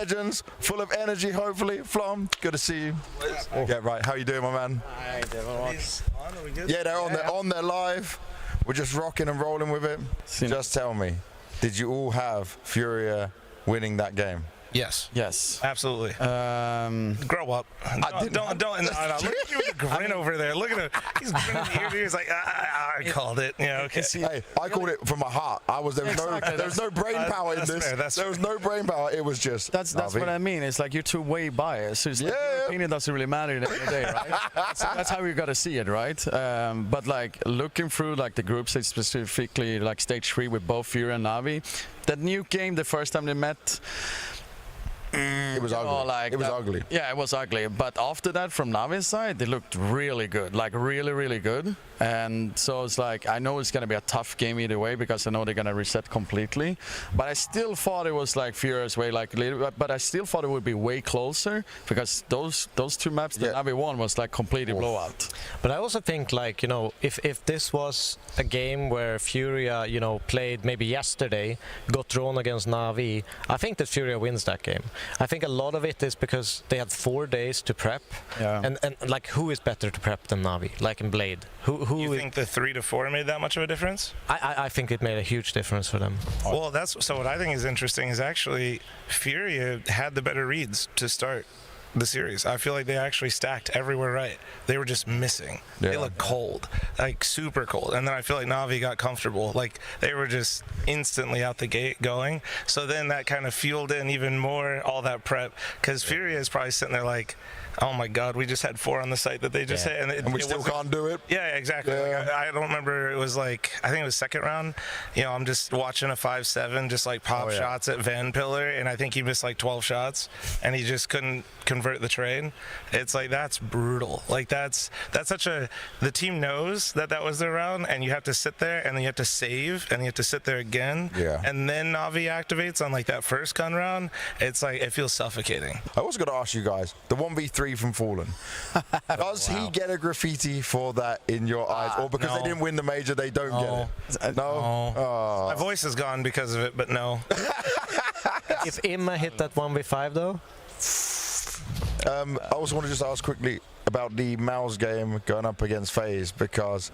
legends, full of energy, hopefully. Flom, good to see you. Yeah, right. How you doing, my man? Hi, Yeah, they're on there live. We're just rocking and rolling with it. Just tell me, did you all have Furia winning that game? Yes. Yes. Absolutely. Grow up. Don't. Look at you with a grin over there. Look at him. He's grinning ear to ear. He's like, I called it. Yeah, okay. Hey, I called it from my heart. There was no brain power in this. There was no brain power. It was just. That's what I mean. It's like you're too way biased. So it's like your opinion doesn't really matter at the end of the day, right? that's how you got to see it, right? But like looking through like the group stage, specifically like stage 3 with both Furia and Na'Vi, that Nuke game, the first time they met. It was ugly. It was ugly. Yeah, it was ugly. But after that, from Navi's side, they looked really good. Like, really, really good. And so it's like, I know it's going to be a tough game either way because I know they're going to reset completely. But I still thought it was like Furious way, like, but I still thought it would be way closer because those two maps that Navi won was like completely blowout. But I also think, like, you know, if this was a game where Furia, you know, played maybe yesterday, got drawn against Na'Vi, I think that Furia wins that game. I think a lot of it is because they had 4 days to prep, and like, who is better to prep than Na'Vi? Like in Blade, who you think the 3 to 4 made that much of a difference? I think it made a huge difference for them. Well, so what I think is interesting is actually Furia had the better reads to start the series. I feel like they actually stacked everywhere right. They were just missing. Yeah. They looked cold, like super cold. And then I feel like Na'Vi got comfortable. Like they were just instantly out the gate going. So then that kind of fueled in even more all that prep. Because Furia is probably sitting there like, oh my God, we just had 4 on the site that they just hit. And we still can't do it? Yeah, exactly. Yeah. Like, I don't remember, it was like, I think it was second round. You know, I'm just watching a 5-7, just like pop shots at Van Pillar, and I think he missed like 12 shots, and he just couldn't convert the trade. It's like, that's brutal. Like that's such a, the team knows that that was their round, and you have to sit there, and then you have to save, and you have to sit there again. Yeah. And then Na'Vi activates on like that first gun round. It's like, it feels suffocating. I was going to ask you guys, the 1v3 from Fallen. Does he get a graffiti for that in your eyes? Or because they didn't win the major, they don't get it? No? Oh. My voice is gone because of it, but no. If Imma hit that 1v5 though? I also want to just ask quickly about the Mouse game going up against Faze, because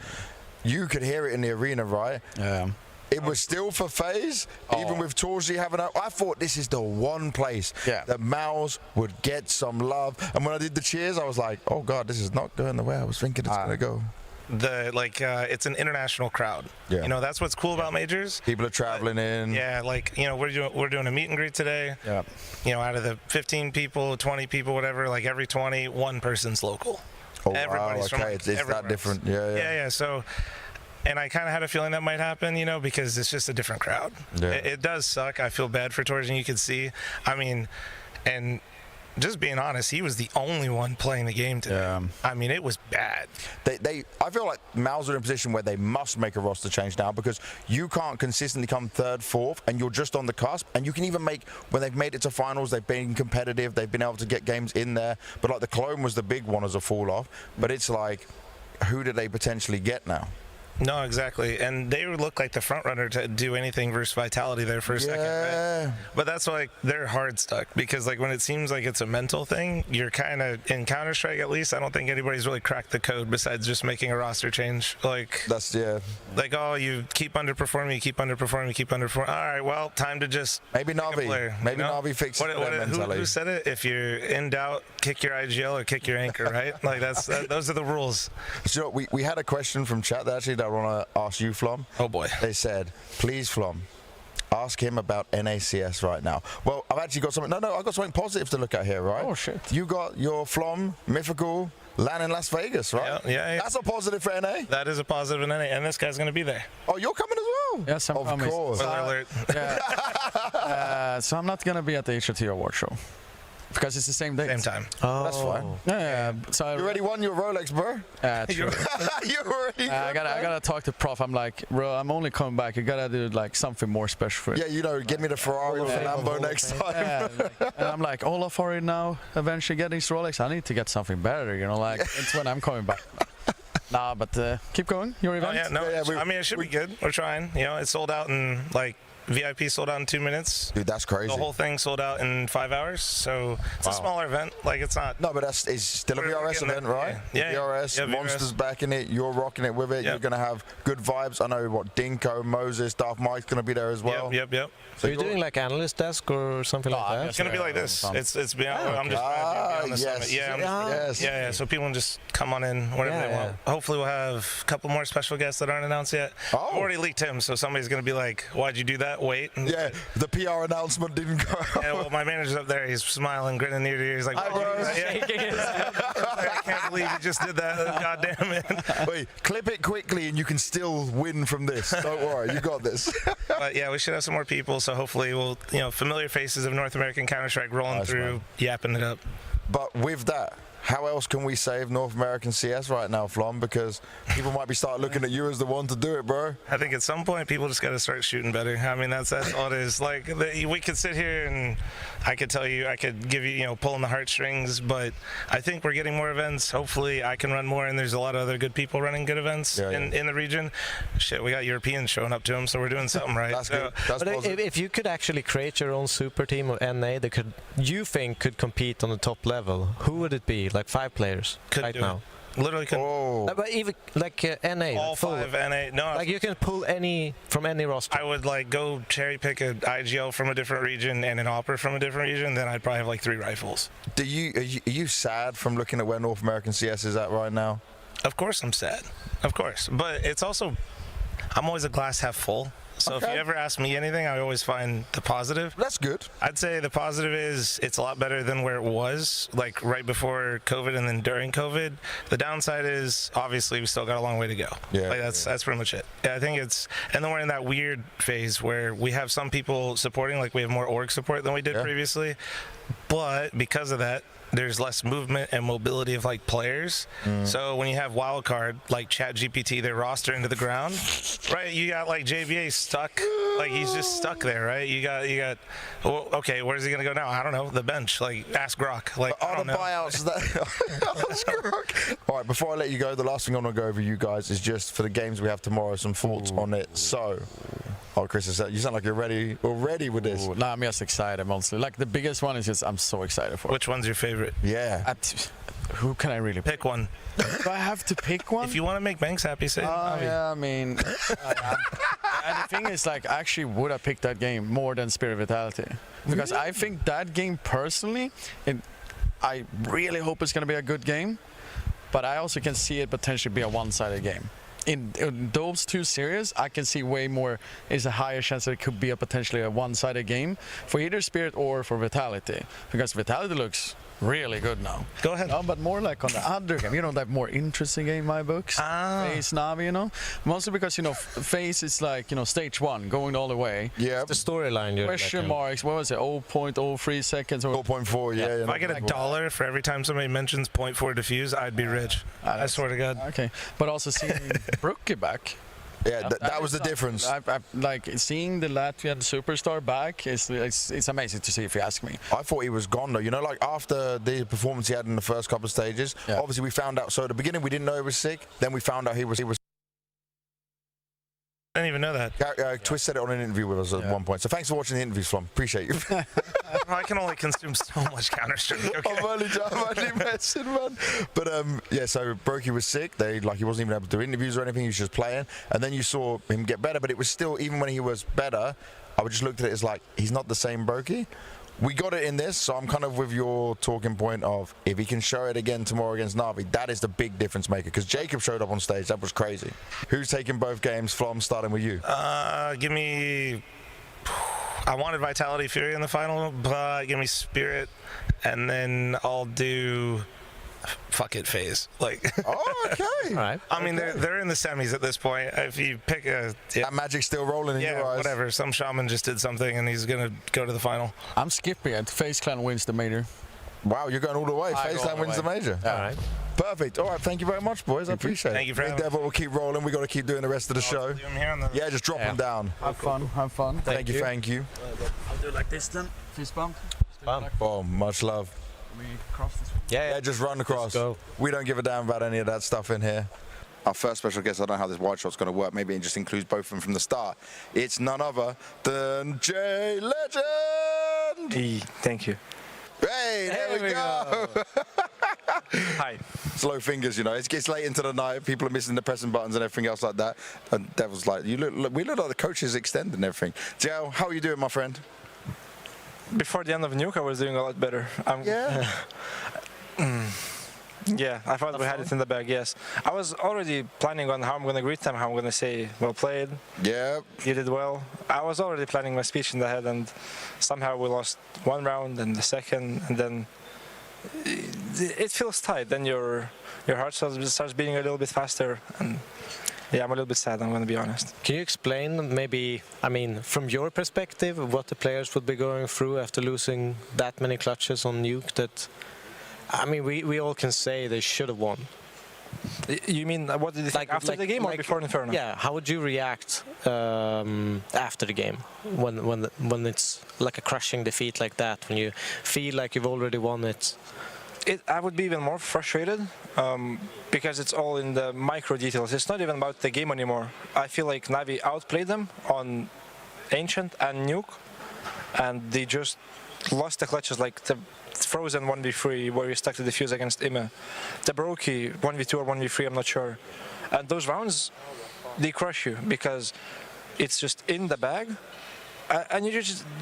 you could hear it in the arena, right? Yeah. It was still for Faze, even with torzsi having I thought this is the one place that Mouse would get some love. And when I did the cheers, I was like, oh God, this is not going the way I was thinking it's going to go. It's an international crowd. Yeah. You know, that's what's cool about majors. People are traveling in. Yeah, like, you know, we're doing a meet and greet today. Yeah. You know, out of the 15 people, 20 people, whatever, like every 20, one person's local. Oh, everybody's from it's that different. Yeah. So, and I kind of had a feeling that might happen, you know, because it's just a different crowd. Yeah. It does suck. I feel bad for torzsi, and you can see. I mean, and just being honest, he was the only one playing the game today. Yeah. I mean, it was bad. I feel like Mal's are in a position where they must make a roster change now, because you can't consistently come 3rd, 4th, and you're just on the cusp. And you can even make, when they've made it to finals, they've been competitive, they've been able to get games in there. But like the Clone was the big one as a fall off. But it's like, who do they potentially get now? No, exactly. And they look like the front runner to do anything versus Vitality there for a second, right? But that's like, they're hard stuck, because like when it seems like it's a mental thing, you're kind of, in Counter-Strike at least, I don't think anybody's really cracked the code besides just making a roster change. Like, that's, like, oh, you keep underperforming, you keep underperforming, you keep underperforming. All right, well, time to just maybe Na'Vi. Maybe Na'Vi fixes that mentality. Who said it? If you're in doubt, kick your IGL or kick your anchor, right? Like, those are the rules. So we had a question from chat that actually I want to ask you, Flom. Oh boy. They said, please, Flom, ask him about NACS right now. Well, I've actually got something. No, I've got something positive to look at here, right? Oh shit. You got your Flom Mythical LAN in Las Vegas, right? Yeah. That's a positive for NA. That is a positive in NA, and this guy's going to be there. Oh, you're coming as well? Yes, I'm coming. Of course. Spoiler alert. So I'm not going to be at the HRT award show, because it's the same day. Same time. Oh. That's fine. Yeah. So you already won your Rolex, bro? True. You already I gotta talk to Prof. I'm like, bro, I'm only coming back. You gotta do like something more special for it. Yeah, you know, give me the Ferrari or the Lambo next time. And I'm like, Olaf already now eventually getting his Rolex. I need to get something better, you know, like, it's when I'm coming back. Nah, but keep going. Your event? I mean, it should be good. We're trying. You know, it sold out in like VIP sold out in 2 minutes. Dude, that's crazy. The whole thing sold out in 5 hours. So it's a smaller event. Like, it's not. No, but it's still a VRS event, right? Yeah. VRS, Monsters backing it. You're rocking it with it. You're going to have good vibes. I know what Dinko, Moses, Darth Mike's going to be there as well. Yep. So you're doing like analyst desk or something like that? It's going to be like this. It's beyond. I'm just trying to be on the summit. Yeah. So people can just come on in whenever they want. Hopefully we'll have a couple more special guests that aren't announced yet. I've already leaked him, so somebody's going to be like, "Why'd you do that? Wait." Yeah, the PR announcement didn't go. Yeah, well, my manager's up there. He's smiling, grinning ear to ear. He's like, I can't believe you just did that. God damn it. Wait, clip it quickly and you can still win from this. Don't worry, you got this. But yeah, we should have some more people. So hopefully we'll, familiar faces of North American Counter-Strike rolling through, yapping it up. But with that, how else can we save North American CS right now, Flom? Because people might be starting looking at you as the one to do it, bro. I think at some point people just got to start shooting better. I mean, that's all it is. Like, we could sit here and I could tell you, I could give you, pulling the heartstrings, but I think we're getting more events. Hopefully I can run more, and there's a lot of other good people running good events in the region. Shit, we got Europeans showing up to them, so we're doing something right. That's good. That's but if you could actually create your own super team of NA that you think could compete on the top level, who would it be? Like 5 players now. Literally could. But even like NA. All 5 NA. No. Like you can pull any from any roster. I would like go cherry pick an IGL from a different region and an Opera from a different region. Then I'd probably have like 3 rifles. Are you sad from looking at where North American CS is at right now? Of course I'm sad. Of course. But it's also, I'm always a glass half full. So if you ever ask me anything, I always find the positive. That's good. I'd say the positive is it's a lot better than where it was, like right before COVID and then during COVID. The downside is obviously we still got a long way to go. Yeah. Like that's pretty much it. Yeah, I think and then we're in that weird phase where we have some people supporting, like we have more org support than we did previously. But because of that, there's less movement and mobility of like players. So when you have wildcard like ChatGPT, their roster into the ground, right? You got like JBA stuck, like he's just stuck there, right? You got. Well, okay, where's he gonna go now? I don't know. The bench, like ask Grok. Like all the buyouts that. Ask Grok. All right, before I let you go, the last thing I want to go over you guys is just for the games we have tomorrow, some thoughts on it. So. Oh, Chris, you sound like you're ready already with this. No, I'm just excited mostly. Like the biggest one is just I'm so excited for. Which one's your favorite? Yeah. Who can I really pick one? Do I have to pick one? If you want to make Banks happy, say. Yeah, I mean, and the thing is, like, I actually would have picked that game more than Spirit Vitality because I think that game personally, I really hope it's going to be a good game, but I also can see it potentially be a one-sided game. In those 2 series, I can see way more is a higher chance that it could be potentially a one-sided game for either Spirit or for Vitality, because Vitality looks really good now. Go ahead. No, but more like on the other game, that more interesting game in my books. Faze, Navi, mostly because Faze is like stage 1 going all the way. Yeah. The storyline. Question marks. What was it? 0.03 seconds or 0.4. Yeah. If I get $1 for every time somebody mentions 0.4 defuse, I'd be rich. I swear to God. Okay, but also seeing broky back. Yeah, that was the difference. Like seeing the Latvian superstar back, it's amazing to see, if you ask me. I thought he was gone though. Like after the performance he had in the first couple of stages, obviously we found out. So at the beginning we didn't know he was sick. Then we found out he was. I didn't even know that. Twist said it on an interview with us at one point. So thanks for watching the interviews, Flom. Appreciate you. I can only consume so much Counter-Strike. Okay. I'm only messing, man. But so broky was sick. He wasn't even able to do interviews or anything. He was just playing. And then you saw him get better. But it was still, even when he was better, I just looked at it as like, he's not the same broky. We got it in this, so I'm kind of with your talking point of if he can show it again tomorrow against Navi, that is the big difference maker. Because Jacob showed up on stage, that was crazy. Who's taking both games? Flom, starting with you. Give me. I wanted Vitality Fury in the final, but give me Spirit, and then I'll do. Fuck it, Faze. Like. Oh, okay. All right. I mean, they're in the semis at this point. If you pick a. That magic's still rolling in your eyes. Whatever. Some shaman just did something, and he's gonna go to the final. I'm skipping it. Faze Clan wins the major. Wow, you're going all the way. Faze Clan wins the major. All right. Perfect. All right, thank you very much, boys. I appreciate it. Thank you for having me. We'll keep rolling. We've got to keep doing the rest of the show. Yeah, just drop them down. Have fun. Thank you. I'll do it like this then. Fist bump. Oh, much love. We cross this one? Yeah, just run across. Go. We don't give a damn about any of that stuff in here. our first special guest. I don't know how this wide shot's going to work. Maybe it just includes both of them from the start. It's none other than J Legend. Hey, thank you. Hey, there we go. Hi. Slow fingers, you know. It gets late into the night. People are missing the pressing buttons and everything else like that. And Devil's like, we look like the coaches extend and everything. Joe, how are you doing, my friend? Before the end of Nuke, I was doing a lot better. Yeah. Yeah, I thought we had it in the bag, yes. I was already planning on how I'm going to greet them, how I'm going to say, well played. Yeah. You did well. I was already planning my speech in the head, and somehow we lost one round and the second, and then it feels tight. Then your heart starts beating a little bit faster, and yeah, I'm a little bit sad, I'm going to be honest. Can you explain maybe, I mean, from your perspective, what the players would be going through after losing that many clutches on Nuke that, I mean, we all can say they should have won. You mean, what did you think after the game or before Inferno? Yeah, how would you react after the game when it's like a crushing defeat like that, when you feel like you've already won it? I would be even more frustrated because it's all in the micro details. It's not even about the game anymore. I feel like Navi outplayed them on Ancient and Nuke, and they just lost the clutches, like the Frozen 1v3 where we stuck to the fuse against Ime, the broky 1v2 or 1v3, I'm not sure. And those rounds, they crush you because it's just in the bag. And you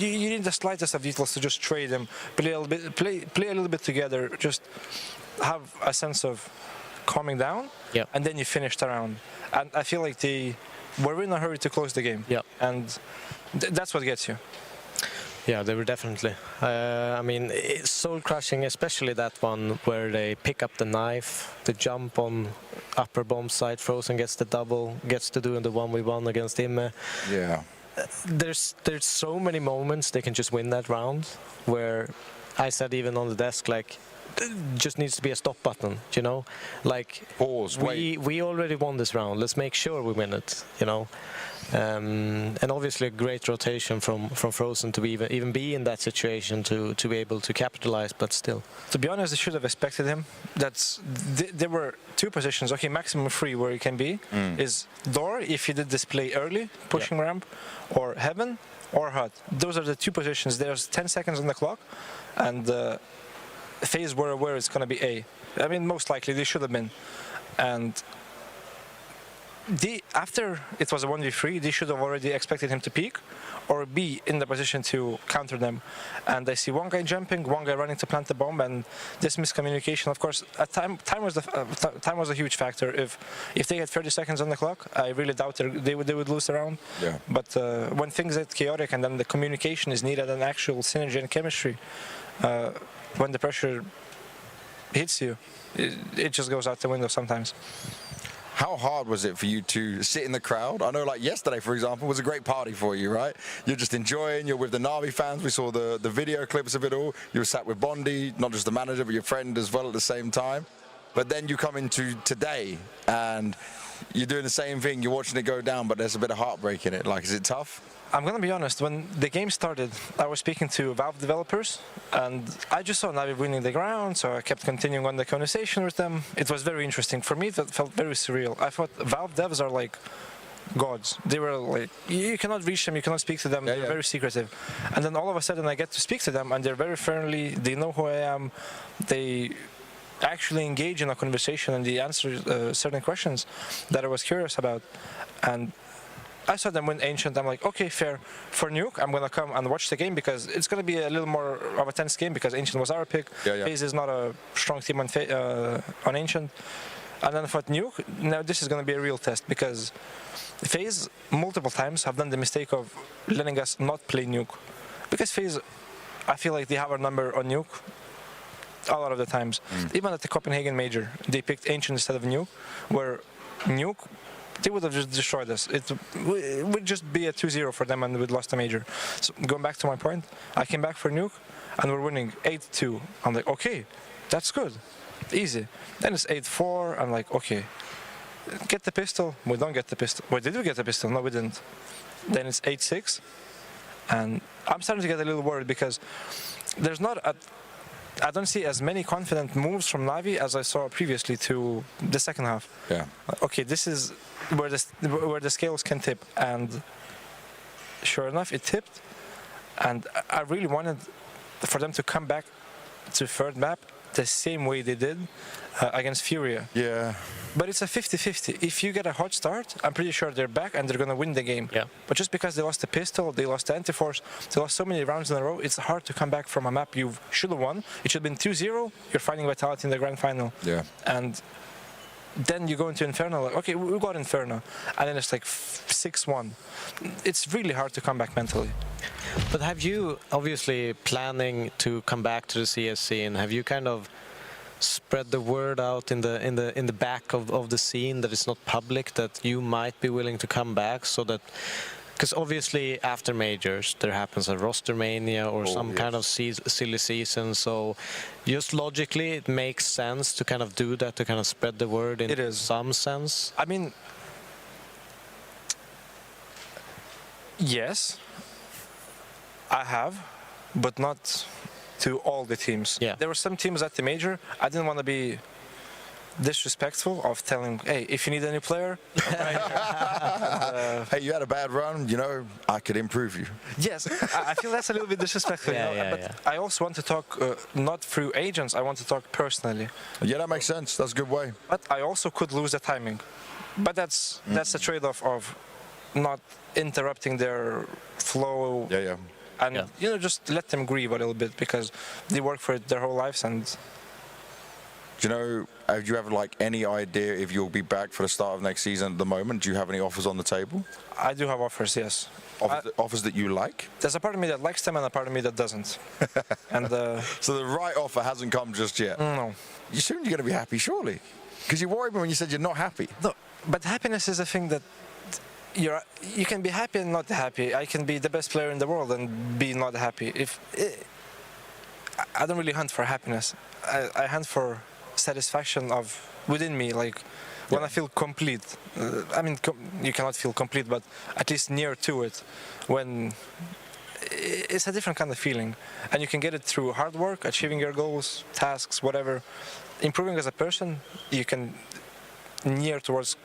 need the slightest of details to just trade them, play a little bit together, just have a sense of calming down, and then you finish the round. And I feel like they were in a hurry to close the game, and that's what gets you. Yeah, they were definitely. I mean, it's soul-crushing, especially that one where they pick up the knife, the jump on upper bomb side, Frozen gets the double, gets to do in the 1v1 against Ime. Yeah. There's so many moments they can just win that round, where I said even on the desk, like, just needs to be a stop button, you know, like pause, wait. We already won this round, let's make sure we win it, you know. And obviously a great rotation from Frozen to even be in that situation to be able to capitalize, but still. To be honest, I should have expected him. There were two positions. Okay, maximum 3 where he can be is door if he did display early, pushing ramp, or heaven or hut. Those are the two positions. There's 10 seconds on the clock, and Faze were aware it's going to be A. I mean, most likely they should have been. And after it was a 1v3, they should have already expected him to peek or be in the position to counter them. And I see one guy jumping, one guy running to plant the bomb, and this miscommunication, of course, at time was a huge factor. If they had 30 seconds on the clock, I really doubt they would lose the round. Yeah. But when things get chaotic and then the communication is needed and actual synergy and chemistry, when the pressure hits you, it just goes out the window sometimes. How hard was it for you to sit in the crowd? I know, like yesterday, for example, was a great party for you, right? You're just enjoying, you're with the Na'Vi fans. We saw the video clips of it all. You were sat with Bondi, not just the manager, but your friend as well at the same time. But then you come into today and you're doing the same thing. You're watching it go down, but there's a bit of heartbreak in it. Like, is it tough? I'm going to be honest, when the game started, I was speaking to Valve developers, and I just saw Navi winning the ground, so I kept continuing on the conversation with them. It was very interesting. For me, that felt very surreal. I thought Valve devs are like gods. They were like, you cannot reach them, you cannot speak to them, they're very secretive. And then all of a sudden I get to speak to them, and they're very friendly, they know who I am, they actually engage in a conversation, and they answer certain questions that I was curious about. And I saw them win Ancient. I'm like, okay, fair. For Nuke, I'm going to come and watch the game because it's going to be a little more of a tense game because Ancient was our pick. Faze is not a strong team on Ancient. And then for Nuke, now this is going to be a real test because Faze multiple times have done the mistake of letting us not play Nuke. Because Faze, I feel like they have our number on Nuke a lot of the times. Even at the Copenhagen Major, they picked Ancient instead of Nuke, where Nuke, they would have just destroyed us. It would just be a 2-0 for them and we'd lost the major. So going back to my point, I came back for Nuke and we're winning 8-2. I'm like, okay, that's good, easy. Then it's 8-4. I'm like, okay, get the pistol. We don't get the pistol. Wait, did we get the pistol? No, we didn't. Then it's 8-6. And I'm starting to get a little worried because there's not I don't see as many confident moves from Navi as I saw previously to the second half. Yeah. Okay, this is where the scales can tip, and sure enough, it tipped. And I really wanted for them to come back to third map the same way they did against Furia. Yeah. But it's a 50-50. If you get a hot start, I'm pretty sure they're back and they're going to win the game. Yeah. But just because they lost the pistol, they lost the anti-force, they lost so many rounds in a row, it's hard to come back from a map you should have won. It should have been 2-0. You're fighting Vitality in the grand final. Yeah. And then you go into Inferno, like, okay, we got Inferno. And then it's like 6-1. It's really hard to come back mentally. But have you, obviously planning to come back to the CS scene, have you kind of spread the word out in the back of the scene that it's not public, that you might be willing to come back, so that, because obviously after majors there happens a roster mania or some kind of silly season, so just logically it makes sense to kind of do that, to kind of spread the word in some sense? I mean, yes, I have, but not to all the teams. Yeah. There were some teams at the major, I didn't want to be disrespectful of telling, hey, if you need a new player, I'm right here. Hey, you had a bad run, you know, I could improve you. Yes, I feel that's a little bit disrespectful. But I also want to talk not through agents, I want to talk personally. Yeah, that makes sense. That's a good way. But I also could lose the timing. But that's the trade-off of not interrupting their flow. Yeah, yeah. And you know, just let them grieve a little bit, because they work for it their whole lives. And do you know, have you ever like any idea if you'll be back for the start of next season at the moment? Do you have any offers on the table? I do have offers, yes. Offers that you like? There's a part of me that likes them and a part of me that doesn't. And so the right offer hasn't come just yet? No. Soon you're going to be happy, surely? Because you worried me when you said you're not happy. No, but happiness is a thing that you can be happy and not happy. I can be the best player in the world and be not happy. I don't really hunt for happiness. I hunt for satisfaction of within me, like when I feel complete. I mean, you cannot feel complete, but at least near to it. When it's a different kind of feeling, and you can get it through hard work, achieving your goals, tasks, whatever. Improving as a person, you can near towards.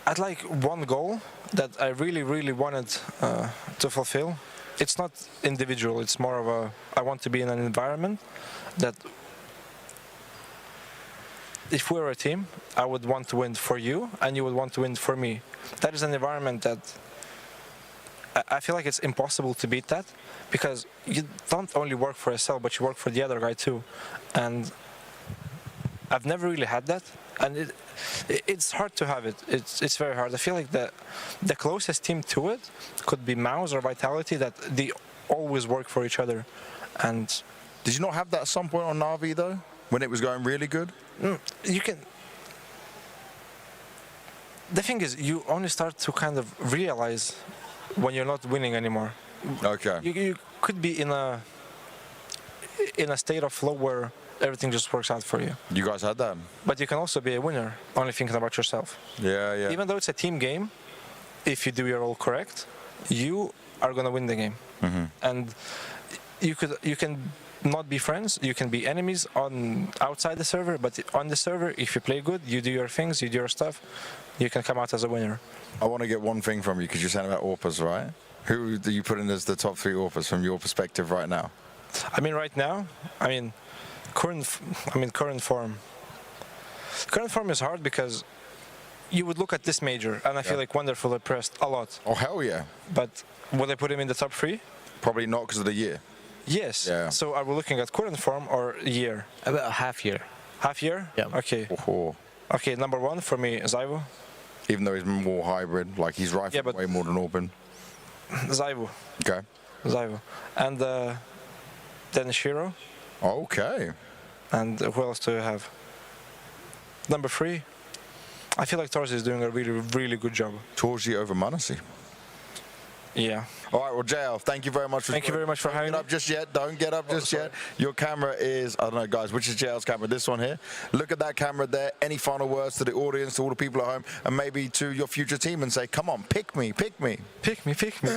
I'd like one goal that I really, really wanted to fulfill. It's not individual, it's more of I want to be in an environment that if we were a team, I would want to win for you and you would want to win for me. That is an environment that I feel like it's impossible to beat that, because you don't only work for yourself, but you work for the other guy too. And I've never really had that. And it's hard to have it. It's very hard. I feel like the closest team to it could be Mouse or Vitality, that they always work for each other. And did you not have that at some point on Na'Vi though, when it was going really good? You can. The thing is, you only start to kind of realize when you're not winning anymore. Okay. You could be in a state of flow where everything just works out for you. You guys had that. But you can also be a winner, only thinking about yourself. Yeah, yeah. Even though it's a team game, if you do your role correct, you are going to win the game. Mm-hmm. And you can not be friends, you can be enemies outside the server, but on the server, if you play good, you do your things, you do your stuff, you can come out as a winner. I want to get one thing from you, because you're saying about AWPers, right? Who do you put in as the top 3 AWPers from your perspective right now? I mean, right now, current form. Current form is hard because you would look at this major and I feel like Wonderful impressed a lot. Oh, hell yeah. But would I put him in the top 3? Probably not, because of the year. Yes. Yeah. So are we looking at current form or year? About half year. Half year? Yeah. Okay. Oh. Okay, number 1 for me, ZywOo. Even though he's more hybrid, like he's rifling way more than open. ZywOo. Okay. ZywOo. And then Shiro. Okay. And who else do you have? Number 3. I feel like torzsi is doing a really, really good job. torzsi over m0NESY. Yeah. All right, well, JL, thank you very much for Thank you very much for having me. Don't get up just yet. Don't get up just yet. Your camera is, I don't know, guys, which is JL's camera? This one here. Look at that camera there. Any final words to the audience, to all the people at home, and maybe to your future team and say, come on, pick me, pick me. Pick me, pick me.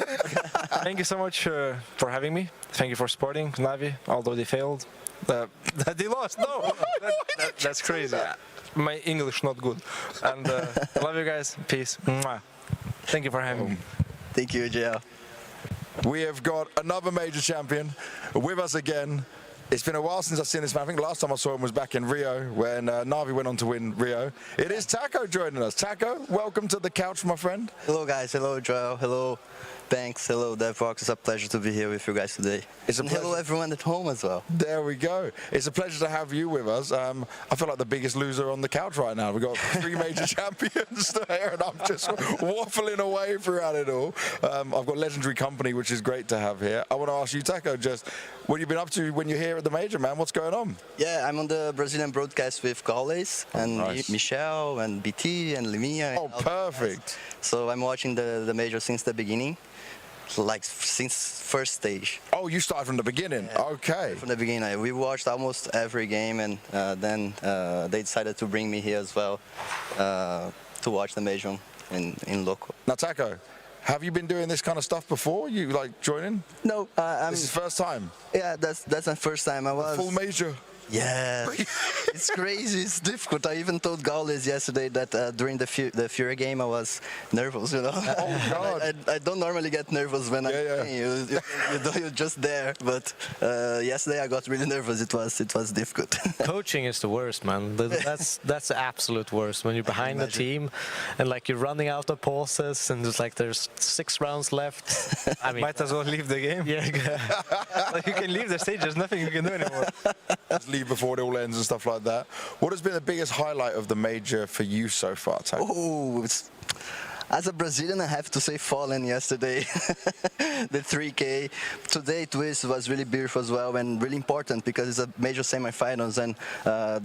Thank you so much for having me. Thank you for supporting Navi, although they failed. They lost. No, that's crazy. My English not good. And I love you guys. Peace. Mwah. Thank you for having me. Thank you, JL. We have got another major champion with us again. It's been a while since I've seen this man. I think the last time I saw him was back in Rio when Navi went on to win Rio. It is Taco joining us. Taco, welcome to the couch, my friend. Hello, guys. Hello, Joel. Hello, Banks. Hello, DevVox. It's a pleasure to be here with you guys today. It's a pleasure. Hello, everyone at home as well. There we go. It's a pleasure to have you with us. I feel like the biggest loser on the couch right now. We've got 3 major champions there, and I'm just waffling away throughout it all. I've got legendary company, which is great to have here. I want to ask you, Taco, just what have you been up to when you're here at the major, man? What's going on? Yeah, I'm on the Brazilian broadcast with Gaules and nice. Michelle and BT and Liminha. Oh, perfect. So I'm watching the major since the beginning. Like since first stage. Oh, you started from the beginning. Yeah, okay. From the beginning, we watched almost every game, and then they decided to bring me here as well to watch the major in local. Now, Taco, have you been doing this kind of stuff before? You like joining? No, this is first time. Yeah, that's my first time. I was full major. Yeah, it's crazy. It's difficult. I even told Gaules yesterday that during the Fury game I was nervous. You know. Oh God. I don't normally get nervous when I'm playing. You're just there. But yesterday I got really nervous. It was difficult. Coaching is the worst, man. That's the absolute worst when you're behind the team and like you're running out of pauses and there's 6 rounds left. I mean, might as well leave the game. Yeah. Like you can leave the stage. There's nothing you can do anymore. Leave before it all ends and stuff like that. What has been the biggest highlight of the major for you so far, Taco? Oh, as a Brazilian, I have to say Fallen yesterday. The 3K. Today, Twist was really beautiful as well and really important because it's a major semifinals and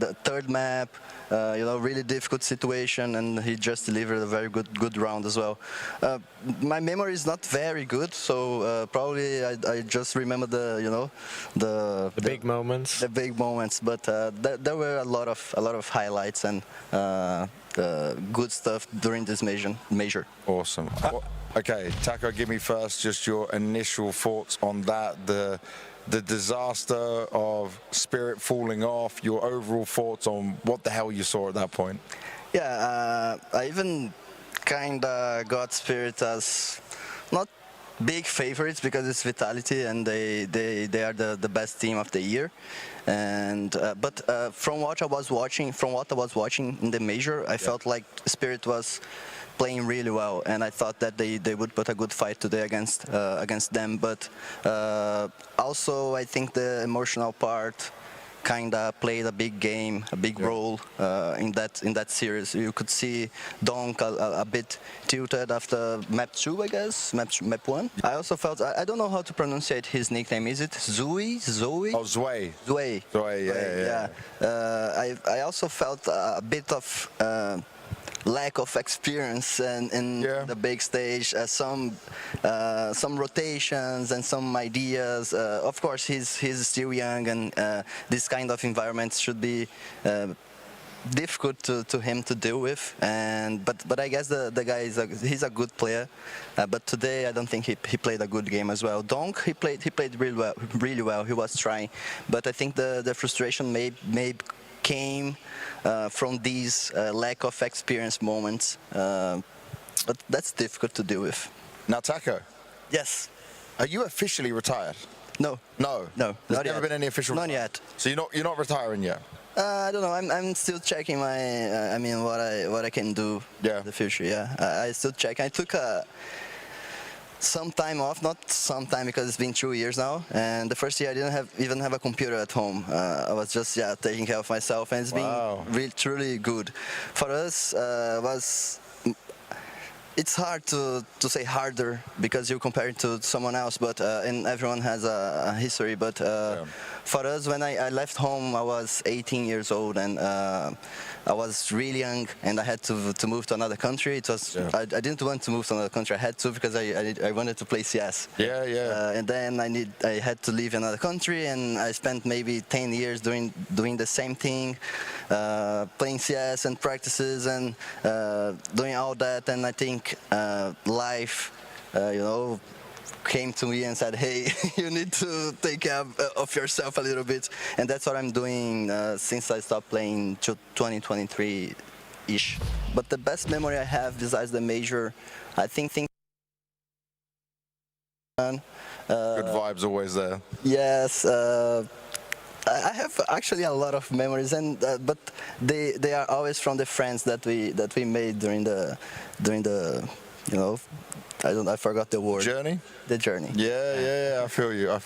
the third map, really difficult situation, and he just delivered a very good round as well. My memory is not very good, so probably I just remember the big moments. The big moments, but there were a lot of highlights and good stuff during this major. Awesome. Okay, Taco, give me first just your initial thoughts on that, the disaster of Spirit falling off, your overall thoughts on what the hell you saw at that point. Yeah, I even kind of got Spirit as not big favorites because it's Vitality and they are the best team of the year. And but from what I was watching in the major, I felt like Spirit was playing really well, and I thought that they would put a good fight today against them. But also, I think the emotional part kind of played a big role in that series. You could see Donk a bit tilted after map 2, I guess, map 1. I also felt, I don't know how to pronounce his nickname. Is it Zoe? Oh, Zwei. Zwei. Yeah. I also felt a bit of lack of experience in the big stage, some rotations and some ideas. Of course, he's still young, and this kind of environment should be difficult to him to deal with. But I guess the guy he's a good player. But today I don't think he played a good game as well. Donk he played really well. He was trying, but I think the frustration may came from these lack of experience moments, but that's difficult to deal with. Now, Taco. Yes. Are you officially retired? No. There's never been any official. Not yet. So you're not retiring yet. I don't know. I'm still checking what I can do in the future. Yeah, I still check. I took some time off, not some time because it's been 2 years now, and the first year I didn't even have a computer at home. I was just taking care of myself, and it's been really truly good. For us, it's hard to say harder because you compare it to someone else, but and everyone has a history. But for us, when I left home, I was 18 years old, and I was really young, and I had to move to another country. It was I didn't want to move to another country. I had to because I wanted to play CS. And then I had to leave another country, and I spent maybe 10 years doing the same thing, playing CS and practices and doing all that. And I think life, came to me and said, hey, you need to take care of yourself a little bit. And that's what I'm doing since I stopped playing 2023-ish. But the best memory I have besides the major, I think good vibes always there. Yes. I have actually a lot of memories, and but they are always from the friends that we made during the I forgot the word. Journey? The journey. Yeah, I feel you. I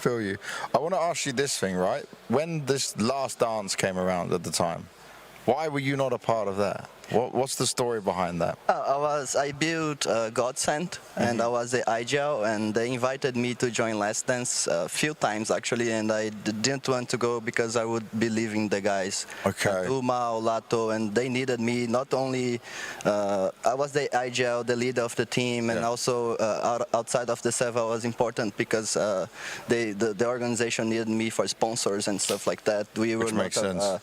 want to ask you this thing, right? When this last dance came around at the time, why were you not a part of that? What's the story behind that? I built Godsend, and I was the IGL, and they invited me to join Last Dance a few times actually, and I didn't want to go because I would be leaving the guys. Okay. Uma, Lato, and they needed me. Not only I was the IGL, the leader of the team, and also outside of the server I was important because the organization needed me for sponsors and stuff like that. We were makes sense.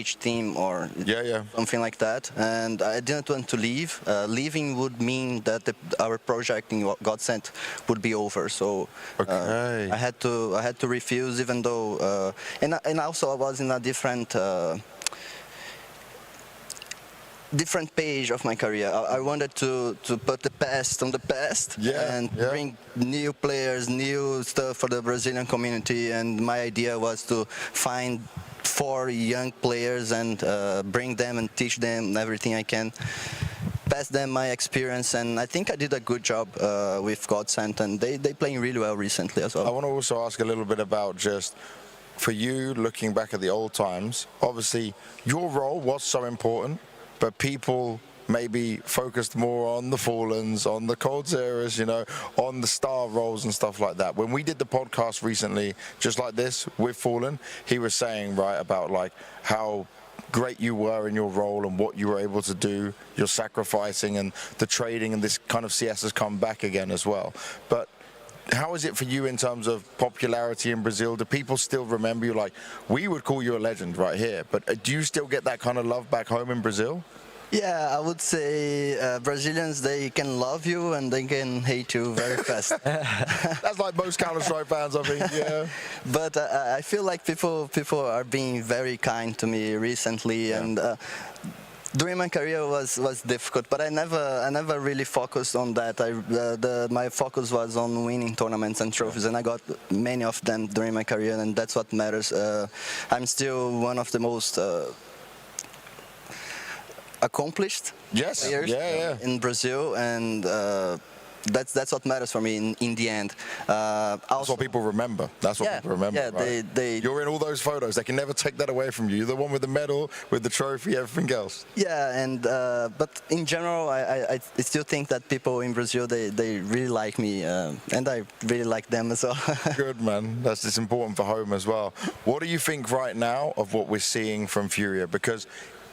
Rich team or something like that, and I didn't want to leave. Leaving would mean that our project in Godsend would be over. So I had to refuse, even though and also I was in a different page of my career. I wanted to put the past on the past and bring new players, new stuff for the Brazilian community. And my idea was to find 4 young players and bring them and teach them everything I can, pass them my experience, and I think I did a good job with Godsend, and they playing really well recently as well. I want to also ask a little bit about just, for you, looking back at the old times, obviously your role was so important, but people maybe focused more on the Fallens, on the KSCERATOs, on the star roles and stuff like that. When we did the podcast recently, just like this, with Fallen, he was saying, right, about like how great you were in your role and what you were able to do, your sacrificing and the trading, and this kind of CS has come back again as well. But how is it for you in terms of popularity in Brazil? Do people still remember you? Like, we would call you a legend right here, but do you still get that kind of love back home in Brazil? Yeah, I would say Brazilians, they can love you and they can hate you very fast. That's like most Counter-Strike fans, I think, yeah. But I feel like people are being very kind to me recently, and during my career was difficult, but I never really focused on that. My focus was on winning tournaments and trophies, and I got many of them during my career, and that's what matters. I'm still one of the most accomplished players in Brazil, and that's what matters for me in the end. That's what people remember. That's what people remember. Yeah, right? You're in all those photos. They can never take that away from you. You're the one with the medal, with the trophy, everything else. Yeah, and but in general, I still think that people in Brazil, they really like me, and I really like them as well. Good, man. It's important for home as well. What do you think right now of what we're seeing from Furia? Because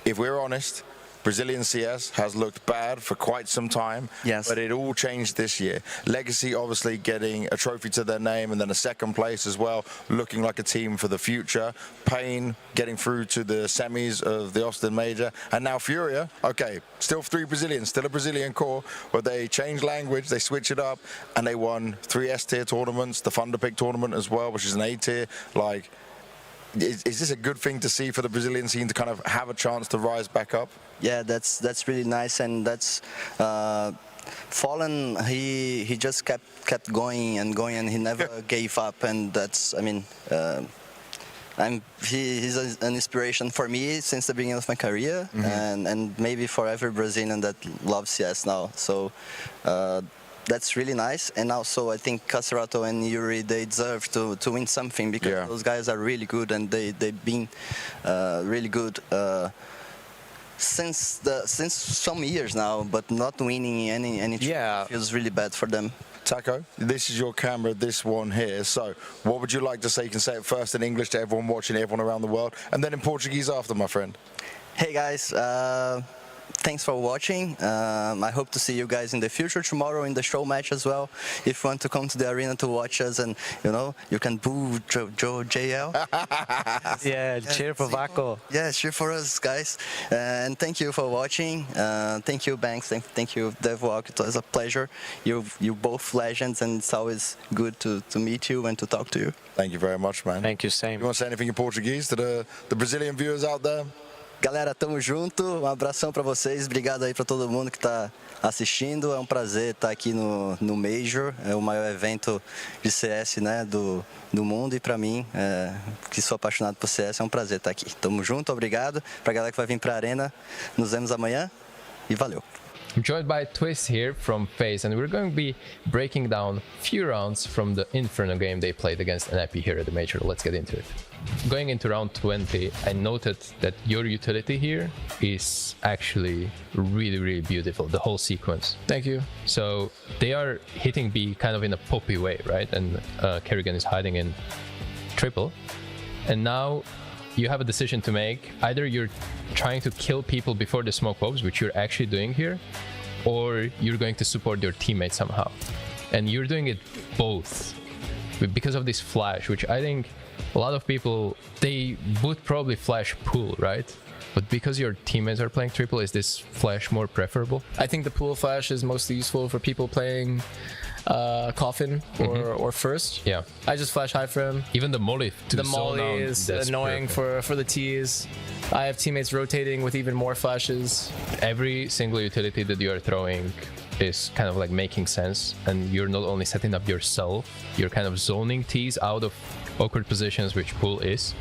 if we're honest, Brazilian CS has looked bad for quite some time, but it all changed this year. Legacy obviously getting a trophy to their name and then a second place as well, looking like a team for the future. Pain getting through to the semis of the Austin Major. And now Furia, okay, still 3 Brazilians, still a Brazilian core, but they changed language, they switch it up, and they won 3 S-tier tournaments, the Thunderpick tournament as well, which is an A-tier. Like, is this a good thing to see for the Brazilian scene to kind of have a chance to rise back up? Yeah, that's really nice, and that's Fallen. He just kept going and going, and he never gave up, and that's, I mean, he's an inspiration for me since the beginning of my career, and maybe for every Brazilian that loves CS now. So that's really nice, and also I think KSCERATO and Yuri, they deserve to win something, because those guys are really good, and they've been really good since some years now, but not winning any feels really bad for them. Taco, this is your camera, this one here. So what would you like to say? You can say it first in English to everyone watching, everyone around the world, and then in Portuguese after, my friend. Hey guys, thanks for watching. I hope to see you guys in the future, tomorrow in the show match as well. If you want to come to the arena to watch us, and you can boo JL. Yeah, cheer for Vaco. Yeah, cheer for us, guys. And thank you for watching. Thank you, Banks. Thank you, DevWalk. It was a pleasure. You both legends, and it's always good to meet you and to talk to you. Thank you very much, man. Thank you, same. You want to say anything in Portuguese to the Brazilian viewers out there? Galera, tamo junto. Abração para vocês. Obrigado aí para todo mundo que está assistindo. É um prazer estar aqui no Major. É o maior evento de CS, né, do mundo. E para mim, que sou apaixonado por CS, é um prazer estar aqui. Tamo junto, obrigado. Para a galera que vai vir para a arena, nos vemos amanhã e valeu. I'm joined by Twist here from Faze, and we're going to be breaking down a few rounds from the Inferno game they played against NIP here at the Major. Let's get into it. Going into round 20, I noted that your utility here is actually really, really beautiful, the whole sequence. Thank you. So they are hitting B kind of in a poppy way, right? And karrigan is hiding in triple. And now you have a decision to make. Either you're trying to kill people before the smoke pops, which you're actually doing here, or you're going to support your teammate somehow. And you're doing it both because of this flash, which I think a lot of people, they would probably flash pool, right? But because your teammates are playing triple, is this flash more preferable? I think the pool flash is mostly useful for people playing coffin or first. Yeah. I just flash high for him. Even the molly to the zone molly out, is that's annoying perfect. for the tees. I have teammates rotating with even more flashes. Every single utility that you are throwing is kind of like making sense, and you're not only setting up yourself, you're kind of zoning tees out of awkward positions, which pool is,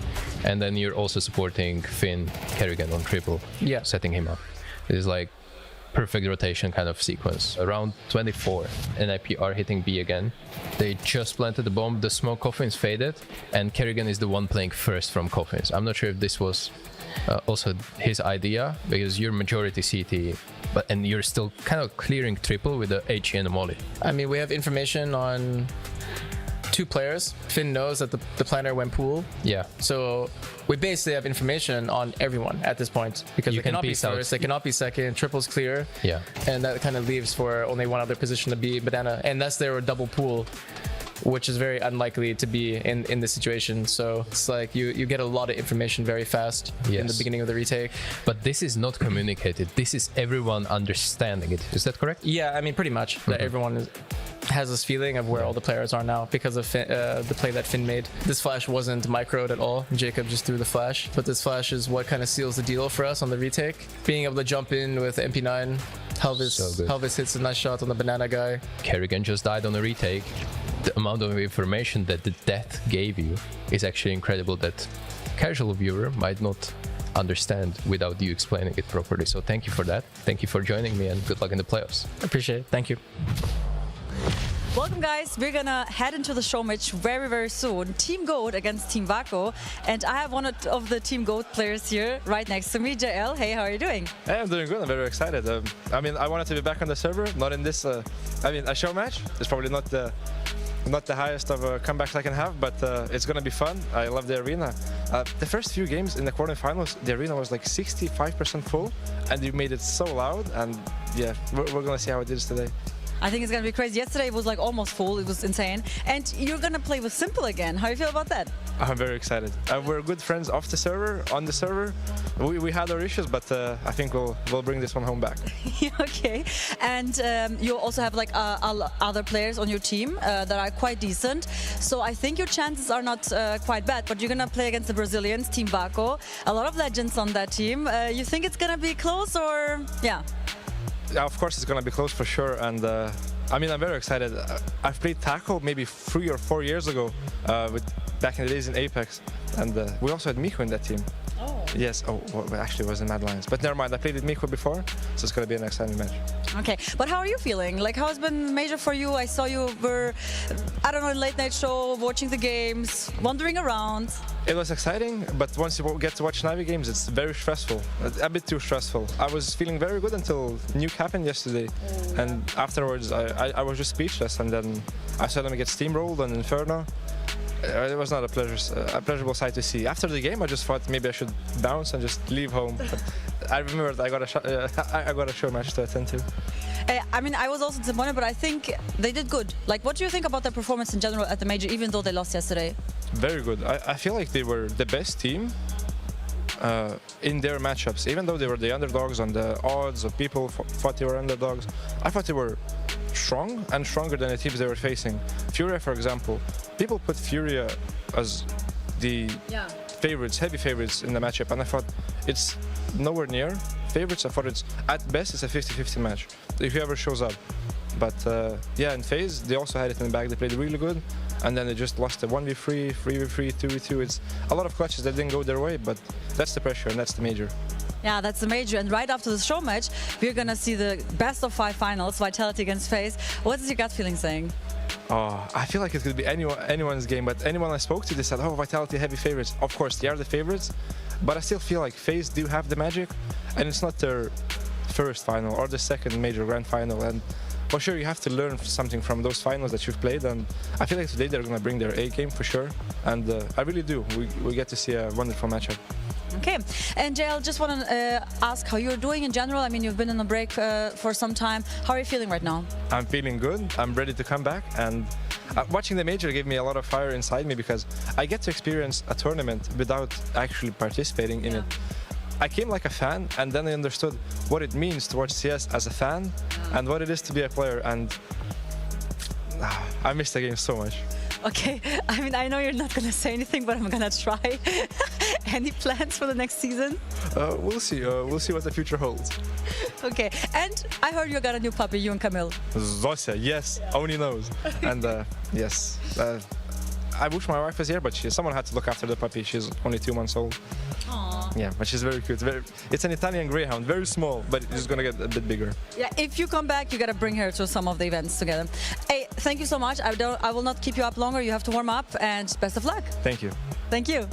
and then you're also supporting Finn karrigan on triple, yeah, setting him up. It is like perfect rotation kind of sequence. Around 24, NIP are hitting B again. They just planted the bomb, the smoke coffins faded, and karrigan is the one playing first from coffins. I'm not sure if this was also his idea, because you're majority CT, and you're still kind of clearing triple with the HE and the molly. I mean, we have information on 2 players. Finn knows that the planner went pool. Yeah. So we basically have information on everyone at this point, because You they cannot can be piece out. first, they cannot be second, triple's clear. Yeah. And that kind of leaves for only one other position to be banana, unless they were double pool, which is very unlikely to be in this situation. So it's like you get a lot of information very fast in the beginning of the retake. But this is not communicated. This is everyone understanding it. Is that correct? Yeah, I mean, pretty much. That everyone has this feeling of where all the players are now because of the play that Finn made. This flash wasn't microed at all. Jacob just threw the flash. But this flash is what kind of seals the deal for us on the retake. Being able to jump in with MP9. Helvis hits a nice shot on the banana guy. karrigan just died on a retake. The amount of information that the death gave you is actually incredible, that casual viewer might not understand without you explaining it properly. So thank you for that. Thank you for joining me, and good luck in the playoffs. Appreciate it. Thank you. Welcome, guys. We're gonna head into the show match very, very soon. Team GOAT against Team Vaco. And I have one of the Team GOAT players here right next to me, JL. Hey, how are you doing? Hey, I'm doing good. I'm very excited. I mean, I wanted to be back on the server, not in this. I mean, a show match is probably not the highest of comebacks I can have, but it's gonna be fun. I love the arena. The first few games in the quarterfinals, the arena was like 65% full, and you made it so loud. And yeah, we're gonna see how it is today. I think it's gonna be crazy. Yesterday it was like almost full. It was insane. And you're gonna play with Simple again. How do you feel about that? I'm very excited. We're good friends off the server, on the server. We had our issues, but I think we'll bring this one home back. Okay. And you also have like other players on your team that are quite decent. So I think your chances are not quite bad. But you're gonna play against the Brazilians, Team Vaco. A lot of legends on that team. You think it's gonna be close, or yeah? Yeah, of course it's gonna be close for sure, and I mean, I'm very excited. I've played Taco maybe 3 or 4 years ago, back in the days in Apex, and we also had Mzinho in that team. Yes. Oh, well, actually, it was in Mad Lions. But never mind. I played with NiKo before, so it's gonna be an exciting match. Okay, but how are you feeling? Like, how has been Major for you? I saw you were, I don't know, late night show, watching the games, wandering around. It was exciting, but once you get to watch Navi games, it's very stressful. A bit too stressful. I was feeling very good until Nuke happened yesterday, and afterwards I was just speechless. And then I saw them get steamrolled on Inferno. It was not a pleasurable sight to see. After the game, I just thought maybe I should bounce and just leave home. But I remembered I got a show match to attend to. I mean, I was also disappointed, but I think they did good. Like, what do you think about their performance in general at the Major, even though they lost yesterday? Very good. I feel like they were the best team in their matchups. Even though they were the underdogs on the odds, of people thought they were underdogs, I thought they were strong and stronger than the teams they were facing. Furia, for example, people put Furia as the favorites, heavy favorites in the matchup, and I thought it's nowhere near favorites. I thought it's, at best, it's a 50-50 match, if whoever shows up. But yeah, in Faze, they also had it in the bag. They played really good, and then they just lost the 1v3, 3v3, 2v2. It's a lot of clutches that didn't go their way, but that's the pressure, and that's the Major. Yeah, that's the Major. And right after the show match, we're going to see the best of 5 finals, Vitality against Faze. What is your gut feeling saying? Oh, I feel like it could be anyone's game, but anyone I spoke to, they said, oh, Vitality heavy favorites. Of course, they are the favorites, but I still feel like Faze do have the magic, and it's not their first final or the second Major Grand Final. And for sure, you have to learn something from those finals that you've played, and I feel like today they're going to bring their A game for sure, and I really do. We get to see a wonderful matchup. Okay, and JL, just want to ask how you're doing in general. I mean, you've been in a break for some time. How are you feeling right now? I'm feeling good. I'm ready to come back, and watching the Major gave me a lot of fire inside me because I get to experience a tournament without actually participating in it. I came like a fan, and then I understood what it means to watch CS as a fan and what it is to be a player, and I missed the game so much. Okay, I mean, I know you're not going to say anything, but I'm going to try. Any plans for the next season? We'll see. We'll see what the future holds. Okay, and I heard you got a new puppy, you and Camille. Zosia, yes, only knows. And yes, I wish my wife was here, but someone had to look after the puppy. She's only 2 months old. Aww. Yeah, but she's very cute. It's an Italian Greyhound, very small, but it's gonna get a bit bigger. Yeah, if you come back, you gotta bring her to some of the events together. Hey, thank you so much. I will not keep you up longer. You have to warm up, and best of luck. Thank you. Thank you.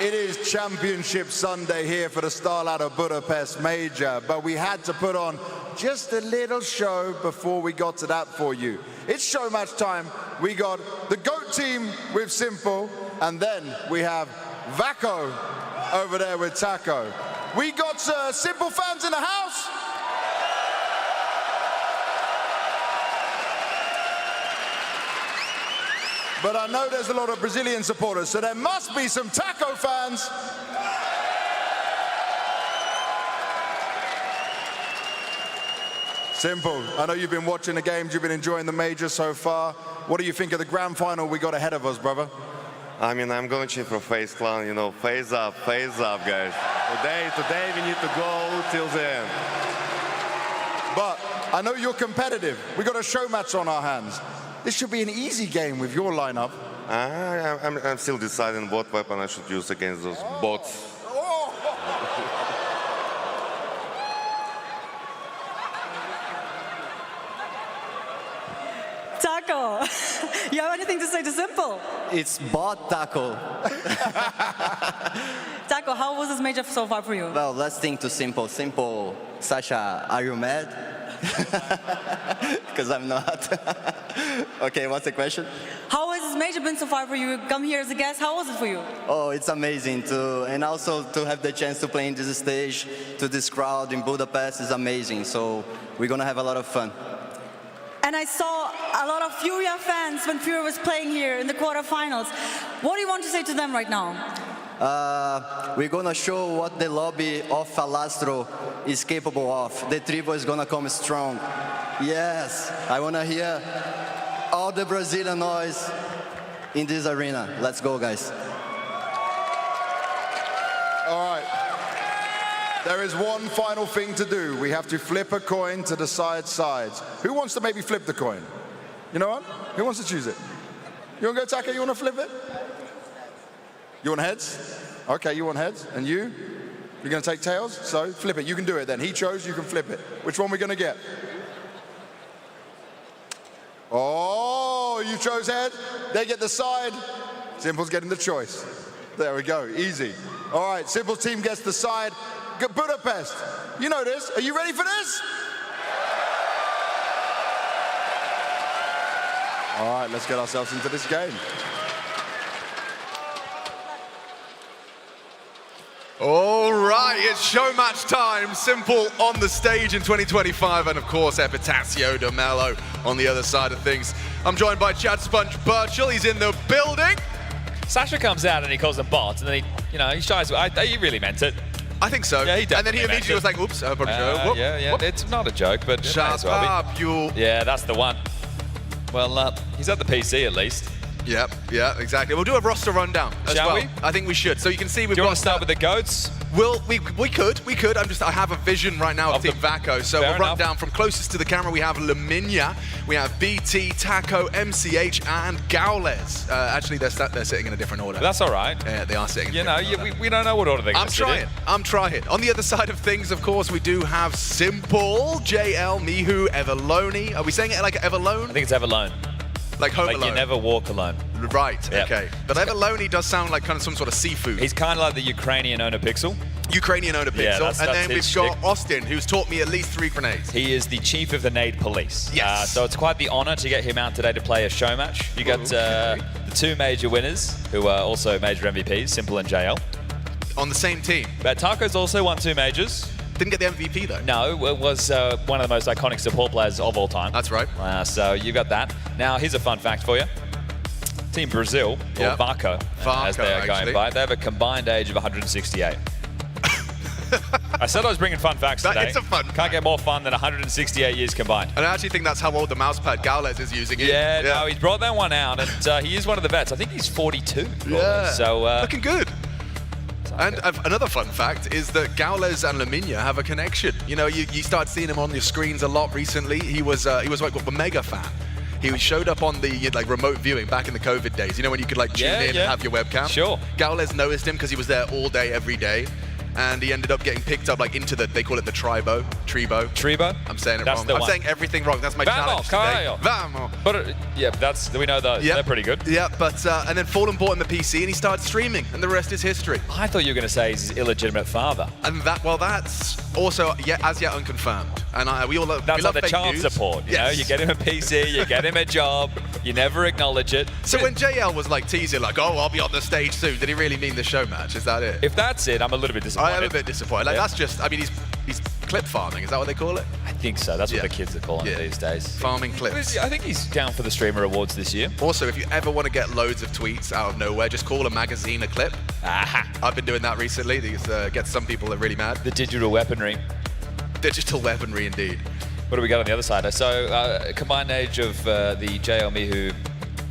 it is Championship Sunday here for the StarLadder Budapest Major, but we had to put on just a little show before we got to that for you. It's show match time. We got the GOAT team with Simple, and then we have Vako over there with Taco. We got Simple fans in the house. But I know there's a lot of Brazilian supporters, so there must be some Taco fans. Simple, I know you've been watching the games, you've been enjoying the major so far. What do you think of the grand final we got ahead of us, brother? I mean, I'm going to cheer for Faze clan, you know, Faze up, guys. Today we need to go till the end. But I know you're competitive. We got a show match on our hands. This should be an easy game with your lineup. I'm still deciding what weapon I should use against those bots. Taco, you have anything to say to Simple? It's bot Taco. Taco, how was this major so far for you? Well, let's think to Simple. Simple, Sasha, are you mad? Because I'm not. Okay, what's the question? How has this major been so far for you? You come here as a guest, how was it for you? Oh, it's amazing and also to have the chance to play in this stage, to this crowd in Budapest is amazing. So we're gonna have a lot of fun. And I saw a lot of Furia fans when Furia was playing here in the quarterfinals. What do you want to say to them right now? We're gonna show what the lobby of Falastro is capable of. The triple is gonna come strong. Yes, I wanna hear all the Brazilian noise in this arena. Let's go, guys. All right. There is one final thing to do. We have to flip a coin to decide sides. Who wants to maybe flip the coin? You know what? Who wants to choose it? You want to go Taka? You want to flip it? You want heads? Okay, you want heads. And you? You're going to take tails? So flip it. You can do it then. He chose, you can flip it. Which one are we going to get? Oh, you chose head. They get the side. Simple's getting the choice. There we go. Easy. All right, Simple's team gets the side. Budapest, you know this. Are you ready for this? All right, let's get ourselves into this game. All right, it's show match time. Simple on the stage in 2025, and of course, Epitasio de Mello on the other side of things. I'm joined by Chad Sponge Birchall. He's in the building. Sasha comes out and he calls them bots, and then he shies. He really meant it. I think so. Yeah, he and then he immediately was like, oops, I'm probably sure. Yeah, it's not a joke, but shut up, you. Yeah, that's the one. Well, he's at the PC at least. Yep, yeah, exactly. We'll do a roster rundown as Shall well. we? I think we should. So you can see we've Do you got. want to start with the goats? Well, we could. I have a vision right now of Team Vako. So we'll run down from closest to the camera. We have Laminia, we have BT, Taco, MCH, and Gaules. Actually, they're sitting in a different order. That's all right. Yeah, they are sitting. We don't know what order they're going to sit in. I'm trying. On the other side of things, of course, we do have Simple, JL, Mihu, Everloni. Are we saying it like Everlone? I think it's Everlone. Like Home Alone. Like you never walk alone. Right, yep. Okay. But Everloni does sound like kind of some sort of seafood. He's kind of like the Ukrainian owner Pixel. Ukrainian owner Pixel. Yeah, that's and then we've got shtick. Austin, who's taught me at least 3 grenades. He is the chief of the Nade Police. Yes. So it's quite the honor to get him out today to play a show match. You got the 2 major winners, who are also major MVPs, Simple and JL. On the same team. But Taco's also won 2 majors. Didn't get the MVP though. No, it was one of the most iconic support players of all time. That's right. So you got that. Now here's a fun fact for you. Team Brazil, or Vako, as they are going by, they have a combined age of 168. I said I was bringing fun facts today. It's a fun Can't get more fun than 168 years combined. And I actually think that's how old the mousepad Gaules is using it. Yeah, no, he's brought that one out, and he is one of the vets. I think he's 42. Yeah, so looking good. And another fun fact is that Gaules and Laminia have a connection. You know, you start seeing him on your screens a lot recently. He was like a mega fan. He showed up on the remote viewing back in the COVID days. You know, when you could tune in and have your webcam. Sure. Gaules noticed him because he was there all day, every day. and he ended up getting picked up like into the, they call it the Trebo. I'm saying it wrong. I'm saying everything wrong. That's my challenge today. Vamos. But yeah, we know that they're pretty good. Yeah, but and then Fallen bought him the PC and he started streaming, and the rest is history. I thought you were going to say he's his illegitimate father. And that's also as yet unconfirmed. And we all love. That's we like love the child support. You know, you get him a PC, you get him a job, you never acknowledge it. So when JL was like teasing, like, "Oh, I'll be on the stage soon," did he really mean the show match? Is that it? If that's it, I'm a little bit disappointed. I am a bit disappointed. Like that's just. I mean, he's clip farming. Is that what they call it? I think so. That's what the kids are calling it these days. Farming clips. I think he's down for the Streamer Awards this year. Also, if you ever want to get loads of tweets out of nowhere, just call a magazine a clip. Aha. I've been doing that recently. It gets some people that are really mad. The digital weaponry. Digital weaponry, indeed. What do we got on the other side? So, combined age of the JL Mihu.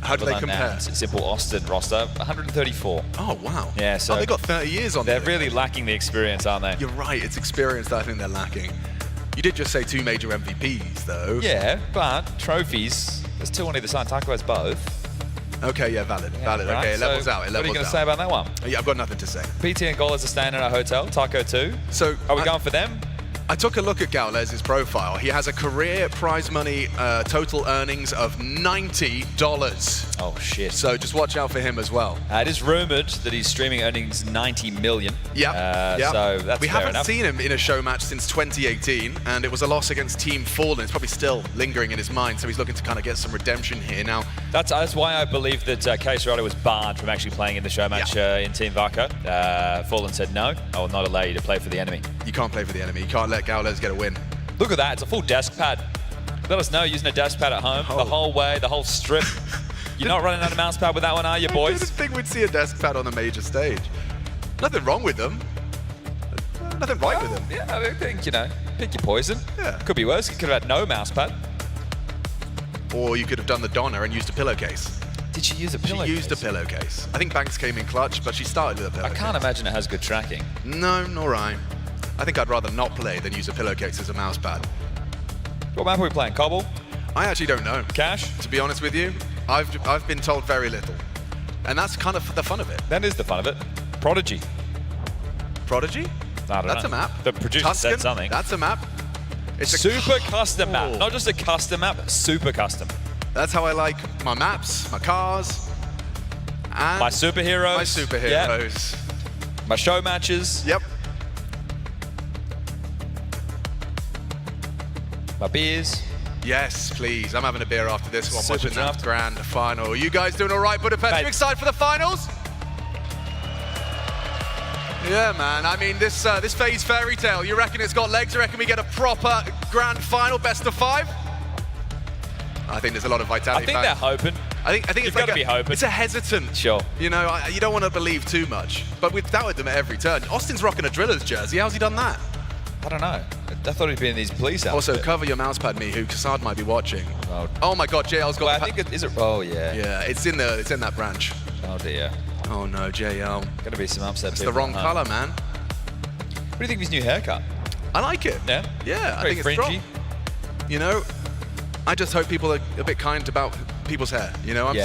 How do they compare? Simple Austin roster, 134. Oh, wow. Yeah, so they got 30 years on there. They're really lacking the experience, aren't they? You're right. It's experience that I think they're lacking. You did just say 2 major MVPs, though. Yeah, but trophies, there's 2 on either side. TeSeS has both. Okay, yeah, valid. Right? Okay, it levels out. What are you going to say about that one? Yeah, I've got nothing to say. PT and Golas are staying in our hotel, Taco 2. So are we going for them? I took a look at Gaules' profile. He has a career prize money total earnings of $90. Oh, shit. So just watch out for him as well. It is rumored that he's streaming earnings $90 million. Yeah. So that's we fair haven't enough. seen him in a show match since 2018, and it was a loss against Team Fallen. It's probably still lingering in his mind, so he's looking to kind of get some redemption here now. That's why I believe that KSCERATO was barred from actually playing in the show match in Team Vaca. Fallen said, no, I will not allow you to play for the enemy. You can't play for the enemy. You can't let Gaules get a win. Look at that. It's a full desk pad. Let us know using a desk pad at home the whole way, the whole strip. You're not running out of mouse pad with that one, are you, boys? I didn't think we'd see a desk pad on a major stage. Nothing wrong with them. Nothing right with them. Yeah, I think, pick your poison. Yeah. Could be worse. You could have had no mouse pad. Or you could have done the Donna and used a pillowcase. Did she use a pillowcase? She used a pillowcase. I think Banks came in clutch, but she started with a pillowcase. I can't imagine it has good tracking. No, nor I. I think I'd rather not play than use a pillowcase as a mouse pad. What map are we playing? Cobble? I actually don't know. Cash? To be honest with you, I've been told very little. And that's kind of the fun of it. That is the fun of it. Prodigy. Prodigy? I don't know. That's a map. The producer Tuscan? said something. That's a map. It's a super custom map. Not just a custom map, super custom. That's how I like my maps, my cars, and my superheroes. My superheroes. Yep. My show matches. Yep. My beers. Yes, please. I'm having a beer after this one, Super watching draft. that grand final. You guys doing all right, Budapest? You excited for the finals? Yeah, man. I mean, this Faze fairy tale, you reckon it's got legs? You reckon we get a proper grand final, best of 5? I think there's a lot of vitality. I think they're hoping. I think it's You've like got to be hoping. It's a hesitant. Sure. You know, you don't want to believe too much, but we've doubted them at every turn. Austin's rocking a Driller's jersey. How's he done that? I don't know. I thought he'd be in these police outfits. Also, cover your mousepad, Mihu. Kassad might be watching. Oh my God, JL's got. Well, I think is it? Oh yeah. Yeah, it's in that branch. Oh dear. Oh no, JL. Gonna be some upset. It's the wrong color, man. What do you think of his new haircut? I like it. Yeah. Yeah, I Very think fringy. it's strong. You know, I just hope people are a bit kind about people's hair. You know, it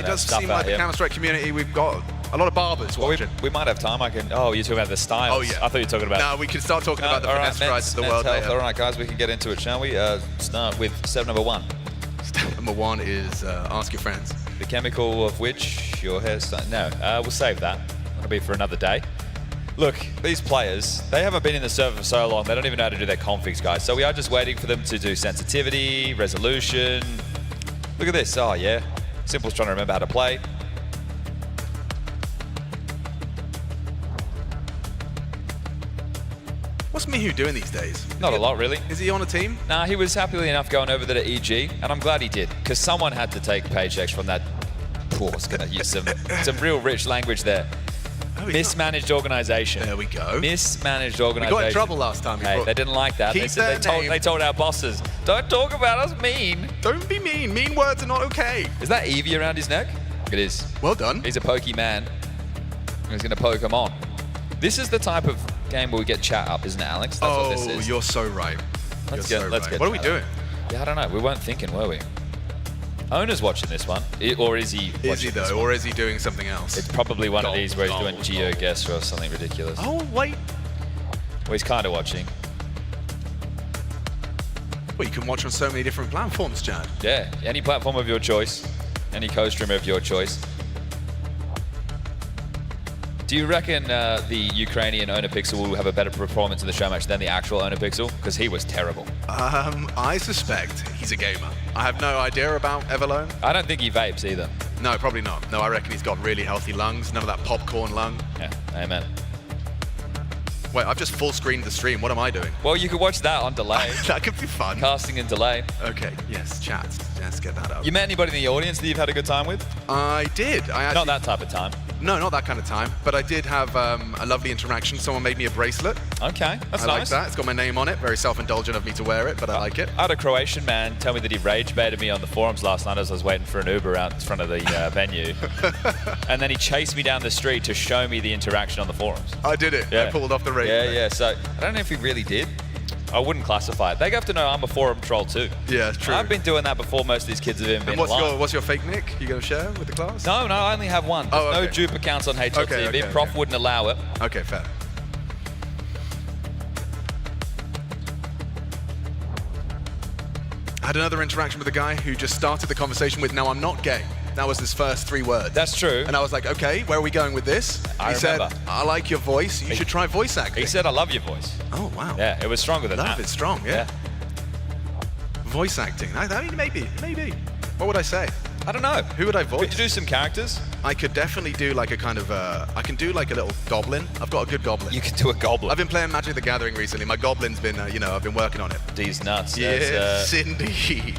does seem like the Counter-Strike community, we've got a lot of barbers watching. We might have time. Oh, you're talking about the styles. Oh yeah. I thought you were talking about. No, we can start talking about the finesse strides of the world later. All right, guys, we can get into it, shall we? Start with step number 1. Step number 1 is ask your friends. The chemical of which your hairstyle. No, we'll save that. That'll be for another day. Look, these players, they haven't been in the server for so long, they don't even know how to do their configs, guys. So we are just waiting for them to do sensitivity, resolution. Look at this. Oh, yeah. Simple's trying to remember how to play. What's Mihu doing these days? Not a lot, really. Is he on a team? Nah, he was happily enough going over there to EG, and I'm glad he did, because someone had to take paychecks from that. Poor, I was going to use some real rich language there. Mismanaged organization. There we go. Mismanaged organization. We got in trouble last time. Hey, they didn't like that. They told our bosses, don't talk about us mean. Don't be mean. Mean words are not okay. Is that Eevee around his neck? It is. Well done. He's a pokey man. He's going to poke him on. This is the type of game where we get chat up, isn't it, Alex? That's what this is. You're so right. Let's get What are we doing? Yeah, I don't know. We weren't thinking, were we? Owner's watching this one, or is he? Is he though, or is he doing something else? It's probably one of these where he's doing GeoGuessr or something ridiculous. Oh wait, Well, he's kind of watching. Well, you can watch on so many different platforms, Chad. Yeah, any platform of your choice, any co-streamer of your choice. Do you reckon the Ukrainian Onapixel will have a better performance in the show match than the actual Onapixel? Because he was terrible. I suspect he's a gamer. I have no idea about Everlone. I don't think he vapes either. No, probably not. No, I reckon he's got really healthy lungs. None of that popcorn lung. Yeah, amen. Wait, I've just full screened the stream. What am I doing? Well, you could watch that on delay. That could be fun. Casting in delay. Okay, yes, chat. Let's get that up. You met anybody in the audience that you've had a good time with? I did. Not that type of time. No, not that kind of time. But I did have a lovely interaction. Someone made me a bracelet. Okay, that's I nice. like that. It's got my name on it. Very self-indulgent of me to wear it, but I like it. I had a Croatian man tell me that he rage baited me on the forums last night as I was waiting for an Uber out in front of the venue. And then he chased me down the street to show me the interaction on the forums. I did it. Yeah. I pulled off the rage. Yeah. So I don't know if he really did. I wouldn't classify it. They have to know I'm a forum troll too. Yeah, true. I've been doing that before most of these kids have even been And what's your fake nick? You going to share with the class? No, I only have one. There's no dupe accounts on HLTV. Okay, Prof wouldn't allow it. Okay, fair. I had another interaction with a guy who just started the conversation with, "No, I'm not gay." That was his first 3 words. That's true. And I was like, okay, where are we going with this? I he remember. said, I like your voice. You should try voice acting. He said, I love your voice. Oh, wow. Yeah, it was stronger than that. Love, it's strong, yeah. Voice acting. I mean, maybe. What would I say? I don't know. Who would I voice? Could you do some characters? I could definitely do like a kind of, I can do like a little goblin. I've got a good goblin. You can do a goblin. I've been playing Magic the Gathering recently. My goblin's been, I've been working on it. These nuts. Yes, indeed.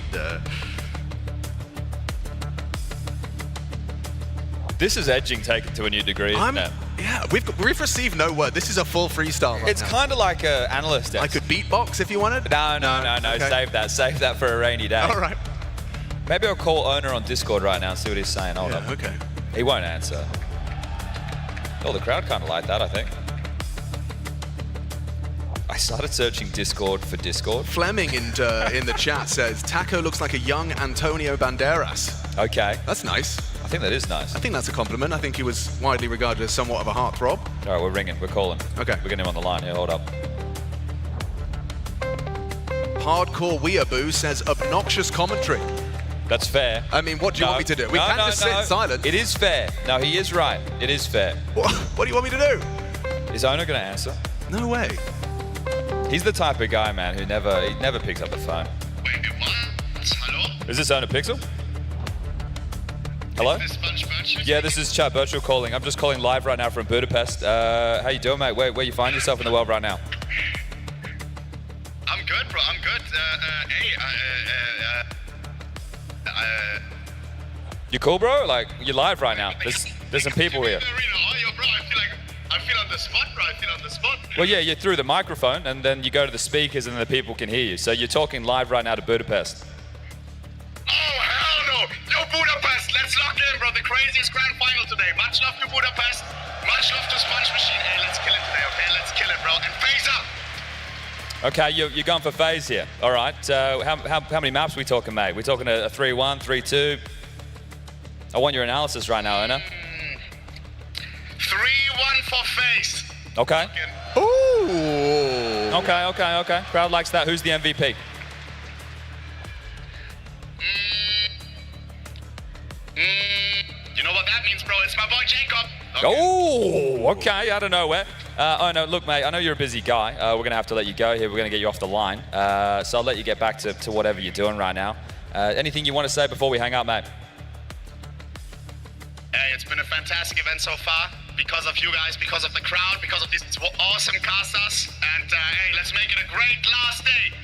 This is edging taken to a new degree, isn't it? Yeah, we've received no word. This is a full freestyle right It's now. kind of like an analyst desk. I could beatbox if you wanted. No. Okay. Save that for a rainy day. All right. Maybe I'll call Owner on Discord right now and see what he's saying. Hold up. Okay. He won't answer. Oh, the crowd kind of like that, I think. I started searching Discord for Discord. Fleming in the chat says, Taco looks like a young Antonio Banderas. Okay. That's nice. I think that is nice. I think that's a compliment. I think he was widely regarded as somewhat of a heartthrob. All right, we're ringing. We're calling. Okay. We're getting him on the line here. Hold up. Hardcore Weeaboo says obnoxious commentary. That's fair. I mean, what do you want me to do? We can't just sit silent. It is fair. No, he is right. It is fair. What do you want me to do? Is Owner going to answer? No way. He's the type of guy, man, who never picks up the phone. Wait, what? Hello? Is this Owner Pixel? Hello? Is this Virtual? Yeah, this is Chat Virtual calling. I'm just calling live right now from Budapest. How you doing, mate? Where you find yourself in the world right now? I'm good, bro. I'm good. You cool, bro? Like, you're live right now. There's some people here. I feel on the spot, bro. I feel on the spot. Well, yeah, you're through the microphone, and then you go to the speakers, and then the people can hear you. So you're talking live right now to Budapest. Oh, hell no. Yo, Budapest, let's lock in, bro. The craziest grand final today. Much love to Budapest. Much love to Sponge Machine. Hey, let's kill it today, okay? Let's kill it, bro. And Faze up. Okay, you're going for Faze here. All right. How many maps are we talking, mate? We're talking a 3-1, 3-2. I want your analysis right now, Owner. 3-1 for Faze. Okay. Ooh. Okay. Crowd likes that. Who's the MVP? You know what that means, bro? It's my boy Jacob. Oh, okay, out of nowhere. Oh no, look, mate, I know you're a busy guy. We're gonna have to let you go here. We're gonna get you off the line. So I'll let you get back to whatever you're doing right now. Anything you want to say before we hang up, mate? Hey, it's been a fantastic event so far. Because of you guys, because of the crowd, because of these awesome casters. And hey, let's make it a great last day.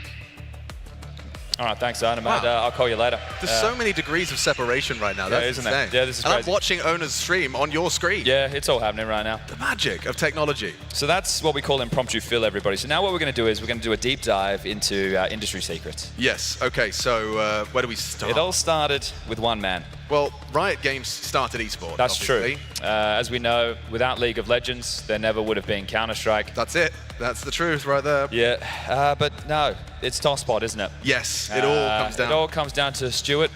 All right, thanks, Owner, mate. Wow. I'll call you later. There's so many degrees of separation right now. Yeah, That's isn't insane. it? Yeah, this is and crazy. I'm watching Owner's stream on your screen. Yeah, it's all happening right now. The magic of technology. So that's what we call impromptu fill, everybody. So now what we're going to do is we're going to do a deep dive into industry secrets. Yes. Okay. So where do we start? It all started with one man. Well, Riot Games started esports. That's obviously. true. As we know, without League of Legends, there never would have been Counter-Strike. That's it. That's the truth right there. Yeah, but no, it's ToSpot, isn't it? Yes, it all comes down. It all comes down to Stuart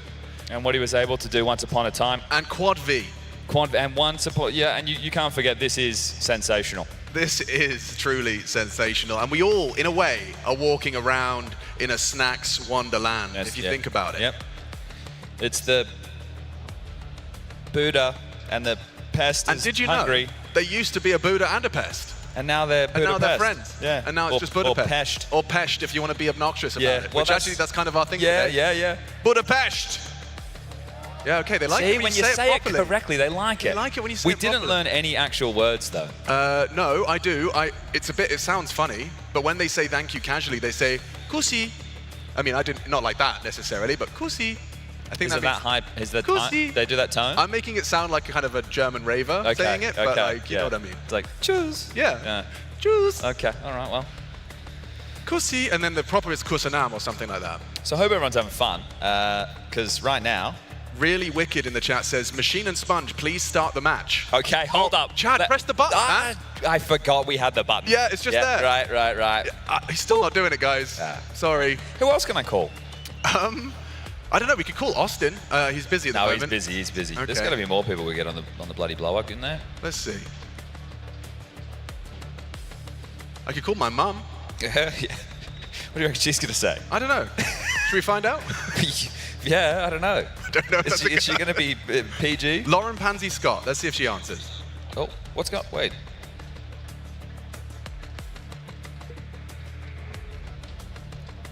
and what he was able to do once upon a time. And Quad V. And one support, yeah, and you can't forget this is sensational. This is truly sensational. And we all, in a way, are walking around in a snacks wonderland, if you think about it. Yep. It's the Buddha and the pest And is did you hungry. know, there used to be a Buddha and a pest. And now they're Budapest. And now they're friends. Yeah. And now it's just Budapest. Or Pest. Or Pest if you want to be obnoxious about it. Well, Which actually, that's kind of our thing today. Yeah. Budapest! Yeah, okay, they like See, it when you say it properly. correctly, they like it. They like it when you say it We didn't properly. learn any actual words, though. No, I do. It sounds funny, but when they say thank you casually, they say, kusi. I mean, I didn't, not like that necessarily, but kusi. I think Is it that high? Is that Kusi. they do that tone? I'm making it sound like a kind of a German raver saying it, but like, you know what I mean. It's like, choose. Yeah. Choose. Okay, all right, well. Kusi, and then the proper is kusanam or something like that. So I hope everyone's having fun, because right now... Really Wicked in the chat says, Machine and Sponge, please start the match. Okay, hold up. Chad, press the button, man. I forgot we had the button. Yeah, it's just there. Right. Yeah, he's still not doing it, guys. Sorry. Who else can I call? I don't know, we could call Austin. He's busy at the moment. No, he's busy. Okay. There's got to be more people we get on the bloody blow-up, isn't there? Let's see. I could call my mum. Yeah. What do you reckon she's going to say? I don't know. Should we find out? Yeah, I don't know. I don't know. Is she going to be PG? Lauren Pansy Scott. Let's see if she answers. Oh, what's got? Wait.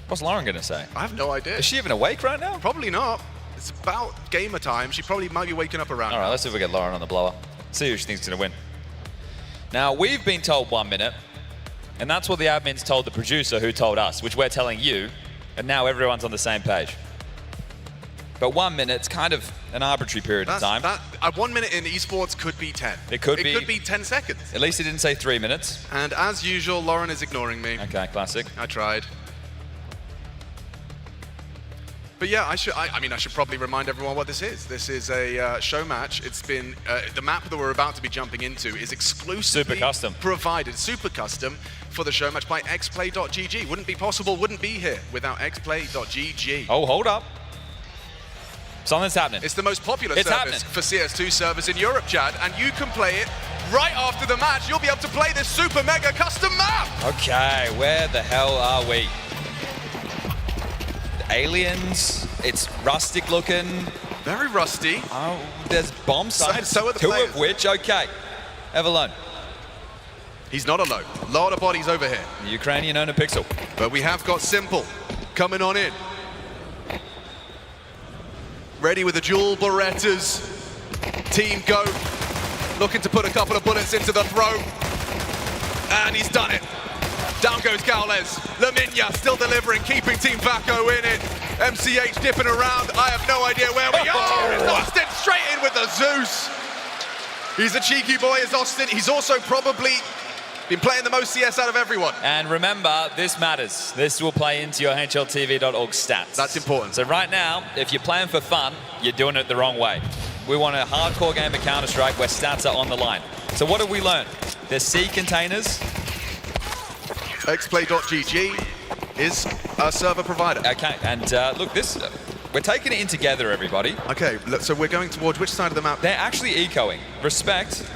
What's Lauren going to say? I have no idea. Is she even awake right now? Probably not. It's about gamer time. She probably might be waking up around. All right, let's see if we get Lauren on the blower. See who she thinks is going to win. Now, we've been told 1 minute, and that's what the admins told the producer who told us, which we're telling you, and now everyone's on the same page. But 1 minute's kind of an arbitrary period of time. 1 minute in esports could be 10. It could be 10 seconds. At least he didn't say 3 minutes. And as usual, Lauren is ignoring me. Okay, classic. I tried. But yeah, I should probably remind everyone what this is. This is a show match. It's been the map that we're about to be jumping into is exclusively Super custom. provided, super custom for the show match by xplay.gg. Wouldn't be possible, wouldn't be here without xplay.gg. Oh, hold up. Something's happening. It's the most popular It's service happening. for CS2 servers in Europe, Chad, and you can play it right after the match. You'll be able to play this super mega custom map. Okay, where the hell are we? Aliens. It's rustic looking. Very rusty. Oh, there's bomb sites. So are the two players. of which, okay. Evelyn. He's not alone. A lot of bodies over here. The Ukrainian owner Pixel. But we have got Simple coming on in. Ready with the dual Berettas. Team Go looking to put a couple of bullets into the throat. And he's done it. Down goes Gaules. Laminia still delivering, keeping Team Vaco in it. MCH dipping around. I have no idea where we are. It's Austin straight in with the Zeus. He's a cheeky boy, is Austin. He's also probably been playing the most CS out of everyone. And remember, this matters. This will play into your HLTV.org stats. That's important. So right now, if you're playing for fun, you're doing it the wrong way. We want a hardcore game of Counter-Strike where stats are on the line. So what have we learned? There's C containers. xplay.gg is a server provider. Okay, and look, we're taking it in together, everybody. Okay, so we're going towards which side of the map? They're actually ecoing. Respect.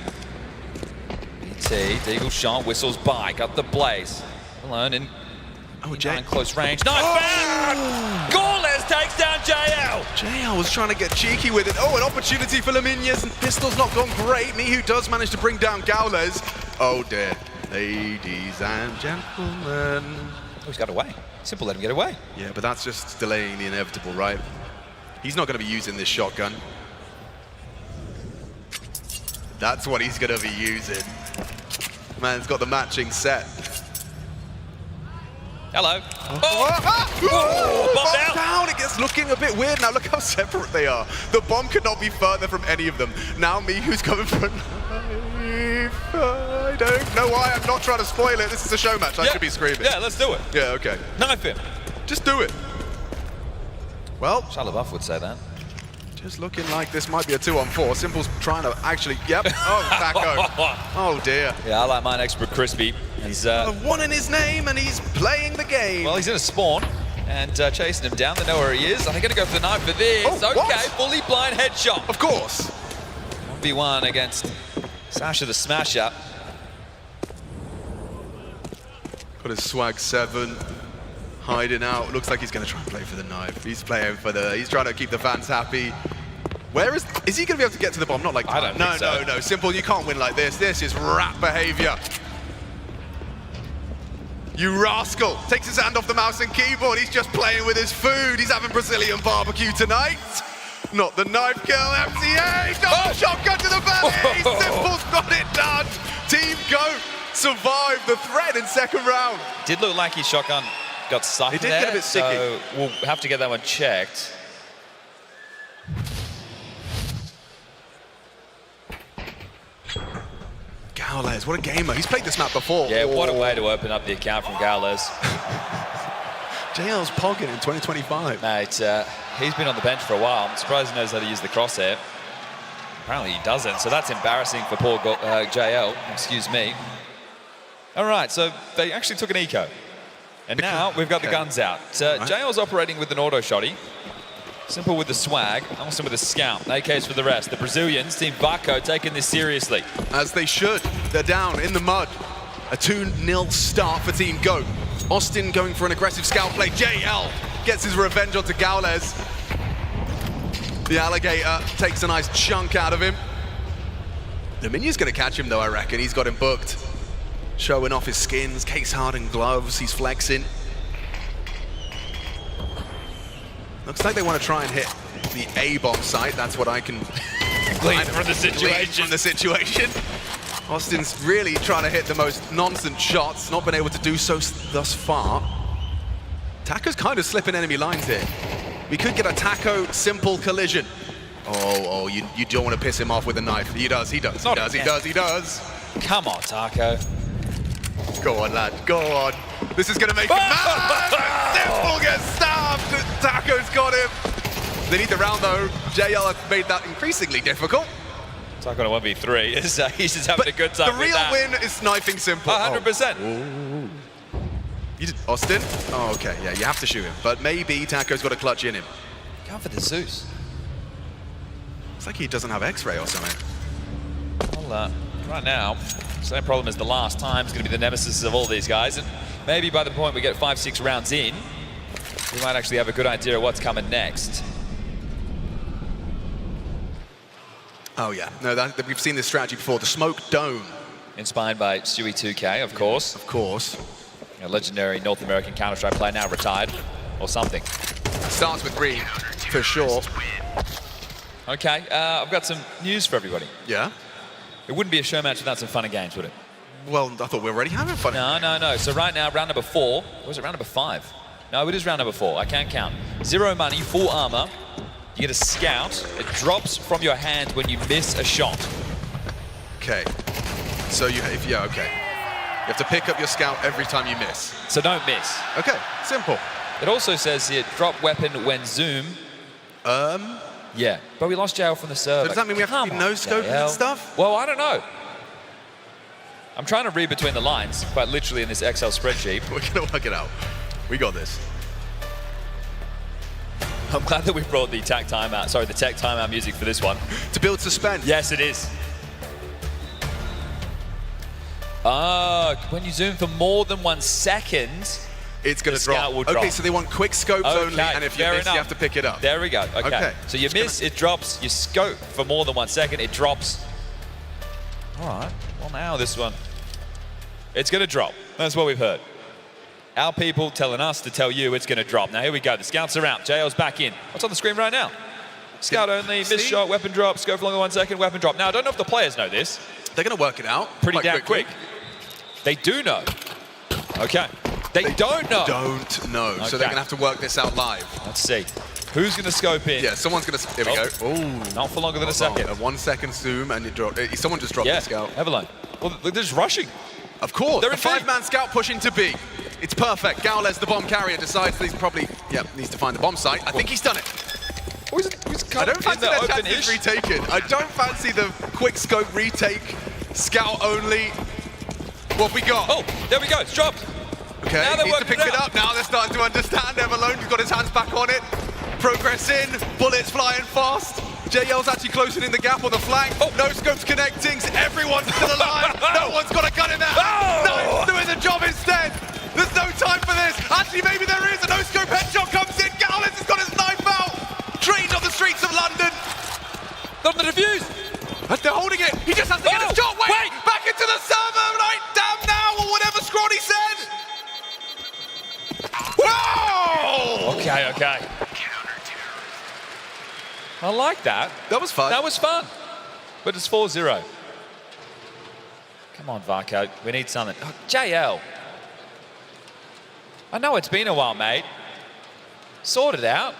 BT, Deagle shot, whistles by, got the blaze. Alone in close range. Nice bang! Gaules takes down JL! JL was trying to get cheeky with it. Oh, an opportunity for Laminias, and Pistol's not gone great. Nihu does manage to bring down Gaules. Oh dear. Ladies and gentlemen. Oh, he's got away. Simple, let him get away. Yeah, but that's just delaying the inevitable, right? He's not going to be using this shotgun. That's what he's going to be using. Man's got the matching set. Hello. Bomb down. It gets looking a bit weird now. Look how separate they are. The bomb could not be further from any of them. Now me, who's coming for I don't know why. I'm not trying to spoil it. This is a show match. I should be screaming. Yeah, let's do it. Yeah, okay. Knife him. Just do it. Well, Shalabuff would say that. Just looking like this might be a 2-on-4. Simple's trying to actually, yep. Oh, Vaco. Oh, dear. Yeah, I like mine extra crispy. He's one in his name, and he's playing the game. Well, he's in a spawn and chasing him down. They know where he is. Are they going to go for the knife for this? Oh, okay, what? fully blind headshot. Of course. 1v1 against Sasha the Smasher. Got his swag 7. Hiding out. Looks like he's going to try and play for the knife. He's playing for the... He's trying to keep the fans happy. Where is he going to be able to get to the bomb? Not like... I don't think so. No. Simple, you can't win like this. This is rat behavior. You rascal. Takes his hand off the mouse and keyboard. He's just playing with his food. He's having Brazilian barbecue tonight. Not the knife kill. MCA. Double shotgun to the belly. Simple's got it done. Team GOAT survived the threat in second round. Did look like his shotgun got stuck It did there, get a bit sticky. so we'll have to get that one checked. Gowles, what a gamer. He's played this map before. Yeah, what a way to open up the account from Gowles. JL's pogging in 2025. Mate, he's been on the bench for a while. I'm surprised he knows how to use the crosshair. Apparently he doesn't, so that's embarrassing for poor JL, excuse me. All right, so they actually took an eco. And now we've got the guns out. JL's operating with an auto shotty. Simple with the swag, Austin with the scout. AKs for the rest. The Brazilians, Team Vaco, taking this seriously. As they should. They're down in the mud. A 2-0 start for Team GOAT. Austin going for an aggressive scout play. JL gets his revenge onto Gowles. The alligator takes a nice chunk out of him. Dominion's going to catch him though, I reckon. He's got him booked. Showing off his skins, case-hardened gloves, he's flexing. Looks like they want to try and hit the A-bomb site. That's what I can glean from the situation. Austin's really trying to hit the most nonsense shots, not been able to do so thus far. Taco's kind of slipping enemy lines here. We could get a Taco simple collision. Oh, you don't want to piss him off with a knife. He does. He does. Come on, Taco. Go on, lad. Go on. This is going to make him mad. Simple gets stabbed. Taco's got him. They need the round, though. JL has made that increasingly difficult. Taco on a 1v3. He's just having a good time The real win is knifing Simple. 100%. You did Austin? Oh, okay. Yeah, you have to shoot him. But maybe Taco's got a clutch in him. Go for the Zeus. It's like he doesn't have X-ray or something. Well, right now, same problem as the last time. It's going to be the nemesis of all these guys. And maybe by the point we get 5-6 rounds in, we might actually have a good idea of what's coming next. Oh, yeah. No, we've seen this strategy before. The smoke dome. Inspired by Stewie2K, of course. Of course. A legendary North American Counter-Strike player, now retired, or something. Starts with green, for sure. Okay, I've got some news for everybody. Yeah? It wouldn't be a show match without some fun and games, would it? Well, I thought we were already having fun. No. So right now, round number 4. Or was it round number 5? No, it is round number 4. I can't count. 0 money, full armor. You get a scout. It drops from your hand when you miss a shot. Okay. So okay. You have to pick up your scout every time you miss. So don't miss. Okay, simple. It also says here, drop weapon when zoom. Yeah, but we lost JL from the server. So does that mean we have to be no-scoping and stuff? Well, I don't know. I'm trying to read between the lines, quite literally in this Excel spreadsheet. We're going to work it out. We got this. I'm glad that we brought the tech timeout music for this one. To build suspense. Yes, it is. When you zoom for more than 1 second, it's going to drop. Okay, so they want quick scopes only, and if you miss, you have to pick it up. There we go. Okay. So you miss, it drops. You scope for more than 1 second, it drops. All right. Well, now this one, it's going to drop. That's what we've heard. Our people telling us to tell you it's going to drop. Now, here we go. The scouts are out. JL's back in. What's on the screen right now? Scout only, miss shot, weapon drop, scope for longer 1 second, weapon drop. Now, I don't know if the players know this. They're going to work it out pretty damn quick. They do know. Okay. They don't know. Don't know. Okay. So they're going to have to work this out live. Let's see. Who's going to scope in? Yeah, someone's going to... Here we go. Oh, not for longer than a second. A 1 second zoom and you drop... Someone just dropped the scout. Evelyn. Well, they're just rushing. Of course. They're a 5-man scout pushing to B. It's perfect. Gowles, the bomb carrier, decides that he's probably... needs to find the bomb site. I think he's done it. I don't fancy that chance retaken. I don't fancy the quick scope retake. Scout only. What have we got? Oh, there we go. It's dropped. Okay, he needs to pick it up. Now they're starting to understand. Everlone, he's got his hands back on it. Progress in. Bullets flying fast. JL's actually closing in the gap on the flank. Oh, no scopes connecting. Everyone's still alive. No one's got a gun in their hand. Knife's doing the job instead. the defuse. They're holding it. He just has to get his shot. Wait, back into the server. Right, damn now, or whatever Scrawny said. Whoa! Okay. I like that. That was fun. That was fun. But it's 4-0. Come on, Varco. We need something. Oh, JL. I know it's been a while, mate. Sort it out.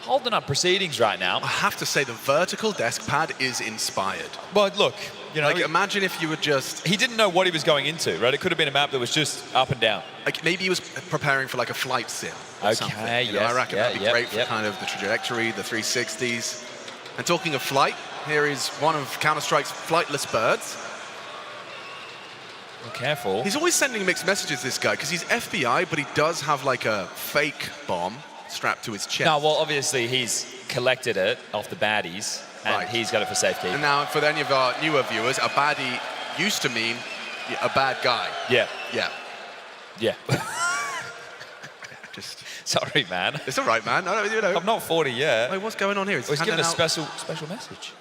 Holding up proceedings right now. I have to say, the vertical desk pad is inspired. Well, look, you know, like, imagine if you were just... He didn't know what he was going into, right? It could have been a map that was just up and down. Like, maybe he was preparing for like a flight sim or something. You know, yes, I reckon that'd be great for kind of the trajectory, the 360s. And talking of flight, here is one of Counter-Strike's flightless birds. Be careful. He's always sending mixed messages, this guy, because he's FBI, but he does have like a fake bomb strapped to his chest. No, well, obviously he's collected it off the baddies, and he's got it for safekeeping. And now, for any of our newer viewers, a baddie used to mean a bad guy. Yeah. Yeah. Just sorry, man. It's all right, man. You know. I'm not 40 yet. Wait, what's going on here? He's giving a special message.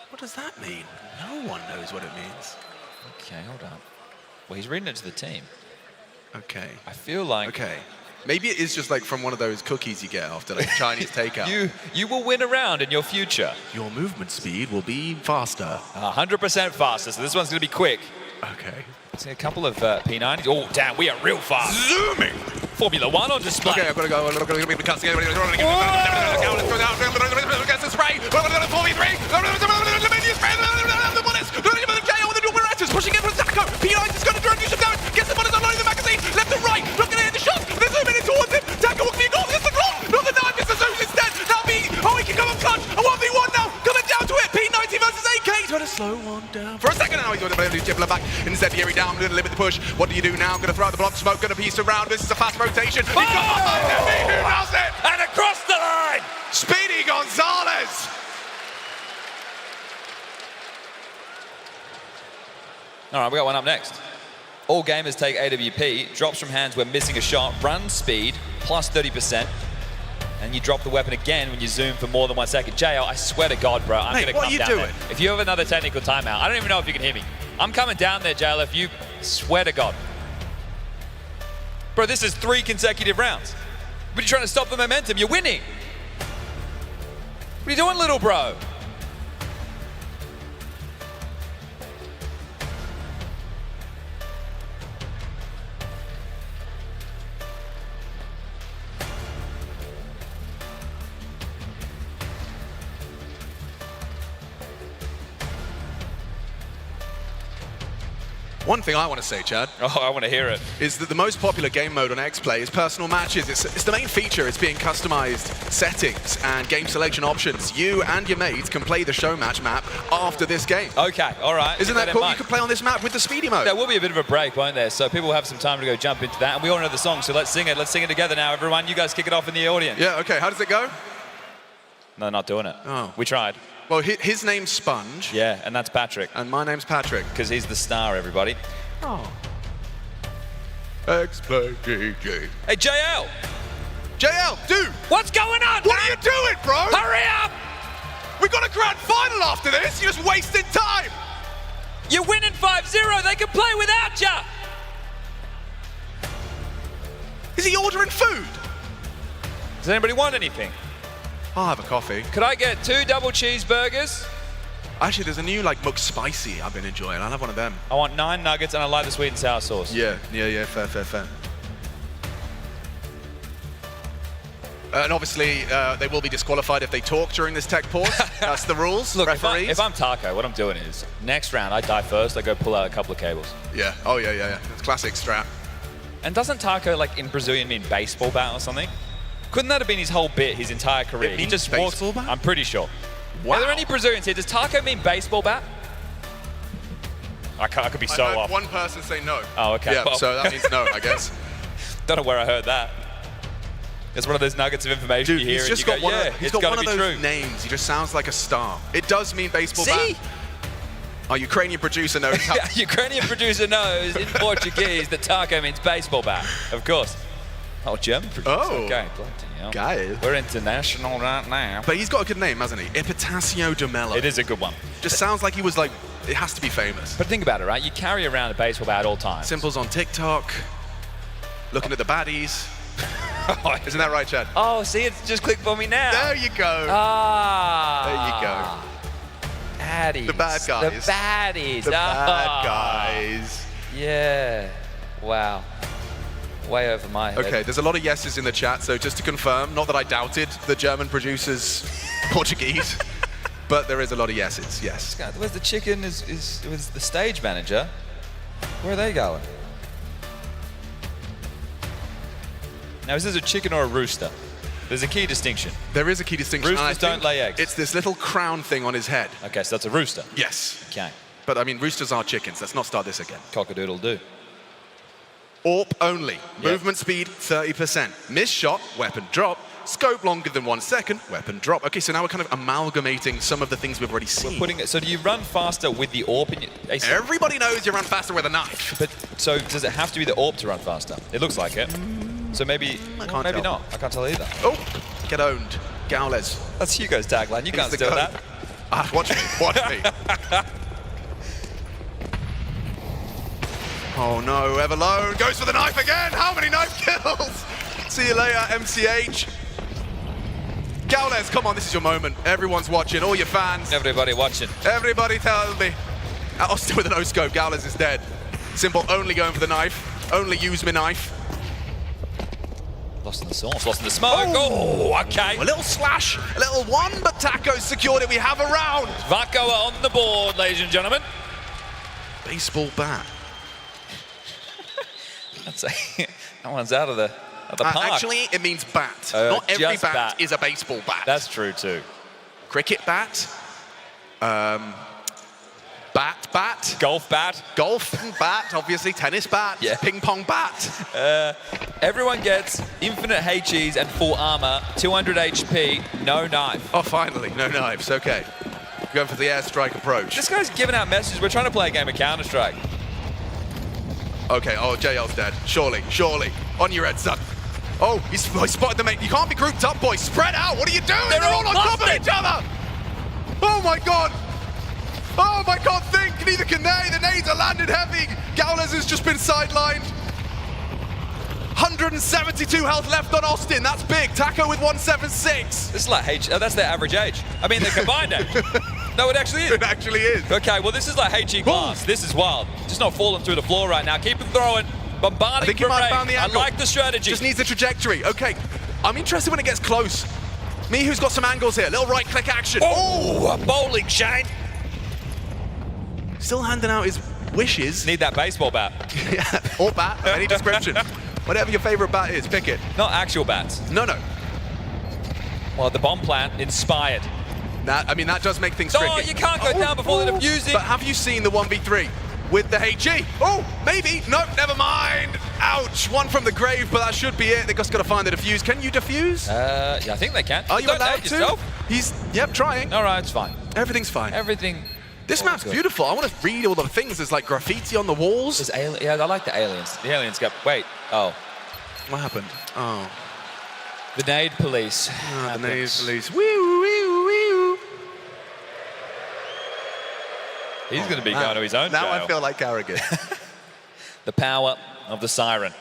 What does that mean? No one knows what it means. Okay, hold on. Well, he's reading it to the team. Okay. I feel like... Okay. Maybe it is just like from one of those cookies you get after like Chinese takeout. You will win a round in your future. Your movement speed will be faster. 100% faster, so this one's going to be quick. Okay. See a couple of P90s. Oh, damn, we are real fast. Zooming! Formula 1 on display. Okay, I've got to go. I'm going to be cussing. Let's go down. Against the spray. 4v3. Pushing in from Zacko. P9 is going to drone you some damage. Gets the bullets unloading the magazine. Left and right. Looking at the shots. They're zooming in towards him. Zacko will be a goal. Gets the drop. Not the 9. Gets the Zeus instead. Now B. Oh, he can come up clutch. A 1v1 now. Coming down to it. P90 versus AK. He's going to slow one down. For a second now, he's going to play Jibbler back. Instead, Yeri down. Going to limit the push. What do you do now? Going to throw out the block smoke. Going to piece around. This is a fast rotation. He got behind him. Who does it? And across the line. Speedy Gonzalez. All right, we got one up next. All gamers take AWP, drops from hands when missing a shot, run speed, plus 30%, and you drop the weapon again when you zoom for more than 1 second. JL, I swear to God, bro, I'm going to come down there. If you have another technical timeout, I don't even know if you can hear me. I'm coming down there, JL, if you swear to God. Bro, this is 3 consecutive rounds. But you're trying to stop the momentum. You're winning. What are you doing, little bro? One thing I want to say, Chad. Oh, I want to hear it. Is that the most popular game mode on X-Play is personal matches. It's the main feature. It's being customized settings and game selection options. You and your mates can play the show match map after this game. Okay, all right. Isn't that cool? You can play on this map with the speedy mode. There will be a bit of a break, won't there? So people will have some time to go jump into that. And we all know the song, so let's sing it. Let's sing it together now, everyone. You guys kick it off in the audience. Yeah, okay. How does it go? No, not doing it. Oh. We tried. Well, his name's Sponge. Yeah, and that's Patrick. And my name's Patrick. Because he's the star, everybody. Oh. X-Play GG. Hey, JL! JL, dude! What's going on, What are you doing, bro? Hurry up! We've got a grand final after this. You're just wasting time. You're winning 5-0. They can play without you. Is he ordering food? Does anybody want anything? I'll have a coffee. Could I get 2 double cheeseburgers? Actually, there's a new like McSpicy I've been enjoying. I'll have one of them. I want 9 nuggets and I like the sweet and sour sauce. Yeah, fair. And obviously, they will be disqualified if they talk during this tech pause. That's the rules. Look, referees. if I'm Taco, what I'm doing is, next round, I die first, I go pull out a couple of cables. Yeah, oh yeah. It's classic strat. And doesn't Taco, like in Brazilian, mean baseball bat or something? Couldn't that have been his whole bit, his entire career? It He means just baseball walks, bat? I'm pretty sure. Wow. Are there any Brazilians here? Does Taco mean baseball bat? I could be so I've off. heard one person say no. Oh, okay. Yeah, well. so that means no, I guess. Don't know where I heard that. It's one of those nuggets of information Dude, you hear he's and just you got go, one yeah, of, he's it's got one gotta of be those true. names. He just sounds like a star. It does mean baseball See? bat. Our Ukrainian producer knows how. Ukrainian producer knows in Portuguese that taco means baseball bat, of course. Oh, German producer. Oh. Okay, bloody hell. Guys. We're international right now. But he's got a good name, hasn't he? Epitasio de Mello. It is a good one. Just sounds like he was like, it has to be famous. But think about it, right? You carry around a baseball bat at all times. Simple's on TikTok, looking at the baddies. Isn't that right, Chad? Oh, see, it's just clicked for me now. There you go. Ah. There you go. Baddies. The bad guys. The baddies. The bad guys. Yeah. Wow. Way over my head. Okay, there's a lot of yeses in the chat, so just to confirm, not that I doubted the German producer's Portuguese, but there is a lot of yeses, yes. Where's the chicken? Is the stage manager? Where are they going? Now, is this a chicken or a rooster? There's a key distinction. There is a key distinction. Roosters don't lay eggs. It's this little crown thing on his head. Okay, so that's a rooster. Yes. Okay. But I mean, roosters are chickens. Let's not start this again. Cock-a-doodle-doo. AWP only. Movement speed 30%. Miss shot, weapon drop. Scope longer than 1 second, weapon drop. Okay, so now we're kind of amalgamating some of the things we've already seen. We're putting it. So do you run faster with the AWP in your ace? Everybody knows you run faster with a knife. But so does it have to be the AWP to run faster? It looks like it. So maybe, maybe not. I can't tell either. Oh, get owned. Gaules. That's Hugo's tagline. You can't steal that. Watch me. Watch me. Oh no, Everlone goes for the knife again. How many knife kills? See you later, MCH. Gaules, come on, this is your moment. Everyone's watching, all your fans. Everybody watching. Everybody tell me. Austin with a no-scope, Gaules is dead. Simple only going for the knife. Only use my knife. Lost in the sauce, lost in the smoke. Oh, okay. A little slash, a little one, but Taco's secured it. We have a round. Vako on the board, ladies and gentlemen. Baseball bat. That's that one's out of the park. Actually, it means bat. Not every bat is a baseball bat. That's true too. Cricket bat. Bat. Golf bat. Golf bat, obviously. Tennis bat. Yeah. Ping pong bat. Everyone gets infinite HEs and full armor, 200 HP, no knife. Oh, finally, no knives. Okay. Going for the airstrike approach. This guy's giving out messages. We're trying to play a game of Counter-Strike. Okay, oh, JL's dead. Surely. On your head, son. Oh, he spotted the mate. You can't be grouped up, boys. Spread out. What are you doing? They're all on top of each other. Oh, my God. Oh, I can't think. Neither can they. The nades are landed heavy. Gaules has just been sidelined. 172 health left on Austin. That's big. Taco with 176. This is like that's their average age. I mean, their combined age. No, it actually is. It actually is. Okay, well, this is like HE class. This is wild. Just not falling through the floor right now. Keep it throwing. Bombarding. I think he might have found the angle. I like the strategy. Just needs the trajectory. Okay, I'm interested when it gets close. Mihu's got some angles here. Little right-click action. Oh, a bowling chain. Still handing out his wishes. Need that baseball bat. Yeah, or bat of any description. Whatever your favorite bat is, pick it. Not actual bats. No. Well, the bomb plant inspired. That does make things tricky. Oh, you can't go down before they defuse it. But have you seen the 1v3 with the HE? Oh, maybe. Nope, never mind. Ouch. One from the grave, but that should be it. They just got to find the defuse. Can you defuse? Yeah, I think they can. Are you allowed to? Yourself? He's, trying. All right, it's fine. Everything's fine. Everything. This map's beautiful. I want to read all the things. There's like graffiti on the walls. Yeah, I like the aliens. The aliens go, wait, oh. What happened? Oh. The nade police. The nade police. Wee-oo, wee-oo, wee-oo. He's going to be going to his own Now jail. I feel like Karrigan. The power of the siren.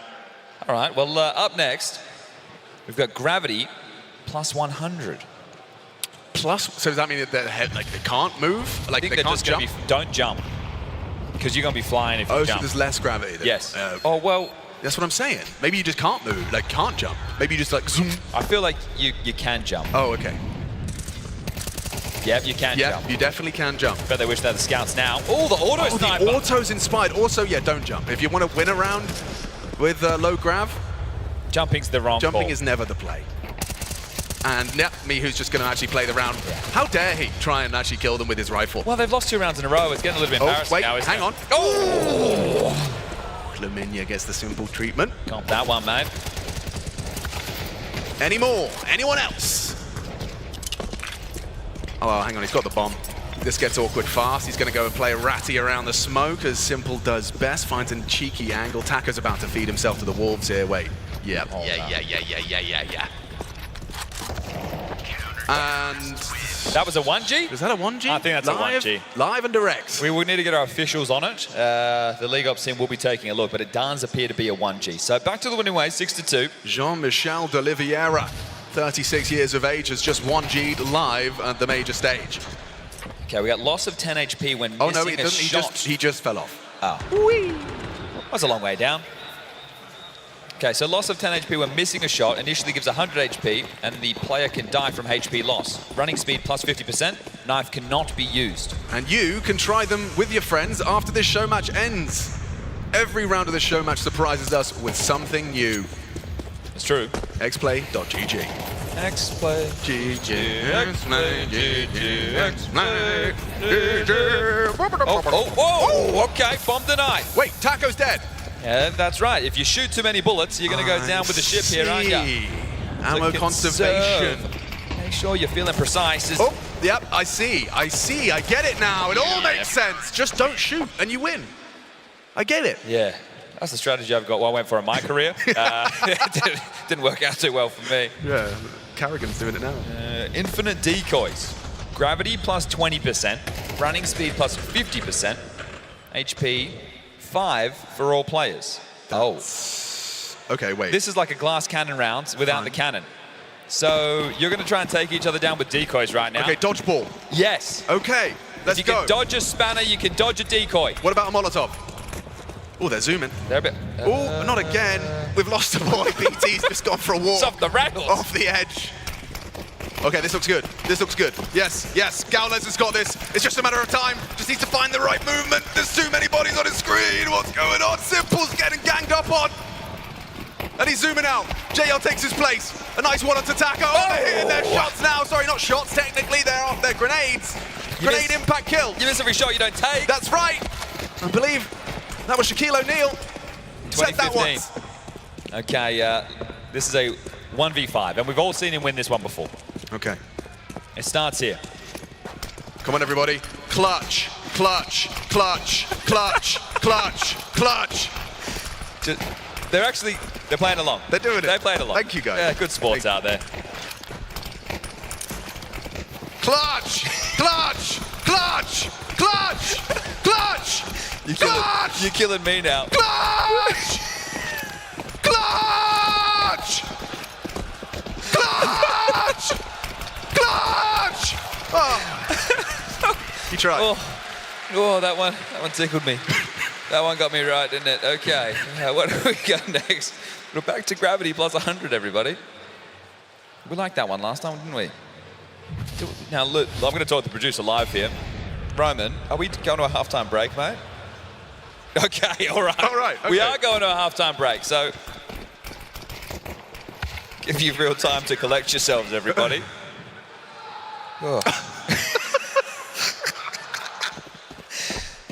All right, well, up next, we've got gravity plus 100. Plus, so does that mean that they can't move? Like I think they they're can't just going jump? to be, don't jump. Because you're going to be flying if you Oh, jump. so there's less gravity then? Yes. Oh, well. That's what I'm saying. Maybe you just can't move, like can't jump. Maybe you just like zoom. I feel like you can jump. Oh, okay. Yep, you can jump. Yeah, you definitely can jump. Bet they wish they had the scouts now. Oh, the auto sniper. The auto's inspired. Also, yeah, don't jump. If you want to win a round with low grav, jumping's the wrong Jumping call. is never the play. And Mihu's just going to actually play the round. Yeah. How dare he try and actually kill them with his rifle? Well, they've lost 2 rounds in a row. It's getting a little bit embarrassing now, isn't hang it? on. Oh! Flaminia gets the simple treatment. Comp that one, mate. Any more? Anyone else? Oh, hang on, he's got the bomb. This gets awkward fast. He's going to go and play a ratty around the smoke, as Simple does best. Finds a cheeky angle. Taco's about to feed himself to the wolves here. Wait. Yeah, yeah. And that was a 1G? Was that a 1G? I think that's live, a 1G. Live and direct. We will need to get our officials on it. The League Ops team will be taking a look, but it does appear to be a 1G. So back to the winning ways, 6-2. Jean-Michel de Oliveira, 36 years of age, has just 1G'd live at the major stage. Okay, we got loss of 10 HP when oh, missing no, he a doesn't. shot. He just fell off. Oh. That's a long way down. Okay, so loss of 10 HP when missing a shot initially gives 100 HP, and the player can die from HP loss. Running speed plus 50%, knife cannot be used. And you can try them with your friends after this show match ends. Every round of this show match surprises us with something new. It's true. Xplay.gg. Xplay. GG. Xplay. GG. Xplay. Oh, okay, bomb denied. Wait, Taco's dead. Yeah, that's right. If you shoot too many bullets, you're going to go down with the ship here, aren't you? Ammo conservation. Make sure you're feeling precise. Oh, yep, I see. I get it now. It all makes sense. Just don't shoot and you win. I get it. Yeah, that's the strategy I've got. I went for in my career. Didn't work out too well for me. Yeah, karrigan's doing it now. Infinite decoys. Gravity plus 20%. Running speed plus 50%. HP 5 for all players. Okay, wait. This is like a glass cannon round without the cannon. So you're going to try and take each other down with decoys right now. Okay, dodgeball. Yes. Okay, let's you go. You can dodge a spanner, you can dodge a decoy. What about a Molotov? Oh, they're zooming. They're a bit... oh, not again. We've lost a boy. BT's just gone for a walk. It's off the rails. Off the edge. Okay, this looks good. This looks good. Yes, yes, Gowles has got this. It's just a matter of time. Just needs to find the right movement. There's too many bodies on his screen. What's going on? Simple's getting ganged up on. And he's zooming out. JL takes his place. A nice one on Taco. Oh, they're hitting their shots now. Sorry, not shots, technically. They're grenades. Grenade impact kill. You miss every shot you don't take. That's right. I believe that was Shaquille O'Neal. Said that once. Okay, this is a 1v5, and we've all seen him win this one before. Okay. It starts here. Come on, everybody. Clutch, clutch, clutch, clutch, clutch, clutch. They're playing along. They're doing it. They're playing along. Thank you, guys. Yeah, good sports out there. Clutch, clutch, clutch, clutch, clutch, clutch. You're killing me now. Clutch, clutch, clutch, clutch. Oh. You tried. Oh, that one tickled me. That one got me right, didn't it? Okay, what do we got next? We're back to gravity plus 100, everybody. We liked that one last time, didn't we? Now, look, I'm going to talk to the producer live here. Roman, are we going to a halftime break, mate? Okay, all right. All right. Okay. We are going to a halftime break, so give you real time to collect yourselves, everybody. Oh.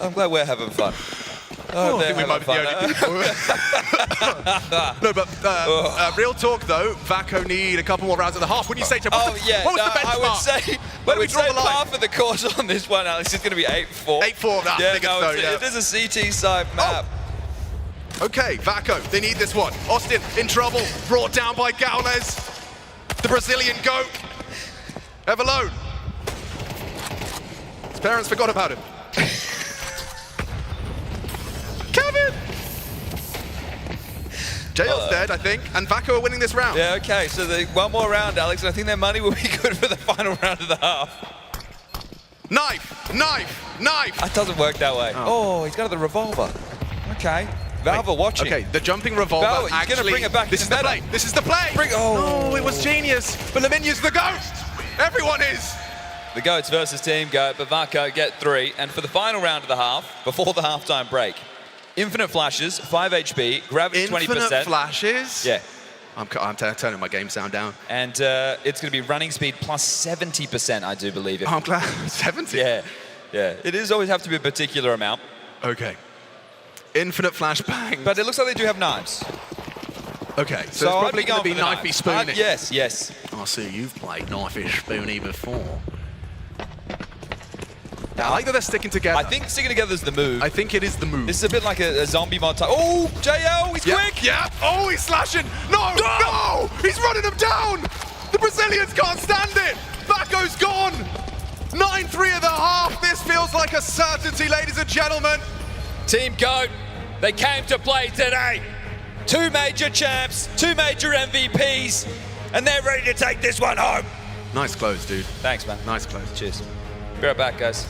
I'm glad we're having fun. I think we might be the only people. No, but real talk though, Vaco need a couple more rounds at the half. What do you say to what was the benchmark? I would say, where do we draw the line? Half of the course on this one, Alex, is going to be 8-4. 8-4, yeah, it is a CT side map. Okay, Vaco, they need this one. Austin in trouble, brought down by Gowles. The Brazilian goat. Everlone. His parents forgot about him. Kevin! JL's dead, I think, and Vaco are winning this round. Yeah, okay, so one more round, Alex, and I think their money will be good for the final round of the half. Knife, knife, knife! That doesn't work that way. Oh, he's got the revolver. Okay. Valve are watching. Okay, the jumping revolver Valve, actually... you're going to bring it back. This is the play. This is the play. No, it was genius. But Laminya's the ghost. Everyone is. The Goats versus Team Goat, but Vaco get 3. And for the final round of the half, before the halftime break, infinite flashes, 5 HP, gravity 20%. Infinite flashes? Yeah. I'm turning my game sound down. And it's going to be running speed plus 70%, I do believe. I'm glad. 70? Yeah. Yeah. It is always have to be a particular amount. Okay. Infinite flashbang. But it looks like they do have knives. Okay, so it's probably going to be knifey spoony. Yes, yes. I see you've played knifey spoony before. I like that they're sticking together. I think sticking together is the move. I think it is the move. This is a bit like a zombie mod type. Oh, JL, he's quick! Yeah, oh, he's slashing! No, no! He's running him down! The Brazilians can't stand it! Vako's gone! 9-3 of the half. This feels like a certainty, ladies and gentlemen. Team GOAT, they came to play today. 2 major champs, 2 major MVPs, and they're ready to take this one home. Nice close, dude. Thanks, man. Nice close. Cheers. Be right back, guys.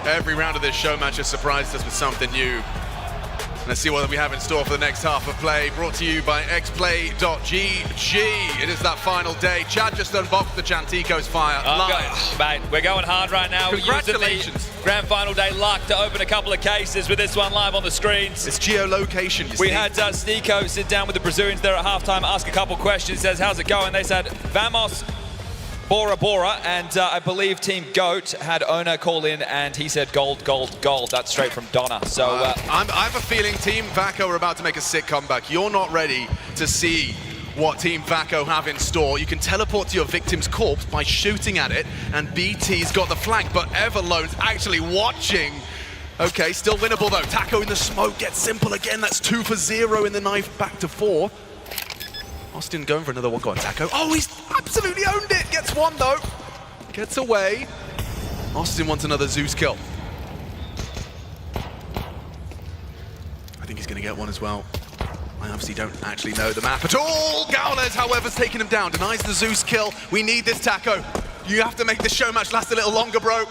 Every round of this show match has surprised us with something new. Let's see what we have in store for the next half of play. Brought to you by xplay.gg. It is that final day. Chad just unboxed the Chantico's Fire live. Mate, we're going hard right now. Congratulations. We're using the grand final day luck to open a couple of cases with this one live on the screens. It's geolocation, you We see. had NiKo sit down with the Brazilians there at halftime, ask a couple questions. Says, how's it going? They said, vamos. Bora Bora, and I believe Team GOAT had owner call in, and he said gold, gold, gold. That's straight from Donna. So I have a feeling Team Vako are about to make a sick comeback. You're not ready to see what Team Vako have in store. You can teleport to your victim's corpse by shooting at it, and BT's got the flank, but Everlone's actually watching. Okay, still winnable though. Taco in the smoke gets simple again. That's 2 for 0 in the knife, back to 4. Austin going for another one. Go on, Taco. Oh, he's absolutely owned it. Gets one, though. Gets away. Austin wants another Zeus kill. I think he's going to get one as well. I obviously don't actually know the map at all. Gaules, however, has taken him down. Denies the Zeus kill. We need this, Taco. You have to make this show match last a little longer, bro.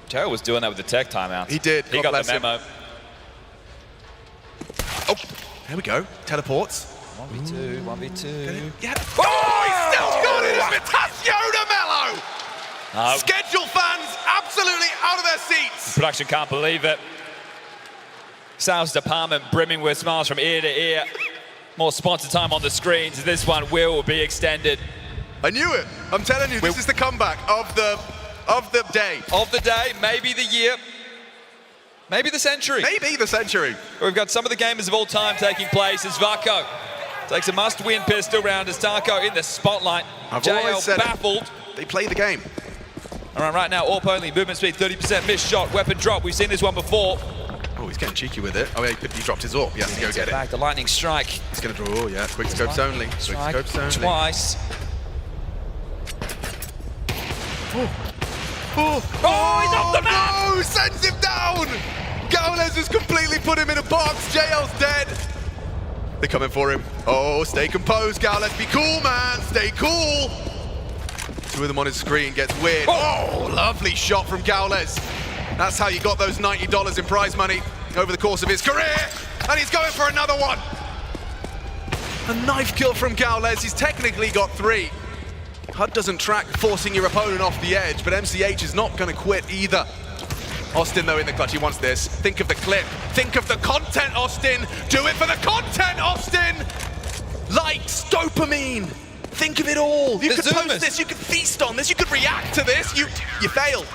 Joe was doing that with the tech timeout. He did. He got the memo. Oh, there we go. Teleports. 1v2, 1v2. Yeah. Oh, he's still got it! It's Vitaciona Mello! Schedule fans absolutely out of their seats. Production can't believe it. Sales department brimming with smiles from ear to ear. More sponsor time on the screens. This one will be extended. I knew it. I'm telling you, this is the comeback of the day. Of the day, maybe the year. Maybe the century. Maybe the century. We've got some of the gamers of all time taking place as Vako takes a must-win pistol round as Taco in the spotlight. I've always said baffled. They play the game. All right now, AWP only, movement speed 30%, missed shot, weapon drop. We've seen this one before. Oh, Oh, he's getting cheeky with it. Oh, yeah, he dropped his AWP. He has to go get it. Back, the lightning strike. He's going to draw, yeah. Quick scopes only. Quick scopes only. Twice. Oh, he's off the map! No, sends him down! Gaules has completely put him in a box. JL's dead. They're coming for him. Oh, stay composed, Gaules. Be cool, man. Stay cool. Two of them on his screen. Gets weird. Oh, lovely shot from Gaules. That's how you got those $90 in prize money over the course of his career. And he's going for another one. A knife kill from Gaules. He's technically got 3. HUD doesn't track forcing your opponent off the edge, but MCH is not going to quit either. Austin, though, in the clutch, he wants this. Think of the clip. Think of the content, Austin. Do it for the content, Austin. Likes, dopamine. Think of it all. You could post this. You could feast on this. You could react to this. You failed.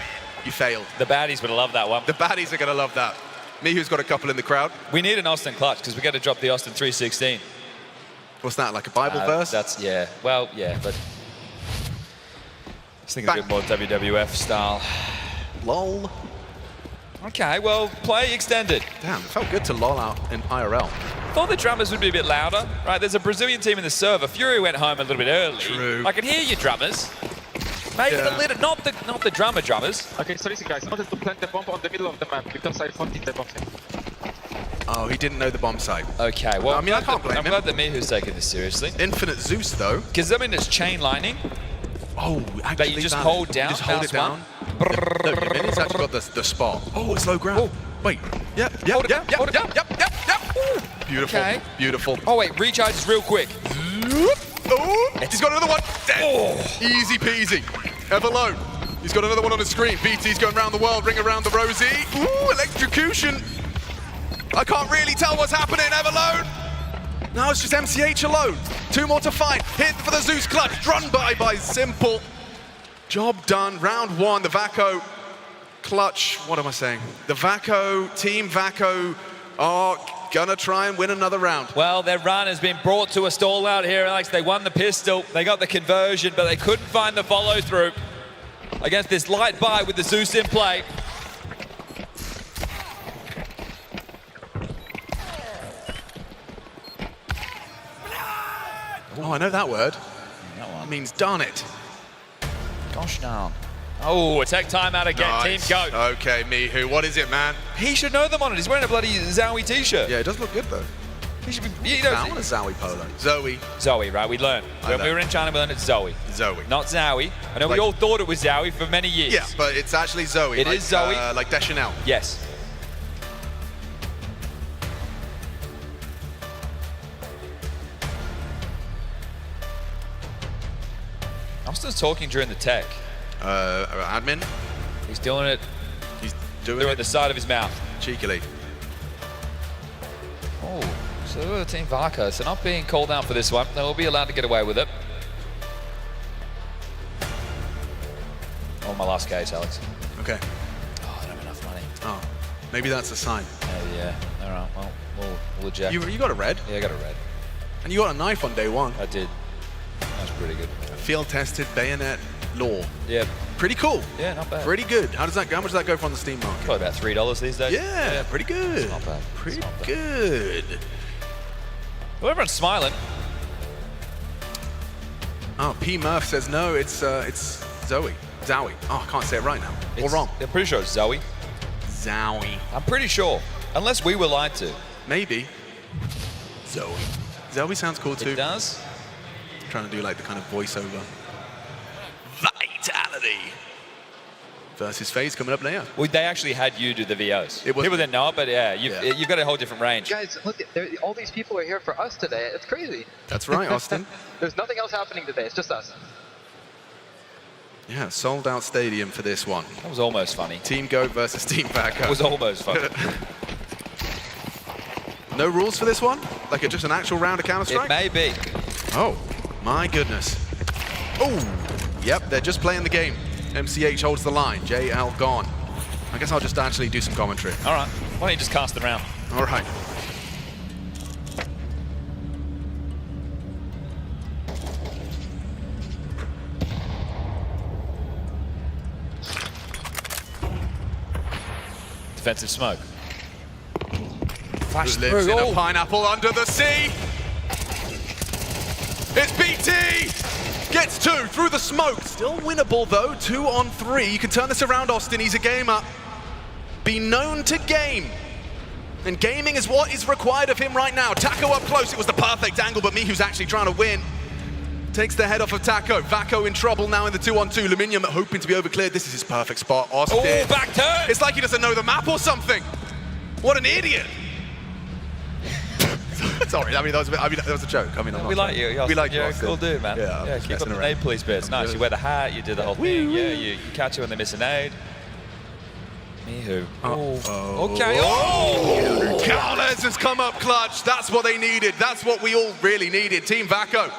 You failed. The baddies would love that one. The baddies are going to love that. Mihu's got a couple in the crowd. We need an Austin clutch because we got to drop the Austin 316. What's that, like a Bible verse? That's, yeah. Well, yeah, but... I think a bit more WWF style. Lol. Okay, well, play extended. Damn, it felt good to lol out in IRL. Thought the drummers would be a bit louder, right? There's a Brazilian team in the server. Fury went home a little bit early. True. I can hear you, drummers. Make it a little, not the drummers. Okay, sorry guys, I wanted to plant the bomb on the middle of the map because I thought the bomb thing. Oh, he didn't know the bomb site. Okay, well, I mean, I can't blame him. I'm glad that Mihu's taking this seriously. Infinite Zeus, though. Because, I mean, it's chain lining. Oh, actually, that you just hold down. Just hold it down. No, Yamini's actually got the spot. Oh, it's low ground. Wait. Yep. Beautiful. Okay. Beautiful. Oh, wait. Recharges real quick. Oh, he's got another one. Oh. Easy peasy. Everlone. He's got another one on his screen. BT's going around the world, ring around the rosy. Ooh, electrocution. I can't really tell what's happening, Everlone. Now it's just MCH alone. 2 more to fight. Hit for the Zeus clutch. Run by Simple. Job done. Round 1. The Vaco clutch. What am I saying? The Vaco, Team Vaco are gonna try and win another round. Well, their run has been brought to a stall out here, Alex. They won the pistol. They got the conversion, but they couldn't find the follow through against this light buy with the Zeus in play. Oh, I know that word. That one. It means darn it. Gosh darn. Oh, attack timeout again. Nice. Team go. Okay, Mihu, what is it, man? He should know them on it. He's wearing a bloody ZywOo t-shirt. Yeah, it does look good, though. He should be, you know, I want a ZywOo polo. Zoe, right? We learned. When we were in China, we learned it's Zoe. Not Zowie. I know we all thought it was Zowie for many years. Yeah, but it's actually Zoe. It is Zoe. Like Deschanel. Yes. Austin's talking during the tech. Admin? He's doing it. He's doing it at the side of his mouth. Cheekily. Oh, so Team Vaco, so not being called out for this one. They will be allowed to get away with it. Oh, my last case, Alex. Okay. Oh, I don't have enough money. Oh, maybe that's a sign. Yeah. All right. Well, we'll eject. You got a red? Yeah, I got a red. And you got a knife on day 1. I did. That was pretty good. Field-tested bayonet law. Yeah. Pretty cool. Yeah, not bad. Pretty good. How much does that go for on the Steam market? Probably about $3 these days. Yeah, pretty good. It's not bad. Pretty good. Well, everyone's smiling. Oh, P Murph says no. It's Zoe. Zowie. Oh, I can't say it right now. Or wrong. I'm pretty sure it's Zoe. Zowie. I'm pretty sure. Unless we were lied to. Maybe. Zoe. Zoe sounds cool too. It does. I'm trying to do like the kind of voiceover. Vitality. Versus Faze coming up later. Well, they actually had you do the VOs. People didn't know it, but yeah, you've got a whole different range. Guys, look, all these people are here for us today. It's crazy. That's right, Austin. There's nothing else happening today. It's just us. Yeah, sold out stadium for this one. That was almost funny. Team Goat versus Team Vaco. It was almost funny. No rules for this one? Like just an actual round of Counter-Strike? It may be. Oh, my goodness. Oh, yep, they're just playing the game. MCH holds the line. JL gone. I guess I'll just actually do some commentary. All right. Why don't you just cast it around? All right. Defensive smoke. flash Lives through. in a pineapple under the sea. It's BT! Gets 2 through the smoke. Still winnable though, 2 on 3. You can turn this around, Austin. He's a gamer. Be known to game. And gaming is what is required of him right now. TaKo up close. It was the perfect angle, but Mihu's actually trying to win. Takes the head off of TaKo. Vako in trouble now in the 2-on-2. Luminium hoping to be overcleared. This is his perfect spot. Austin. Oh, back turn! It's like he doesn't know the map or something. What an idiot. Sorry, that was a joke. I mean, we like you. We like you. You're a cool dude, man. Yeah, keep up the nade police bit. It's nice. You wear the hat, you do the whole thing. Yeah, you catch it when they miss a nade. Mihu. Oh. Okay. Oh! Gowlers has come up clutch. That's what they needed. That's what we all really needed. Team Vako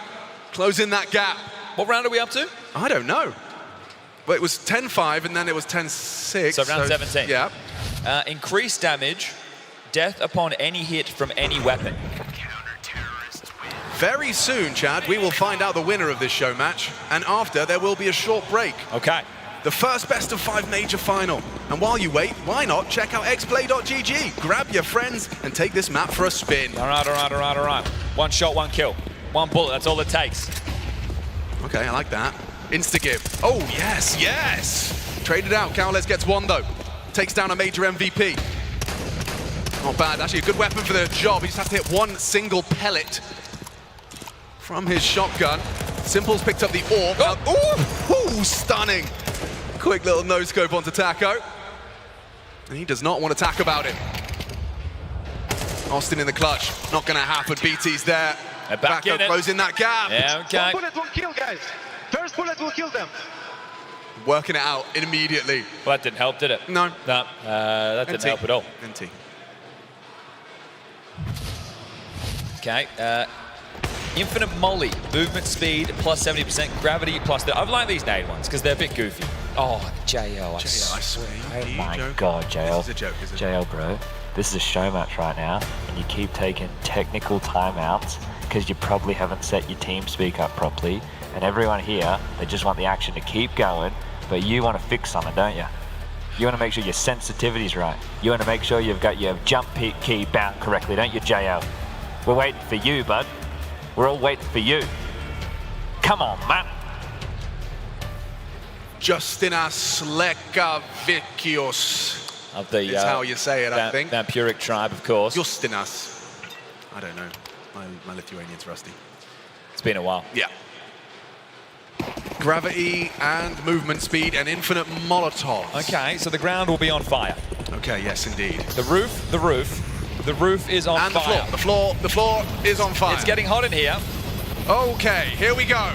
closing that gap. What round are we up to? I don't know. But it was 10-5 and then it was 10-6. So round 17. Yeah. Increased damage, death upon any hit from any weapon. Very soon, Chad, we will find out the winner of this show match. And after, there will be a short break. Okay. The first best of 5 major final. And while you wait, why not check out xplay.gg. Grab your friends and take this map for a spin. All right. One shot, one kill. One bullet, that's all it takes. Okay, I like that. Insta-give. Oh, yes. Traded out. Cowles gets 1, though. Takes down a major MVP. Not bad. Actually, a good weapon for the job. He just has to hit 1 single pellet from his shotgun. Simple's picked up the AWP. Oh. Ooh, stunning. Quick little no-scope onto TaKo. And he does not want to talk about it. Austin in the clutch. Not going to happen. BT's there. Back in it. Closing that gap. Yeah, okay. One bullet will kill, guys. First bullet will kill them. Working it out immediately. Well, that didn't help, did it? No. No, that didn't help at all. NT. Okay. Infinite molly, movement speed plus 70%, gravity plus. I've liked these nade ones because they're a bit goofy. Oh, JL, I swear. Oh my god, JL. This is a joke, isn't it? JL, bro. This is a show match right now, and you keep taking technical timeouts because you probably haven't set your team speak up properly. And everyone here, they just want the action to keep going, but you want to fix something, don't you? You want to make sure your sensitivity's right. You want to make sure you've got your jump key bound correctly, don't you, JL? We're waiting for you, bud. We're all waiting for you. Come on, man. Justinas Lekavikios. Of the, is how you say it, I think. Vampiric tribe, of course. Justinas. I don't know. My Lithuanian's rusty. It's been a while. Yeah. Gravity and movement speed and infinite molotovs. Okay, so the ground will be on fire. Okay, yes, indeed. The roof is on and fire. The floor is on fire. It's getting hot in here. Okay, here we go.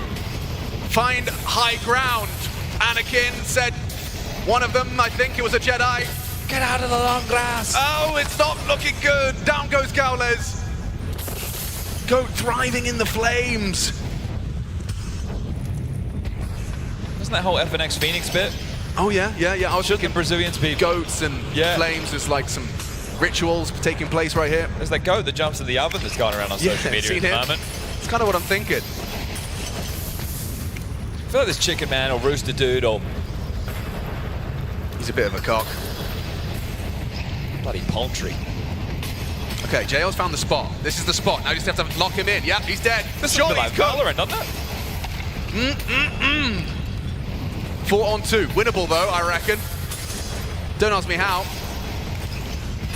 Find high ground. Anakin said, one of them, I think it was a Jedi. Get out of the long grass. Oh, it's not looking good. Down goes Gowles. Goat thriving in the flames. Isn't that whole FNX Phoenix bit? Oh, yeah. I was thinking Brazilians be goats and flames. There's like some rituals taking place right here. There's that goat that jumps in the oven that's going around on social media at the moment. It's kind of what I'm thinking. I feel like this chicken man or rooster dude or... He's a bit of a cock. Bloody poultry. Okay, JL's found the spot. This is the spot. Now you just have to lock him in. Yep, he's dead. This is a bit like Valorant, doesn't it? 4 on 2. Winnable, though, I reckon. Don't ask me how.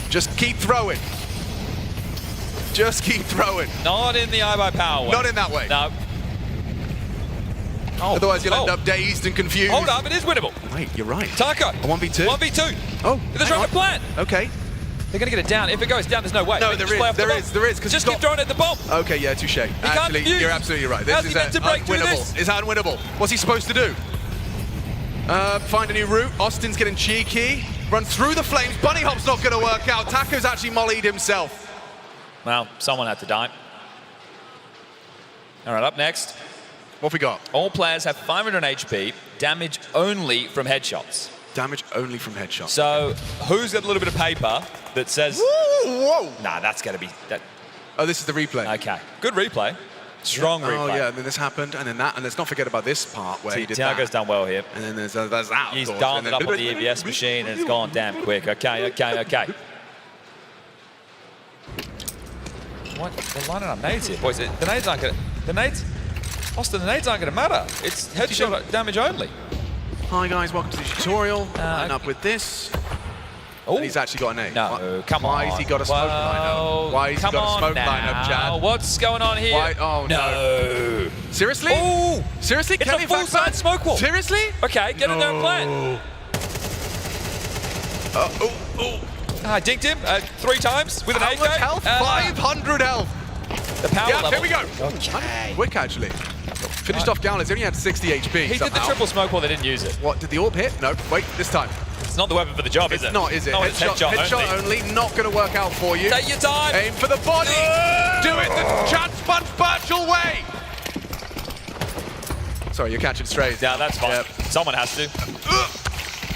Just keep throwing. Just keep throwing. Not in the eye by power way. Not in that way. No. Oh. Otherwise, you'll end up dazed and confused. Hold up, it is winnable. Wait, you're right. TaKo. A 1v2? 1v2. Oh. They're trying to plan. Okay. They're going to get it down. If it goes down, there's no way. No, there is. Just keep throwing it at the bomb. Okay, yeah, touche. Actually, you're absolutely right. This is unwinnable. It's unwinnable. What's he supposed to do? Find a new route. Austin's getting cheeky. Run through the flames. Bunny hop's not going to work out. TaKo's actually mollied himself. Well, someone had to die. All right, up next. What have we got? All players have 500 HP, damage only from headshots. Damage only from headshots. So, who's got a little bit of paper that says... Whoa! Nah, that's going to be... That. Oh, this is the replay. Okay. Good replay. Strong replay. Oh, yeah, and then this happened, and then that, and let's not forget about this part where he did that. TaKo's done well here. And then there's that. He's dialed it up on the EBS machine, and it's gone damn quick. Okay. What? They're lining up nades here, boys. The nades aren't gonna. The nades. Austin, the nades aren't gonna matter. It's headshot damage only. Hi guys, welcome to the tutorial. Line up with this. And he's actually got a nade. No, come on. Why has he got a smoke lineup? Why has he got a smoke lineup, Chad? What's going on here? Why? Oh no. Seriously? Ooh. Seriously? It's a full-side smoke wall. Seriously? Okay, get in there and plan. I dinked him 3 times with an AK. How much health? 500 health. The power level. Here we go. Okay. Quick, actually. Finished off Gowlers. He only had 60 HP. He did the triple smoke wall, they didn't use it. What, did the orb hit? No, wait, this time. It's not the weapon for the job, is it? It's not, is it? No, it's headshot only. Not going to work out for you. Take your time. Aim for the body. Do it the Chad Sponge Birchall way. Sorry, you're catching strays. Yeah, that's fine. Yep. Someone has to.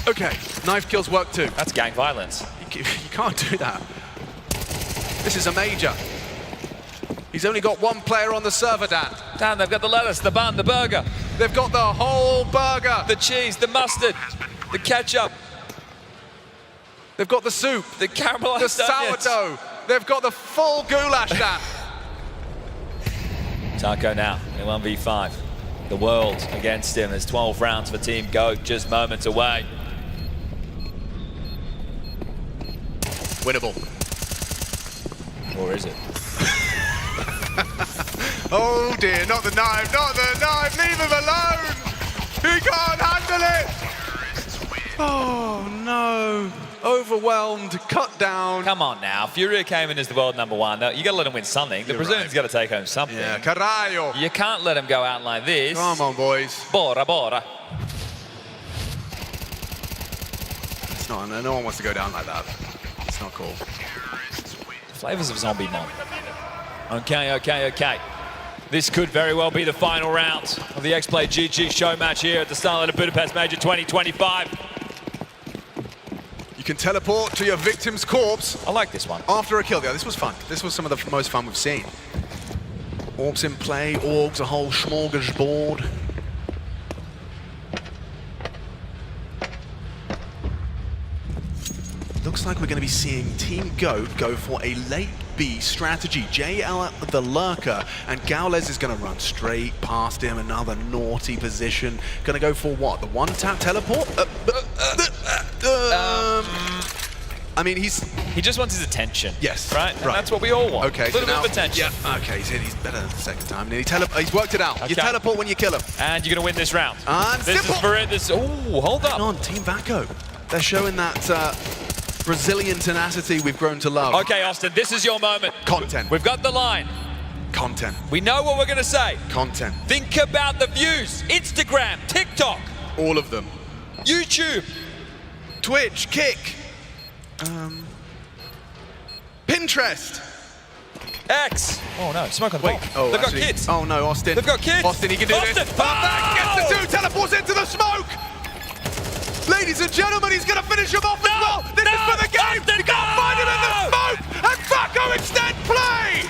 Okay, knife kills work too. That's gang violence. You can't do that. This is a major. He's only got 1 player on the server, Dan. Dan, they've got the lettuce, the bun, the burger. They've got the whole burger. The cheese, the mustard, the ketchup. They've got the soup. The caramelized the sourdough. They've got the full goulash, Dan. Taco now in 1v5. The world against him. There's 12 rounds for Team Goat, just moments away. Winnable. Or is it? Oh dear, not the knife, not the knife, leave him alone! He can't handle it! Oh no, overwhelmed, cut down. Come on now, Furia came in as the world #1. Now, you gotta let him win something. The Brazilian's gotta take home something. Yeah, caralho. You can't let him go out like this. Come on, boys. Bora, bora. It's not, no one wants to go down like that. It's not cool. Flavors of Zombie Mon. Okay. This could very well be the final round of the X-Play GG show match here at the StarLadder Budapest Major 2025. You can teleport to your victim's corpse. I like this one. After a kill. Yeah, this was fun. This was some of the most fun we've seen. Orbs in play, orgs, a whole smorgasbord. Looks like we're going to be seeing Team Goat go for a late B strategy. JL the lurker, and Gowles is going to run straight past him. Another naughty position. Going to go for what? The one-tap teleport? I mean, he just wants his attention. Yes. Right? And that's what we all want. Okay, a little bit of attention. Yeah, okay, he's better the second time. He's worked it out. Okay. You teleport when you kill him. And you're going to win this round. And this simple. is for it. Oh, hold up. Hang on, Team Vaco. They're showing that Brazilian tenacity we've grown to love. Okay, Austin, this is your moment. Content. We've got the line. Content. We know what we're going to say. Content. Think about the views. Instagram, TikTok. All of them. YouTube. Twitch, Kick. Pinterest. X. Oh no, smoke on the Wait. ball. Oh, They've actually, got kids. Oh no, Austin. They've got kids. Austin, he can do this. Gets the 2, teleports into the smoke. Ladies and gentlemen, he's going to finish him off as well. This is for the game. Austin, you can't find him in the smoke. And Vaco extend play.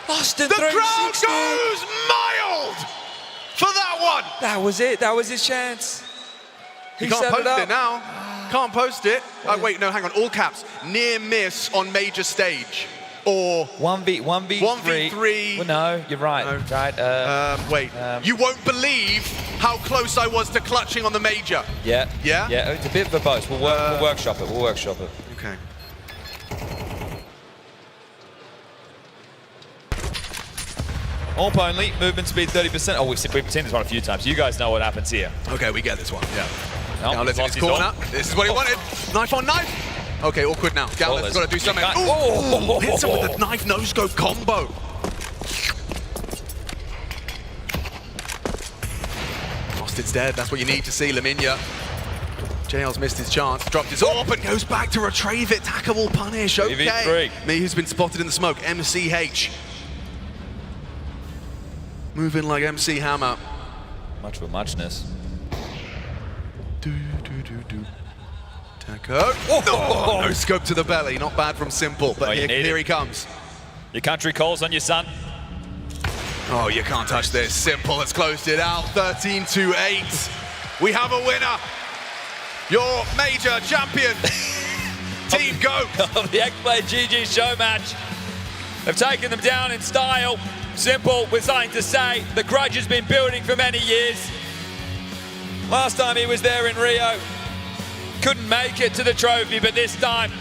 Austin, the crowd goes mild for that one. That was it. That was his chance. He can't post it now. Can't post it. Oh, wait, no, hang on. All caps. Near miss on major stage. Or 1v3. Well, no, you're right. No. Right. Wait. You won't believe how close I was to clutching on the major. Yeah. Yeah? Yeah, it's a bit verbose. We'll workshop it. We'll workshop it. Okay. Orb only, movement speed 30%. Oh, we've seen this one a few times. You guys know what happens here. Okay, we get this one. Yeah. No, now let's hit his corner. This is what he wanted. Knife on knife. Okay, awkward now. Gowles has got to do something. Ooh, hits him with the knife no-scope combo. Austin's dead. That's what you need to see, Laminia. JL's missed his chance. Dropped his orb and goes back to retrieve it. Tackable punish. Okay. Me, who's been spotted in the smoke. MCH. Moving like MC Hammer. Much of a muchness. Taco. Oh, no scope to the belly. Not bad from Simple, but here he comes. Your country calls on your son. Oh, you can't touch this. Simple has closed it out. 13-8. We have a winner. Your major champion, Team Goat. Of the X-Play GG show match. They've taken them down in style. Simple with something to say. The grudge has been building for many years. Last time he was there in Rio, couldn't make it to the trophy, but this time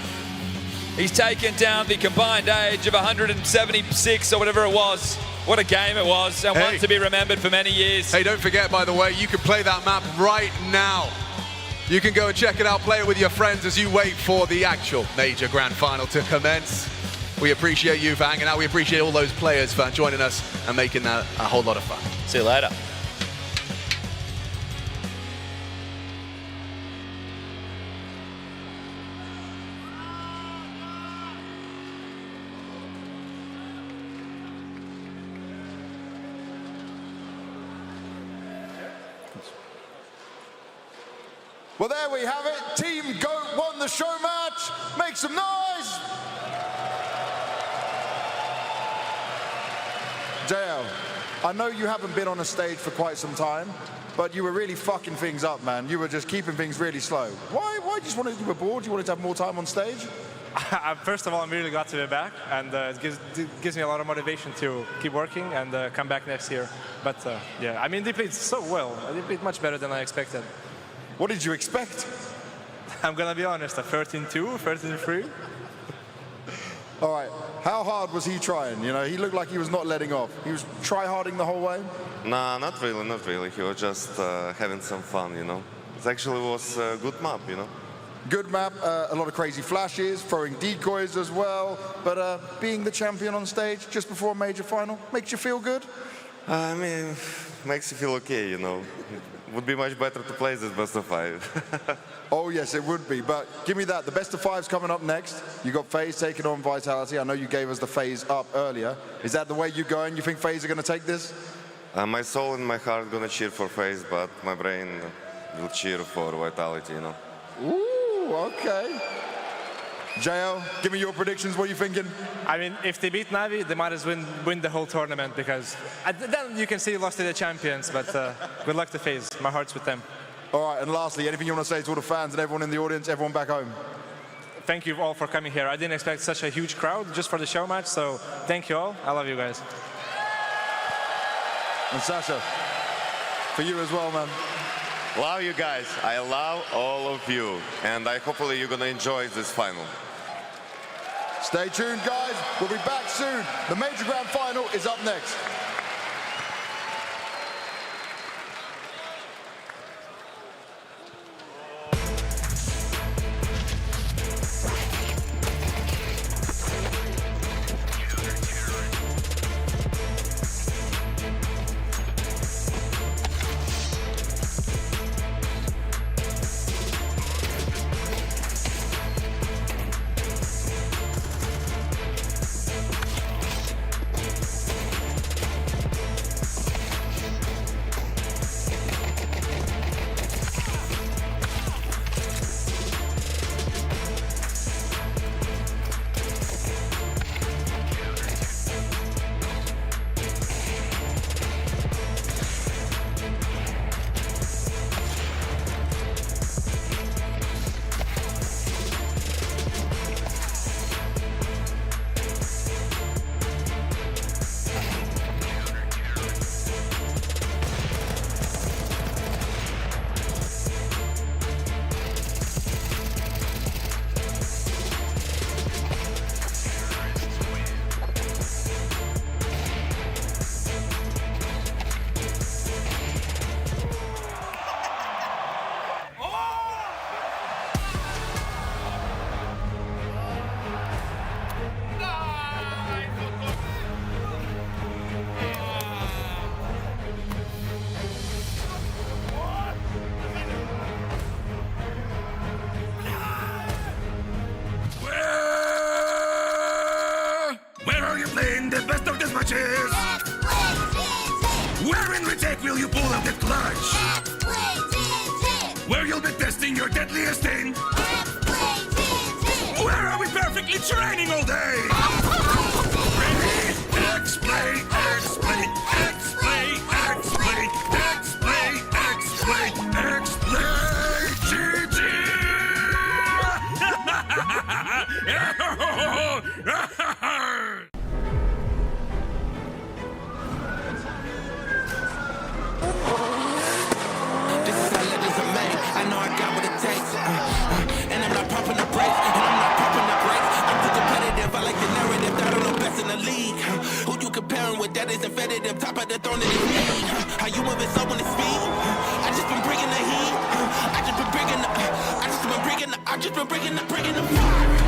he's taken down the combined age of 176 or whatever it was. What a game it was, and one to be remembered for many years. Hey, don't forget, by the way, you can play that map right now. You can go and check it out, play it with your friends as you wait for the actual Major Grand Final to commence. We appreciate you for hanging out. We appreciate all those players for joining us and making that a whole lot of fun. See you later. Well, there we have it. Team GOAT won the show match. Make some noise. JL, I know you haven't been on a stage for quite some time, but you were really fucking things up, man. You were just keeping things really slow. Why? You were bored? You wanted to have more time on stage? First of all, I'm really glad to be back, and it gives me a lot of motivation to keep working and come back next year. But yeah, I mean, they played so well. They played much better than I expected. What did you expect? I'm gonna be honest, a 13-2, 13-3. All right, how hard was he trying? You know, he looked like he was not letting off. He was try-harding the whole way? Nah, not really. He was just having some fun, you know. It actually was a good map, you know. Good map, a lot of crazy flashes, throwing decoys as well, but being the champion on stage just before a major final, makes you feel good? I mean, makes you feel okay, you know. It would be much better to play this best of 5. Oh yes, it would be, but give me that. The best of 5's coming up next. You got Faze taking on Vitality. I know you gave us the Faze up earlier. Is that the way you're going? You think Faze are going to take this? My soul and my heart gonna cheer for Faze, but my brain will cheer for Vitality, you know. Ooh, okay. JL, give me your predictions. What are you thinking? I mean, if they beat Navi, they might as well win the whole tournament, because then you can see lost to the champions, but good luck to Faze. My heart's with them. All right, and lastly, anything you want to say to all the fans and everyone in the audience, everyone back home? Thank you all for coming here. I didn't expect such a huge crowd just for the show match, so thank you all. I love you guys. And Sasha, for you as well, man. Love you guys. I love all of you. And hopefully you're going to enjoy this final. Stay tuned, guys. We'll be back soon. The Major Grand Final is up next. The best of these matches. Where in retake will you pull out that clutch? Where you'll be testing your deadliest thing? Where are we perfectly training all day? Ready? X-play, X-play, X-play, X-play, X-play, X-play, X-play, GG! at the top of the throne of the league. How you moving so on the speed? I just been bringing the heat. I just been bringing the fire.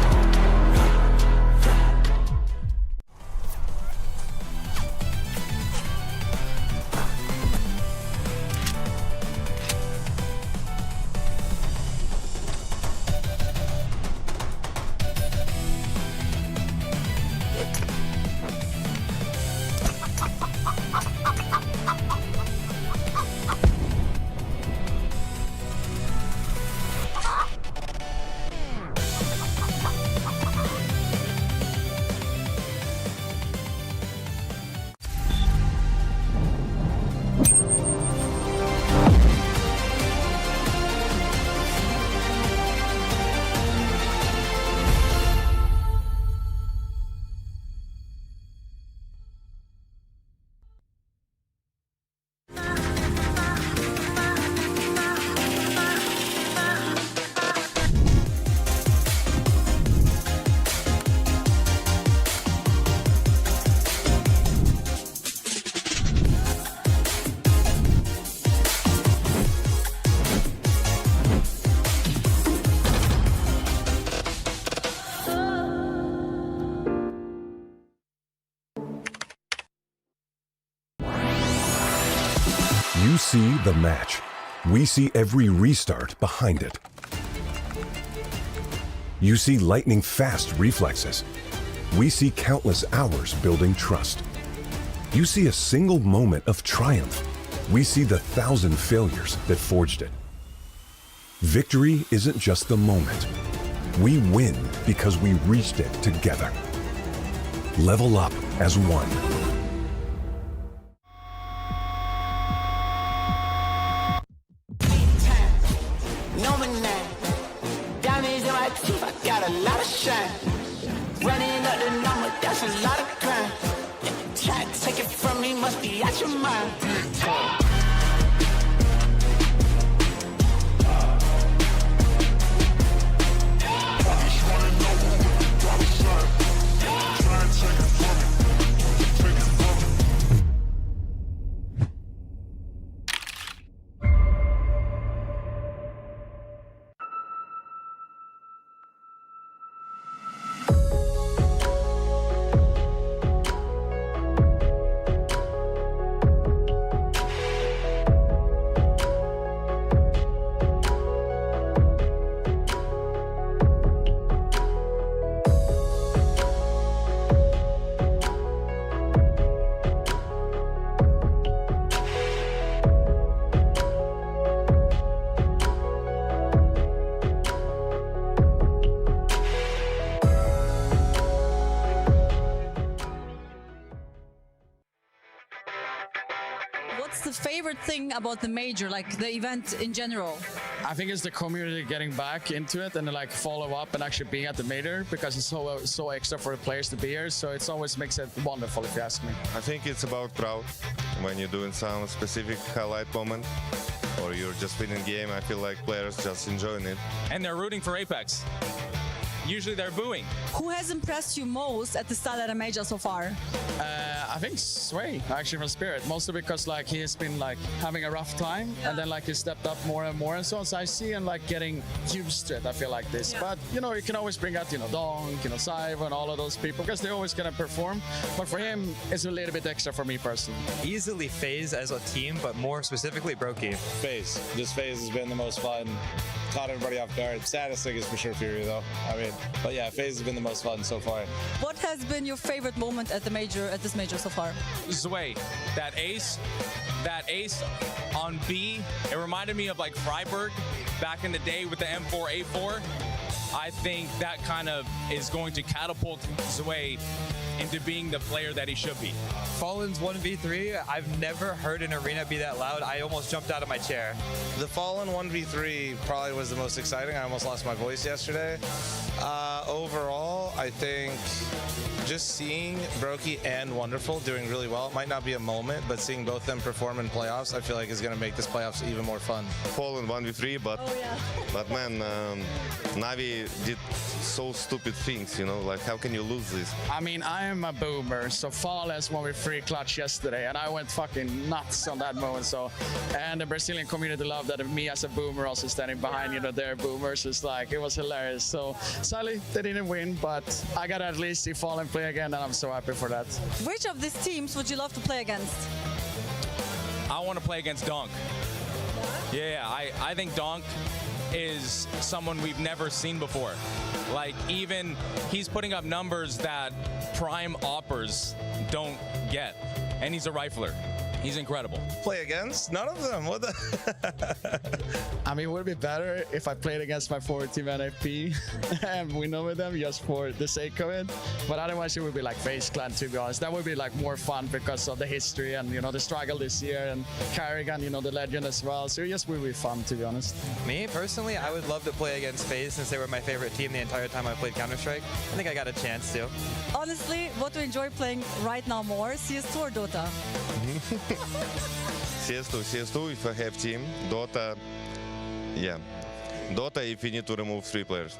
You see the match. We see every restart behind it. You see lightning-fast reflexes. We see countless hours building trust. You see a single moment of triumph. We see the 1,000 failures that forged it. Victory isn't just the moment. We win because we reached it together. Level up as one. Got a lot of shine. Running up the number, that's a lot of crime. Try to take it from me, must be out your mind. What's the favorite thing about the major, like the event in general? I think it's the community getting back into it and like follow up and actually being at the major, because it's so extra for the players to be here. So it always makes it wonderful, if you ask me. I think it's about crowd. When you're doing some specific highlight moment or you're just winning game, I feel like players just enjoying it. And they're rooting for Apex. Usually they're booing. Who has impressed you most at the StarLadder Major so far? I think Sway, actually, from Spirit, mostly because like he has been like having a rough time, and then like he stepped up more and more and so on. So I see him like getting used to it. I feel like this, but you know, you can always bring out donk, ZywOo, and all of those people because they're always gonna perform. But for him, it's a little bit extra for me personally. Easily Faze as a team, but more specifically Broky. Faze. Just Faze has been the most fun. Caught everybody off guard. Saddest thing is for sure Fury though. I mean, but yeah, Faze has been the most fun so far. What has been your favorite moment at the major, at this major so far? ZywOo, that ace on B, it reminded me of like Freiburg back in the day with the M4A4. I think that kind of is going to catapult ZywOo into being the player that he should be. Fallen's 1v3, I've never heard an arena be that loud. I almost jumped out of my chair. The Fallen 1v3 probably was the most exciting. I almost lost my voice yesterday. Overall, all, I think just seeing broky and Wonderful doing really well, it might not be a moment, but seeing both them perform in playoffs, I feel like is going to make this playoffs even more fun. Fallen 1v3, but man, Navi did so stupid things, you know, like how can you lose this? I mean, I am a boomer, so flawless 1v3 clutch yesterday, and I went fucking nuts on that moment. So, and the Brazilian community loved that, me as a boomer also standing behind, you know, their boomers. It's like, it was hilarious. So sadly, they didn't win, but I got to at least see Fallen play again, and I'm so happy for that. Which of these teams would you love to play against? I want to play against Donk. Yeah, I think Donk is someone we've never seen before. Like, even he's putting up numbers that prime oppers don't get, and he's a rifler. He's incredible. Play against? None of them. What the? I mean, would it be better if I played against my forward team NFP and win over them just for the sake of it? But otherwise, it would be like Faze Clan, to be honest. That would be like more fun because of the history and, you know, the struggle this year, and karrigan, you know, the legend as well. So it just would be fun, to be honest. Me, personally, I would love to play against Faze since they were my favorite team the entire time I played Counter-Strike. I think I got a chance to. Honestly, what do you enjoy playing right now more, CS2 or Dota? CS2 if I have team. Dota, yeah. Dota if you need to remove 3 players.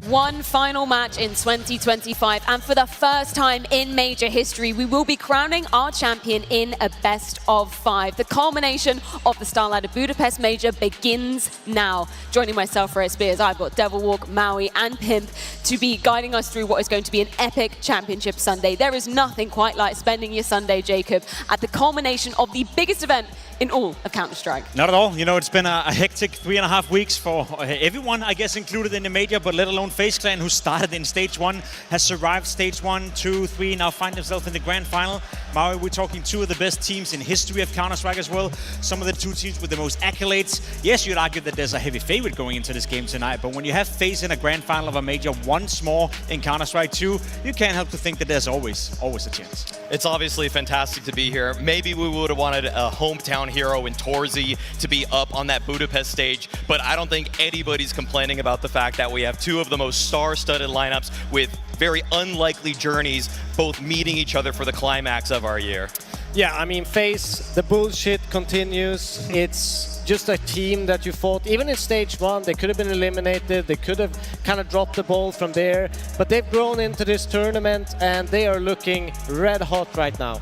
One final match in 2025, and for the first time in Major history, we will be crowning our champion in a best of 5. The culmination of the StarLadder Budapest Major begins now. Joining myself for Spears, I've got Devilwalk, Maui, and Pimp to be guiding us through what is going to be an epic championship Sunday. There is nothing quite like spending your Sunday, Jacob, at the culmination of the biggest event in all of Counter-Strike. Not at all. You know, it's been a hectic 3.5 weeks for everyone, I guess, included in the Major, but let alone Faze Clan, who started in Stage 1, has survived Stage 1, 2, 3, now find themselves in the Grand Final. Maui, we're talking 2 of the best teams in history of Counter-Strike as well. Some of the 2 teams with the most accolades. Yes, you'd argue that there's a heavy favorite going into this game tonight, but when you have Faze in a Grand Final of a Major once more in Counter-Strike 2, you can't help to think that there's always a chance. It's obviously fantastic to be here. Maybe we would have wanted a hometown hero in torzsi to be up on that Budapest stage, but I don't think anybody's complaining about the fact that we have 2 of the most star-studded lineups with very unlikely journeys, both meeting each other for the climax of our year. Yeah, I mean, Faze, the bullshit continues. It's just a team that you fought. Even in Stage 1, they could have been eliminated. They could have kind of dropped the ball from there. But they've grown into this tournament, and they are looking red hot right now.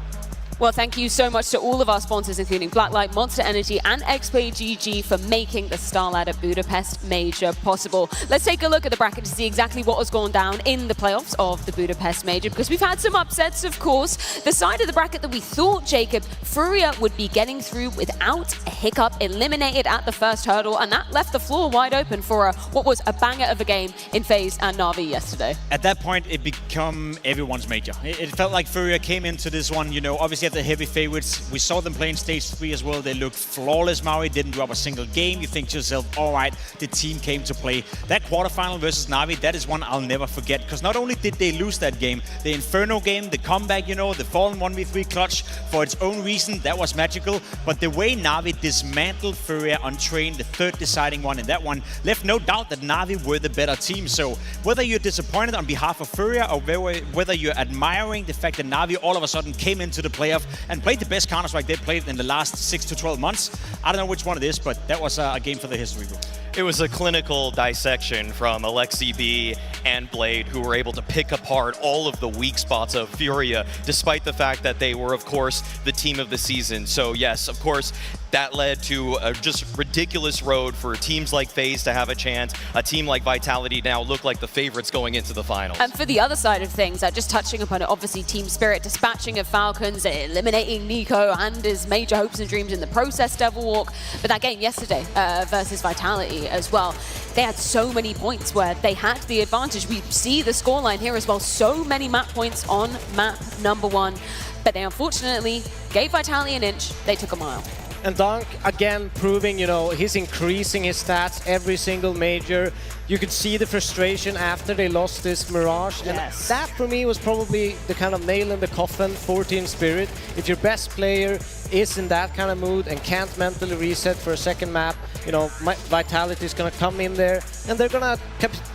Well, thank you so much to all of our sponsors, including Blacklight, Monster Energy, and XP GG for making the StarLadder Budapest Major possible. Let's take a look at the bracket to see exactly what has gone down in the playoffs of the Budapest Major, because we've had some upsets, of course. The side of the bracket that we thought, Jacob, Furia would be getting through without a hiccup, eliminated at the first hurdle, and that left the floor wide open for what was a banger of a game in Faze and Na'Vi yesterday. At that point, it became everyone's Major. It felt like Furia came into this one, you know, obviously at the heavy favorites. We saw them play in Stage 3 as well. They looked flawless. Maui didn't drop a single game. You think to yourself, all right, the team came to play. That quarterfinal versus Na'Vi, that is one I'll never forget, because not only did they lose that game, the Inferno game, the comeback, you know, the Fallen 1v3 clutch, for its own reason, that was magical. But the way Na'Vi dismantled Furia on Train, the 3rd deciding one in that one, left no doubt that Na'Vi were the better team. So whether you're disappointed on behalf of Furia or whether you're admiring the fact that Na'Vi all of a sudden came into the playoff and played the best Counter-Strike they've played in the last 6 to 12 months. I don't know which one it is, but that was a game for the history book. It was a clinical dissection from Aleksib and Blade, who were able to pick apart all of the weak spots of Furia, despite the fact that they were, of course, the team of the season. So yes, of course, that led to a just ridiculous road for teams like Faze to have a chance. A team like Vitality now look like the favorites going into the finals. And for the other side of things, just touching upon it, obviously Team Spirit dispatching of Falcons, eliminating NiKo and his major hopes and dreams in the process, Devilwalk. But that game yesterday versus Vitality as well, they had so many points where they had the advantage. We see the scoreline here as well, so many map points on map number 1. But they unfortunately gave Vitality an inch, they took a mile. And donk, again, proving, you know, he's increasing his stats every single major. You could see the frustration after they lost this Mirage. And that, for me, was probably the kind of nail in the coffin for Team Spirit. If your best player is in that kind of mood and can't mentally reset for a second map, you know, Vitality is going to come in there and they're going to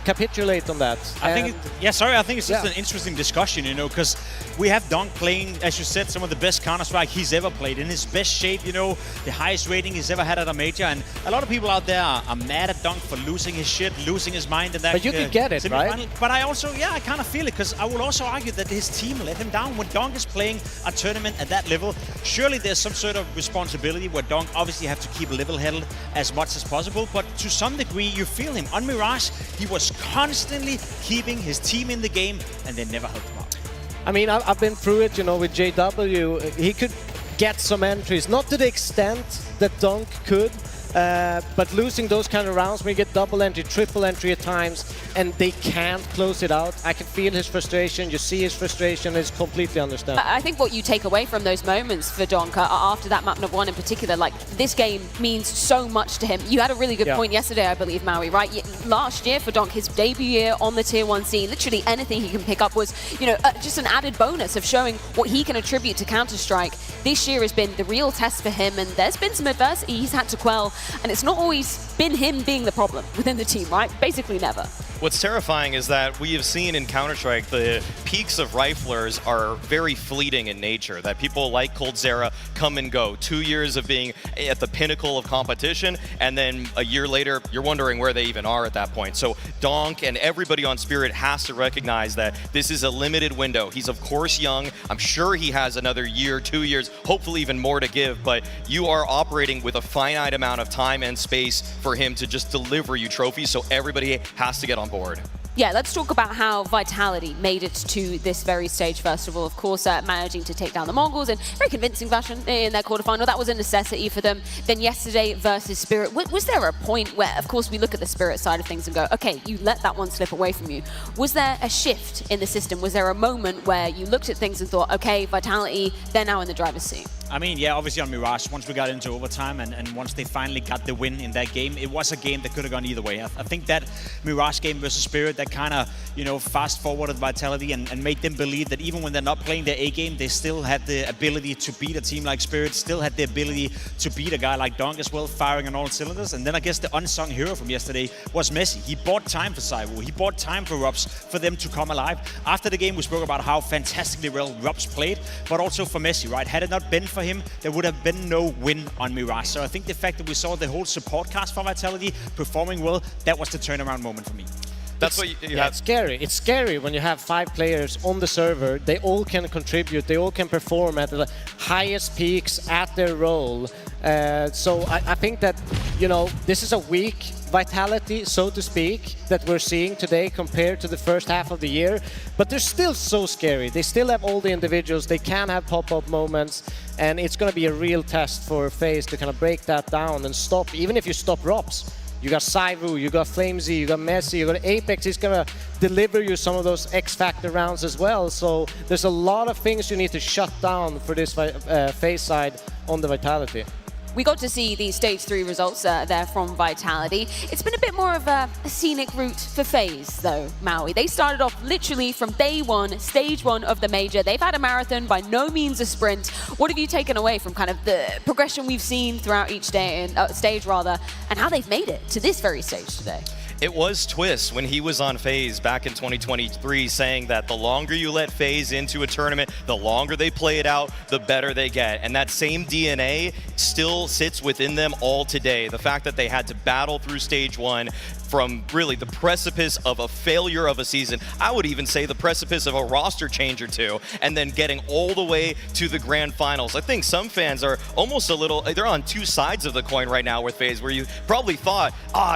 capitulate on that. I think it's just an interesting discussion, you know, because we have donk playing, as you said, some of the best Counter-Strike he's ever played, in his best shape, you know, the highest rating he's ever had at a major. And a lot of people out there are mad at donk for losing his shit, losing his mind in that. But you could get it, right? But I also, I kind of feel it, because I will also argue that his team let him down. When donk is playing a tournament at that level, surely there's some sort of responsibility where donk obviously have to keep level-headed as much as possible, but to some degree you feel him. On Mirage, he was constantly keeping his team in the game and they never helped him out. I mean, I've been through it, you know, with JW. He could get some entries, not to the extent that donk could, but losing those kind of rounds when you get double entry, triple entry at times, and they can't close it out. I can feel his frustration. You see his frustration. It's completely understandable. I think what you take away from those moments for donk after that map number 1 in particular, like, this game means so much to him. You had a really good point yesterday, I believe, Maui, right? Last year for donk, his debut year on the tier 1 scene, literally anything he can pick up was, you know, just an added bonus of showing what he can attribute to Counter-Strike. This year has been the real test for him, and there's been some adversity he's had to quell. And it's not always been him being the problem within the team, right? Basically never. What's terrifying is that we have seen in Counter-Strike the peaks of riflers are very fleeting in nature, that people like coldzera come and go. 2 years of being at the pinnacle of competition, and then a year later, you're wondering where they even are at that point. So donk and everybody on Spirit has to recognize that this is a limited window. He's of course young. I'm sure he has another year, 2 years, hopefully even more to give, but you are operating with a finite amount of time and space for him to just deliver you trophies, so everybody has to get on board. Yeah, let's talk about how Vitality made it to this very stage, first of all. Of course, managing to take down the Mongols in very convincing fashion in their quarterfinal. That was a necessity for them. Then yesterday versus Spirit, was there a point where, of course, we look at the Spirit side of things and go, okay, you let that one slip away from you. Was there a shift in the system? Was there a moment where you looked at things and thought, okay, Vitality, they're now in the driver's seat? I mean, yeah, obviously on Mirage, once we got into overtime and once they finally got the win in that game, it was a game that could have gone either way. I think that Mirage game versus Spirit, that kind of, you know, fast-forwarded Vitality and made them believe that even when they're not playing their A game, they still had the ability to beat a team like Spirit, still had the ability to beat a guy like donk as well, firing on all cylinders. And then I guess the unsung hero from yesterday was Messi. He bought time for ZywOo. He bought time for ropz for them to come alive. After the game, we spoke about how fantastically well ropz played, but also for Messi, right? Had it not been for him, there would have been no win on Mirage. So I think the fact that we saw the whole support cast for Vitality performing well, that was the turnaround moment for me. That's what you have. It's scary. It's scary when you have 5 players on the server. They all can contribute. They all can perform at the highest peaks at their role. So I think that, you know, this is a weak Vitality, so to speak, that we're seeing today compared to the first half of the year. But they're still so scary. They still have all the individuals. They can have pop-up moments. And it's going to be a real test for Faze to kind of break that down and stop. Even if you stop ropz. You got ZywOo, you got flamez, you got Messi, you got Apex. He's going to deliver you some of those X-Factor rounds as well. So there's a lot of things you need to shut down for this Faze side on the Vitality. We got to see the stage 3 results there from Vitality. It's been a bit more of a scenic route for Faze, though, Maui. They started off literally from day 1, stage 1 of the major. They've had a marathon, by no means a sprint. What have you taken away from kind of the progression we've seen throughout each day, stage rather, and how they've made it to this very stage today? It was Twist when he was on Faze back in 2023 saying that the longer you let Faze into a tournament, the longer they play it out, the better they get. And that same DNA still sits within them all today. The fact that they had to battle through stage 1 from really the precipice of a failure of a season, I would even say the precipice of a roster change or two, and then getting all the way to the grand finals. I think some fans are almost a little, they're on 2 sides of the coin right now with Faze, where you probably thought,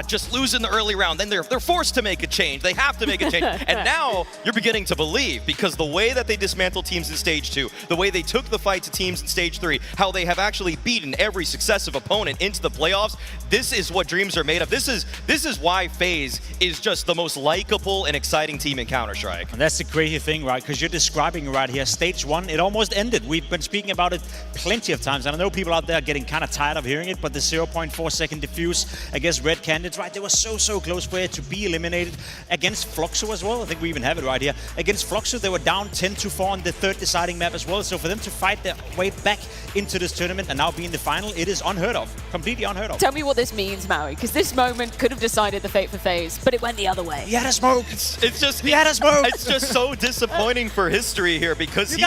just lose in the early round, then they're forced to make a change. They have to make a change. And now you're beginning to believe, because the way that they dismantled teams in stage 2, the way they took the fight to teams in stage 3, how they have actually beaten every successive opponent into the playoffs, this is what dreams are made of. This is why why Faze is just the most likable and exciting team in Counter-Strike. And that's the crazy thing, right? Because you're describing right here, stage 1, it almost ended. We've been speaking about it plenty of times, and I know people out there are getting kind of tired of hearing it, but the 0.4 second diffuse against Red Candidates, right? They were so close for it to be eliminated against Fluxo as well. I think we even have it right here. Against Fluxo, they were down 10-4 on the third deciding map as well. So for them to fight their way back into this tournament and now be in the final, it is unheard of. Completely unheard of. Tell me what this means, Maui, because this moment could have decided the fate for Faze, but it went the other way. He had a smoke. It's just he had a smoke. It's just so disappointing for history here because he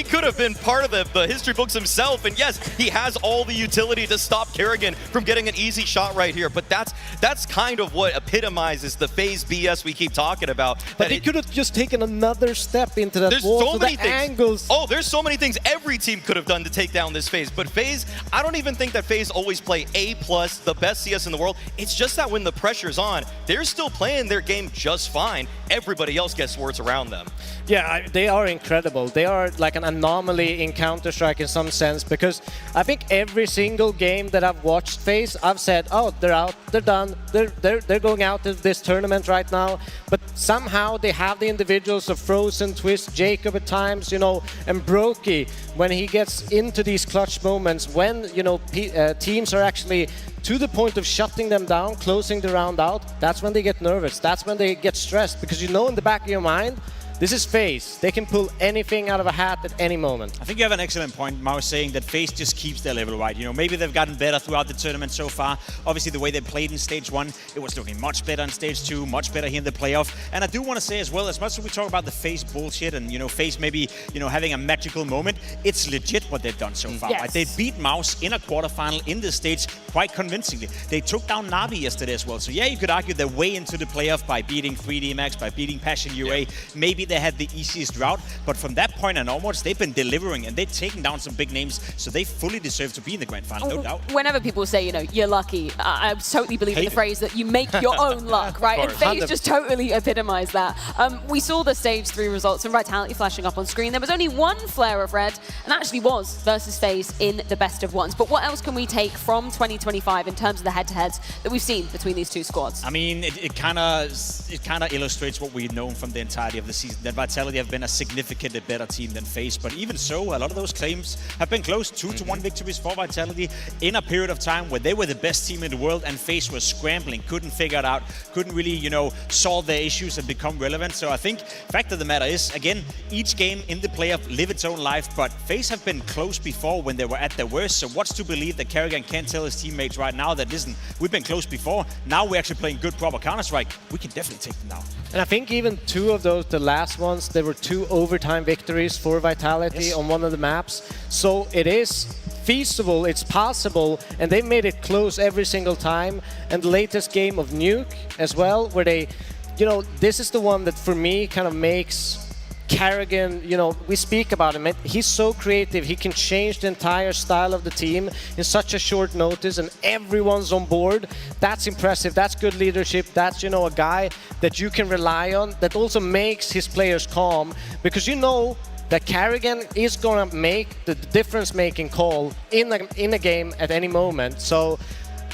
could have been part of the history books himself. And yes, he has all the utility to stop karrigan from getting an easy shot right here. But that's kind of what epitomizes the Faze BS we keep talking about. But they could have just taken another step into that There's wall. so many things. Angles. Oh, there's so many things every team could have done to take down this Faze. But Faze, I don't even think that Faze always play A+, the best CS in the world. It's just that when the pressure's on, they're still playing their game just fine. Everybody else gets words around them. Yeah, they are incredible. They are like an anomaly in Counter-Strike in some sense, because I think every single game that I've watched Faze, I've said, oh, they're out, they're done, they're going out of this tournament right now. But somehow they have the individuals of Frozen, Twist, Jacob at times, you know, and broky when he gets into these clutch moments, when, you know, teams are actually to the point of shutting them down, closing the round out. That's when they get nervous. That's when they get stressed, because you know in the back of your mind, this is Faze. They can pull anything out of a hat at any moment. I think you have an excellent point, Mao, saying that Faze just keeps their level right. You know, maybe they've gotten better throughout the tournament so far. Obviously, the way they played in stage 1, it was looking much better in stage 2, much better here in the playoff. And I do want to say as well, as much as we talk about the Faze bullshit and, you know, Faze maybe, you know, having a magical moment, it's legit what they've done so far. Yes. Right? They beat Mouse in a quarterfinal in this stage quite convincingly. They took down Navi yesterday as well. So yeah, you could argue their way into the playoff by beating 3DMX, by beating Passion UA. Maybe they had the easiest route, but from that point and onwards, they've been delivering and they've taken down some big names, so they fully deserve to be in the grand final, no doubt. Whenever people say, you know, you're lucky, I totally believe in the phrase that you make your own luck, right? And Faze just totally epitomized that. We saw the stage 3 results and Vitality flashing up on screen. There was only one flare of red, and actually was versus Faze in the best of ones. But what else can we take from 2025 in terms of the head-to-heads that we've seen between these two squads? I mean, it kind of illustrates what we've known from the entirety of the season, that Vitality have been a significantly better team than Faze. But even so, a lot of those claims have been close. 2-1 victories for Vitality in a period of time where they were the best team in the world and Faze was scrambling, couldn't figure it out, couldn't really, you know, solve their issues and become relevant. So I think fact of the matter is, again, each game in the playoff live its own life, but Faze have been close before when they were at their worst. So what's to believe that karrigan can't tell his teammates right now that, listen, we've been close before, now we're actually playing good proper Counter-Strike, we can definitely take them down. And I think even 2 of those, the last ones, there were 2 overtime victories for Vitality on one of the maps. So it is feasible, it's possible, and they made it close every single time. And the latest game of Nuke as well, where they, you know, this is the one that for me kind of makes karrigan, you know, we speak about him. He's so creative. He can change the entire style of the team in such a short notice, and everyone's on board. That's impressive. That's good leadership. That's, you know, a guy that you can rely on, that also makes his players calm, because you know that karrigan is going to make the difference-making call in a game at any moment. So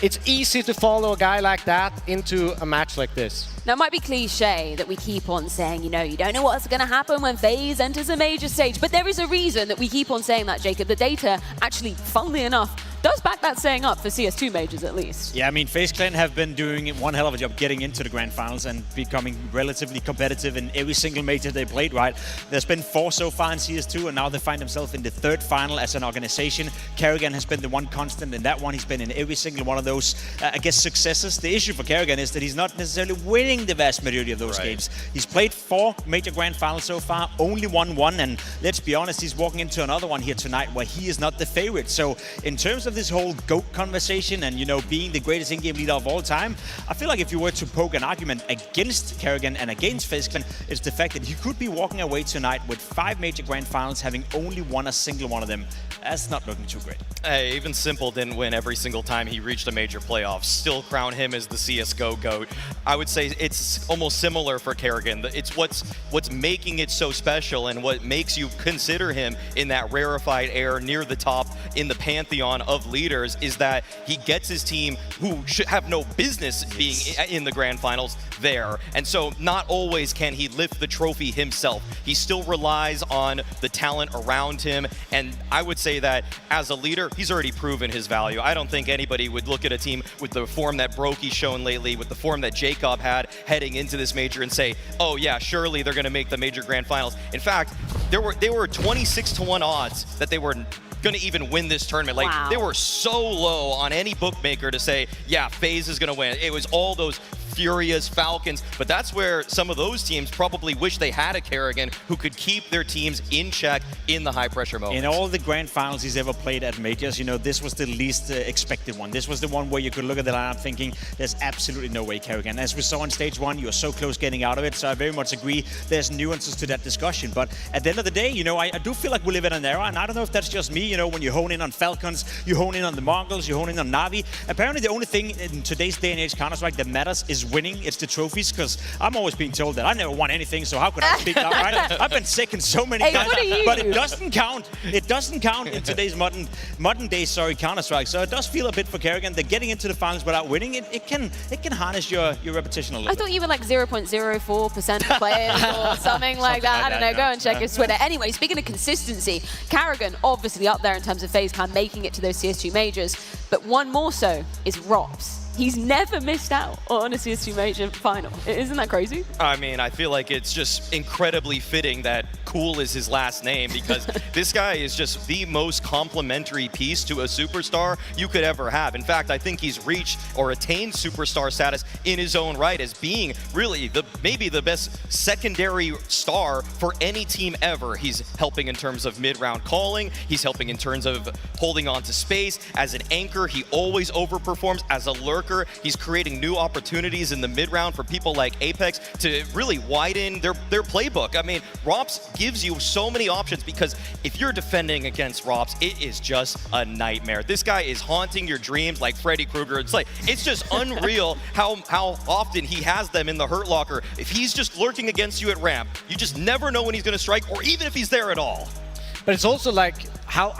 it's easy to follow a guy like that into a match like this. Now, it might be cliche that we keep on saying, you know, you don't know what's going to happen when Faze enters a major stage, but there is a reason that we keep on saying that, Jacob. The data, actually, funnily enough, does back that saying up for CS2 majors at least. Yeah, I mean, FaZe Clan have been doing one hell of a job getting into the grand finals and becoming relatively competitive in every single major they played, right? There's been 4 so far in CS2, and now they find themselves in the 3rd final as an organization. karrigan has been the one constant in that one. He's been in every single one of those, I guess, successes. The issue for karrigan is that he's not necessarily winning the vast majority of those games. He's played 4 major grand finals so far, only won 1, and let's be honest, he's walking into another one here tonight where he is not the favorite. So in terms of this whole GOAT conversation and, you know, being the greatest in-game leader of all time, I feel like if you were to poke an argument against karrigan and against FaZe Clan, it's the fact that he could be walking away tonight with 5 major grand finals, having only won a single one of them. That's not looking too great. Hey, even Simple didn't win every single time he reached a major playoff. Still crown him as the CSGO GOAT. I would say it's almost similar for karrigan. It's what's making it so special and what makes you consider him in that rarefied air near the top in the pantheon of of leaders is that he gets his team, who should have no business being in the grand finals, there. And so not always can he lift the trophy himself. He still relies on the talent around him. And I would say that as a leader, he's already proven his value. I don't think anybody would look at a team with the form that broky's shown lately, with the form that Jacob had heading into this major and say, oh yeah, surely they're going to make the major grand finals. In fact, they were 26-1 odds that they were going to even win this tournament. Like, they were so low on any bookmaker to say, yeah, Faze is going to win. It was all those Furious, Falcons, but that's where some of those teams probably wish they had a karrigan who could keep their teams in check in the high-pressure moments. In all the grand finals he's ever played at majors, you know, this was the least expected one. This was the one where you could look at the lineup thinking, there's absolutely no way karrigan. As we saw on stage 1, you were so close getting out of it, so I very much agree there's nuances to that discussion. But at the end of the day, you know, I do feel like we live in an era, and I don't know if that's just me, you know, when you hone in on Falcons, you hone in on the Mongols, you hone in on Na'Vi. Apparently the only thing in today's day and age Counter-Strike that matters is winning. It's the trophies, because I'm always being told that I never won anything, so how could I speak up, right? I've been second so many times, but it doesn't count. It doesn't count in today's modern day, Counter-Strike. So it does feel a bit for karrigan. They're getting into the finals without winning. It can harness your repetition a little. I thought you were like 0.04% of players or something like that. I don't know. Go and check his Twitter. Anyway, speaking of consistency, karrigan obviously up there in terms of FaZe Clan making it to those CS2 majors, but one more so is ropz. He's never missed out on a CS2 major final. Isn't that crazy? I mean, I feel like it's just incredibly fitting that Cool is his last name, because this guy is just the most complimentary piece to a superstar you could ever have. In fact, I think he's reached or attained superstar status in his own right as being really maybe the best secondary star for any team ever. He's helping in terms of mid-round calling. He's helping in terms of holding on to space. As an anchor, he always overperforms. As a lurker, he's creating new opportunities in the mid-round for people like Apex to really widen their playbook. I mean, ropz gives you so many options, because if you're defending against ropz, it is just a nightmare. This guy is haunting your dreams like Freddy Krueger. It's just unreal how often he has them in the hurt locker. If he's just lurking against you at ramp, you just never know when he's going to strike, or even if he's there at all. But it's also like, how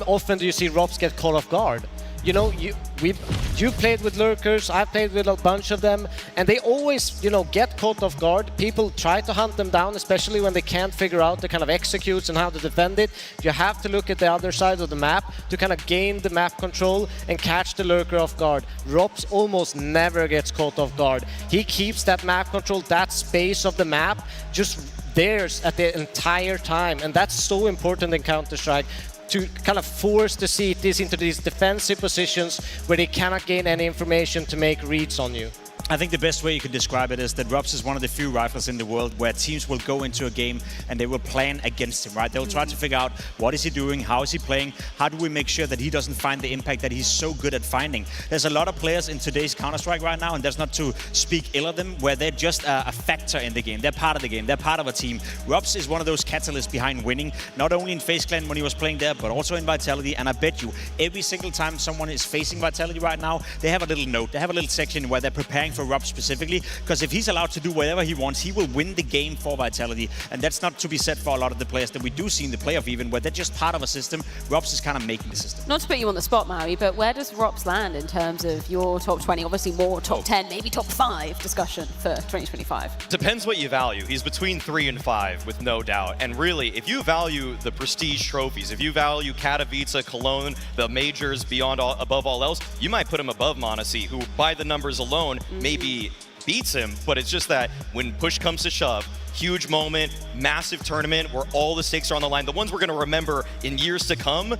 often do you see ropz get caught off guard? You know, you played with lurkers, I've played with a bunch of them, and they always, you know, get caught off guard. People try to hunt them down, especially when they can't figure out the kind of executes and how to defend it. You have to look at the other side of the map to kind of gain the map control and catch the lurker off guard. ropz almost never gets caught off guard. He keeps that map control, that space of the map, just theirs at the entire time, and that's so important in Counter-Strike, to kind of force the CTs into these defensive positions where they cannot gain any information to make reads on you. I think the best way you could describe it is that ropz is one of the few rifles in the world where teams will go into a game and they will plan against him, right? They'll try to figure out what is he doing, how is he playing, how do we make sure that he doesn't find the impact that he's so good at finding. There's a lot of players in today's Counter-Strike right now, and that's not to speak ill of them, where they're just a factor in the game. They're part of the game. They're part of a team. ropz is one of those catalysts behind winning, not only in FaZe Clan when he was playing there, but also in Vitality. And I bet you, every single time someone is facing Vitality right now, they have a little note, they have a little section where they're preparing for ropz specifically, because if he's allowed to do whatever he wants, he will win the game for Vitality. And that's not to be said for a lot of the players that we do see in the playoff even, where they're just part of a system. ropz is kind of making the system. Not to put you on the spot, Maui, but where does ropz land in terms of your top 20? Obviously more top 10, maybe top 5 discussion for 2025. Depends what you value. He's between 3 and 5 with no doubt. And really, if you value the prestige trophies, if you value Katowice, Cologne, the majors above all else, you might put him above m0NESY, who by the numbers alone maybe beats him, but it's just that when push comes to shove, huge moment, massive tournament where all the stakes are on the line, the ones we're going to remember in years to come,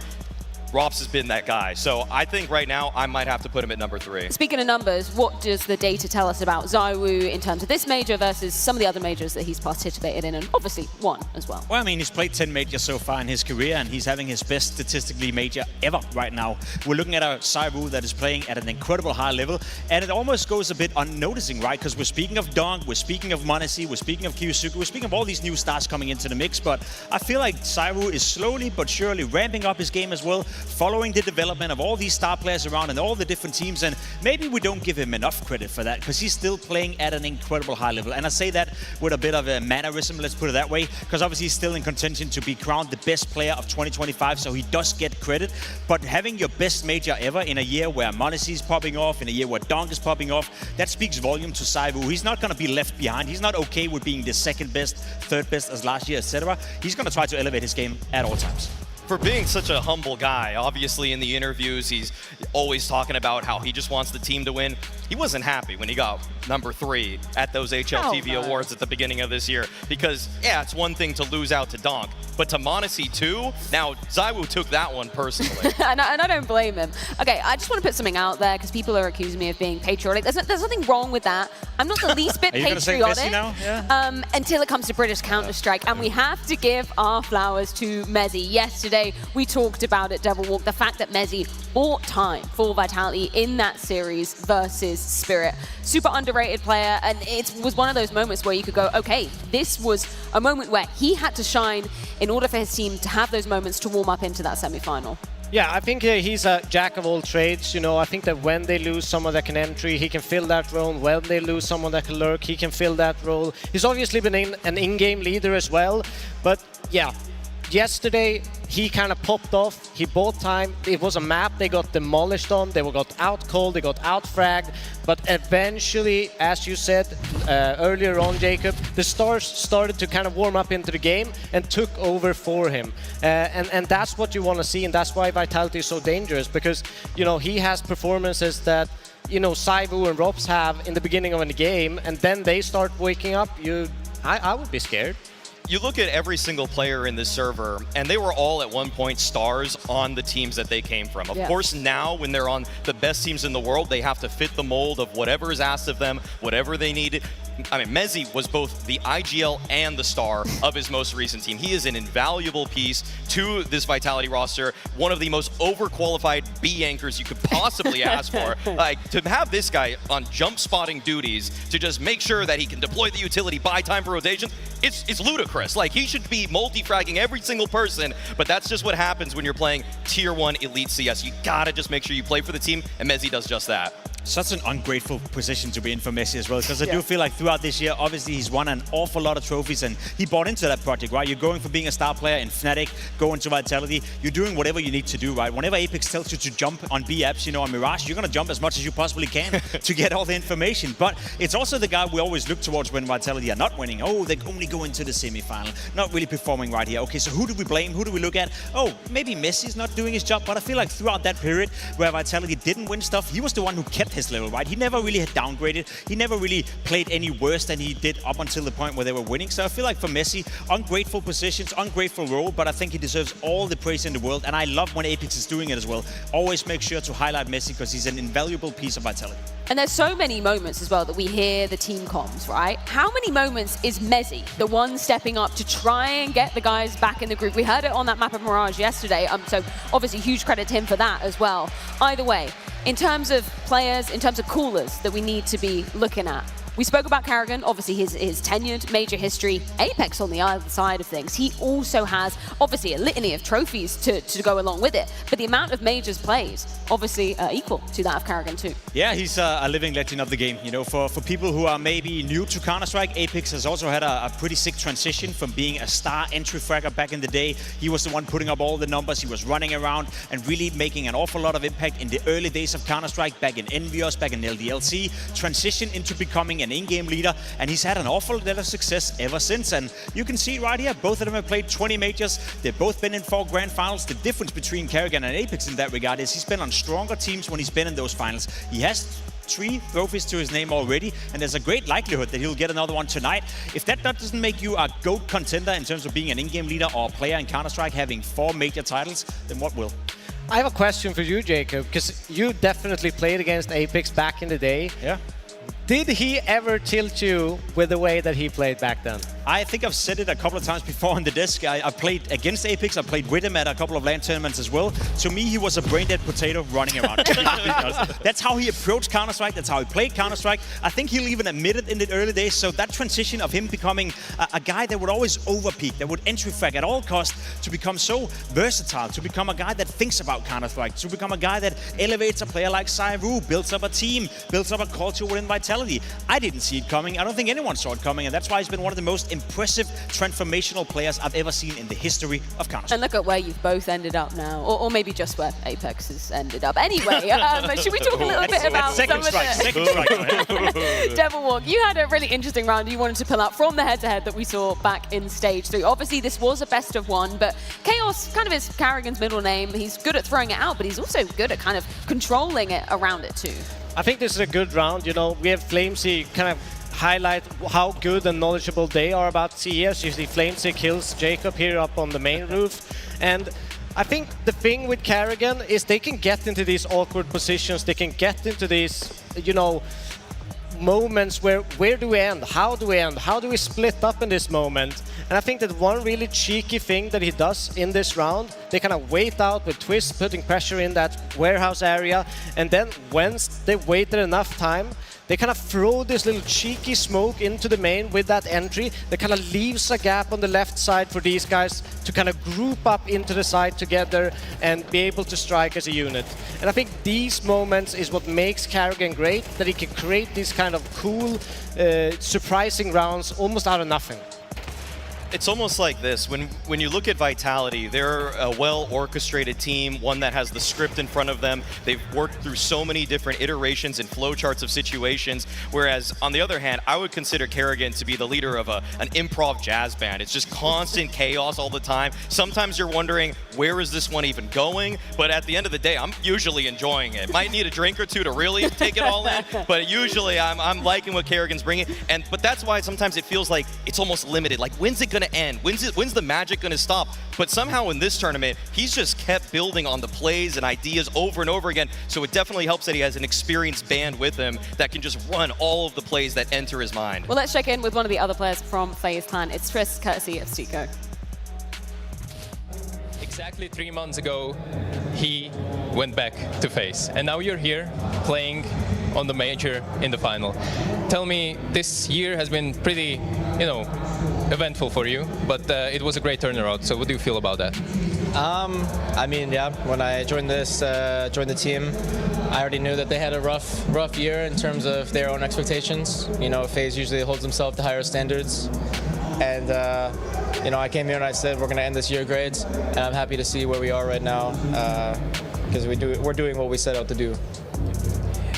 ropz has been that guy. So I think right now I might have to put him at number 3. Speaking of numbers, what does the data tell us about ZywOo in terms of this major versus some of the other majors that he's participated in, and obviously won as well? Well, I mean, he's played 10 majors so far in his career, and he's having his best statistically major ever right now. We're looking at a ZywOo that is playing at an incredible high level, and it almost goes a bit unnoticing, right? Because we're speaking of donk, we're speaking of m0NESY, we're speaking of KSCERATO, we're speaking of all these new stars coming into the mix, but I feel like ZywOo is slowly but surely ramping up his game as well, following the development of all these star players around and all the different teams, and maybe we don't give him enough credit for that because he's still playing at an incredible high level. And I say that with a bit of a mannerism, let's put it that way, because obviously he's still in contention to be crowned the best player of 2025, so he does get credit. But having your best major ever in a year where m0NESY is popping off, in a year where donk is popping off, that speaks volume to ZywOo. He's not going to be left behind. He's not okay with being the second best, third best as last year, etc. He's going to try to elevate his game at all times. For being such a humble guy, obviously in the interviews, he's always talking about how he just wants the team to win. He wasn't happy when he got number 3 at those HLTV Awards at the beginning of this year. Because, yeah, it's one thing to lose out to donk, but to m0NESY too? Now, ZywOo took that one personally. and I don't blame him. Okay, I just want to put something out there because people are accusing me of being patriotic. There's nothing wrong with that. I'm not the least bit patriotic until it comes to British Counter-Strike. And we have to give our flowers to Mezi. Yesterday, we talked about it, Devil Walk, the fact that Mezi bought time for Vitality in that series versus Spirit. Super underrated player, and it was one of those moments where you could go, okay, this was a moment where he had to shine in order for his team to have those moments to warm up into that semi-final. Yeah, I think he's a jack of all trades. You know, I think that when they lose someone that can entry, he can fill that role. When they lose someone that can lurk, he can fill that role. He's obviously been an in-game leader as well, but yeah. Yesterday, he kind of popped off. He bought time. It was a map they got demolished on. They got out-called. They got out-fragged. But eventually, as you said earlier on, Jacob, the stars started to kind of warm up into the game and took over for him. And that's what you want to see. And that's why Vitality is so dangerous. Because, you know, he has performances that, you know, ZywOo and ropz have in the beginning of a game. And then they start waking up. I would be scared. You look at every single player in this server, and they were all at one point stars on the teams that they came from. Of course, now when they're on the best teams in the world, they have to fit the mold of whatever is asked of them, whatever they needed. I mean, Mezi was both the IGL and the star of his most recent team. He is an invaluable piece to this Vitality roster, one of the most overqualified B anchors you could possibly ask for. Like, to have this guy on jump spotting duties to just make sure that he can deploy the utility, buy time for rotation, it's ludicrous. Like, he should be multi-fragging every single person, but that's just what happens when you're playing Tier 1 Elite CS. You gotta just make sure you play for the team, and Mezi does just that. Such an ungrateful position to be in for Mezi as well, because I do feel like throughout this year, obviously he's won an awful lot of trophies and he bought into that project, right? You're going from being a star player in Fnatic, going to Vitality, you're doing whatever you need to do, right? Whenever Apex tells you to jump on B apps, you know, on Mirage, you're going to jump as much as you possibly can to get all the information. But it's also the guy we always look towards when Vitality are not winning. Oh, they only go into the semi-final, not really performing right here. Okay, so who do we blame? Who do we look at? Oh, maybe Messi's not doing his job, but I feel like throughout that period where Vitality didn't win stuff, he was the one who kept his level, right? He never really had downgraded. He never really played any worse than he did up until the point where they were winning. So I feel like for Mezi, ungrateful positions, ungrateful role, but I think he deserves all the praise in the world. And I love when Apex is doing it as well. Always make sure to highlight Mezi because he's an invaluable piece of Vitality. And there's so many moments as well that we hear the team comms, right? How many moments is Mezi the one stepping up to try and get the guys back in the group? We heard it on that map of Mirage yesterday, so obviously huge credit to him for that as well. Either way, in terms of players, in terms of callers that we need to be looking at, we spoke about karrigan, obviously his tenured major history. Apex on the other side of things, he also has obviously a litany of trophies to go along with it, but the amount of majors plays obviously equal to that of karrigan too. Yeah, he's a living legend of the game. You know, for people who are maybe new to Counter-Strike, Apex has also had a pretty sick transition from being a star entry fragger back in the day. He was the one putting up all the numbers, he was running around and really making an awful lot of impact in the early days of Counter-Strike, back in Envios, back in LDLC, transition into becoming an in-game leader, and he's had an awful lot of success ever since. And you can see right here, both of them have played 20 majors. They've both been in 4 grand finals. The difference between karrigan and Apex in that regard is he's been on stronger teams when he's been in those finals. He has 3 trophies to his name already, and there's a great likelihood that he'll get another one tonight. If that doesn't make you a GOAT contender in terms of being an in-game leader or a player in Counter-Strike having 4 major titles, then what will? I have a question for you, Jacob, because you definitely played against Apex back in the day. Yeah. Did he ever tilt you with the way that he played back then? I think I've said it a couple of times before on the disc. I played against Apex. I played with him at a couple of LAN tournaments as well. To me, he was a brain-dead potato running around. That's how he approached Counter-Strike. That's how he played Counter-Strike. I think he'll even admit it in the early days. So that transition of him becoming a guy that would always overpeak, that would entry frag at all costs, to become so versatile, to become a guy that thinks about Counter-Strike, to become a guy that elevates a player like ZywOo, builds up a team, builds up a culture within Vitality. I didn't see it coming. I don't think anyone saw it coming, and that's why he's been one of the most impressive transformational players I've ever seen in the history of Counter-Strike. And look at where you've both ended up now, or maybe just where Apex has ended up. Anyway, should we talk a little bit about some of the... Devil Walk, you had a really interesting round you wanted to pull out from the head-to-head that we saw back in Stage 3. Obviously, this was a best of one, but Chaos kind of is karrigan's middle name. He's good at throwing it out, but he's also good at kind of controlling it around it too. I think this is a good round. You know, we have Flamesy kind of highlight how good and knowledgeable they are about CES. You see Flamesy kills Jacob here up on the main roof. And I think the thing with karrigan is they can get into these awkward positions. They can get into these, you know, moments where do we end? How do we end? How do we split up in this moment? And I think that one really cheeky thing that he does in this round, they kind of wait out with Twist, putting pressure in that warehouse area, and then once they've waited enough time, they kind of throw this little cheeky smoke into the main with that entry that kind of leaves a gap on the left side for these guys to kind of group up into the side together and be able to strike as a unit. And I think these moments is what makes karrigan great, that he can create these kind of cool, surprising rounds almost out of nothing. It's almost like this. When you look at Vitality, they're a well-orchestrated team, one that has the script in front of them. They've worked through so many different iterations and flowcharts of situations, whereas on the other hand, I would consider karrigan to be the leader of an improv jazz band. It's just constant chaos all the time. Sometimes you're wondering, where is this one even going? But at the end of the day, I'm usually enjoying it. Might need a drink or two to really take it all in, but usually I'm liking what karrigan's bringing. But that's why sometimes it feels like it's almost limited. Like, when's it gonna end? When's the magic gonna stop? But somehow in this tournament, he's just kept building on the plays and ideas over and over again. So it definitely helps that he has an experienced band with him that can just run all of the plays that enter his mind. Well, let's check in with one of the other players from Faze Clan. It's TeSeS, courtesy of TeKo. Exactly 3 months ago, he went back to Faze, and now you're here playing on the major in the final. Tell me, this year has been pretty, you know, eventful for you, but it was a great turnaround. So what do you feel about that? I mean, yeah, when I joined the team, I already knew that they had a rough year in terms of their own expectations. You know, Faze usually holds himself to higher standards, and you know, I came here and I said we're going to end this year great, and I'm happy to see where we are right now because we're doing what we set out to do.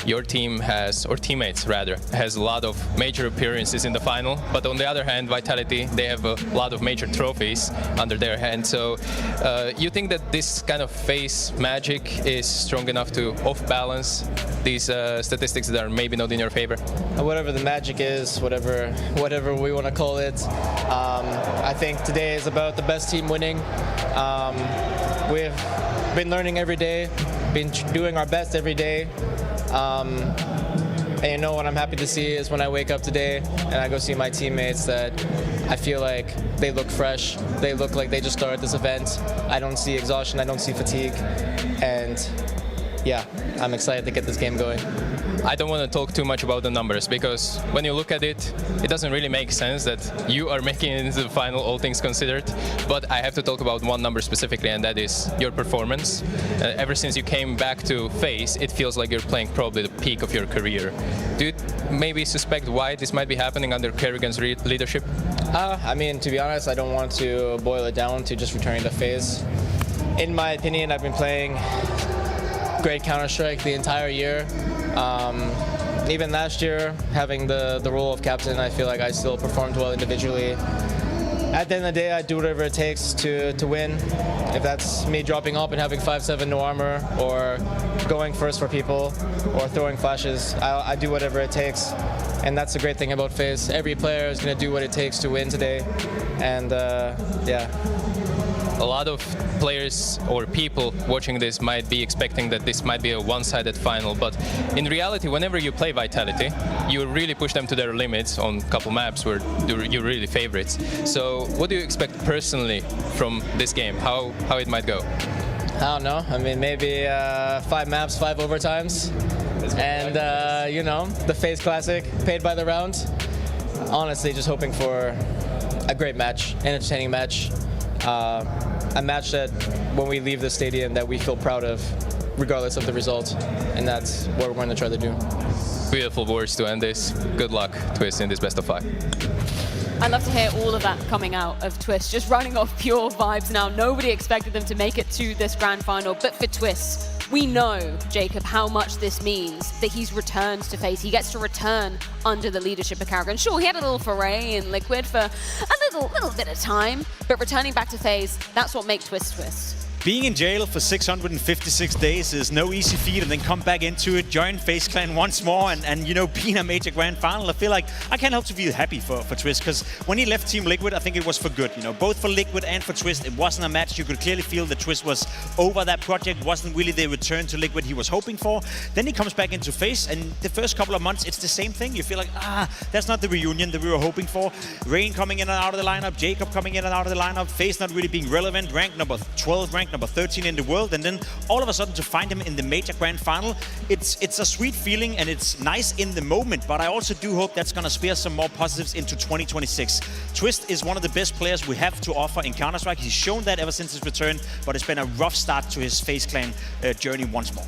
Your team has, or teammates rather, has a lot of major appearances in the final, but on the other hand, Vitality, they have a lot of major trophies under their hand. So you think that this kind of Faze magic is strong enough to off-balance these statistics that are maybe not in your favor? Whatever the magic is, whatever we want to call it, I think today is about the best team winning. We've been learning every day, been doing our best every day. And you know what I'm happy to see is when I wake up today and I go see my teammates that I feel like they look fresh. They look like they just started this event. I don't see exhaustion, I don't see fatigue. And yeah, I'm excited to get this game going. I don't want to talk too much about the numbers because when you look at it, it doesn't really make sense that you are making it into the final, all things considered. But I have to talk about one number specifically, and that is your performance. Ever since you came back to Faze, it feels like you're playing probably the peak of your career. Do you maybe suspect why this might be happening under karrigan's leadership? I mean, to be honest, I don't want to boil it down to just returning to Faze. In my opinion, I've been playing great Counter-Strike the entire year. Even last year, having the role of captain, I feel like I still performed well individually. At the end of the day, I do whatever it takes to win. If that's me dropping up and having 5-7 no armor, or going first for people, or throwing flashes, I do whatever it takes. And that's the great thing about Faze. Every player is going to do what it takes to win today. And yeah. a lot of players or people watching this might be expecting that this might be a one-sided final, but in reality, whenever you play Vitality, you really push them to their limits on a couple maps where you're really favorites. So what do you expect personally from this game? How it might go? I don't know. I mean, maybe 5 maps, 5 overtimes, and you know, the Faze Classic, paid by the round. Honestly, just hoping for a great match, an entertaining match, a match that when we leave the stadium that we feel proud of, regardless of the result, and that's what we're going to try to do. Beautiful words to end this. Good luck, TeSeS, in this best of 5. I'd love to hear all of that coming out of TeSeS, just running off pure vibes now. Nobody expected them to make it to this grand final, but for TeSeS, we know, Jacob, how much this means that he's returned to Faze. He gets to return under the leadership of karrigan. Sure, he had a little foray in Liquid for a little bit of time, but returning back to Faze, that's what makes TeSeS. Being in jail for 656 days is no easy feat, and then come back into it, join Faze Clan once more, and you know, be in a major grand final. I feel like I can't help to feel happy for TeSeS, because when he left Team Liquid, I think it was for good. You know, both for Liquid and for TeSeS, it wasn't a match. You could clearly feel that TeSeS was over that project, wasn't really the return to Liquid he was hoping for. Then he comes back into Faze, and the first couple of months, it's the same thing. You feel like, that's not the reunion that we were hoping for. Rain coming in and out of the lineup, Jacob coming in and out of the lineup, Faze not really being relevant, ranked number 12, ranked number 13 in the world, and then all of a sudden to find him in the major grand final, it's a sweet feeling, and it's nice in the moment, but I also do hope that's going to spare some more positives into 2026. TeSeS is one of the best players we have to offer in Counter-Strike. He's shown that ever since his return, but it's been a rough start to his Faze Clan journey once more.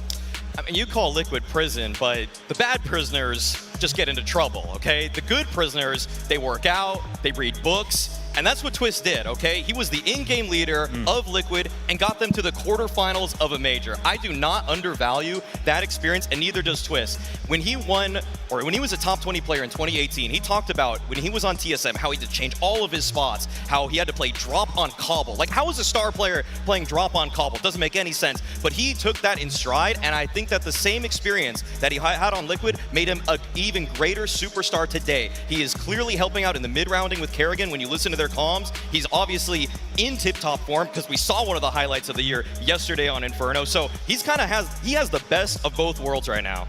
I mean, you call Liquid prison, but the bad prisoners just get into trouble, okay? The good prisoners, they work out, they read books, and that's what TeSeS did, okay? He was the in-game leader of Liquid and got them to the quarterfinals of a major. I do not undervalue that experience, and neither does TeSeS. When he won, or when he was a top 20 player in 2018, he talked about when he was on TSM, how he had to change all of his spots, how he had to play drop on cobble. Like, how is a star player playing drop on cobble? Doesn't make any sense. But he took that in stride, and I think that the same experience that he had on Liquid made him an even greater superstar today. He is clearly helping out in the mid-rounding with karrigan. When you listen to their comms, he's obviously in tip-top form, because we saw one of the highlights of the year yesterday on Inferno. So he's he has the best of both worlds right now.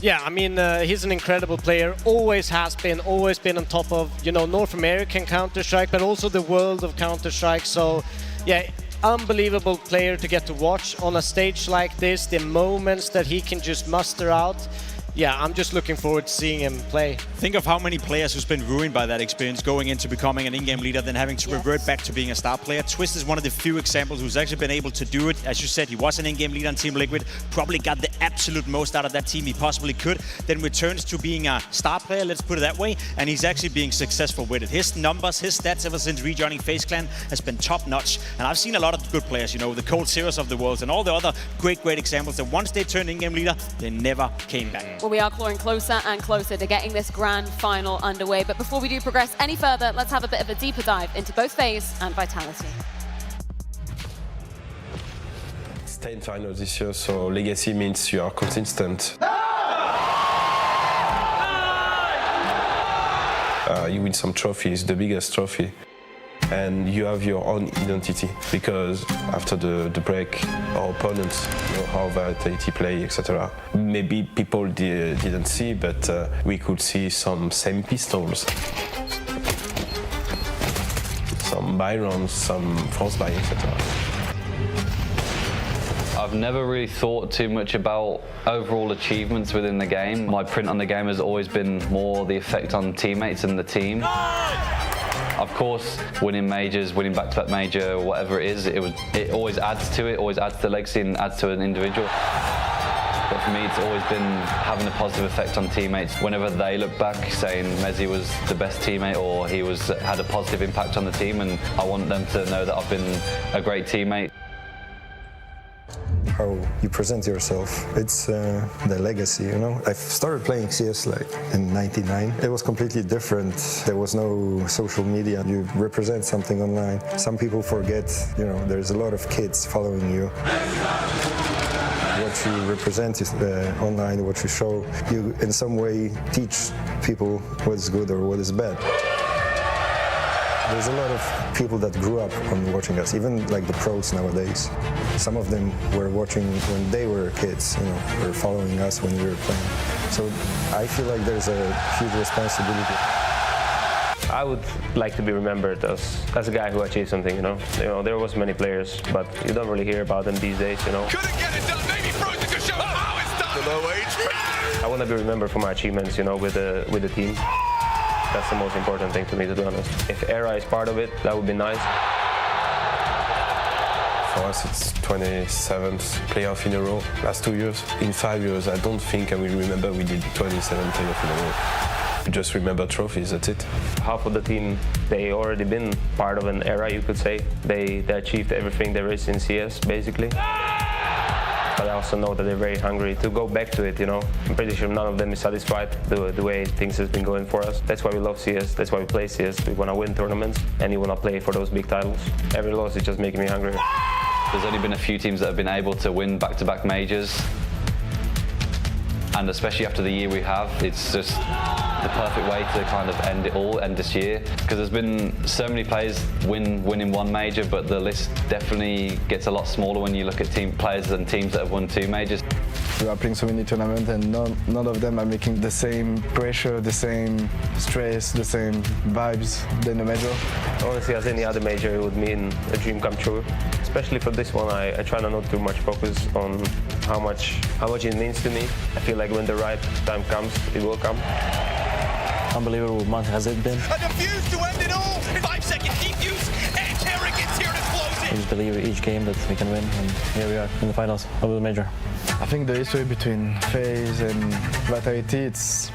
Yeah, I mean, he's an incredible player, always has been, always been on top of, you know, North American Counter-Strike, but also the world of Counter-Strike. So, yeah, unbelievable player to get to watch on a stage like this, the moments that he can just muster out. Yeah, I'm just looking forward to seeing him play. Think of how many players who's been ruined by that experience, going into becoming an in-game leader, then having to revert back to being a star player. TeSeS is one of the few examples who's actually been able to do it. As you said, he was an in-game leader on Team Liquid, probably got the absolute most out of that team he possibly could, then returns to being a star player, let's put it that way, and he's actually being successful with it. His numbers, his stats ever since rejoining Faze Clan has been top-notch, and I've seen a lot of good players, you know, the KSCERATO of the world and all the other great examples that once they turned in-game leader, they never came back. Well, we are clawing closer and closer to getting this grand final underway. But before we do progress any further, let's have a bit of a deeper dive into both Faze and Vitality. Stay in final this year, so legacy means you are consistent. You win some trophies, the biggest trophy, and you have your own identity, because after the break, our opponents know how Vitality play, etc. Maybe people didn't see, but we could see some same pistols, some byrons, some frostbite, etc. I've never really thought too much about overall achievements within the game. My print on the game has always been more the effect on teammates and the team. Of course, winning majors, winning back-to-back major, whatever it is, it always adds to it, always adds to the legacy and adds to an individual. But for me, it's always been having a positive effect on teammates. Whenever they look back saying Mezzy was the best teammate or he had a positive impact on the team, and I want them to know that I've been a great teammate. How you present yourself, it's the legacy, you know. I started playing CS like in '99. It was completely different. There was no social media. You represent something online. Some people forget, you know, there's a lot of kids following you. What you represent is online, what you show, you in some way teach people what is good or what is bad. There's a lot of people that grew up on watching us, even like the pros nowadays. Some of them were watching when they were kids, you know, were following us when we were playing. So I feel like there's a huge responsibility. I would like to be remembered as a guy who achieved something, you know. There was many players, but you don't really hear about them these days, you know. Couldn't get it done. Maybe Frozen could show how it's done. The low age. I want to be remembered for my achievements, you know, with the team. That's the most important thing to me, to be honest. If ERA is part of it, that would be nice. For us, it's 27th playoff in a row, last 2 years. In 5 years, I don't think I will remember we did 27 playoff in a row. You just remember trophies, that's it. Half of the team, they already been part of an era, you could say. They achieved everything there is in CS, basically. But I also know that they're very hungry to go back to it, you know. I'm pretty sure none of them is satisfied the way things has been going for us. That's why we love CS, that's why we play CS. We want to win tournaments, and you want to play for those big titles. Every loss is just making me hungry. There's only been a few teams that have been able to win back-to-back majors. And especially after the year we have, it's just the perfect way to kind of end it all, end this year. Because there's been so many players winning one major, but the list definitely gets a lot smaller when you look at players and teams that have won 2 majors. We are playing so many tournaments and none of them are making the same pressure, the same stress, the same vibes than the major. Honestly, as any other major, it would mean a dream come true. Especially for this one, I try not too much focus on how much it means to me. I feel like when the right time comes, it will come. Unbelievable month has it been. A defuse to end it all. 5-second defuse, and karrigan's here to close it. We just believe each game that we can win, and here we are in the finals of the major. I think the history between Faze and Vitality, it's...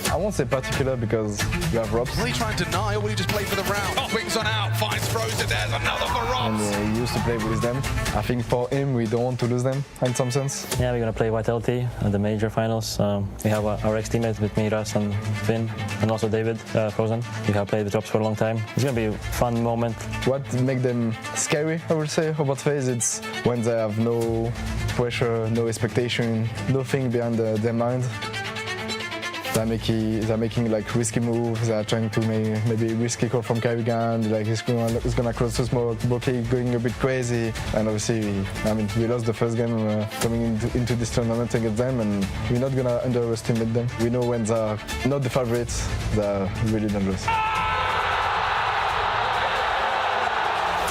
I won't say particular because you have ropz. Will he try and deny or will he just play for the round? Swings on out, finds Frozen, there's another for ropz. And he used to play with them. I think for him, we don't want to lose them in some sense. Yeah, we're going to play Vitality at the major finals. We have our ex-teammates with me, Ras and Finn, and also David, Frozen. We have played with ropz for a long time. It's going to be a fun moment. What makes them scary, I would say, about Faze, it's when they have no pressure, no expectation, nothing behind their mind. They're making like risky moves. They're trying to make maybe risky call from karrigan. Like he's gonna cross the smoke. broky going a bit crazy. And obviously, we lost the first game coming into this tournament against them, and we're not gonna underestimate them. We know when they're not the favorites, they're really dangerous.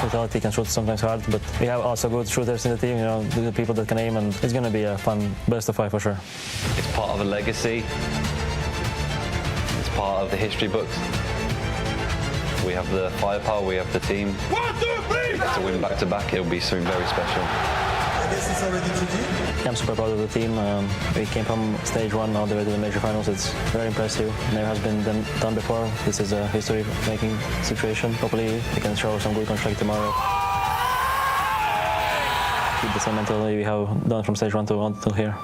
Vitality can shoot sometimes hard, but we have also good shooters in the team, you know, good people that can aim, and it's going to be a fun best of 5 for sure. It's part of a legacy. It's part of the history books. We have the firepower, we have the team. 1, 2, 3! To win back-to-back, it'll be something very special. I guess it's already GG. I'm super proud of the team. We came from stage 1 all the way to the major finals. It's very impressive. Never has been done before. This is a history-making situation. Hopefully, we can show some good construct tomorrow. Keep the same mentality we have done from stage 1 to here.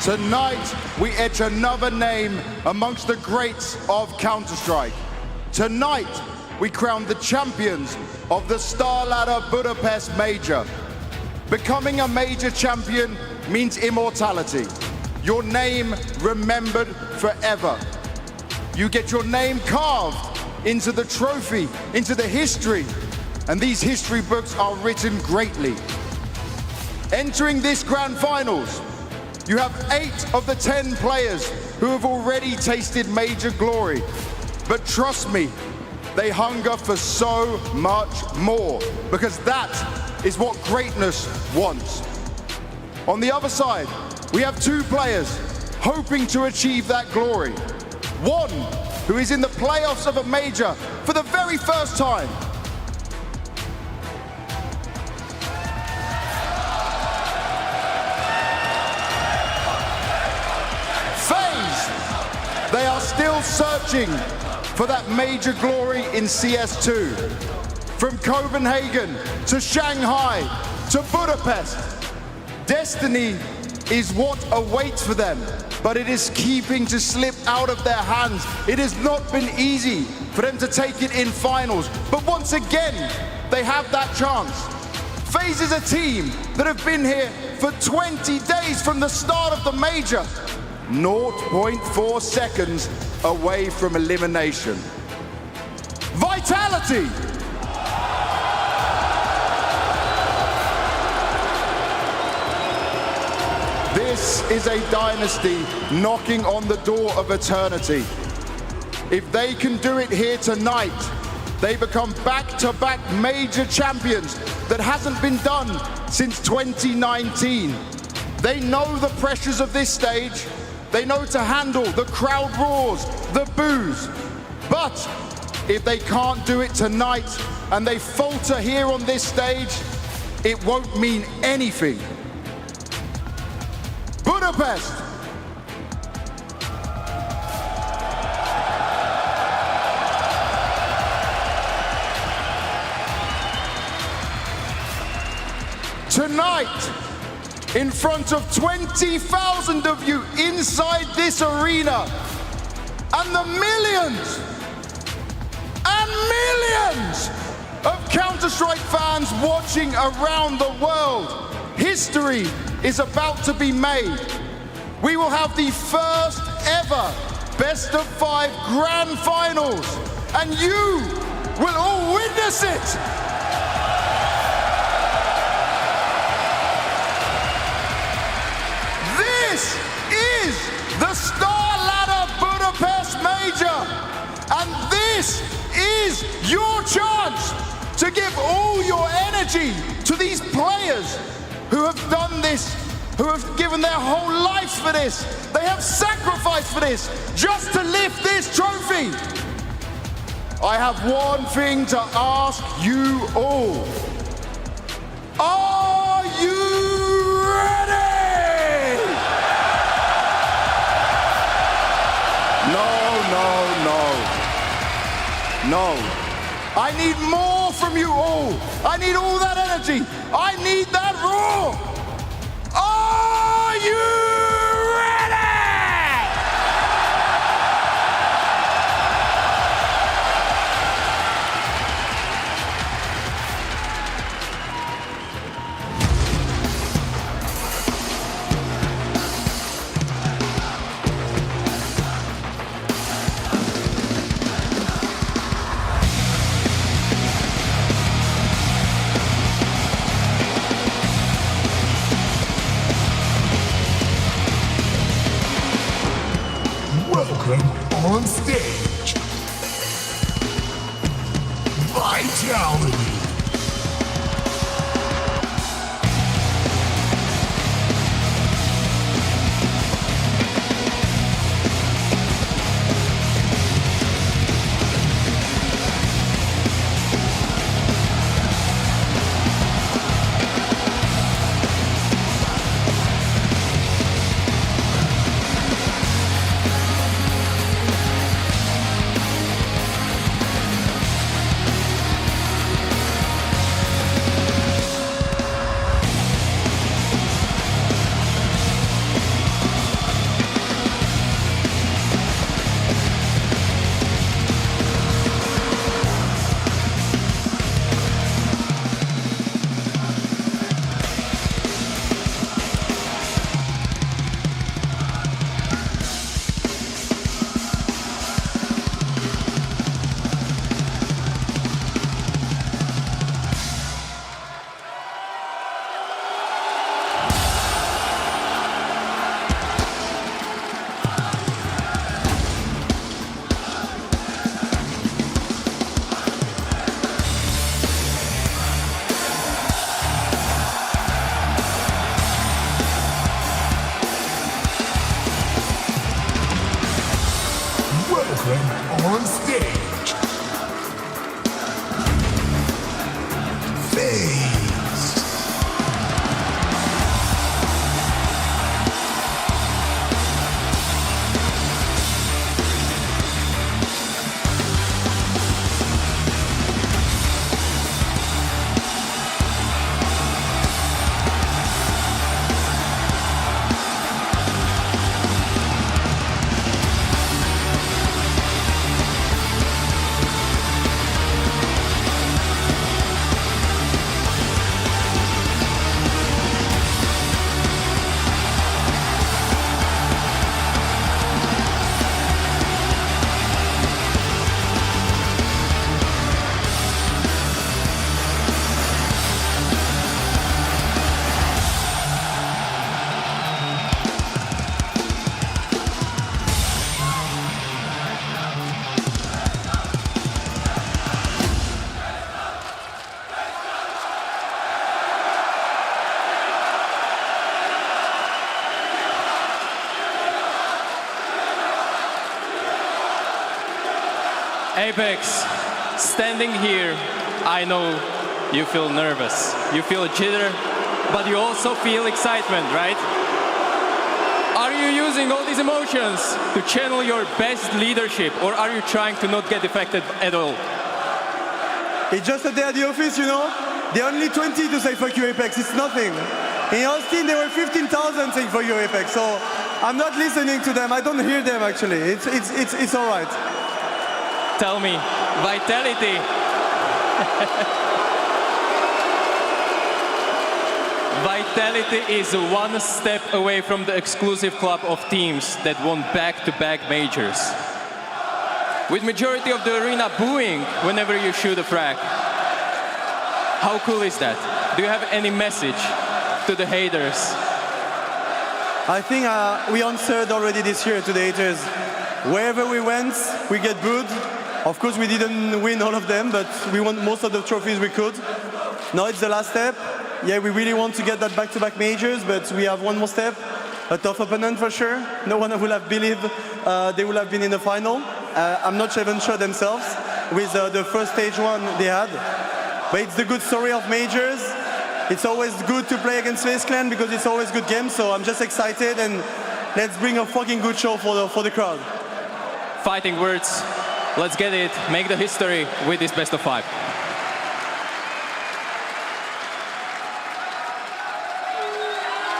Tonight, we etch another name amongst the greats of Counter-Strike. Tonight, we crown the champions of the StarLadder Budapest Major. Becoming a major champion means immortality. Your name remembered forever. You get your name carved into the trophy, into the history, and these history books are written greatly. Entering this grand finals, you have 8 of the 10 players who have already tasted major glory. But trust me, they hunger for so much more, because that is what greatness wants. On the other side, we have 2 players hoping to achieve that glory. One who is in the playoffs of a major for the very first time. Faze, they are still searching for that major glory in CS2. From Copenhagen to Shanghai to Budapest, destiny is what awaits for them, but it is keeping to slip out of their hands. It has not been easy for them to take it in finals, but once again, they have that chance. Faze is a team that have been here for 20 days from the start of the major, 0.4 seconds away from elimination. Vitality! This is a dynasty knocking on the door of eternity. If they can do it here tonight, they become back-to-back major champions that hasn't been done since 2019. They know the pressures of this stage. They know to handle the crowd roars, the boos. But if they can't do it tonight and they falter here on this stage, it won't mean anything. Budapest! Tonight, in front of 20,000 of you inside this arena, and the millions and millions of Counter-Strike fans watching around the world, history is about to be made. We will have the first ever best of 5 grand finals, and you will all witness it. This is the StarLadder Budapest Major, and this is your chance to give all your energy to these players who have done this, who have given their whole lives for this. They have sacrificed for this, just to lift this trophy. I have one thing to ask you all. Are you ready? No. I need more from you all. I need all that energy. I need that roar. Are you ready? Welcome on stage, Vitality. Welcome on stage, Faze. Apex, standing here, I know you feel nervous, you feel a jitter, but you also feel excitement, right? Are you using all these emotions to channel your best leadership, or are you trying to not get affected at all? It's just a day at the office, you know? There are only 20 to say fuck you Apex, it's nothing. In Austin there were 15,000 saying fuck you Apex, so I'm not listening to them, I don't hear them actually, it's all right. Tell me, Vitality. Vitality is one step away from the exclusive club of teams that won back-to-back majors. With majority of the arena booing whenever you shoot a frag. How cool is that? Do you have any message to the haters? I think we answered already this year to the haters. Wherever we went, we get booed. Of course, we didn't win all of them, but we won most of the trophies we could. Now it's the last step. Yeah, we really want to get that back-to-back majors, but we have one more step. A tough opponent for sure. No one would have believed they would have been in the final. I'm not even sure themselves with the first stage one they had. But it's the good story of majors. It's always good to play against Faze Clan because it's always good games, so I'm just excited and let's bring a fucking good show for the crowd. Fighting words. Let's get it, make the history with this best of 5.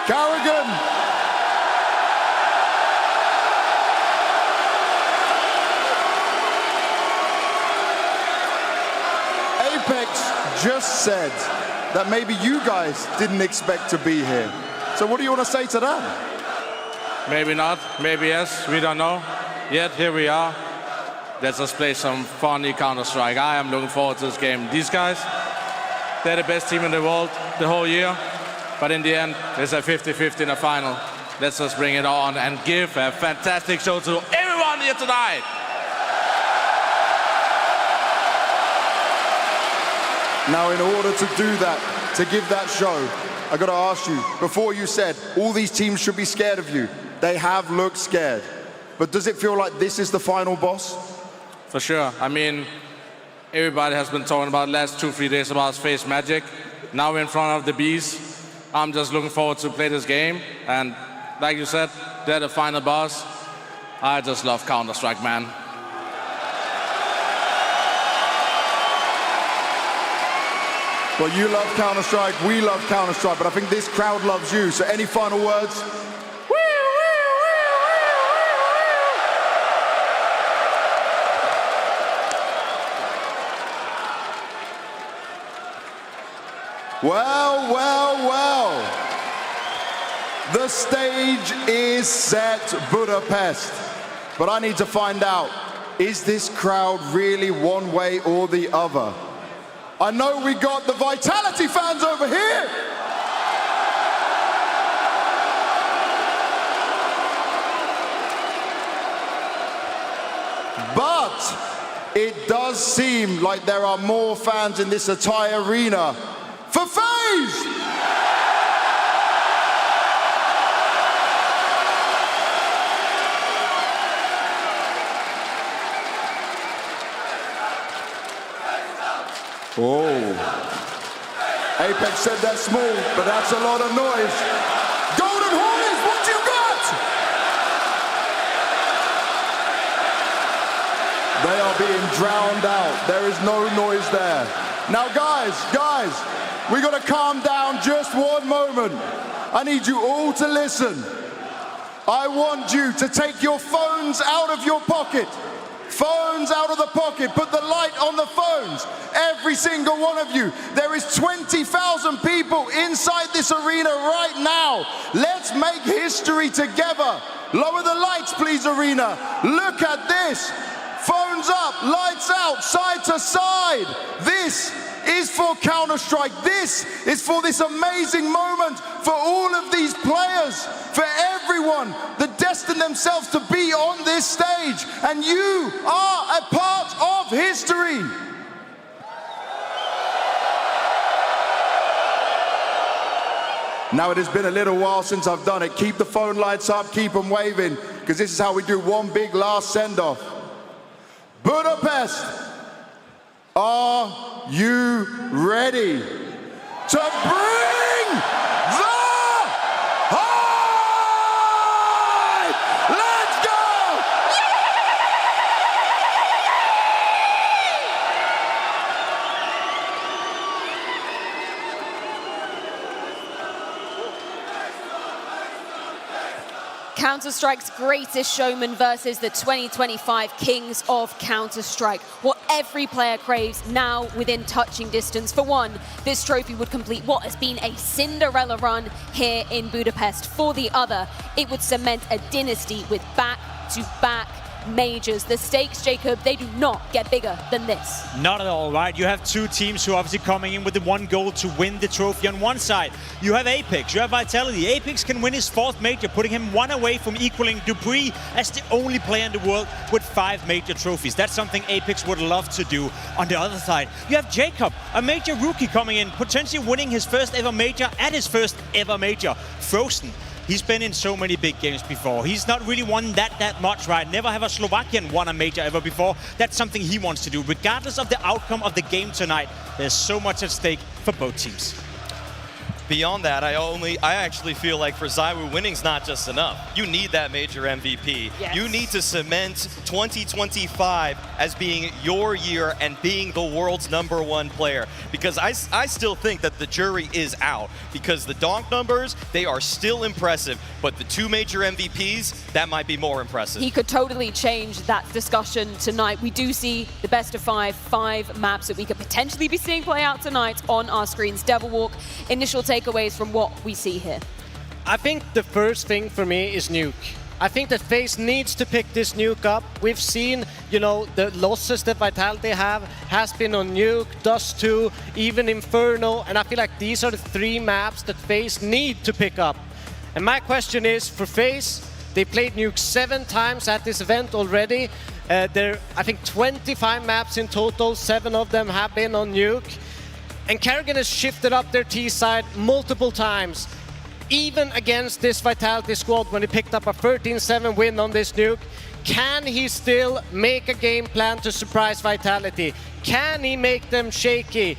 Karrigan. Apex just said that maybe you guys didn't expect to be here. So what do you want to say to that? Maybe not, maybe yes, we don't know. Yet here we are. Let's just play some funny Counter-Strike. I am looking forward to this game. These guys, they're the best team in the world the whole year. But in the end, it's a 50-50 in the final. Let's just bring it on and give a fantastic show to everyone here tonight. Now, in order to do that, to give that show, I got to ask you, before you said all these teams should be scared of you, they have looked scared. But does it feel like this is the final boss? For sure. I mean, everybody has been talking about the last 2-3 days about Faze Magic. Now we're in front of the bees. I'm just looking forward to play this game. And like you said, they're the final boss. I just love Counter-Strike, man. Well, you love Counter-Strike, we love Counter-Strike, but I think this crowd loves you. So any final words? Well, well, well. The stage is set, Budapest. But I need to find out, is this crowd really one way or the other? I know we got the Vitality fans over here. But it does seem like there are more fans in this entire arena for Faze! Oh. Apex said that's small, but that's a lot of noise. Golden Hornets, what you got? They are being drowned out. There is no noise there. Now, guys, we got to calm down just one moment. I need you all to listen. I want you to take your phones out of your pocket. Phones out of the pocket. Put the light on the phones. Every single one of you. There is 20,000 people inside this arena right now. Let's make history together. Lower the lights, please, arena. Look at this. Phones up, lights out, side to side. This is for Counter-Strike. This is for this amazing moment, for all of these players, for everyone that destined themselves to be on this stage. And you are a part of history. Now, it has been a little while since I've done it. Keep the phone lights up, keep them waving, because this is how we do one big last send-off. Budapest, are you ready to bring the hype? Let's go! Counter-Strike's greatest showman versus the 2025 Kings of Counter-Strike. What every player craves now within touching distance. For one, this trophy would complete what has been a Cinderella run here in Budapest. For the other, it would cement a dynasty with back-to-back majors. The stakes, Jacob, they do not get bigger than this. Not at all, right? You have two teams who are obviously coming in with the one goal to win the trophy. On one side, you have Apex, you have Vitality. Apex can win his 4th major, putting him one away from equaling Dupree as the only player in the world with 5 major trophies. That's something Apex would love to do. On the other side, you have Jacob, a major rookie coming in, potentially winning his 1st ever major at his 1st ever major. Frozen. He's been in so many big games before. He's not really won that much, right? Never have a Slovakian won a major ever before. That's something he wants to do. Regardless of the outcome of the game tonight, there's so much at stake for both teams. Beyond that, I actually feel like for ZywOo, winning's not just enough. You need that major MVP. Yes. You need to cement 2025 as being your year and being the world's #1 player. Because I still think that the jury is out. Because the donk numbers, they are still impressive. But the 2 major MVPs, that might be more impressive. He could totally change that discussion tonight. We do see the best of 5 maps that we could potentially be seeing play out tonight on our screens. Devil Walk, initial takeaways from what we see here. I think the first thing for me is Nuke. I think that Faze needs to pick this Nuke up. We've seen, you know, the losses that Vitality has been on Nuke, Dust 2, even Inferno, and I feel like these are the 3 maps that Faze need to pick up. And my question is, for Faze, they played Nuke 7 times at this event already. There are, I think, 25 maps in total, 7 of them have been on Nuke. And karrigan has shifted up their T side multiple times. Even against this Vitality squad when he picked up a 13-7 win on this Nuke. Can he still make a game plan to surprise Vitality? Can he make them shaky?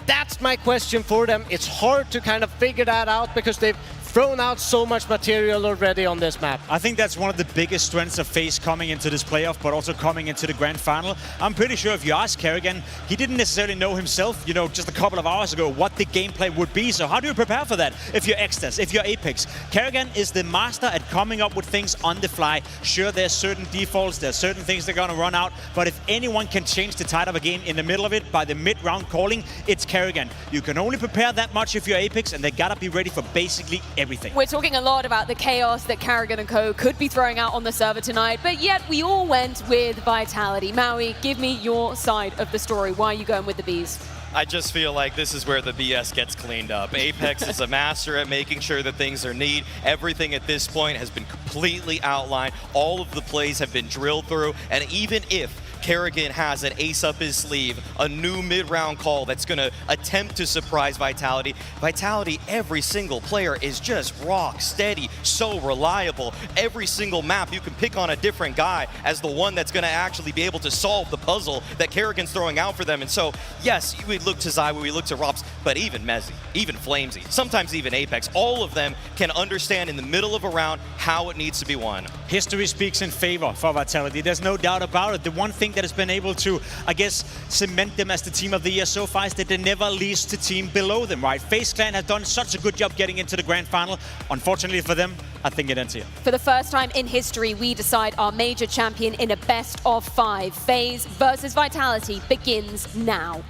That's my question for them. It's hard to kind of figure that out because they've thrown out so much material already on this map. I think that's one of the biggest strengths of Faze coming into this playoff, but also coming into the grand final. I'm pretty sure if you ask karrigan, he didn't necessarily know himself, you know, just a couple of hours ago what the gameplay would be. So how do you prepare for that? If you're Extras, if you're Apex, karrigan is the master at coming up with things on the fly. Sure, there's certain defaults, there's certain things they're gonna run out, but if anyone can change the tide of a game in the middle of it by the mid-round calling, it's karrigan. You can only prepare that much if you're Apex, and they gotta be ready for basically everything. We're talking a lot about the chaos that karrigan and co could be throwing out on the server tonight, but yet we all went with Vitality. Maui, give me your side of the story. Why are you going with the Bees? I just feel like this is where the BS gets cleaned up. Apex is a master at making sure that things are neat. Everything at this point has been completely outlined. All of the plays have been drilled through, and even if karrigan has an ace up his sleeve, a new mid-round call that's going to attempt to surprise Vitality. Vitality, every single player is just rock steady, so reliable. Every single map you can pick on a different guy as the one that's going to actually be able to solve the puzzle that karrigan's throwing out for them. And so, yes, we look to ZywOo, we look to ropz, but even Mezi, even Flamesy, sometimes even Apex, all of them can understand in the middle of a round how it needs to be won. History speaks in favor for Vitality. There's no doubt about it. The one thing that has been able to, I guess, cement them as the team of the year so far is that they never lose to team below them, right? FaZe Clan has done such a good job getting into the grand final. Unfortunately for them, I think it ends here. For the first time in history, we decide our major champion in a best of 5. FaZe versus Vitality begins now.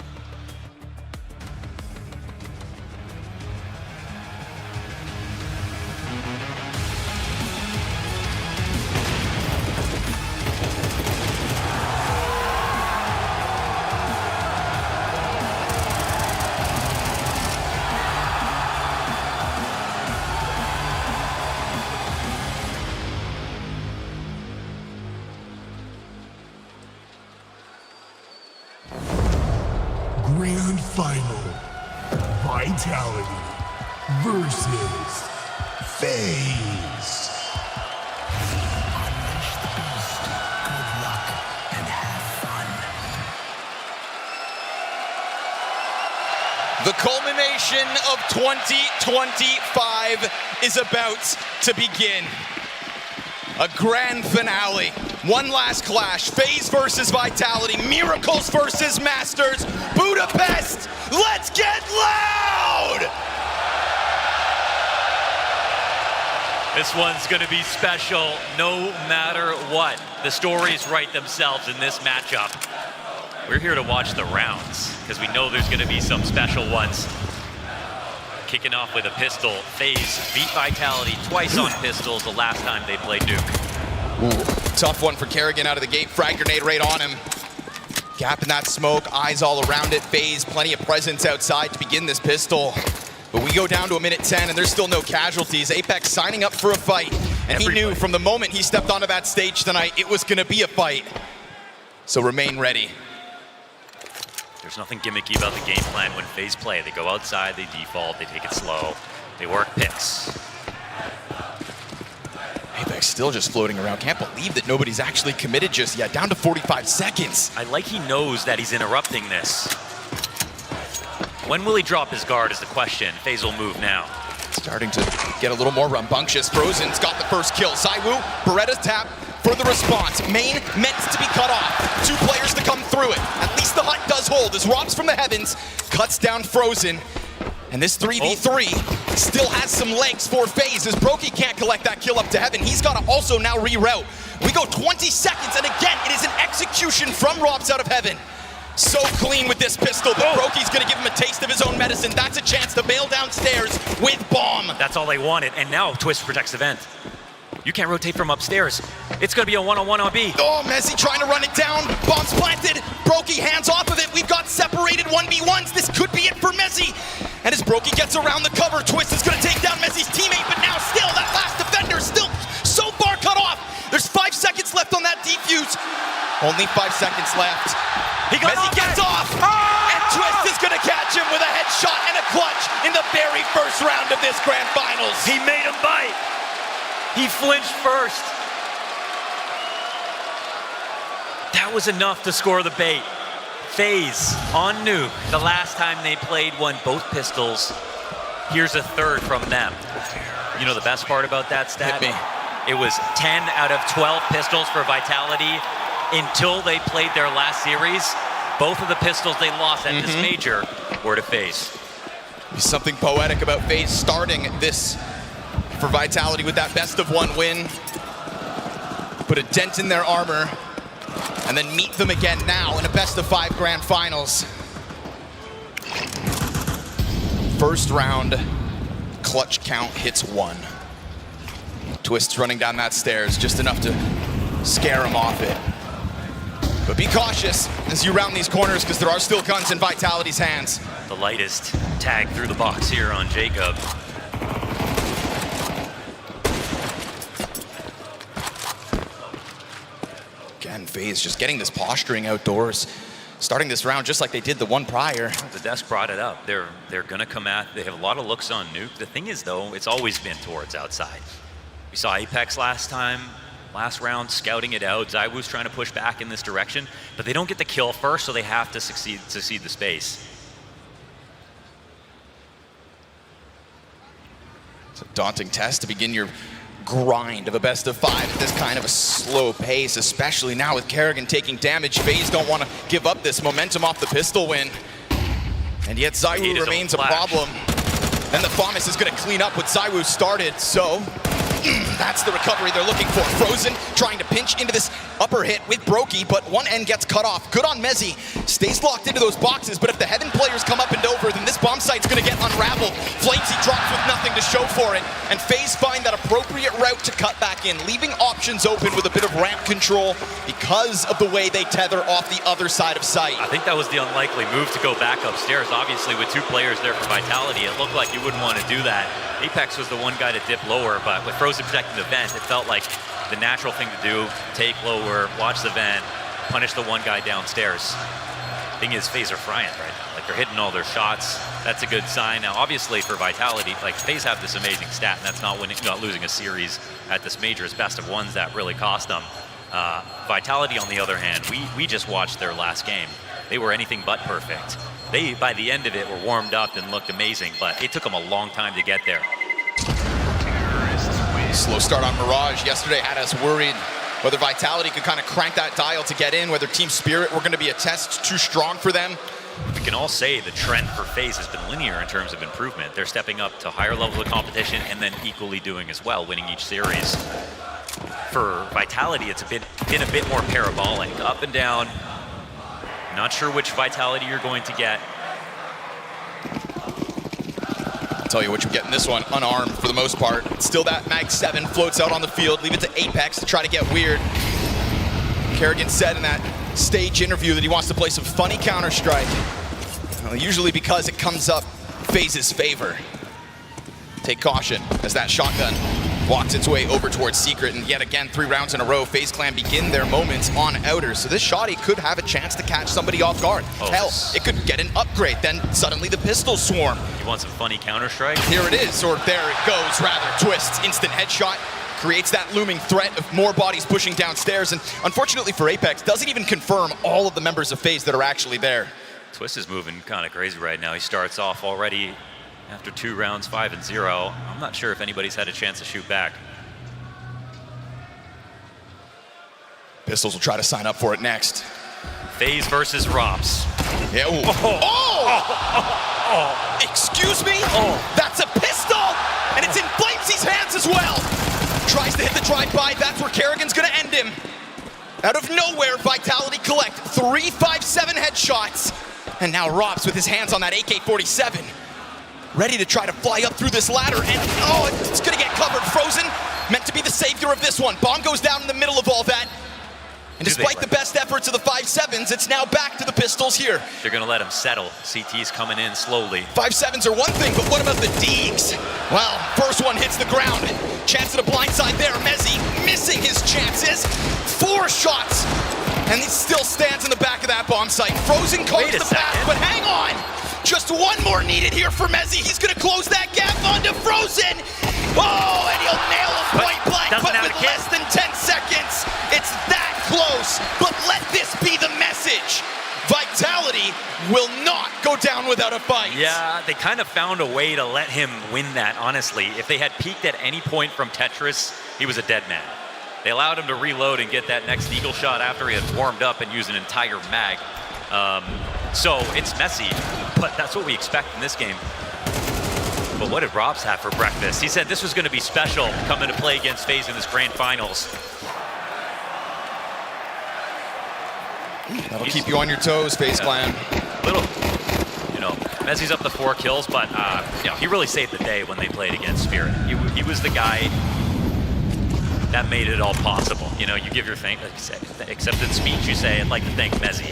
Grand Final. Vitality versus FaZe. Unleash the beast. Good luck and have fun. The culmination of 2025 is about to begin. A grand finale. One last clash. FaZe versus Vitality. Miracles versus Masters. Budapest, let's get loud! This one's going to be special no matter what. The stories write themselves in this matchup. We're here to watch the rounds because we know there's going to be some special ones. Kicking off with a pistol. FaZe beat Vitality twice on pistols the last time they played Nuke. Ooh, tough one for karrigan out of the gate. Frag grenade right on him. Gap in that smoke, eyes all around it. FaZe, plenty of presence outside to begin this pistol. But we go down to a minute 10 and there's still no casualties. Apex signing up for a fight. And he knew from the moment he stepped onto that stage tonight, it was gonna be a fight. So remain ready. There's nothing gimmicky about the game plan when FaZe play. They go outside, they default, they take it slow, they work picks. Apex still just floating around. Can't believe that nobody's actually committed just yet. Down to 45 seconds. I like he knows that he's interrupting this. When will he drop his guard is the question. FaZe will move now. Starting to get a little more rambunctious. Frozen's got the first kill. ZywOo, Beretta's tap for the response. Main meant to be cut off. 2 players to come through it. At least the hut does hold as ropz from the heavens cuts down Frozen. And this 3v3 still has some legs for FaZe as broky can't collect that kill up to heaven. He's got to also now reroute. We go 20 seconds, and again, it is an execution from ropz out of heaven. So clean with this pistol, but broky's going to give him a taste of his own medicine. That's a chance to bail downstairs with bomb. That's all they wanted, and now Twist protects the vent. You can't rotate from upstairs. It's going to be a one-on-one on B. Oh, Mezi trying to run it down. Bomb's planted. broky hands off of it. We've got separated 1v1s. This could be it for Mezi. And as broky gets around the cover, Twist is going to take down Mezi's teammate, but now still, that last defender still so far cut off. There's 5 seconds left on that defuse. Only 5 seconds left. Mezi gets off, and Twist is going to catch him with a headshot and a clutch in the very first round of this grand finals. He made him bite. He flinched first. That was enough to score the bait. FaZe on Nuke. The last time they played won both pistols. Here's a third from them. You know the best part about that stat? Hit me. It was 10 out of 12 pistols for Vitality until they played their last series. Both of the pistols they lost at this major were to FaZe. There's something poetic about FaZe starting this for Vitality with that best-of-1 win. Put a dent in their armor, and then meet them again now in a best-of-5 grand finals. First round, clutch count hits 1. Twist's running down that stairs, just enough to scare him off it. But be cautious as you round these corners, because there are still guns in Vitality's hands. The lightest tag through the box here on Jacob. Again, Faze just getting this posturing outdoors, starting this round just like they did the one prior. The desk brought it up. They're gonna come at. They have a lot of looks on Nuke. The thing is, though, it's always been towards outside. We saw Apex last round, scouting it out. ZywOo's trying to push back in this direction, but they don't get the kill first, so they have to succeed the space. It's a daunting test to begin your grind of a best of 5 at this kind of a slow pace, especially now with karrigan taking damage. Faze don't want to give up this momentum off the pistol win, and yet ZywOo remains a problem. Then the FAMAS is going to clean up what ZywOo started, so that's the recovery they're looking for. Frozen trying to pinch into this upper hit with broky, but one end gets cut off. Good on Mezi. Stays locked into those boxes, but if the Heaven players come up and over, then this bomb site's going to get unraveled. Flamesy drops with nothing to show for it, and Faze find that appropriate route to cut back in, leaving options open with a bit of ramp control because of the way they tether off the other side of site. I think that was the unlikely move to go back upstairs. Obviously, with 2 players there for Vitality, it looked like you wouldn't want to do that. Apex was the one guy to dip lower, but with Frozen protecting the vent, it felt like the natural thing to do, take lower, watch the vent, punish the one guy downstairs. Thing is, Faze are frying right now. Like, they're hitting all their shots. That's a good sign. Now, obviously, for Vitality, like, Faze have this amazing stat, and that's not losing a series at this major. It's best of ones that really cost them. Vitality, on the other hand, we just watched their last game. They were anything but perfect. They, by the end of it, were warmed up and looked amazing, but it took them a long time to get there. Slow start on Mirage yesterday had us worried whether Vitality could kind of crank that dial to get in, whether Team Spirit were going to be a test too strong for them. We can all say the trend for Faze has been linear in terms of improvement. They're stepping up to higher levels of competition and then equally doing as well, winning each series. For Vitality, it's been a bit more parabolic, up and down. Not sure which Vitality you're going to get. I'll tell you what you get in this one, unarmed for the most part. Still that Mag 7 floats out on the field, leave it to Apex to try to get weird. karrigan said in that stage interview that he wants to play some funny Counter-Strike. Well, usually because it comes up Faze's favor. Take caution as that shotgun walks its way over towards Secret, and yet again, 3 rounds in a row, FaZe Clan begin their moments on Outers. So this shotty could have a chance to catch somebody off guard. Hell, it could get an upgrade, then suddenly the pistol swarm. You want some funny Counter-Strike? Here it is, or there it goes, rather. Twists, instant headshot, creates that looming threat of more bodies pushing downstairs, and unfortunately for Apex, doesn't even confirm all of the members of FaZe that are actually there. Twist is moving kind of crazy right now. He starts off already after 2 rounds, 5-0. I'm not sure if anybody's had a chance to shoot back. Pistols will try to sign up for it next. Faze versus ropz. Yeah. Excuse me? That's a pistol! And it's in Flamesy's hands as well! Tries to hit the drive-by, that's where karrigan's gonna end him. Out of nowhere, Vitality collect 3 5-7 headshots. And now ropz with his hands on that AK-47. Ready to try to fly up through this ladder, and it's gonna get covered. Frozen, meant to be the savior of this one. Bomb goes down in the middle of all that. And despite the best efforts of the 5-7s, it's now back to the pistols here. They're gonna let him settle. CT's coming in slowly. 5-7s are one thing, but what about the Deegs? Well, first one hits the ground. Chance at a blindside there. Mezi missing his chances. 4 shots, and he still stands in the back of that bomb site. Frozen calls the path, but hang on! Just 1 more needed here for Mezi. He's gonna close that gap onto Frozen. Oh, and he'll nail him point blank, but with less than 10 seconds. It's that close, but let this be the message. Vitality will not go down without a fight. Yeah, they kind of found a way to let him win that, honestly. If they had peeked at any point from Tetris, he was a dead man. They allowed him to reload and get that next eagle shot after he had warmed up and used an entire mag. So it's messy, but that's what we expect in this game. But what did ropz have for breakfast? He said this was going to be special coming to play against FaZe in this grand finals. That'll keep you on your toes, FaZe Clan. Mezi's up to 4 kills, but he really saved the day when they played against Spirit. He was the guy that made it all possible. You give your acceptance speech, you say, I'd like to thank Mezi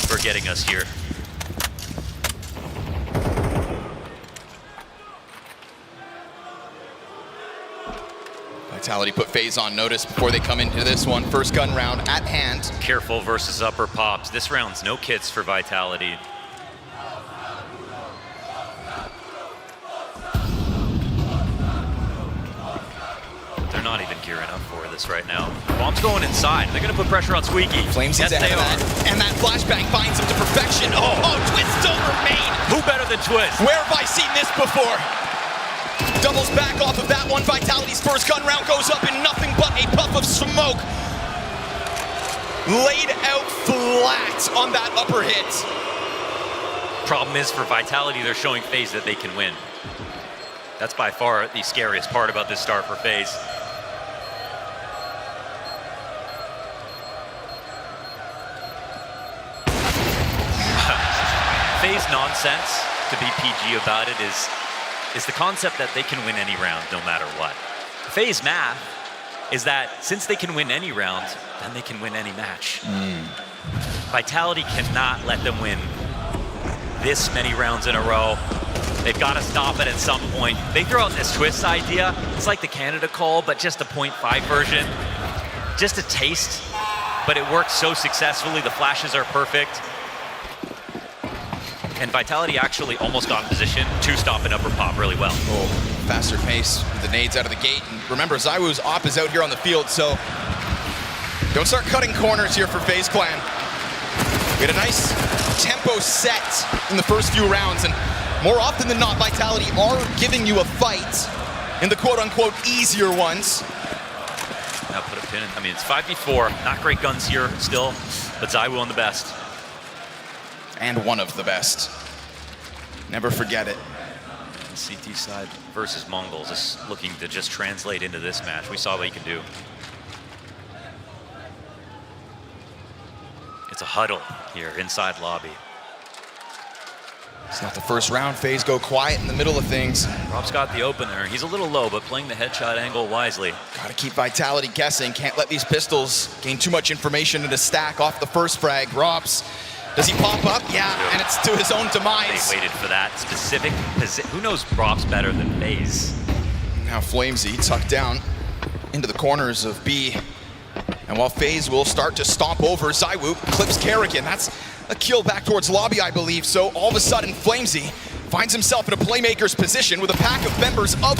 for getting us here. Vitality put Faze on notice before they come into this one. First gun round at hand. Careful versus upper pops. This round's no kits for Vitality. They're not even gearing up for this right now. Bomb's going inside. They're going to put pressure on Squeaky. Flames yes, ahead they of are. that. And that flashbang finds him to perfection. Oh, Twist over main. Who better than Twist? Where have I seen this before? Doubles back off of that one. Vitality's first gun round goes up in nothing but a puff of smoke. Laid out flat on that upper hit. Problem is for Vitality, they're showing Faze that they can win. That's by far the scariest part about this start for Faze. Faze nonsense, to be PG about it, is the concept that they can win any round no matter what. Faze math is that since they can win any round, then they can win any match. Vitality cannot let them win this many rounds in a row. They've got to stop it at some point. They throw out this Twist idea. It's like the Canada call, but just a 0.5 version. Just a taste, but it works so successfully. The flashes are perfect. And Vitality actually almost got in position to stop an upper pop really well. Oh, faster pace with the nades out of the gate. And remember, ZywOo's op is out here on the field, so don't start cutting corners here for FaZe Clan. We had a nice tempo set in the first few rounds, and more often than not, Vitality are giving you a fight in the quote-unquote easier ones. Now put a pin in. I mean, it's 5v4. Not great guns here still, but ZywOo on the best. And one of the best. Never forget it. CT side versus Mongols is looking to just translate into this match. We saw what he can do. It's a huddle here inside lobby. It's not the first round. FaZe go quiet in the middle of things. Rob's got the opener. He's a little low, but playing the headshot angle wisely. Gotta keep Vitality guessing. Can't let these pistols gain too much information in a stack off the first frag. ropz. Does he pop up? Yeah, and it's to his own demise. They waited for that specific position. Who knows ropz better than FaZe? Now Flamesy tucked down into the corners of B. And while FaZe will start to stomp over, ZywOo clips karrigan. That's a kill back towards lobby, I believe. So all of a sudden, Flamesy finds himself in a playmaker's position with a pack of members of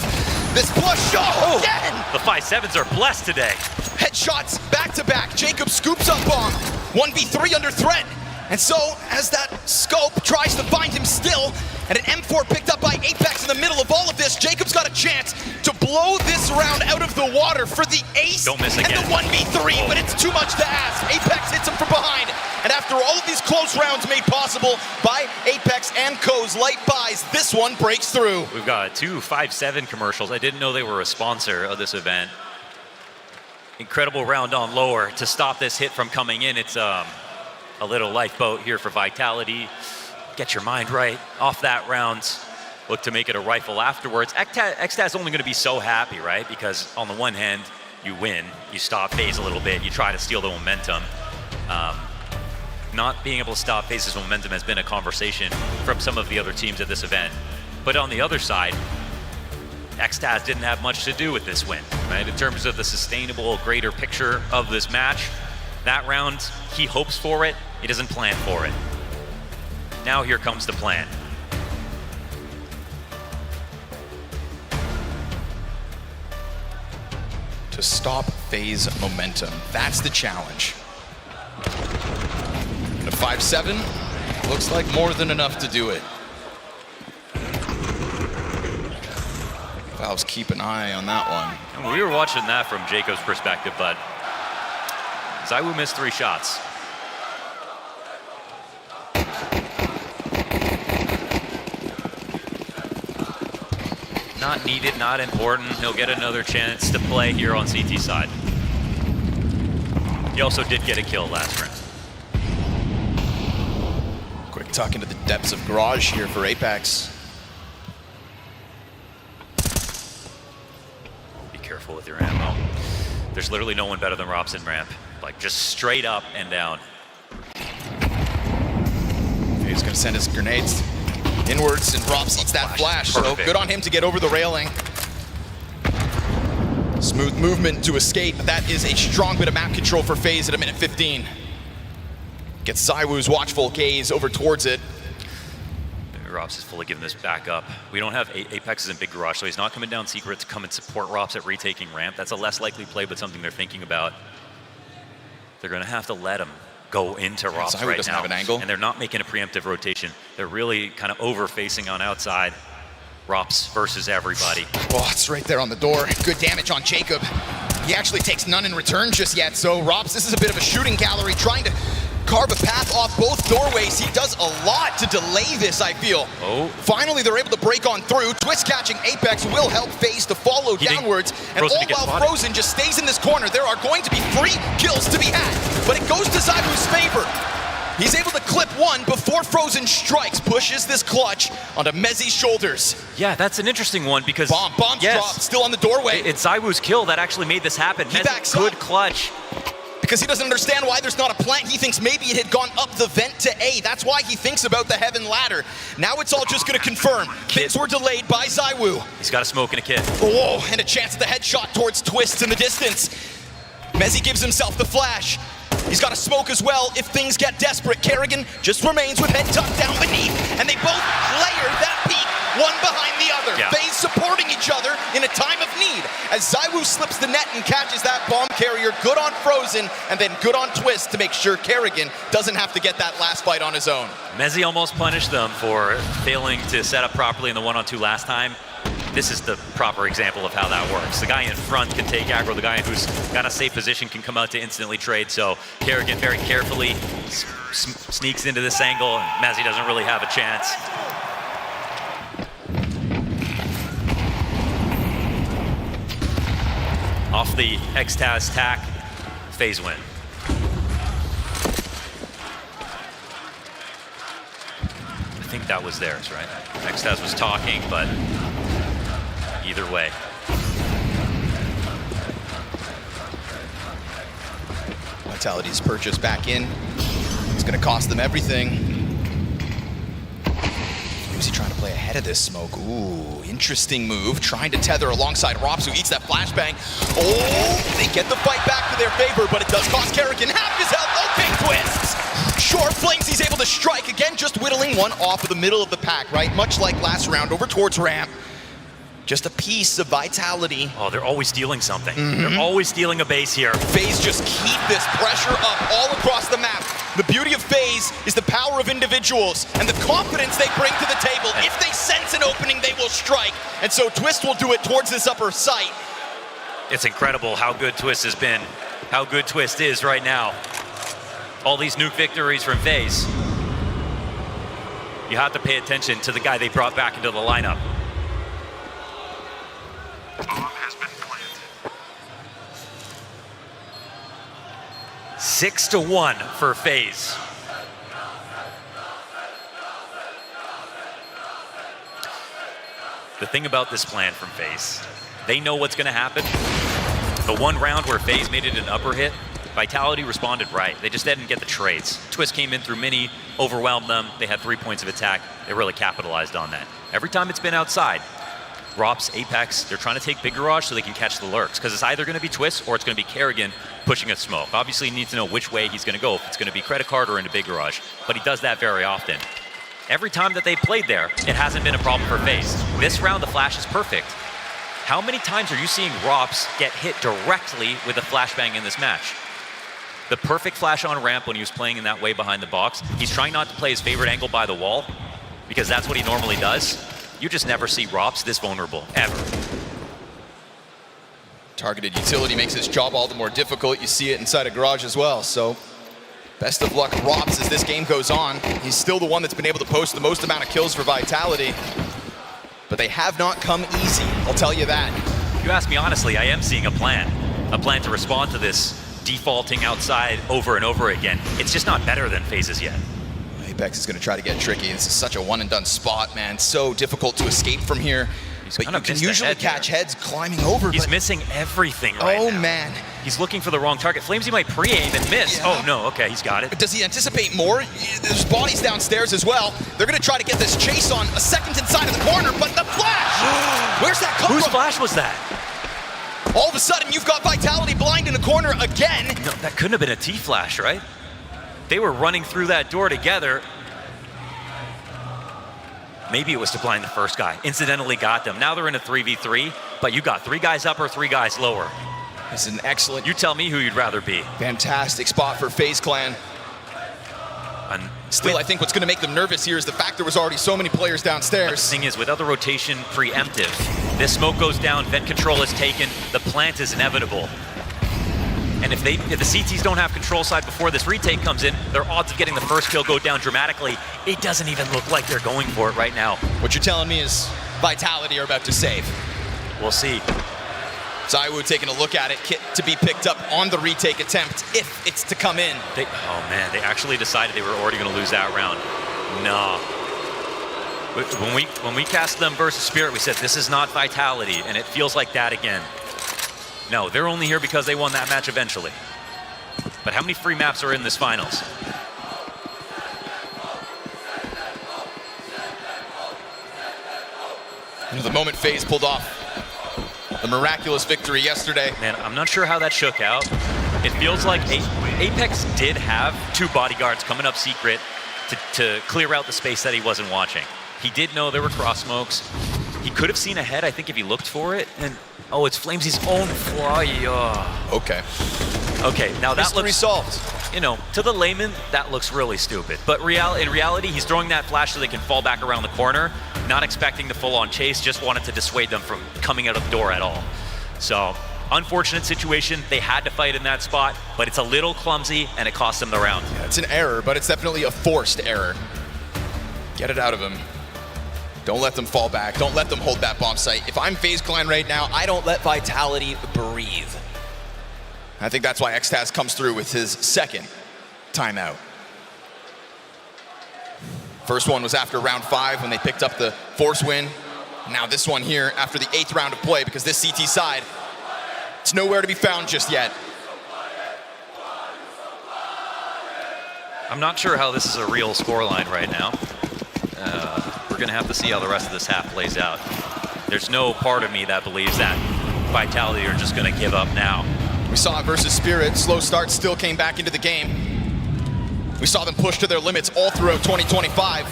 this plush show again. The 5-7s are blessed today. Headshots back to back. Jacob scoops up bomb. 1v3 under threat. And so, as that scope tries to find him still, and an M4 picked up by Apex in the middle of all of this, Jacob's got a chance to blow this round out of the water for the ace. Don't miss and again. the 1v3, but it's too much to ask. Apex hits him from behind. And after all of these close rounds made possible by Apex and Co's light buys, this one breaks through. We've got 2 5-7 commercials. I didn't know they were a sponsor of this event. Incredible round on lower to stop this hit from coming in. It's a little lifeboat here for Vitality. Get your mind right off that round. Look to make it a rifle afterwards. Xtaz only going to be so happy, right? Because on the one hand, you win. You stop FaZe a little bit. You try to steal the momentum. Not being able to stop FaZe's momentum has been a conversation from some of the other teams at this event. But on the other side, Xtaz didn't have much to do with this win, right? In terms of the sustainable, greater picture of this match, that round, he hopes for it. He doesn't plan for it. Now here comes the plan. To stop FaZe momentum. That's the challenge. And a 5-7 looks like more than enough to do it. Valves keep an eye on that one. And we were watching that from Jacob's perspective, but ZywOo missed 3 shots. Not needed, not important. He'll get another chance to play here on CT side. He also did get a kill last round. Quick tuck into the depths of garage here for Apex. Be careful with your ammo. There's literally no one better than ropz in ramp. Like just straight up and down. He's gonna send his grenades inwards, and ropz eats that flash. So good on him to get over the railing. Smooth movement to escape. That is a strong bit of map control for Faze at a minute 15. Gets ZywOo's watchful gaze over towards it. ropz is fully giving this back up. We don't have Apexes in big garage, so he's not coming down secret to come and support ropz at retaking ramp. That's a less likely play, but something they're thinking about. They're going to have to let him go into ropz right now. Have an angle. And they're not making a preemptive rotation. They're really kind of over-facing on outside. ropz versus everybody. Oh, it's right there on the door. Good damage on Jacob. He actually takes none in return just yet, so ropz, this is a bit of a shooting gallery, trying to carve a path off both doorways. He does a lot to delay this, I feel. Oh. Finally, they're able to break on through. Twist catching Apex will help Faze to follow downwards. And all while Frozen just stays in this corner, there are going to be 3 kills to be had. But it goes to ZywOo's favor. He's able to clip one before Frozen strikes, pushes this clutch onto Mezzy's shoulders. Yeah, that's an interesting one because... Bomb's dropped, still on the doorway. It's ZywOo's kill that actually made this happen. He backs good up. Clutch. Because he doesn't understand why there's not a plant. He thinks maybe it had gone up the vent to A. That's why he thinks about the heaven ladder. Now it's all just going to confirm. Things were delayed by ZywOo. He's got a smoke and a kid. Oh, and a chance at the headshot towards Twist in the distance. Mezzy gives himself the flash. He's got a smoke as well if things get desperate. karrigan just remains with head tucked down beneath, and they both layer that peak, one behind the other. Yeah. Faze supporting each other in a time of need. As ZywOo slips the net and catches that bomb carrier, good on Frozen, and then good on Twist to make sure karrigan doesn't have to get that last fight on his own. Mezzy almost punished them for failing to set up properly in the 1-on-2 last time. This is the proper example of how that works. The guy in front can take aggro, the guy who's got a safe position can come out to instantly trade, so karrigan very carefully sneaks into this angle, and Mezzy doesn't really have a chance. Off the TeSeS tack, Faze win. I think that was theirs, right? TeSeS was talking, but either way. Vitality's purchase back in. It's going to cost them everything. Who's he trying to play ahead of this smoke? Ooh, interesting move. Trying to tether alongside ropz, who eats that flashbang. Oh, they get the fight back to their favor, but it does cost karrigan half his health. Okay, Twists. Short flames, he's able to strike. Again, just whittling one off of the middle of the pack, right? Much like last round, over towards ramp. Just a piece of vitality. Oh, they're always stealing something. They're always stealing a base here. Faze just keep this pressure up all across the map. The beauty of Faze is the power of individuals and the confidence they bring to the table. If they sense an opening, they will strike. And so Twist will do it towards this upper site. It's incredible how good Twist has been, how good Twist is right now. All these nuke victories from Faze. You have to pay attention to the guy they brought back into the lineup. 6-1 for Faze. The thing about this plan from Faze, they know what's going to happen. The one round where Faze made it an upper hit, Vitality responded right. They just didn't get the trades. Twist came in through mini, overwhelmed them. They had 3 points of attack. They really capitalized on that. Every time it's been outside, ropz, Apex, they're trying to take big garage so they can catch the lurks, because it's either going to be Twist or it's going to be karrigan pushing a smoke. Obviously, you need to know which way he's going to go, if it's going to be credit card or into big garage, but he does that very often. Every time that they played there, it hasn't been a problem for Faze. This round, the flash is perfect. How many times are you seeing ropz get hit directly with a flashbang in this match? The perfect flash on ramp when he was playing in that way behind the box. He's trying not to play his favorite angle by the wall, because that's what he normally does. You just never see ropz this vulnerable, ever. Targeted utility makes his job all the more difficult. You see it inside a garage as well, so best of luck, ropz, as this game goes on. He's still the one that's been able to post the most amount of kills for Vitality, but they have not come easy, I'll tell you that. If you ask me honestly, I am seeing a plan to respond to this defaulting outside over and over again. It's just not better than Faze's yet. Apex is going to try to get tricky. This is such a one-and-done spot, man. So difficult to escape from here. But you can usually catch heads climbing over. He's missing everything right now. Oh, man. He's looking for the wrong target. Flamesy might pre-aim and miss. Yeah. Oh, no. Okay, he's got it. But does he anticipate more? There's bodies downstairs as well. They're going to try to get this chase on a second inside of the corner, but the flash! Where's that come from? Whose flash was that? All of a sudden, you've got Vitality blind in the corner again. No, that couldn't have been a T-flash, right? They were running through that door together. Maybe it was to blind the first guy. Incidentally got them. Now they're in a 3v3, but you got 3 guys up or 3 guys lower. This is an excellent... You tell me who you'd rather be. Fantastic spot for FaZe Clan. Still, I think what's going to make them nervous here is the fact there was already so many players downstairs. But the thing is, without the rotation preemptive, this smoke goes down, vent control is taken, the plant is inevitable. And if the CTs don't have control side before this retake comes in, their odds of getting the first kill go down dramatically. It doesn't even look like they're going for it right now. What you're telling me is Vitality are about to save. We'll see. ZywOo taking a look at it, kit to be picked up on the retake attempt if it's to come in. Oh man, they actually decided they were already going to lose that round. No. When we cast them versus Spirit, we said this is not Vitality, and it feels like that again. No, they're only here because they won that match eventually. But how many free maps are in this finals? The moment FaZe pulled off the miraculous victory yesterday. Man, I'm not sure how that shook out. It feels like Apex did have 2 bodyguards coming up secret to clear out the space that he wasn't watching. He did know there were cross smokes. He could have seen ahead, I think, if he looked for it. And oh, it's Flamesy's own fly. Okay. Okay, now that Mystery looks solved. You know, to the layman, that looks really stupid. But in reality, he's throwing that flash so they can fall back around the corner, not expecting the full-on chase, just wanted to dissuade them from coming out of the door at all. So, unfortunate situation. They had to fight in that spot, but it's a little clumsy, and it cost them the round. Yeah, it's an error, but it's definitely a forced error. Get it out of him. Don't let them fall back. Don't let them hold that bomb site. If I'm FaZe Clan right now, I don't let Vitality breathe. I think that's why xTeSeS comes through with his second timeout. First one was after round 5 when they picked up the force win. Now this one here after the 8th round of play, because this CT side, it's nowhere to be found just yet. I'm not sure how this is a real scoreline right now. We're going to have to see how the rest of this half plays out. There's no part of me that believes that Vitality are just going to give up now. We saw it versus Spirit. Slow start still came back into the game. We saw them push to their limits all throughout 2025.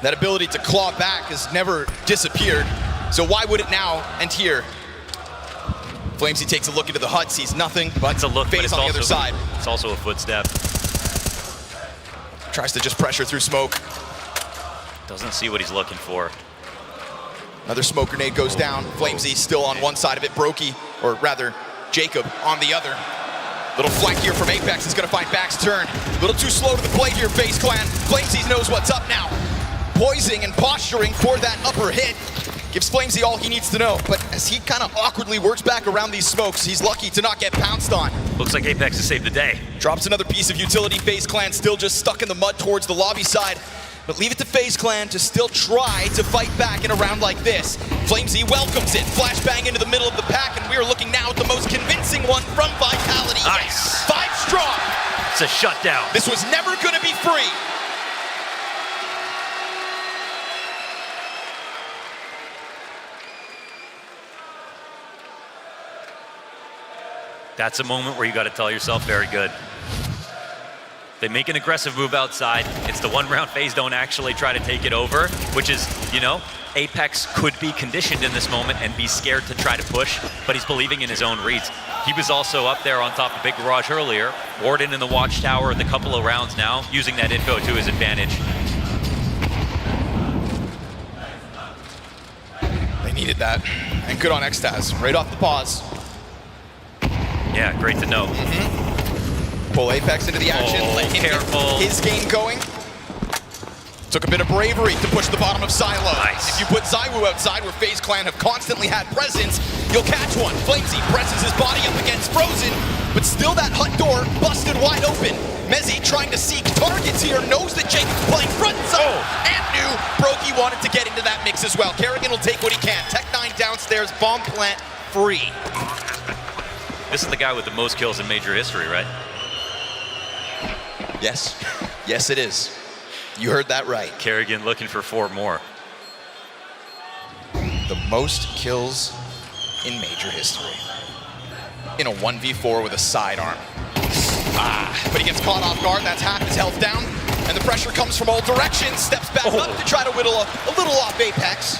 That ability to claw back has never disappeared. So why would it now and here? Flamesy takes a look into the hut, sees nothing but it's a look, FaZe on the other side. It's also a footstep. Tries to just pressure through smoke. Doesn't see what he's looking for. Another smoke grenade goes down. Flamesy still on one side of it. Broky, or rather, Jacob on the other. Little flank here from Apex is going to find Back's turn. A little too slow to the plate here, FaZe Clan. Flamesy knows what's up now. Poising and posturing for that upper hit. Gives Flamesy all he needs to know. But as he kind of awkwardly works back around these smokes, he's lucky to not get pounced on. Looks like Apex has saved the day. Drops another piece of utility. FaZe Clan still just stuck in the mud towards the lobby side. But leave it to FaZe Clan to still try to fight back in a round like this. Flamesy welcomes it. Flashbang into the middle of the pack, and we are looking now at the most convincing one from Vitality. Nice. 5 strong. It's a shutdown. This was never going to be free. That's a moment where you got to tell yourself, very good. They make an aggressive move outside. It's the 1 round FaZe don't actually try to take it over, which is, you know, Apex could be conditioned in this moment and be scared to try to push, but he's believing in his own reads. He was also up there on top of Big Garage earlier. Warden in the watchtower the couple of rounds now, using that info to his advantage. They needed that, and good on xTeSeS. Right off the pause. Yeah, great to know. Pull Apex into the action, let him get his game going. Took a bit of bravery to push the bottom of Silo. Nice. If you put ZywOo outside where FaZe Clan have constantly had presence, you'll catch one. Flamesy presses his body up against Frozen, but still that hut door busted wide open. Mezzy trying to seek targets here, knows that Jacob's playing front and center, and knew broky wanted to get into that mix as well. karrigan will take what he can. Tech9 downstairs, bomb plant free. This is the guy with the most kills in Major history, right? Yes. Yes, it is. You heard that right. karrigan looking for 4 more. The most kills in Major history. In a 1v4 with a sidearm. But he gets caught off guard. That's half his health down. And the pressure comes from all directions. Steps back up to try to whittle a little off Apex,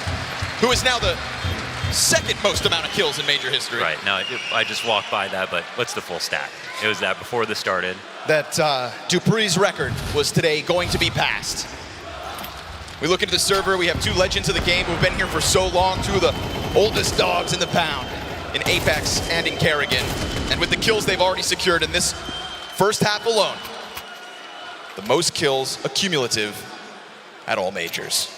who is now the second most amount of kills in Major history. Right, now I just walked by that, but what's the full stat? It was that before this started. That Dupree's record was today going to be passed. We look into the server, we have two legends of the game who've been here for so long, two of the oldest dogs in the pound, in Apex and in karrigan. And with the kills they've already secured in this first half alone, the most kills accumulative at all majors.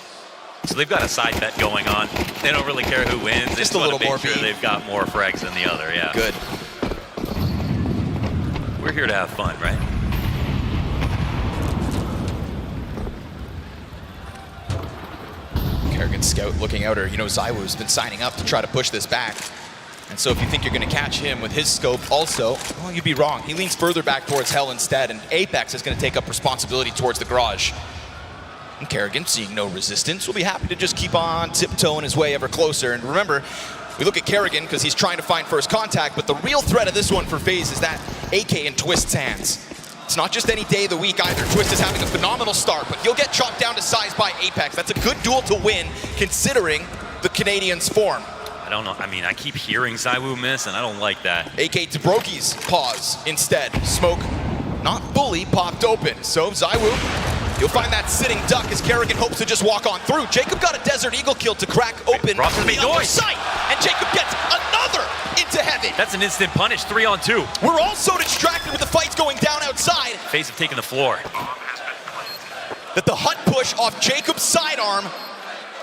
So they've got a side bet going on. They don't really care who wins. They Just a little more sure they've got more frags than the other, yeah. Good. We're here to have fun, right? karrigan scout looking out her. You know, ZywOo's been signing up to try to push this back. And so if you think you're going to catch him with his scope also, well, you'd be wrong. He leans further back towards Hell instead, and Apex is going to take up responsibility towards the garage. And karrigan, seeing no resistance, will be happy to just keep on tiptoeing his way ever closer. And remember, we look at karrigan because he's trying to find first contact, but the real threat of this one for Faze is that AK in Twist's hands. It's not just any day of the week either. Twist is having a phenomenal start, but he'll get chopped down to size by Apex. That's a good duel to win, considering the Canadian's form. I don't know. I mean, I keep hearing ZywOo miss, and I don't like that. AK to broky's pause instead. Smoke, not fully popped open. So ZywOo, you'll find that sitting duck as karrigan hopes to just walk on through. Jacob got a Desert Eagle kill to crack open from the other side, and Jacob gets another into heaven. That's an instant punish, 3-on-2. We're all so distracted with the fights going down outside. Faze have taken the floor. That the hut push off Jacob's sidearm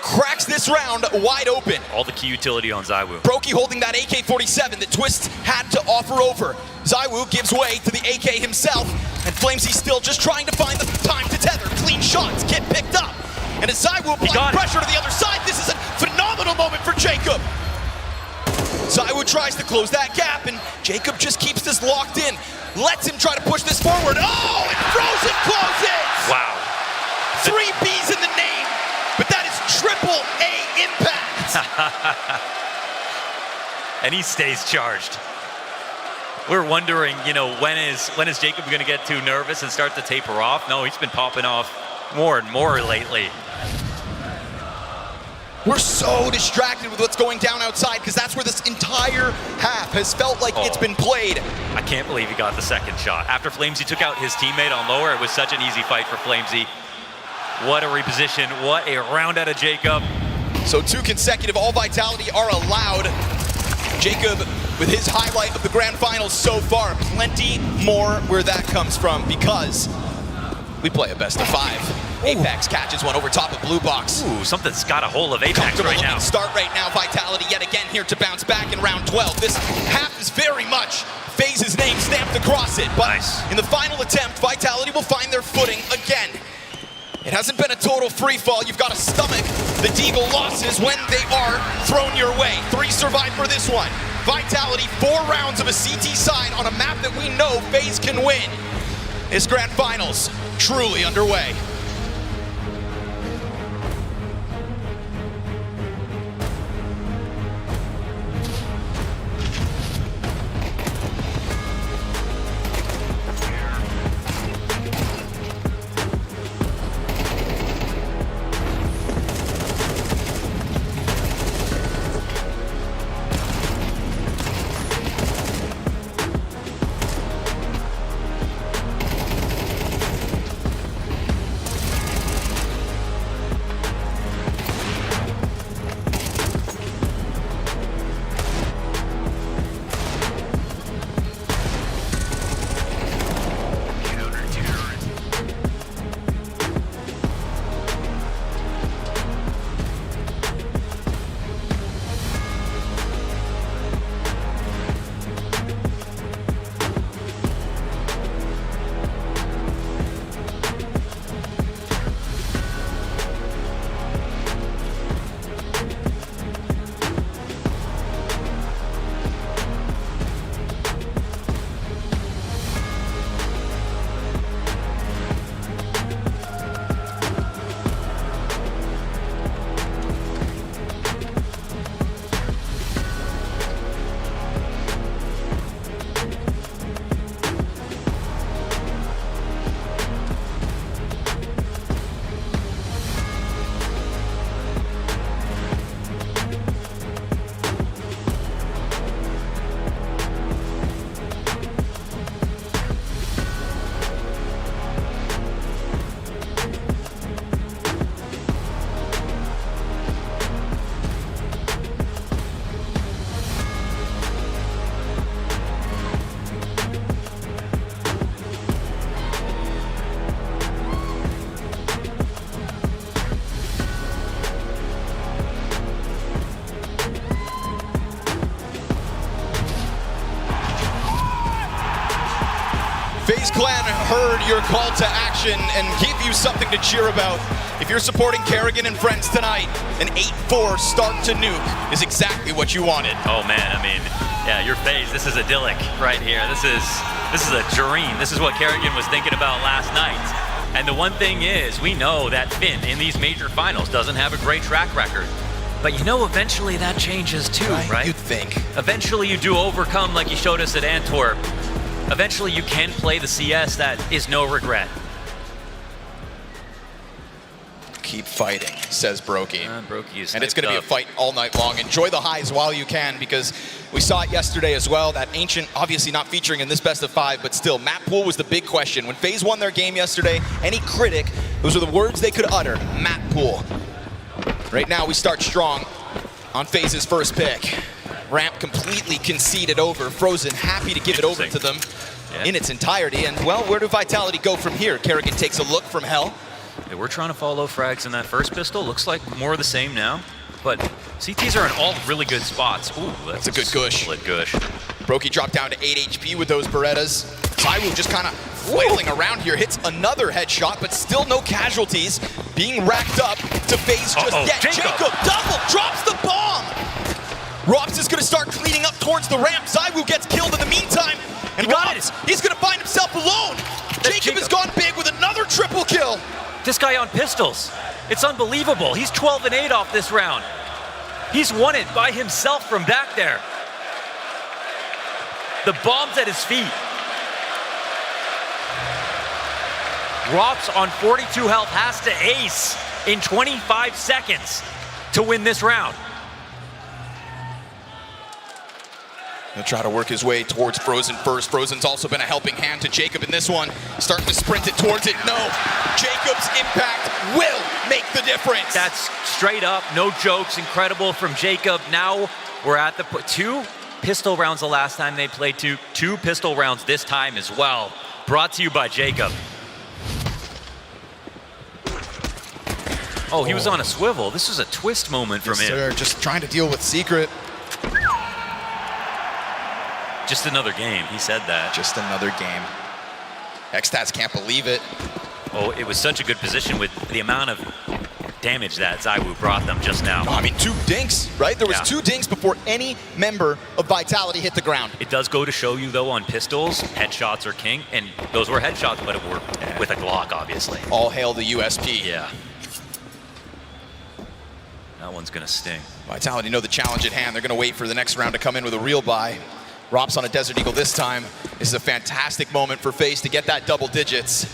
cracks this round wide open. All the key utility on ZywOo. broky holding that AK-47 that Twist had to offer over. ZywOo gives way to the AK himself, and flamesy still just trying to find the time to tether. Clean shots get picked up. And as ZywOo applies pressure to the other side, this is a phenomenal moment for Jacob. ZywOo tries to close that gap, and Jacob just keeps this locked in. Lets him try to push this forward. Oh, and Frozen closes! Wow. 3 B's in the name, but that is triple A impact. And he stays charged. We're wondering, you know, when is Jacob going to get too nervous and start to taper off? No, he's been popping off more and more lately. We're so distracted with what's going down outside because that's where this entire half has felt like it's been played. I can't believe he got the second shot. After flamesy took out his teammate on lower, it was such an easy fight for flamesy. What a reposition, what a round out of Jacob. So 2 consecutive all vitality are allowed. Jacob with his highlight of the grand finals so far. Plenty more where that comes from because we play a best of 5. Apex catches one over top of blue box. Ooh, something's got a hold of Apex right now. Start right now. Vitality yet again here to bounce back in round 12. This half is very much Faze's name stamped across it. But in the final attempt, Vitality will find their footing again. It hasn't been a total free fall. You've got to stomach the Deagle losses when they are thrown your way. 3 survive for this one. Vitality, 4 rounds of a CT side on a map that we know Faze can win. This grand finals truly underway. FaZe Clan heard your call to action and give you something to cheer about. If you're supporting karrigan and friends tonight, an 8-4 start to Nuke is exactly what you wanted. Oh man, I mean, yeah, your FaZe, this is idyllic right here. This is a dream. This is what karrigan was thinking about last night. And the one thing is, we know that Finn in these major finals doesn't have a great track record. But you know, eventually that changes too, right? You'd think. Eventually you do overcome like you showed us at Antwerp. Eventually you can play the CS that is no regret. Keep fighting, says broky. broky is and it's going to be a fight all night long. Enjoy the highs while you can, because we saw it yesterday as well. That Ancient, obviously not featuring in this best of 5, but still, map pool was the big question. When FaZe won their game yesterday, any critic, those were the words they could utter, map pool. Right now, we start strong on FaZe's first pick. Ramp completely conceded over. Frozen happy to give it over to them in its entirety. And, well, where do Vitality go from here? karrigan takes a look from Hell. Yeah, we're trying to follow frags in that first pistol. Looks like more of the same now. But CTs are in all really good spots. Ooh, that's a good gush. Gush. broky dropped down to 8 HP with those Berettas. ZywOo just kind of flailing around here, hits another headshot, but still no casualties being racked up to FaZe just yet. Jacob double drops the bomb. ropz is going to start cleaning up towards the ramp. ZywOo gets killed in the meantime. And ropz, he's going to find himself alone. Jacob has gone big with another triple kill. This guy on pistols, it's unbelievable. He's 12 and 8 off this round. He's won it by himself from back there. The bomb's at his feet. ropz on 42 health has to ace in 25 seconds to win this round. He'll try to work his way towards Frozen first. Frozen's also been a helping hand to Jacob in this one. Starting to sprint it towards it. No. Jacob's impact will make the difference. That's straight up, no jokes. Incredible from Jacob. Now we're at the 2 pistol rounds the last time they played. 2 pistol rounds this time as well. Brought to you by Jacob. Oh, he was on a swivel. This was a twist moment from him. Sir, just trying to deal with Secret. Just another game, he said that. Just another game. Xstats can't believe it. Oh, it was such a good position with the amount of damage that ZywOo brought them just now. I mean, 2 dinks, right? There was 2 dinks before any member of Vitality hit the ground. It does go to show you, though, on pistols, headshots are king, and those were headshots, but it were with a Glock, obviously. All hail the USP. Yeah. That one's gonna sting. Vitality know the challenge at hand. They're gonna wait for the next round to come in with a real buy. ropz on a Desert Eagle this time. This is a fantastic moment for FaZe to get that double digits.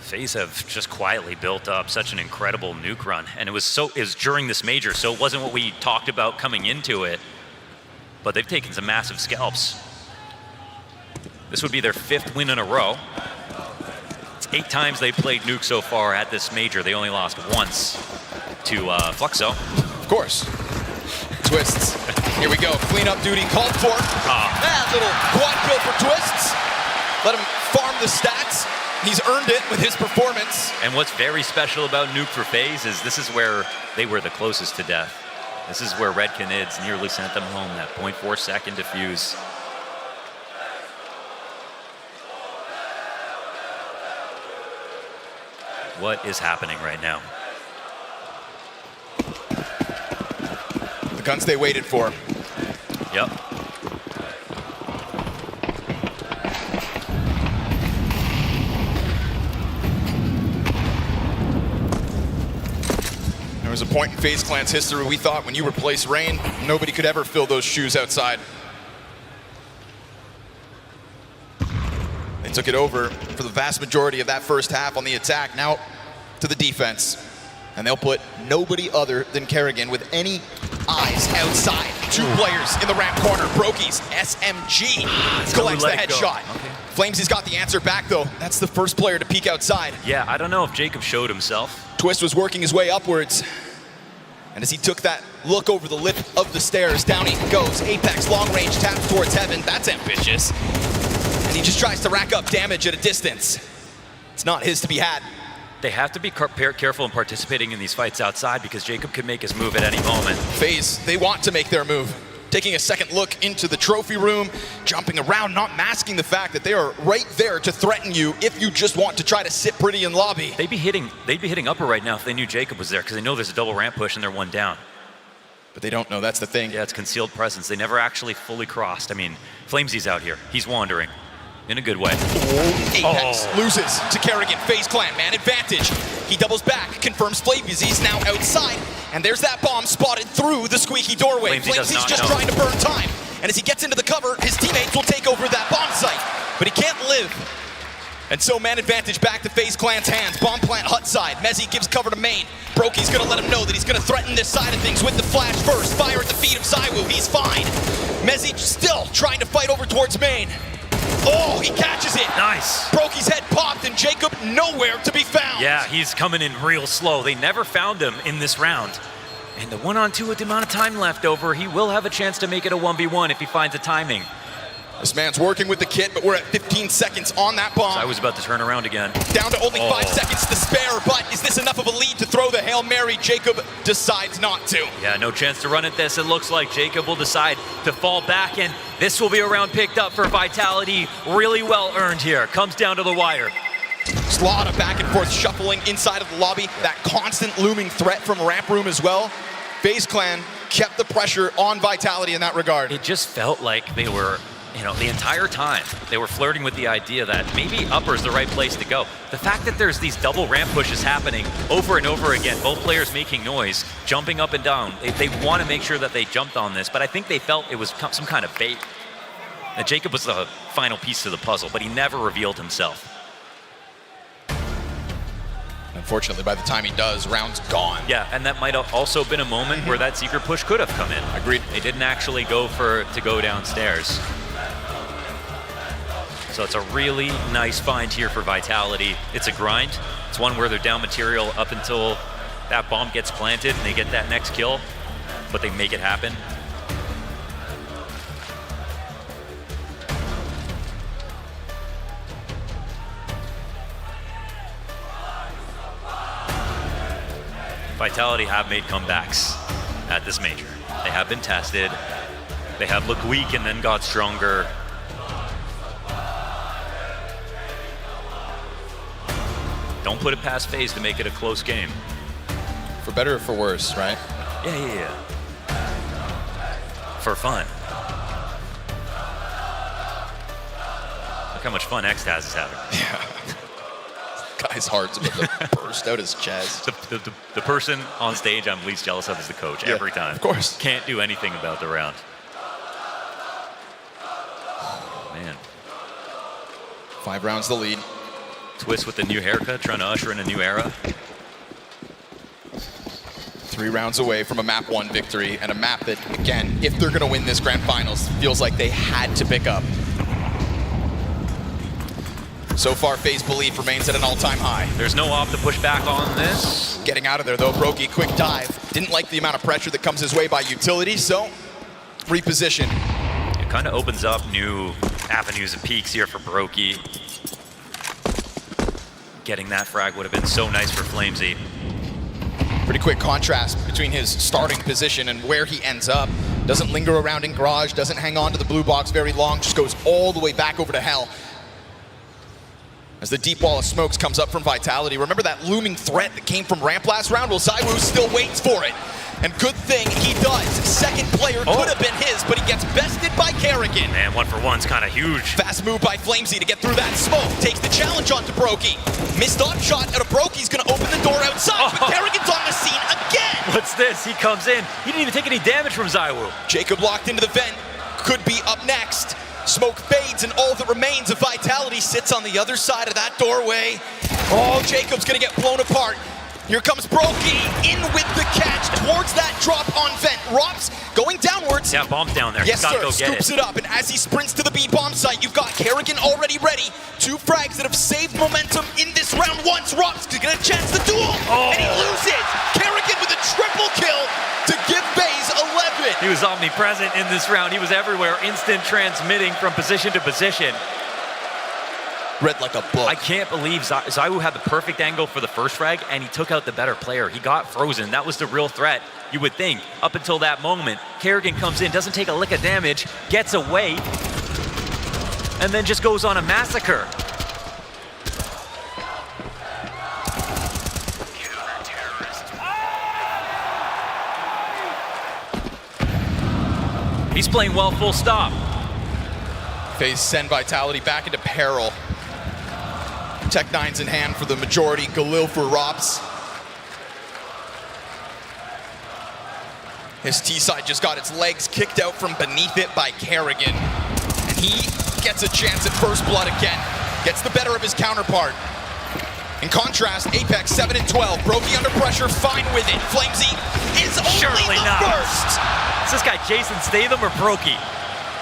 FaZe have just quietly built up such an incredible Nuke run, and it was during this major, so it wasn't what we talked about coming into it, but they've taken some massive scalps. This would be their 5th win in a row. It's 8 times they played Nuke so far at this major. They only lost once to Fluxo. Of course. Twists. Here we go. Cleanup duty called for. That little quad kill for Twists. Let him farm the stats. He's earned it with his performance. And what's very special about Nuke for FaZe is this is where they were the closest to death. This is where Red Canids nearly sent them home, that 0.4 second defuse. What is happening right now? The guns they waited for. Yep. There was a point in FaZe Clan's history we thought when you replace Rain, nobody could ever fill those shoes outside. They took it over for the vast majority of that first half on the attack. Now to the defense. And they'll put nobody other than karrigan with any eyes outside. 2 players in the ramp corner. broky's SMG collects the headshot. Okay. Flamesy's got the answer back though. That's the first player to peek outside. Yeah, I don't know if Jacob showed himself. Twist was working his way upwards. And as he took that look over the lip of the stairs, down he goes. Apex long range taps towards heaven. That's ambitious. And he just tries to rack up damage at a distance. It's not his to be had. They have to be careful in participating in these fights outside because Jacob could make his move at any moment. FaZe, they want to make their move. taking a second look into the trophy room, jumping around, not masking the fact that they are right there to threaten you if you just want to try to sit pretty in lobby. They'd be hitting upper right now if they knew Jacob was there, because they know there's a double ramp push and they're one down. But they don't know, that's the thing. Yeah, it's concealed presence. They never actually fully crossed. I mean, Flamesy's out here. He's wandering. In a good way. Apex loses to karrigan. Faze clan, man advantage. He doubles back, confirms Flamesy's now outside, and there's that bomb spotted through the squeaky doorway. Flamesy's just trying to burn time, and as he gets into the cover, his teammates will take over that bomb site, but he can't live. And so man advantage back to Faze clan's hands. Bomb plant hut side. Mezzy gives cover to main. broky's gonna let him know that he's gonna threaten this side of things with the flash first. Fire at the feet of ZywOo. He's fine. Mezzy still trying to fight over towards main. Oh, he catches it. Nice. broky's head popped and Jacob nowhere to be found. Yeah, he's coming in real slow. They never found him in this round. And the 1-on-2 with the amount of time left over, he will have a chance to make it a 1v1 if he finds the timing. This man's working with the kit, but we're at 15 seconds on that bomb. So I was about to turn around again. Down to only 5 seconds to spare, but is this enough of a lead to throw the Hail Mary? Jacob decides not to. Yeah, no chance to run at this. It looks like Jacob will decide to fall back, and this will be a round picked up for Vitality. Really well earned here. Comes down to the wire. StarLadder back and forth shuffling inside of the lobby. That constant looming threat from ramp room as well. Faze clan kept the pressure on Vitality in that regard. It just felt like they were, the entire time, they were flirting with the idea that maybe upper is the right place to go. The fact that there's these double ramp pushes happening over and over again, both players making noise, jumping up and down. They want to make sure that they jumped on this, but I think they felt it was some kind of bait. That Jacob was the final piece to the puzzle, but he never revealed himself. Unfortunately, by the time he does, round's gone. Yeah, and that might have also been a moment where that secret push could have come in. Agreed. They didn't actually go to go downstairs. So it's a really nice find here for Vitality. It's a grind. It's one where they're down material up until that bomb gets planted and they get that next kill, but they make it happen. Vitality have made comebacks at this major. They have been tested. They have looked weak and then got stronger. Don't put it past Faze to make it a close game. For better or for worse, right? Yeah. For fun. Look how much fun XTAS is having. Yeah. Guy's heart's about to burst out his chest. The person on stage I'm least jealous of is the coach every time. Of course. Can't do anything about the round. Man. 5 rounds the lead. Twist with the new haircut, trying to usher in a new era. 3 rounds away from a map 1 victory, and a map that, again, if they're going to win this grand finals, feels like they had to pick up. So far, Faze belief remains at an all-time high. There's no off to push back on this. Getting out of there, though, broky, quick dive. Didn't like the amount of pressure that comes his way by utility, so reposition. It kind of opens up new avenues and peaks here for broky. Getting that frag would have been so nice for Flamesy. Pretty quick contrast between his starting position and where he ends up. Doesn't linger around in garage, doesn't hang on to the blue box very long, just goes all the way back over to hell. As the deep wall of smokes comes up from Vitality. Remember that looming threat that came from ramp last round? Well, ZywOo still waits for it. And good thing he does. Second player could have been his, but he gets bested by karrigan. Man, 1-for-1's kind of huge. Fast move by Flamesy to get through that smoke. Takes the challenge onto broky. Missed on shot out of broky's gonna open the door outside, but karrigan's on the scene again. What's this? He comes in. He didn't even take any damage from ZywOo. Jacob locked into the vent. Could be up next. Smoke fades and all that remains of Vitality sits on the other side of that doorway. Oh, Jacob's gonna get blown apart. Here comes broky in with the catch towards that drop on vent. ropz going downwards. Yeah, bomb's down there. Yes, sir. Go Scoops it up, and as he sprints to the B bomb site, you've got karrigan already ready. 2 frags that have saved momentum in this round once. ropz to get a chance to duel, and he loses. karrigan with a triple kill to give Faze 11. He was omnipresent in this round. He was everywhere, instant transmitting from position to position. Read like a book. I can't believe ZywOo had the perfect angle for the first frag, and he took out the better player. He got frozen. That was the real threat, you would think, up until that moment. karrigan comes in, doesn't take a lick of damage, gets away, and then just goes on a massacre. He's playing well, full stop. Faze send Vitality back into peril. Tech-9's in hand for the majority. Galil for ropz. His T-side just got its legs kicked out from beneath it by karrigan. And he gets a chance at first blood again. Gets the better of his counterpart. In contrast, Apex 7 and 12. broky under pressure, fine with it. Flamesy is only the first. Is this guy Jason Statham or broky?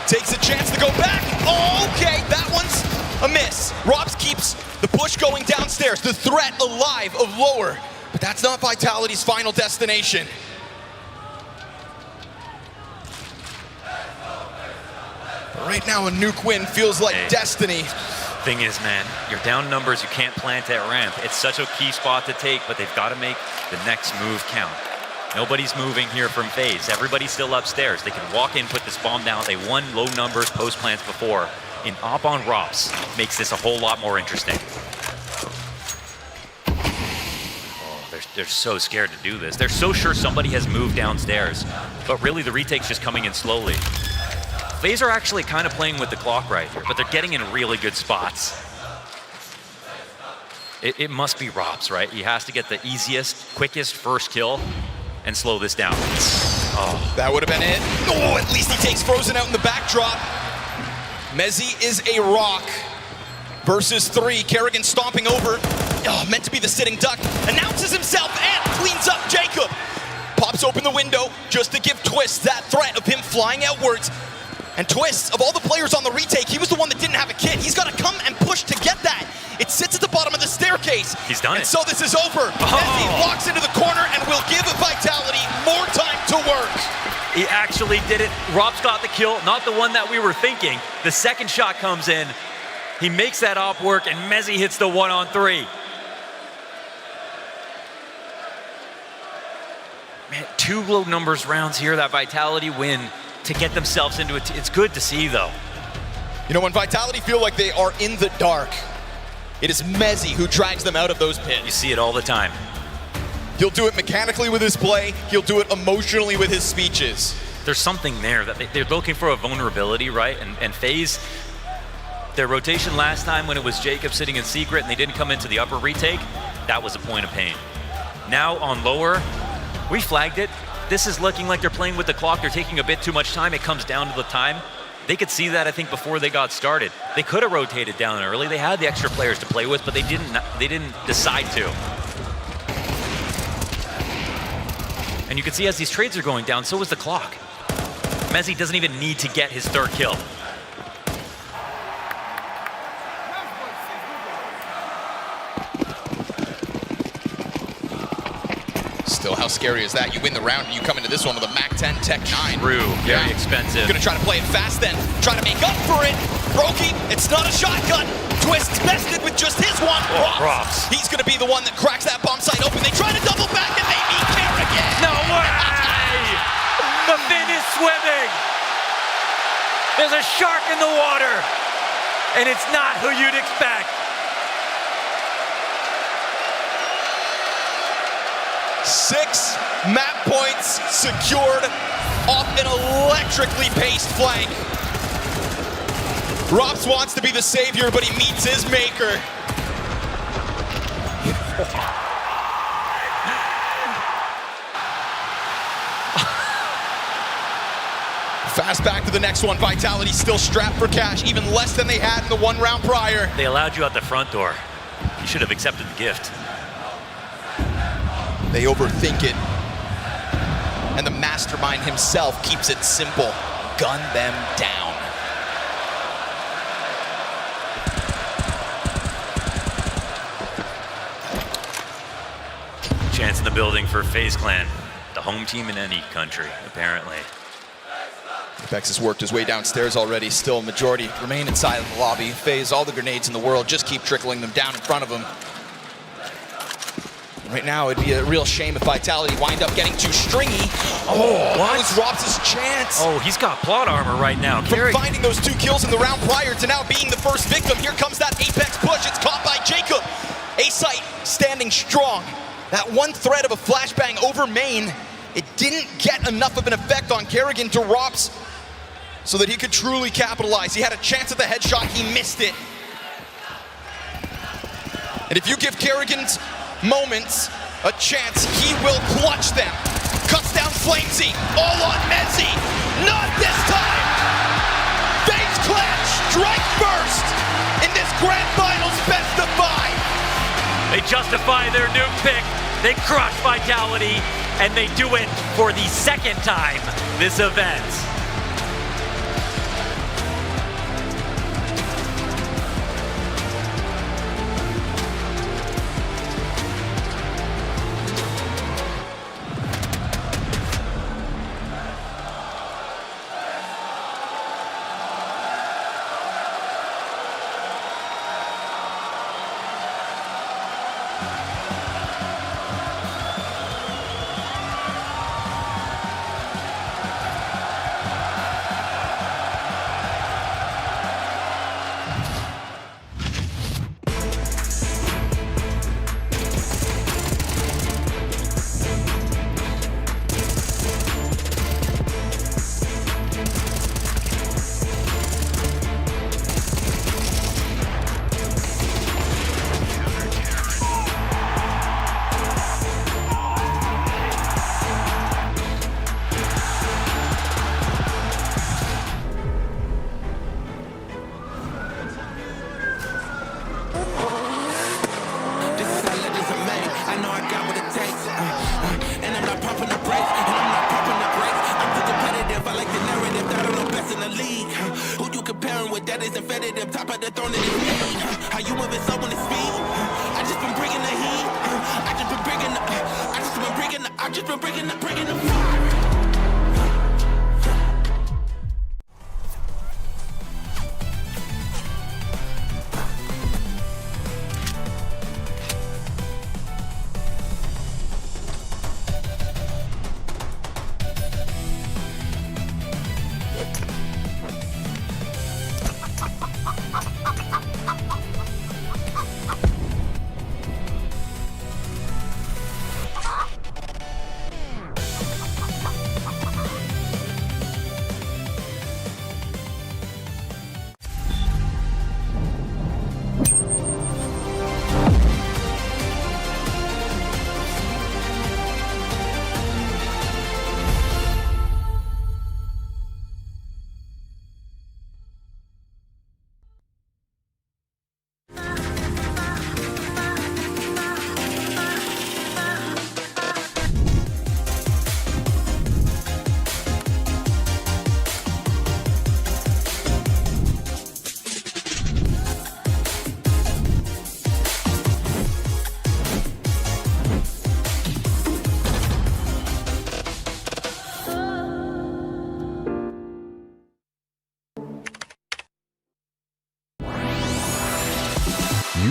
Takes a chance to go back. Okay, that one's a miss. ropz keeps the push going downstairs. The threat alive of lower. But that's not Vitality's final destination. But right now, a Nuke win feels like destiny. Thing is, man, you're down numbers, you can't plant at ramp. It's such a key spot to take, but they've got to make the next move count. Nobody's moving here from Faze. Everybody's still upstairs. They can walk in, put this bomb down. They won low numbers post plants before. In op on ropz makes this a whole lot more interesting. Oh, they're so scared to do this. They're so sure somebody has moved downstairs, but really the retake's just coming in slowly. Faze are actually kind of playing with the clock right here, but they're getting in really good spots. It must be ropz, right? He has to get the easiest, quickest first kill and slow this down. Oh. That would have been it. Oh, at least he takes Frozen out in the backdrop. Mezzy is a rock. Versus 3. karrigan stomping over. Oh, meant to be the sitting duck. Announces himself and cleans up Jacob. Pops open the window just to give TeSeS that threat of him flying outwards. And TeSeS, of all the players on the retake, he was the one that didn't have a kit. He's got to come and push to get that. It sits at the bottom of the staircase. He's done it. And so this is over. Mezzy walks into the corner and will give Vitality more time to work. He actually did it. ropz got the kill, not the one that we were thinking. The second shot comes in. He makes that op work, and Mezzy hits the 1-on-3. Man, 2 low numbers rounds here, that Vitality win to get themselves into it. It's good to see, though. You know, when Vitality feel like they are in the dark, it is Mezzy who drags them out of those pits. You see it all the time. He'll do it mechanically with his play. He'll do it emotionally with his speeches. There's something there that they're looking for a vulnerability, right? And Faze, their rotation last time when it was Jacob sitting in secret and they didn't come into the upper retake, that was a point of pain. Now on lower, we flagged it. This is looking like they're playing with the clock. They're taking a bit too much time. It comes down to the time. They could see that, I think, before they got started. They could have rotated down early. They had the extra players to play with, but they didn't decide to. And you can see as these trades are going down, so is the clock. Mezzy doesn't even need to get his third kill. Still, how scary is that? You win the round and you come into this one with a MAC-10 Tech-9. True, very expensive. Gonna try to play it fast then. Try to make up for it. broky, it's not a shotgun. TeSeS bested with just his one. ropz. He's gonna be the one that cracks that bomb site open. They try to double back and they meet karrigan. No way! The fin is swimming. There's a shark in the water. And it's not who you'd expect. 6 map points secured off an electrically paced flank. ropz wants to be the savior, but he meets his maker. Fast back to the next one. Vitality still strapped for cash, even less than they had in the 1 round prior. They allowed you out the front door. You should have accepted the gift. They overthink it. And the mastermind himself keeps it simple. Gun them down. Chance in the building for Faze Clan. The home team in any country, apparently. Bex has worked his way downstairs already. Still, majority remain inside of the lobby. Faze, all the grenades in the world, just keep trickling them down in front of him. Right now, it'd be a real shame if Vitality wind up getting too stringy. Oh, what? That was ropz' chance. Oh, he's got plot armor right now. From finding those 2 kills in the round prior to now being the first victim, here comes that Apex push. It's caught by Jacob. A-Site standing strong. That one threat of a flashbang over main, it didn't get enough of an effect on karrigan to ropz so that he could truly capitalize. He had a chance at the headshot, he missed it. And if you give karrigan's moments a chance, he will clutch them. Cuts down Flamesy, all on Mezi. Not this time! Faze Clan strike first in this Grand Finals best of 5. They justify their Nuke pick, they crush Vitality, and they do it for the second time this event.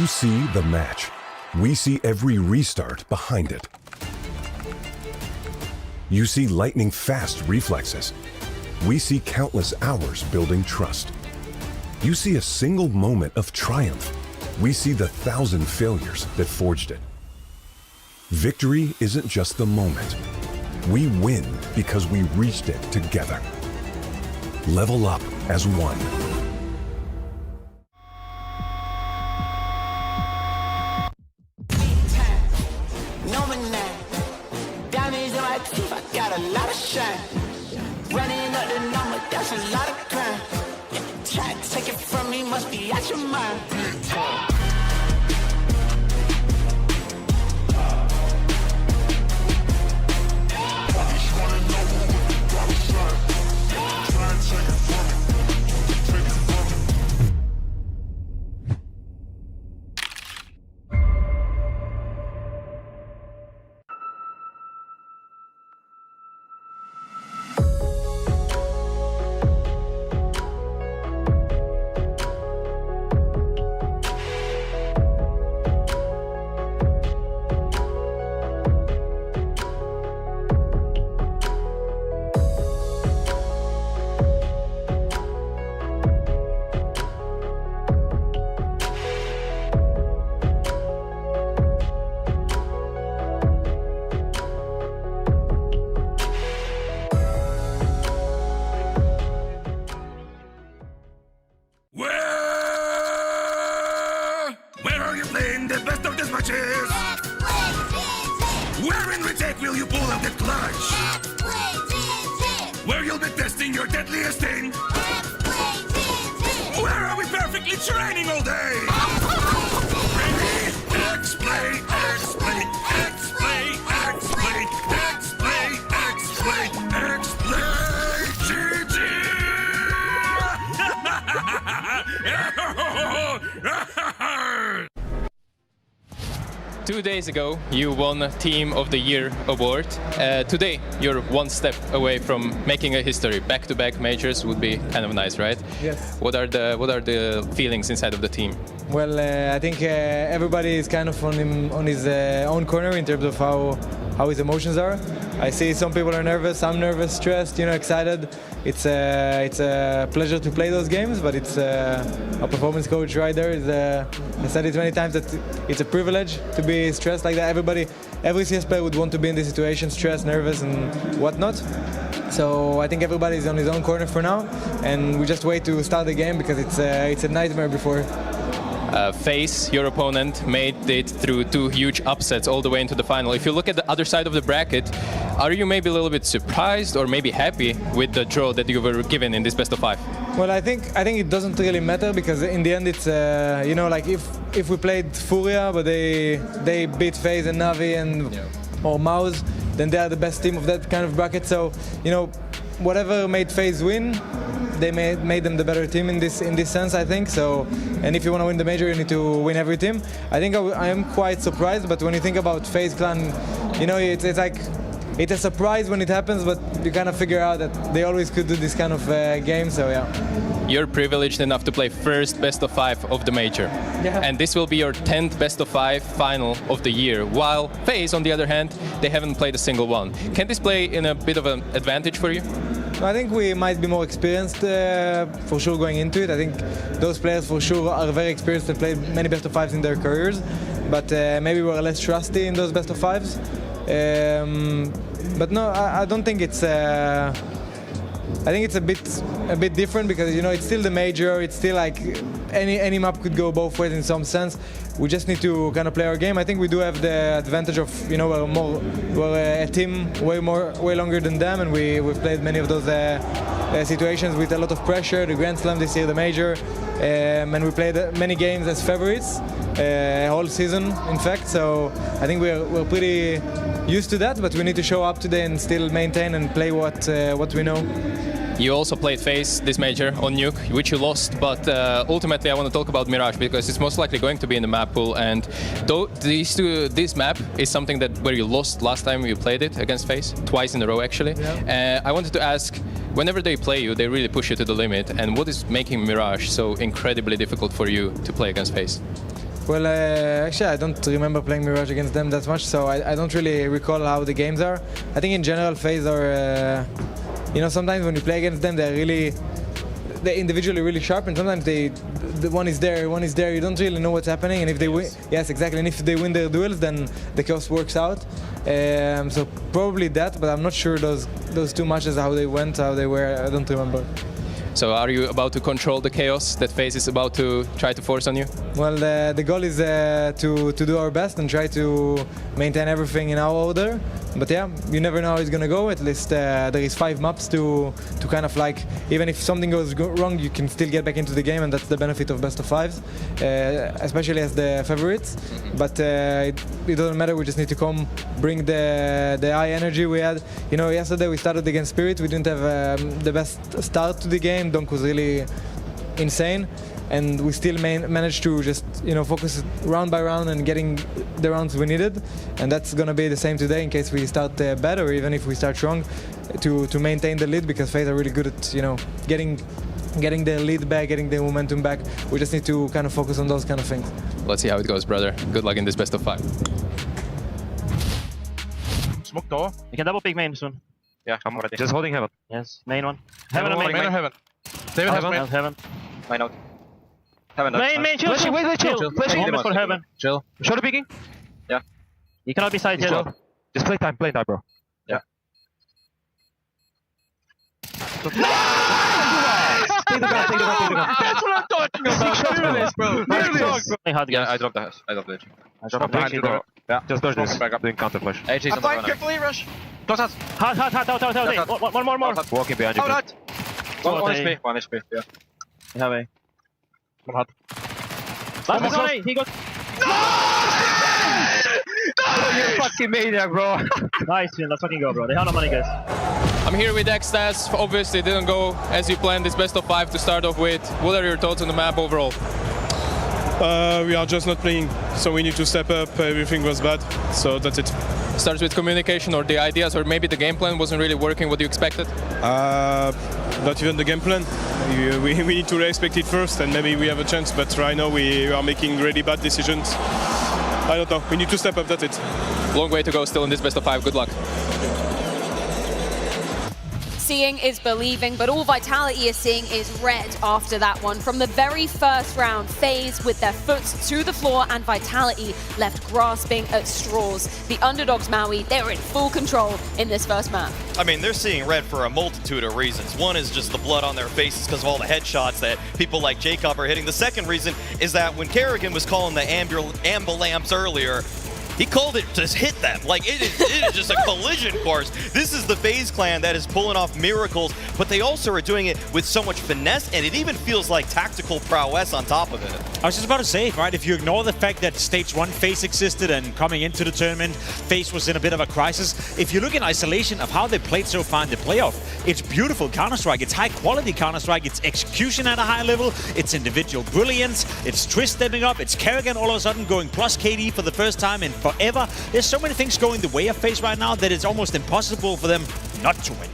You see the match. We see every restart behind it. You see lightning-fast reflexes. We see countless hours building trust. You see a single moment of triumph. We see the 1,000 failures that forged it. Victory isn't just the moment. We win because we reached it together. Level up as one. Got a lot of shine. Running up the number, that's a lot of crime. Try to take it from me, must be out your mind. you're playing the best of these matches. Where in retake will you pull out that clutch? Where you'll be testing your deadliest thing. Where are we perfectly training all day? Ready? X-play, X-play, X-play, X-play, X-play, X-play, X-play, GG! 2 days ago, you won Team of the Year award. Today, you're one step away from making a history. Back-to-back majors would be kind of nice, right? Yes. What are the feelings inside of the team? Well, I think everybody is kind of on his own corner in terms of how his emotions are. I see some people are nervous, I'm nervous, stressed, excited. It's a pleasure to play those games, but it's our performance coach right there has said it many times that it's a privilege to be stressed like that. Every CS player would want to be in this situation, stressed, nervous, and whatnot. So I think everybody's on his own corner for now, and we just wait to start the game because it's a nightmare before. Faze, your opponent, made it through 2 huge upsets all the way into the final. If you look at the other side of the bracket, are you maybe a little bit surprised or maybe happy with the draw that you were given in this best of 5? Well, I think it doesn't really matter because in the end it's like if we played Furia but they beat Faze and Navi or Mouse, then they are the best team of that kind of bracket. So whatever made Faze win, they made them the better team in this sense, I think. So, and if you want to win the major, you need to win every team. I think I am quite surprised, but when you think about Faze Clan, it's like it's a surprise when it happens, but you kind of figure out that they always could do this kind of game. So yeah. You're privileged enough to play first best of 5 of the major, and this will be your 10th best of 5 final of the year. While Faze, on the other hand, they haven't played a single one. Can this play in a bit of an advantage for you? I think we might be more experienced for sure going into it. I think those players for sure are very experienced and played many best of 5s in their careers, but maybe we're less trusty in those best of 5s. But no, I don't think it's. I think it's a bit different because it's still the major. It's still like any map could go both ways in some sense. We just need to kind of play our game. I think we do have the advantage of we're a team way longer than them, and we've played many of those situations with a lot of pressure. The Grand Slam this year, the major, and we played many games as favorites, whole season in fact. So I think we're pretty used to that, but we need to show up today and still maintain and play what we know. You also played Faze this major on Nuke, which you lost, but ultimately I want to talk about Mirage because it's most likely going to be in the map pool, and this map is something where you lost last time you played it against Faze, twice in a row actually. Yeah. I wanted to ask, whenever they play you, they really push you to the limit, and what is making Mirage so incredibly difficult for you to play against Faze? Well, actually, I don't remember playing Mirage against them that much, so I don't really recall how the games are. I think in general, Faze are, sometimes when you play against them, they're individually really sharp, and sometimes the one is there, you don't really know what's happening, and if they win, yes, exactly, and if they win their duels, then the chaos works out. So probably that, but I'm not sure those 2 matches, how they went, how they were, I don't remember. So are you about to control the chaos that Faze is about to try to force on you? Well, the goal is to do our best and try to maintain everything in our order. But yeah, you never know how it's going to go. At least there is 5 maps to kind of like, even if something goes wrong, you can still get back into the game, and that's the benefit of best of 5s, especially as the favorites. But it doesn't matter, we just need to come, bring the high energy we had. Yesterday we started against Spirit, we didn't have the best start to the game. Donk was really insane, and we still managed to just focus round by round and getting the rounds we needed, and that's gonna be the same today in case we start bad or even if we start strong, to maintain the lead, because Faze are really good at getting their lead back, getting their momentum back. We just need to kind of focus on those kind of things. Let's see how it goes, brother. Good luck in this best of 5. Smoke door. You can double peek main soon. Yeah, I'm ready. Just holding heaven. Yes, main one. Heaven or main? Main or heaven? David has main. Heaven. Mine out. Heaven. Main, chill. Wait, chill. Flashing for heaven. Chill. Shoulder peeking? Yeah. You cannot be side yellow. Just play time, bro. Yeah. Nice! Take the gun. That's what I'm talking about. Fearless, bro. Yeah, I dropped the house. I dropped it. I dropped behind you, bro. Yeah. Just dodge this. Back up. Doing counter flash. AJ's on the run. Carefully, rush. Close house. Hot. One more. Walking behind you. Hot. One HP. One HP. Yeah. You have A. One hot. Last one. He goes. No, you fucking maniac, bro. Nice, let's fucking go, bro. They have no money, guys. I'm here with TeSeS. Obviously, it didn't go as you planned. This best of 5 to start off with. What are your thoughts on the map overall? We are just not playing, so we need to step up. Everything was bad, so that's it. Starts with communication or the ideas, or maybe the game plan wasn't really working what you expected? Not even the game plan. We need to respect it first, and maybe we have a chance, but right now we are making really bad decisions. I don't know, we need to step up, that's it. Long way to go still in this best of 5, good luck. Seeing is believing, but all Vitality is seeing is red after that one. From the very first round, Faze with their foot to the floor and Vitality left grasping at straws. The underdogs, Maui, they're in full control in this first map. I mean, they're seeing red for a multitude of reasons. One is just the blood on their faces because of all the headshots that people like Jacob are hitting. The second reason is that when KSCERATO was calling the ambulamps earlier, he called it to hit them. Like, it is just a collision course. This is the Faze clan that is pulling off miracles, but they also are doing it with so much finesse, and it even feels like tactical prowess on top of it. I was just about to say, right, if you ignore the fact that Stage 1 Faze existed and coming into the tournament, Faze was in a bit of a crisis. If you look in isolation of how they played so far in the playoff, it's beautiful Counter-Strike. It's high-quality Counter-Strike. It's execution at a high level. It's individual brilliance. It's TeSeS stepping up. It's karrigan all of a sudden going plus KD for the first time in forever. There's so many things going the way of Faze right now that it's almost impossible for them not to win.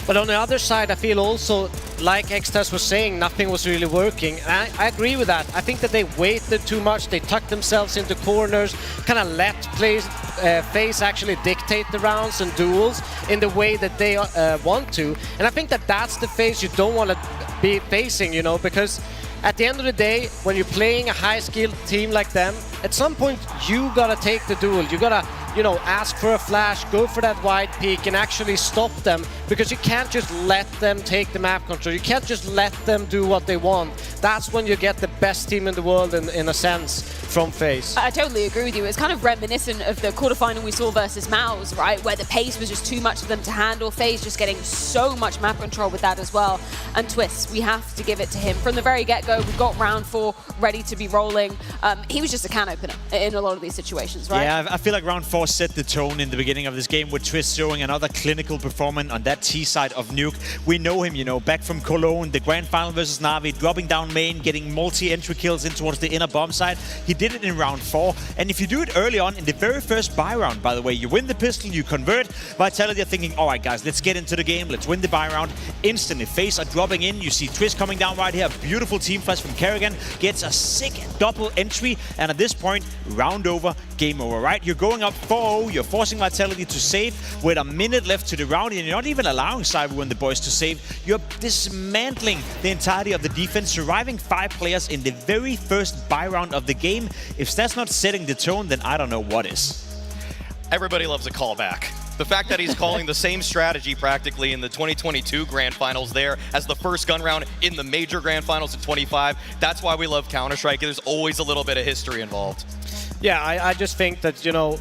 But on the other side, I feel also, like TeSeS was saying, nothing was really working. And I agree with that. I think that they waited too much. They tucked themselves into corners, kind of let Faze actually dictate the rounds and duels in the way that they want to. And I think that that's the Faze you don't want to be facing, you know, because at the end of the day, when you're playing a high-skilled team like them, at some point you gotta take the duel. You gotta, you know, ask for a flash, go for that wide peak, and actually stop them, because you can't just let them take the map control. You can't just let them do what they want. That's when you get the best team in the world, in a sense, from Faze. I totally agree with you. It's kind of reminiscent of the quarterfinal we saw versus MOUZ, right? Where the pace was just too much for them to handle. Faze just getting so much map control with that as well. And TeSeS, we have to give it to him. From the very get-go, we've got round 4 ready to be rolling. He was just a can opener in a lot of these situations, right? Yeah, I feel like round 4 set the tone in the beginning of this game, with TeSeS showing another clinical performance on that T side of Nuke. We know him, you know, back from Cologne, the grand final versus Na'Vi, dropping down main, getting multi-entry kills in towards the inner bomb side. He did it in round 4, and if you do it early on in the very first buy round, by the way, you win the pistol, you convert. Vitality are thinking, all right, guys, let's get into the game, let's win the buy round. Instantly, Faze are dropping in. You see TeSeS coming down right here, beautiful team flash from karrigan, gets a sick double entry, and at this point, round over, game over, right? You're going up 4-0, you're forcing Vitality to save with a minute left to the round, and you're not even allowing ZywOo and the boys to save. You're dismantling the entirety of the defense, surviving 5 players in the very first buy round of the game. If that's not setting the tone, then I don't know what is. Everybody loves a callback. The fact that he's calling the same strategy practically in the 2022 Grand Finals there as the first gun round in the major Grand Finals in 25, that's why we love Counter-Strike. There's always a little bit of history involved. Yeah, I just think that, you know,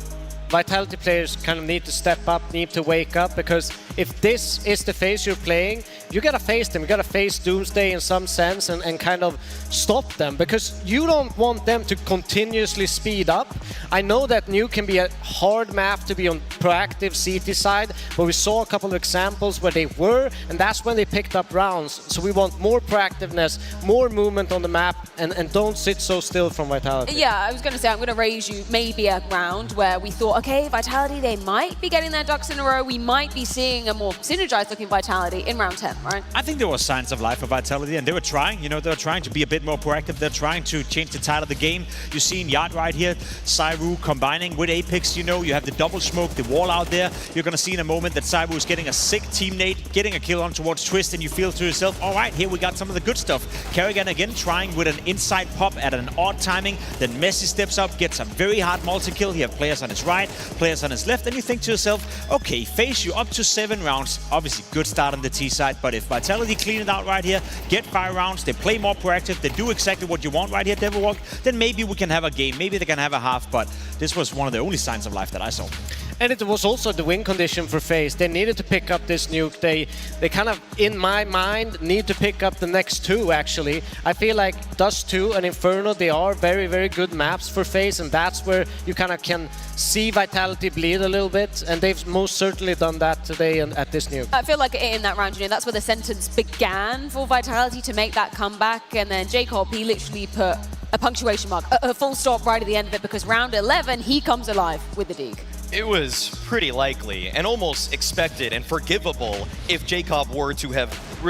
Vitality players kind of need to step up, need to wake up, because if this is the Faze you're playing, you gotta face them. You gotta face Doomsday in some sense and kind of stop them, because you don't want them to continuously speed up. I know that Nuke can be a hard map to be on proactive CT side, but we saw a couple of examples where they were, and that's when they picked up rounds. So we want more proactiveness, more movement on the map, and don't sit so still from Vitality. Yeah, I was going to say, I'm going to raise you maybe a round where we thought, okay, Vitality, they might be getting their ducks in a row. We might be seeing a more synergized looking Vitality in round 10, right? I think there were signs of life for Vitality, and they were trying, you know, they were trying to be a bit more proactive. They're trying to change the tide of the game. You see in Yard right here, ZywOo combining with Apex, you know, you have the double smoke, the wall out there. You're going to see in a moment that ZywOo is getting a sick team nade, getting a kill on towards TeSeS, and you feel to yourself, all right, here we got some of the good stuff. karrigan again trying with an inside pop at an odd timing. Then Messi steps up, gets a very hard multi-kill. You have players on his right, players on his left, and you think to yourself, okay, Faze, you up to 7, 10 rounds, obviously good start on the T side, but if Vitality clean it out right here, get 5 rounds, they play more proactive, they do exactly what you want right here, Devilwalk, then maybe we can have a game, maybe they can have a half, but this was one of the only signs of life that I saw. And it was also the win condition for Faze. They needed to pick up this nuke. They kind of, in my mind, need to pick up the next 2, actually. I feel like Dust 2 and Inferno, they are very, very good maps for Faze, and that's where you kind of can see Vitality bleed a little bit, and they've most certainly done that today at this nuke. I feel like in that round, that's where the sentence began for Vitality to make that comeback, and then Jacob, he literally put a punctuation mark, a full stop right at the end of it, because round 11, he comes alive with the Deke. It was pretty likely and almost expected and forgivable if Jacob were to have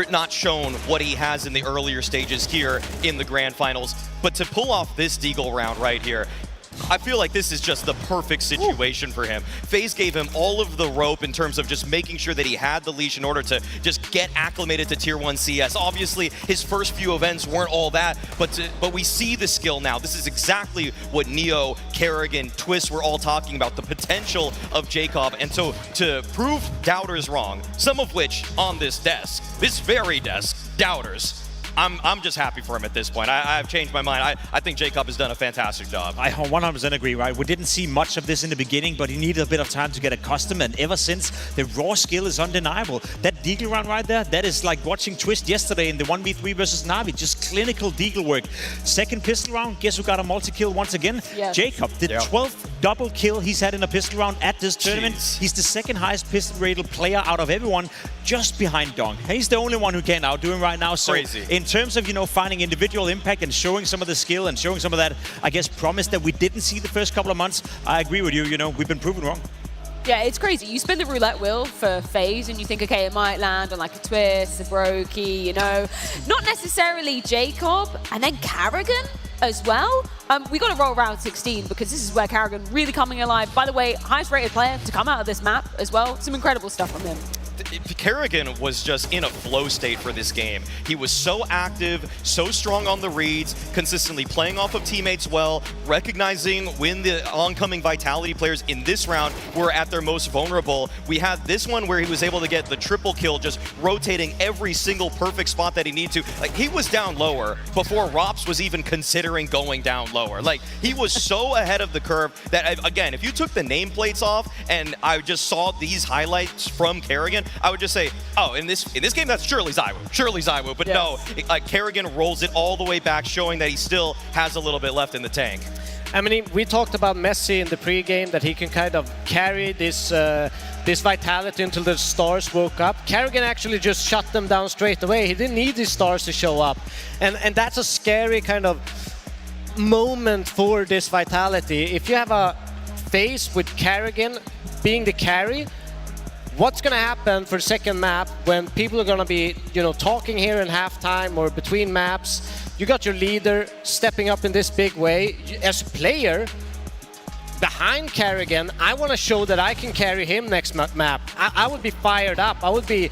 not shown what he has in the earlier stages here in the Grand Finals. But to pull off this Deagle round right here, I feel like this is just the perfect situation for him. Faze gave him all of the rope in terms of just making sure that he had the leash in order to just get acclimated to Tier 1 CS. Obviously, his first few events weren't all that, but we see the skill now. This is exactly what Neo, karrigan, Twist were all talking about, the potential of Jacob. And so to prove doubters wrong, some of which on this desk, this very desk, doubters, I'm just happy for him at this point. I've changed my mind. I think Jacob has done a fantastic job. I 100% agree, right? We didn't see much of this in the beginning, but he needed a bit of time to get accustomed, and ever since, the raw skill is undeniable. That Deagle round right there, that is like watching Twist yesterday in the 1v3 versus Na'Vi, just clinical Deagle work. Second pistol round, guess who got a multi-kill once again? Yes. Jacob, the 12th double kill he's had in a pistol round at this tournament. He's the second highest pistol rated player out of everyone, just behind Donk. He's the only one who can outdo him right now. So Crazy. In terms of, finding individual impact and showing some of the skill and showing some of that, I guess, promise that we didn't see the first couple of months, I agree with you. We've been proven wrong. Yeah, it's crazy. You spin the roulette wheel for Faze and you think, okay, it might land on like a Twist, a broky, Not necessarily Jacob, and then karrigan as well. We got to roll round 16 because this is where karrigan really coming alive. By the way, highest rated player to come out of this map as well. Some incredible stuff from him. karrigan was just in a flow state for this game. He was so active, so strong on the reads, consistently playing off of teammates well, recognizing when the oncoming Vitality players in this round were at their most vulnerable. We had this one where he was able to get the triple kill, just rotating every single perfect spot that he needed to. Like, he was down lower before ropz was even considering going down lower. Like, he was so ahead of the curve that, again, if you took the nameplates off and I just saw these highlights from karrigan, I would just say, oh, in this game, that's surely ZywOo. But no, karrigan rolls it all the way back, showing that he still has a little bit left in the tank. I mean, we talked about Messi in the pregame, that he can kind of carry this this Vitality until the stars woke up. karrigan actually just shut them down straight away. He didn't need these stars to show up. And that's a scary kind of moment for this Vitality. If you have a Faze with karrigan being the carry, what's going to happen for the second map when people are going to be, talking here in halftime or between maps? You got your leader stepping up in this big way. As a player, behind karrigan, I want to show that I can carry him next map. I would be fired up. I would be,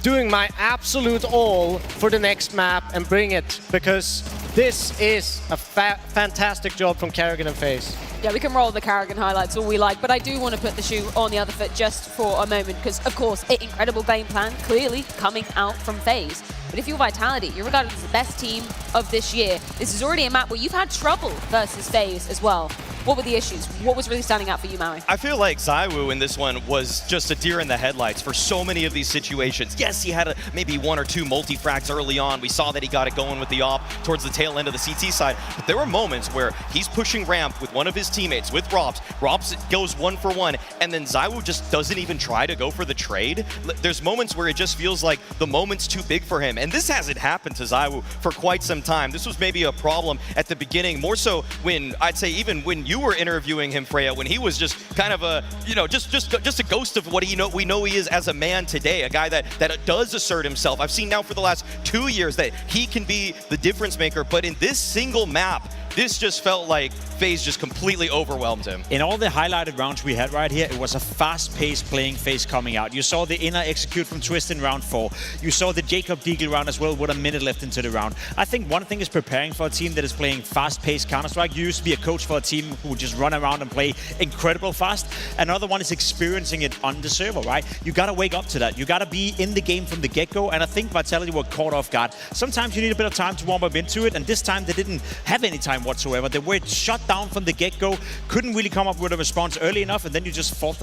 doing my absolute all for the next map and bring it, because this is a fantastic job from karrigan and Faze. Yeah, we can roll the karrigan highlights all we like, but I do want to put the shoe on the other foot just for a moment, because, of course, an incredible game plan clearly coming out from Faze. But if you're Vitality, you're regarded as the best team of this year. This is already a map where you've had trouble versus Faze as well. What were the issues? What was really standing out for you, Maui? I feel like ZywOo in this one was just a deer in the headlights for so many of these situations. Yes, he had maybe one or two multi-frags early on. We saw that he got it going with the op towards the tail end of the CT side. But there were moments where he's pushing ramp with one of his teammates, with ropz. ropz goes 1-for-1, and then ZywOo just doesn't even try to go for the trade. There's moments where it just feels like the moment's too big for him. And this hasn't happened to ZywOo for quite some time. This was maybe a problem at the beginning, more so when, I'd say, even when you were interviewing him, Freya, when he was just kind of a, just a ghost of what we know he is as a man today, a guy that does assert himself. I've seen now for the last 2 years that he can be the difference maker, but in this single map, this just felt like Faze just completely overwhelmed him. In all the highlighted rounds we had right here, it was a fast-paced playing Faze coming out. You saw the inner execute from Twist in round 4. You saw the Jacob Deagle round as well with a minute left into the round. I think one thing is preparing for a team that is playing fast-paced Counter-Strike. You used to be a coach for a team who would just run around and play incredible fast. Another one is experiencing it on the server, right? You gotta wake up to that. You gotta be in the game from the get-go, and I think Vitality were caught off guard. Sometimes you need a bit of time to warm up into it, and this time they didn't have any time whatsoever. They were shut down from the get-go, couldn't really come up with a response early enough, and then you just fought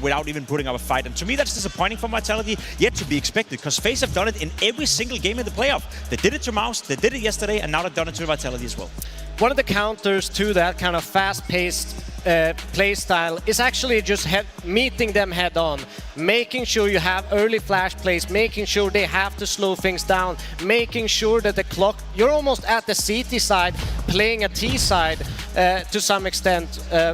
without even putting up a fight. And to me, that's disappointing for Vitality, yet to be expected, because FaZe have done it in every single game in the playoff. They did it to Mouse, they did it yesterday, and now they've done it to Vitality as well. One of the counters to that kind of fast-paced play style is actually just meeting them head-on, making sure you have early flash plays, making sure they have to slow things down, making sure that the clock, you're almost at the CT side, playing a T side to some extent,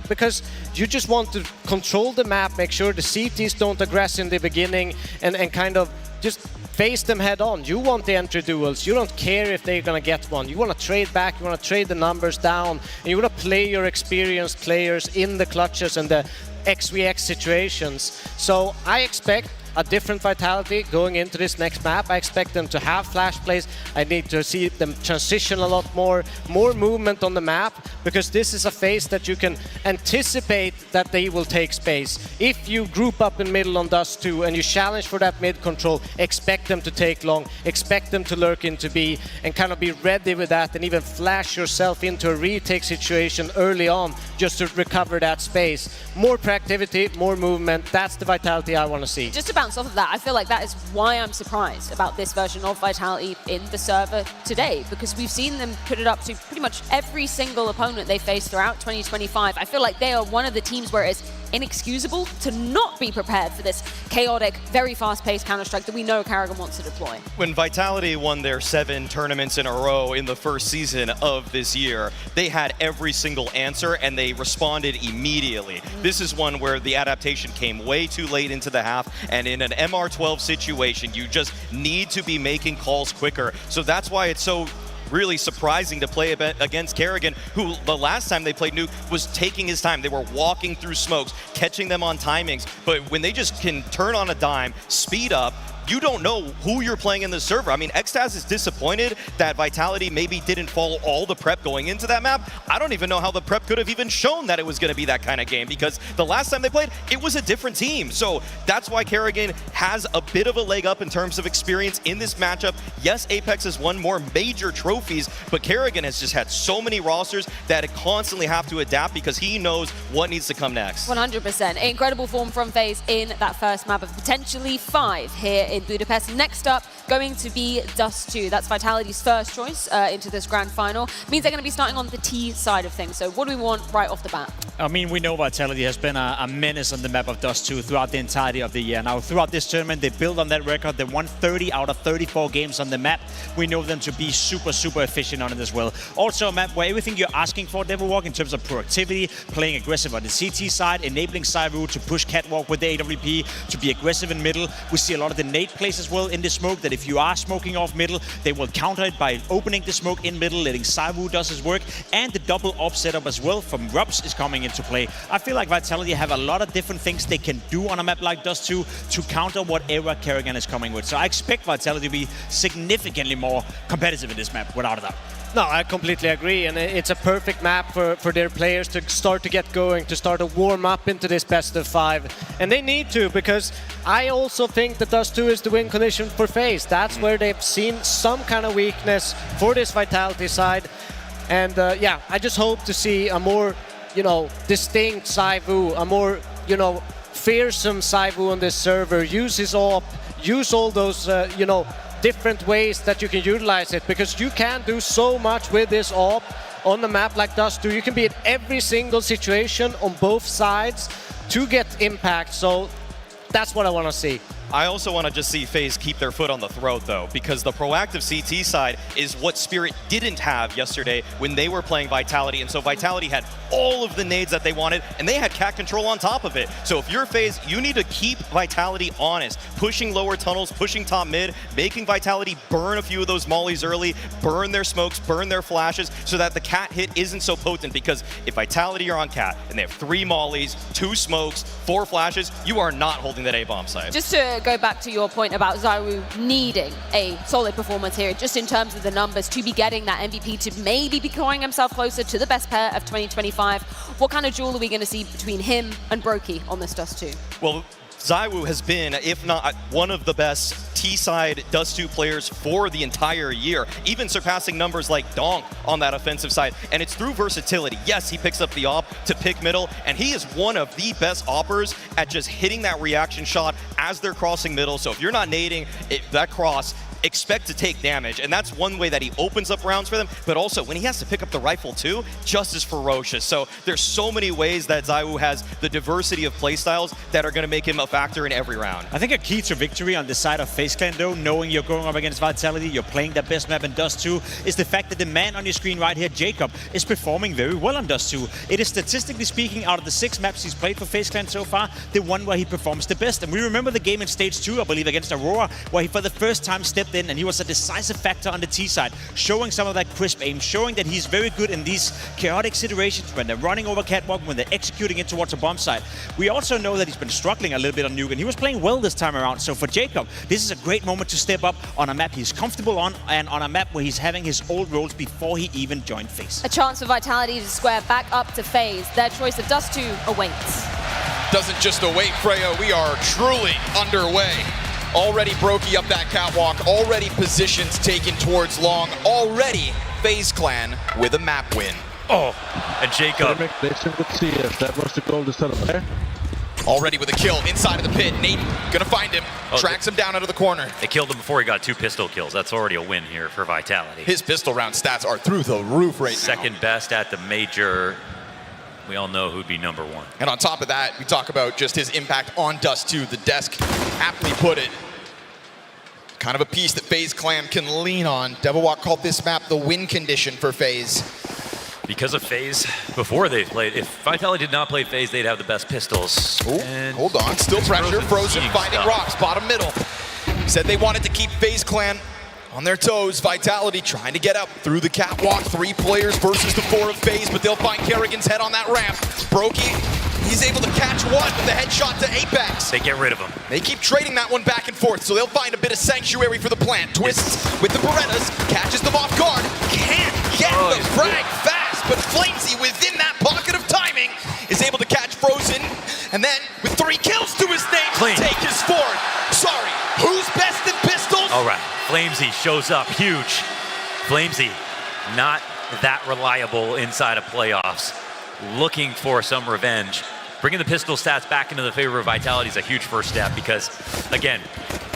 because you just want to control the map, make sure the CTs don't aggress in the beginning, and kind of just face them head on. You want the entry duels. You don't care if they're gonna get one. You want to trade back, you want to trade the numbers down, and you want to play your experienced players in the clutches and the XVX situations. So I expect a different Vitality going into this next map. I expect them to have flash plays. I need to see them transition a lot more movement on the map, because this is a phase that you can anticipate that they will take space. If you group up in middle on Dust 2 and you challenge for that mid control, expect them to take long, expect them to lurk into B, and kind of be ready with that, and even flash yourself into a retake situation early on just to recover that space. More proactivity, more movement. That's the Vitality I want to see. Just to bounce off of that, I feel like that is why I'm surprised about this version of Vitality in the server today, because we've seen them put it up to pretty much every single opponent they face throughout 2025. I feel like they are one of the teams where it's inexcusable to not be prepared for this chaotic, very fast-paced Counter-Strike that we know karrigan wants to deploy. When Vitality won their 7 tournaments in a row in the first season of this year, they had every single answer and they responded immediately. This is one where the adaptation came way too late into the half, and in an MR12 situation, you just need to be making calls quicker. So that's why it's so really surprising to play against karrigan, who the last time they played Nuke was taking his time. They were walking through smokes, catching them on timings, but when they just can turn on a dime, speed up, you don't know who you're playing in the server. I mean, Xtaz is disappointed that Vitality maybe didn't follow all the prep going into that map. I don't even know how the prep could have even shown that it was going to be that kind of game, because the last time they played, it was a different team. So that's why karrigan has a bit of a leg up in terms of experience in this matchup. Yes, Apex has won more major trophies, but karrigan has just had so many rosters that it constantly have to adapt because he knows what needs to come next. 100%. Incredible form from Faze in that first map of potentially 5 here in Budapest. Next up, going to be Dust 2. That's Vitality's first choice into this grand final. Means they're going to be starting on the T side of things. So what do we want right off the bat? I mean, we know Vitality has been a menace on the map of Dust 2 throughout the entirety of the year. Now, throughout this tournament, they built on that record. They won 30 out of 34 games on the map. We know them to be super, super efficient on it as well. Also a map where everything you're asking for, they will walk in terms of proactivity, playing aggressive on the CT side, enabling ZywOo to push catwalk with the AWP, to be aggressive in middle. We see a lot of the nade plays as well in the smoke, that if you are smoking off middle, they will counter it by opening the smoke in middle, letting ZywOo does his work, and the double op setup as well from ropz is coming into play. I feel like Vitality have a lot of different things they can do on a map like Dust 2 to counter whatever karrigan is coming with. So I expect Vitality to be significantly more competitive in this map, without a doubt. No, I completely agree, and it's a perfect map for their players to start to get going, to start to warm up into this best of 5. And they need to, because I also think that Dust 2 is the win condition for Faze. That's where they've seen some kind of weakness for this Vitality side. And yeah, I just hope to see a more, distinct ZywOo, a more, fearsome ZywOo on this server. Use his AWP, use all those, different ways that you can utilize it, because you can do so much with this AWP on a map like Dust 2. You can be in every single situation on both sides to get impact. So that's what I want to see. I also want to just see FaZe keep their foot on the throat, though, because the proactive CT side is what Spirit didn't have yesterday when they were playing Vitality, and so Vitality had all of the nades that they wanted, and they had cat control on top of it. So if you're FaZe, you need to keep Vitality honest, pushing lower tunnels, pushing top mid, making Vitality burn a few of those mollies early, burn their smokes, burn their flashes, so that the cat hit isn't so potent, because if Vitality are on cat, and they have 3 mollies, 2 smokes, 4 flashes, you are not holding that A-bomb site. Just to go back to your point about ZywOo needing a solid performance here, just in terms of the numbers, to be getting that MVP, to maybe be drawing himself closer to the best pair of 2025, what kind of duel are we going to see between him and broky on this Dust 2? Well, ZywOo has been, if not one of the best T-side Dust 2 players for the entire year, even surpassing numbers like Donk on that offensive side. And it's through versatility. Yes, he picks up the op to pick middle, and he is one of the best oppers at just hitting that reaction shot as they're crossing middle. So if you're not nading that cross, expect to take damage, and that's one way that he opens up rounds for them, but also when he has to pick up the rifle too, just as ferocious. So there's so many ways that ZywOo has the diversity of playstyles that are going to make him a factor in every round. I think a key to victory on the side of FaZe Clan, though, knowing you're going up against Vitality, you're playing the best map in Dust 2, is the fact that the man on your screen right here, Jacob, is performing very well on Dust 2. It is, statistically speaking, out of the 6 maps he's played for FaZe Clan so far, the one where he performs the best. And we remember the game in Stage 2, I believe, against Aurora, where he for the first time stepped in and he was a decisive factor on the T side, showing some of that crisp aim, showing that he's very good in these chaotic situations when they're running over catwalk, when they're executing it towards a bomb site. We also know that he's been struggling a little bit on Nuke, and he was playing well this time around. So for Jacob, this is a great moment to step up on a map he's comfortable on, and on a map where he's having his old roles before he even joined FaZe. A chance for Vitality to square back up to FaZe. Their choice of Dust 2 awaits. Doesn't just await, Freya. We are truly underway. Already broky up that catwalk, already positions taken towards long, already FaZe Clan with a map win. Oh, and Jacob. That was the goal to set up there. Already with a kill inside of the pit. Nate gonna find him, tracks him down out of the corner. They killed him before he got 2 pistol kills. That's already a win here for Vitality. His pistol round stats are through the roof right now. Second best at the major. We all know who'd be number 1. And on top of that, we talk about just his impact on Dust 2. The desk aptly put it. Kind of a piece that FaZe Clan can lean on. Devilwalk called this map the win condition for FaZe. Because of FaZe, before they played, if Vitality did not play FaZe, they'd have the best pistols. Ooh, hold on, still pressure. Frozen finding rocks, bottom middle. Said they wanted to keep FaZe Clan on their toes. Vitality trying to get up through the catwalk. 3 players versus the 4 of FaZe, but they'll find karrigan's head on that ramp. broky, he's able to catch one with the headshot to Apex. They get rid of him. They keep trading that one back and forth, so they'll find a bit of sanctuary for the plant. Twists with the Berettas, catches them off guard. Can't get the frag fast, but Flamesy within that pocket of timing is able to catch Frozen, and then with 3 kills to his name, Clean. take his forward. Sorry, who's best in pistols? All right, Flamesy shows up huge. Flamesy, not that reliable inside of playoffs. Looking for some revenge. Bringing the pistol stats back into the favor of Vitality is a huge first step because, again,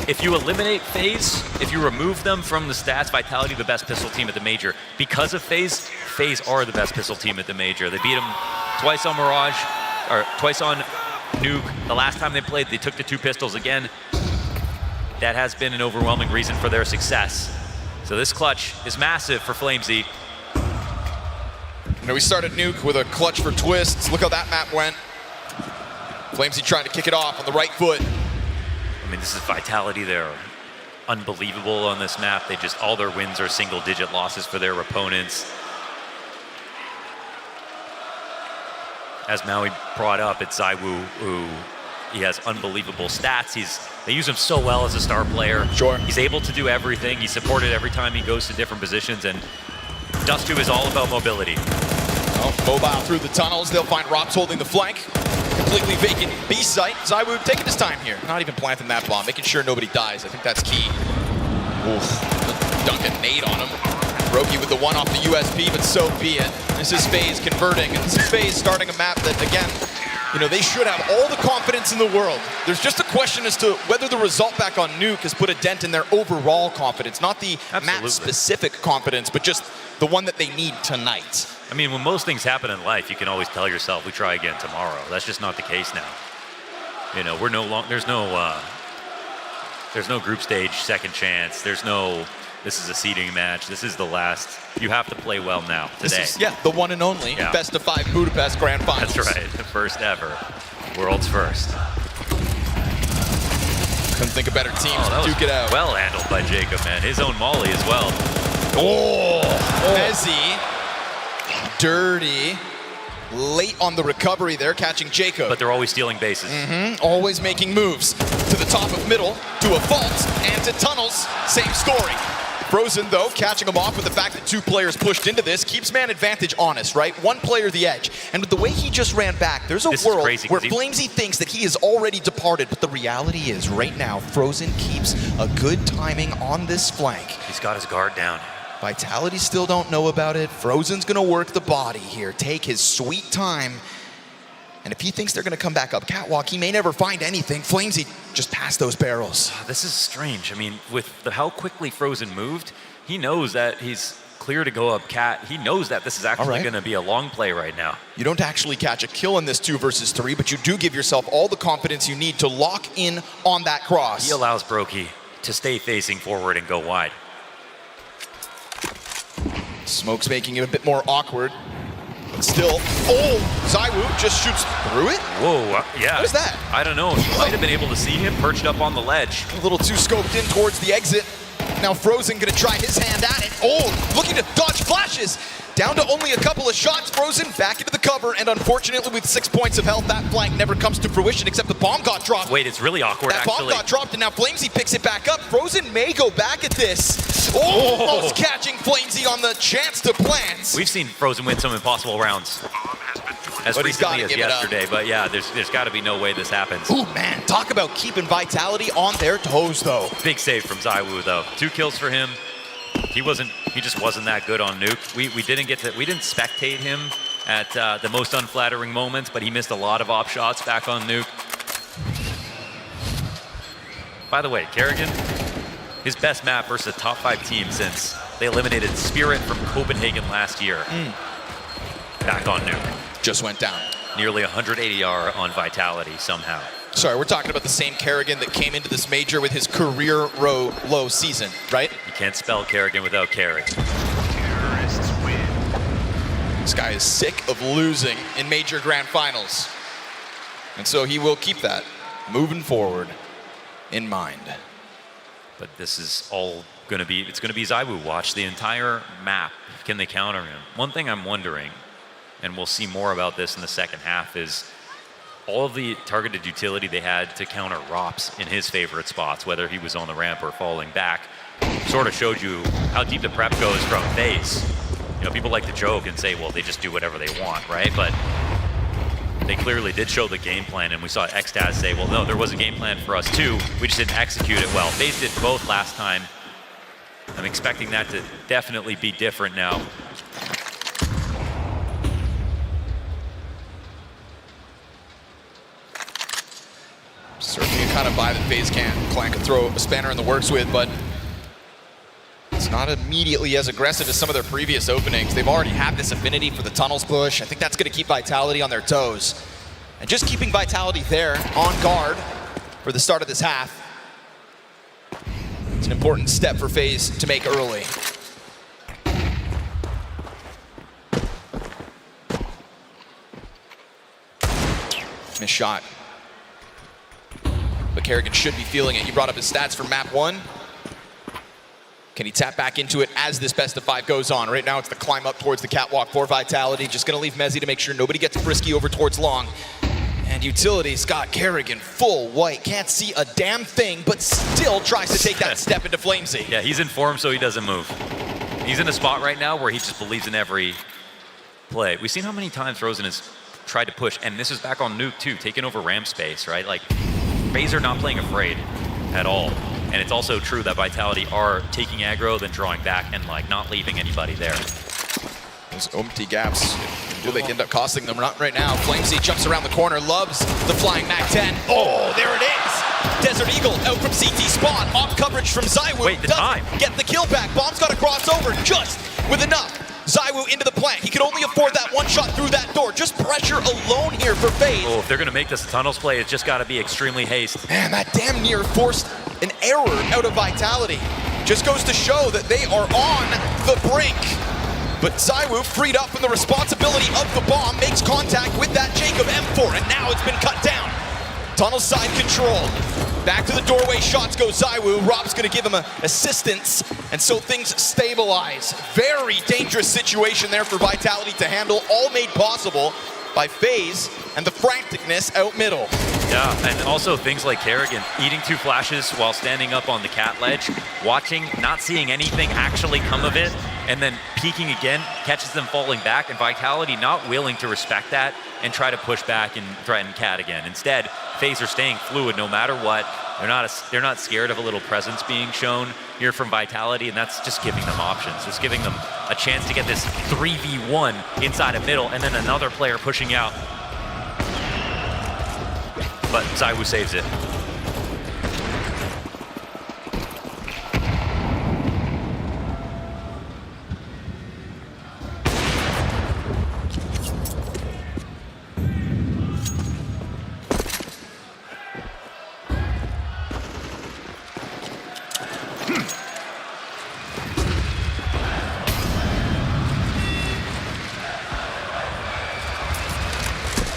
if you eliminate FaZe, if you remove them from the stats, Vitality the best pistol team at the major. Because of FaZe, FaZe are the best pistol team at the major. They beat them twice on Mirage, or twice on Nuke. The last time they played, they took the 2 pistols again. That has been an overwhelming reason for their success. So this clutch is massive for Flamesy. You know, we started Nuke with a clutch for twists. Look how that map went. Flamesy trying to kick it off on the right foot. I mean, this is Vitality. They're unbelievable on this map. They just, all their wins are single-digit losses for their opponents. As Maui brought up, it's ZywOo, who he has unbelievable stats. They use him so well as a star player. Sure. He's able to do everything. He's supported every time he goes to different positions, and Dust 2 is all about mobility. Oh, mobile through the tunnels. They'll find ropz holding the flank. Completely vacant B site. ZywOo taking his time here. Not even planting that bomb, making sure nobody dies. I think that's key. Oof. Dunk a nade on him. broky with the one off the USP, but so be it. This is Faze converting, and this is Faze starting a map that, again, you know, they should have all the confidence in the world. There's just a question as to whether the result back on Nuke has put a dent in their overall confidence, not the map-specific confidence, but just the one that they need tonight. I mean, when most things happen in life, you can always tell yourself, we try again tomorrow. That's just not the case now. You know, we're no longer, there's no There's no group stage second chance. There's no, this is a seeding match. This is the last. You have to play well now, today. This is, the one and only best of 5 Budapest Grand Finals. That's right, the first ever. World's first. Couldn't think of better teams to duke it out. Well handled by Jacob, man. His own molly as well. Mezzy, dirty. Late on the recovery there, catching Jacob. But they're always stealing bases. Always making moves. To the top of middle, to a vault, and to tunnels. Same story. Frozen, though, catching him off with the fact that 2 players pushed into this, keeps man advantage honest, right? 1 player the edge. And with the way he just ran back, there's a world where Flamesy thinks that he has already departed, but the reality is, right now, Frozen keeps a good timing on this flank. He's got his guard down. Vitality still don't know about it. Frozen's gonna work the body here, take his sweet time. And if he thinks they're gonna come back up catwalk, he may never find anything. Flamesy just passed those barrels. This is strange. I mean, with how quickly Frozen moved, he knows that he's clear to go up cat. He knows that this is actually gonna be a long play right now. You don't actually catch a kill in this 2 versus 3, but you do give yourself all the confidence you need to lock in on that cross. He allows broky to stay facing forward and go wide. Smoke's making it a bit more awkward. But still, ZywOo just shoots through it? Whoa, yeah. What is that? I don't know. You might have been able to see him perched up on the ledge. A little too scoped in towards the exit. Now Frozen gonna try his hand at it. Looking to dodge flashes. Down to only a couple of shots. Frozen back into the cover, and unfortunately with 6 points of health, that flank never comes to fruition except the bomb got dropped. Wait, it's really awkward, that bomb got dropped, and now Flamesy picks it back up. Frozen may go back at this. Almost catching Flamesy on the chance to plant. We've seen Frozen win some impossible rounds as recently as yesterday, but yeah, there's got to be no way this happens. Ooh, man, talk about keeping Vitality on their toes, though. Big save from ZywOo, though. 2 kills for him. He just wasn't that good on Nuke. We didn't spectate him at the most unflattering moments, but he missed a lot of op shots back on Nuke. By the way, karrigan, his best map versus a top 5 team since they eliminated Spirit from Copenhagen last year. Back on Nuke. Just went down. Nearly 100 ADR on Vitality somehow. Sorry, we're talking about the same karrigan that came into this major with his career low season, right? You can't spell karrigan without carry. Terrorists win. This guy is sick of losing in major grand finals. And so he will keep that moving forward in mind. But this is all going to be, it's going to be ZywOo watch the entire map. Can they counter him? One thing I'm wondering, and we'll see more about this in the second half, is all of the targeted utility they had to counter ropz in his favorite spots, whether he was on the ramp or falling back, sort of showed you how deep the prep goes from Faze. You know, people like to joke and say, well, they just do whatever they want, right? But they clearly did show the game plan, and we saw Xtaz say, well, no, there was a game plan for us too. We just didn't execute it well. Faze did both last time. I'm expecting that to definitely be different now. Certainly a kind of vibe that Faze Clan can throw a spanner in the works with, but it's not immediately as aggressive as some of their previous openings. They've already had this affinity for the tunnels push. I think that's going to keep Vitality on their toes. And just keeping Vitality there on guard for the start of this half, it's an important step for Faze to make early. Missed shot. But karrigan should be feeling it. You brought up his stats for map 1. Can he tap back into it as this best of 5 goes on? Right now it's the climb up towards the catwalk for Vitality. Just gonna leave Mezzy to make sure nobody gets frisky over towards long. And Utility's got karrigan full white. Can't see a damn thing, but still tries to take that step into Flamesy. Yeah, he's in form so he doesn't move. He's in a spot right now where he just believes in every play. We've seen how many times Frozen has tried to push, and this is back on Nuke too, taking over ramp space, right? Like, Faze are not playing afraid at all. And it's also true that Vitality are taking aggro, then drawing back, and like not leaving anybody there. Those empty gaps, will they end up costing them? Not right now. Flamesy jumps around the corner, loves the flying Mac 10. Oh, there it is! Desert Eagle out from CT spawn, off coverage from ZywOo. Wait, the time. Get the kill back. Bomb's got to cross over just with enough ZywOo into the plant. He could only afford that one shot through that door. Just pressure alone here for Faze. Oh, if they're going to make this a tunnels play, it's just got to be extremely haste. Man, that damn near forced an error out of Vitality. Just goes to show that they are on the brink. But ZywOo, freed up from the responsibility of the bomb, makes contact with that Jacob M4, and now it's been cut down. Tunnel side controlled. Back to the doorway, shots go ZywOo. ropz gonna give him assistance, and so things stabilize. Very dangerous situation there for Vitality to handle, all made possible by Faze and the franticness out middle. Yeah, and also things like karrigan eating 2 flashes while standing up on the cat ledge, watching, not seeing anything actually come of it, and then peeking again, catches them falling back, and Vitality not willing to respect that and try to push back and threaten cat again. Instead, Faze are staying fluid no matter what. They're not scared of a little presence being shown here from Vitality, and that's just giving them options, just giving them a chance to get this 3v1 inside of middle, and then another player pushing out. But ZywOo saves it.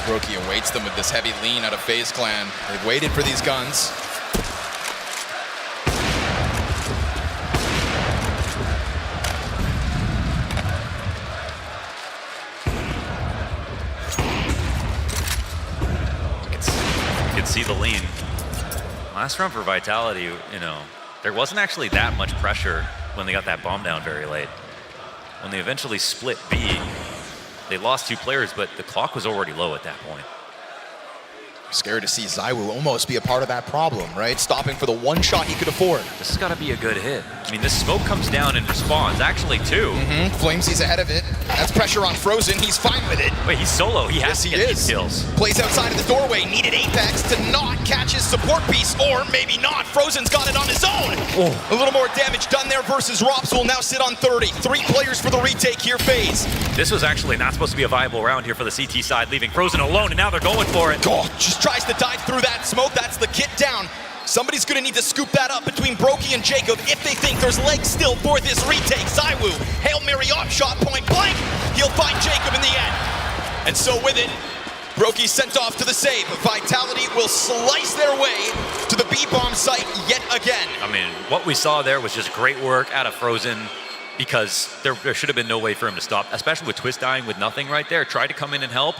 Broky awaits them with this heavy lean out of Faze Clan. They've waited for these guns. You can see the lean. Last round for Vitality, there wasn't actually that much pressure when they got that bomb down very late. When they eventually split B, they lost 2 players, but the clock was already low at that point. Scared to see ZywOo almost be a part of that problem, right? Stopping for the one shot he could afford. This has got to be a good hit. I mean, this smoke comes down and responds, actually, too. Flamesy's ahead of it. That's pressure on Frozen. He's fine with it. Wait, he's solo. He has to get these kills. Plays outside of the doorway. Needed Apex to not catch his support piece, or maybe not. Frozen's got it on his own. A little more damage done there versus ropz will now sit on 30. 3 players for the retake here, Faze. This was actually not supposed to be a viable round here for the CT side, leaving Frozen alone, and now they're going for it. Oh, just tries to dive through that smoke. That's the kit down. Somebody's gonna need to scoop that up between broky and Jacob if they think there's legs still for this retake. ZywOo, Hail Mary op shot, point blank. He'll find Jacob in the end. And so with it, broky sent off to the save. Vitality will slice their way to the B-bomb site yet again. I mean, what we saw there was just great work out of Frozen, because there should have been no way for him to stop, especially with Twist dying with nothing right there. Tried to come in and help,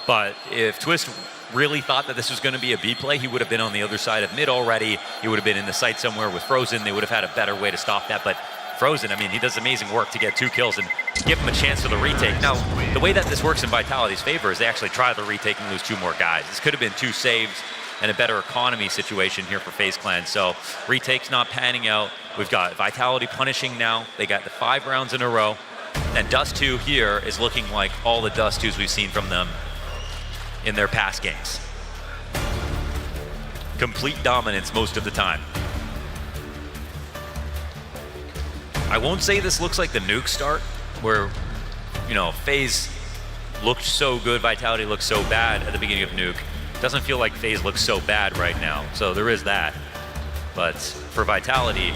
but if Twist really thought that this was going to be a B play, he would have been on the other side of mid already. He would have been in the site somewhere with Frozen. They would have had a better way to stop that. But Frozen, I mean, he does amazing work to get 2 kills and give him a chance for the retake. Now, the way that this works in Vitality's favor is they actually try the retake and lose 2 more guys. This could have been 2 saves and a better economy situation here for FaZe Clan. So retake's not panning out. We've got Vitality punishing now. They got the 5 rounds in a row. And Dust 2 here is looking like all the Dust 2s we've seen from them in their past games. Complete dominance most of the time. I won't say this looks like the Nuke start, where, FaZe looked so good, Vitality looked so bad at the beginning of Nuke. Doesn't feel like FaZe looks so bad right now, so there is that. But for Vitality,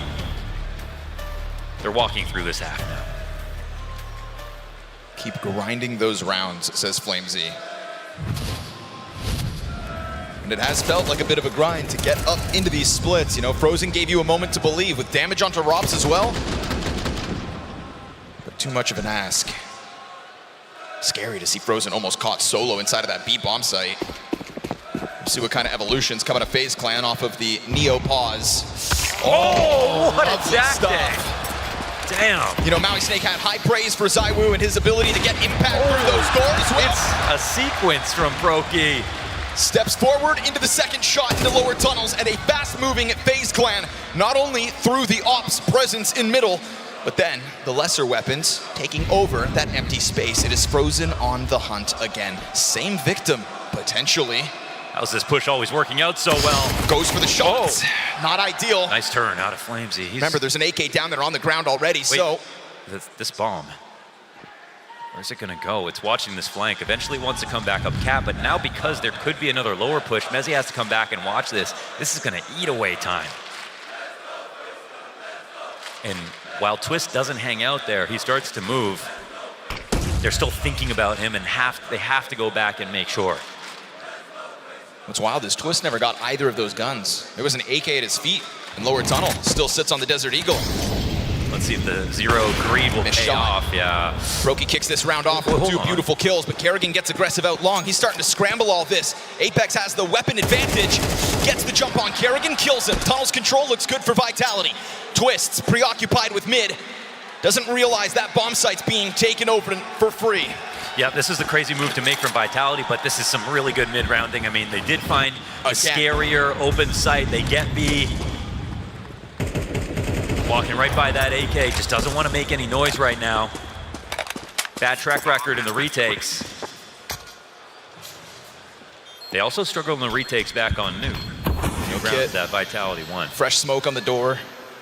they're walking through this half now. Keep grinding those rounds, says Flamesy. And it has felt like a bit of a grind to get up into these splits. Frozen gave you a moment to believe with damage onto ropz as well. But too much of an ask. Scary to see Frozen almost caught solo inside of that B-bomb site. Let's see what kind of evolutions come out of FaZe Clan off of the Neo pause. Oh, what a jack stuff. Damn. Maui Snake had high praise for ZywOo and his ability to get impact through those doors. Well, it's a sequence from broky. Steps forward into the second shot in the lower tunnels, and a fast-moving FaZe Clan, not only through the ops presence in middle, but then the lesser weapons taking over that empty space. It is Frozen on the hunt again. Same victim, potentially. How's this push always working out so well? Goes for the shots. Not ideal. Nice turn out of Flamesy. Remember, there's an AK down there on the ground already, so... This bomb. Where's it gonna go? It's watching this flank. Eventually wants to come back up cap, but now because there could be another lower push, Mzinho has to come back and watch this. This is gonna eat away time. And while Twist doesn't hang out there, he starts to move. They're still thinking about him and they have to go back and make sure. What's wild is Twist never got either of those guns. There was an AK at his feet in lower tunnel. Still sits on the Desert Eagle. Let's see if the zero greed will pay off. Yeah. broky kicks this round off with two beautiful kills, but karrigan gets aggressive out long. He's starting to scramble all this. Apex has the weapon advantage. Gets the jump on karrigan, kills him. Tunnel's control looks good for Vitality. Twist's preoccupied with mid. Doesn't realize that bomb site's being taken over for free. Yeah, this is the crazy move to make from Vitality, but this is some really good mid-rounding. I mean, they did find a scarier open site. They get B. Walking right by that AK, just doesn't want to make any noise right now. Bad track record in the retakes. They also struggle in the retakes back on Nuke. No rounds that Vitality won. Fresh smoke on the door.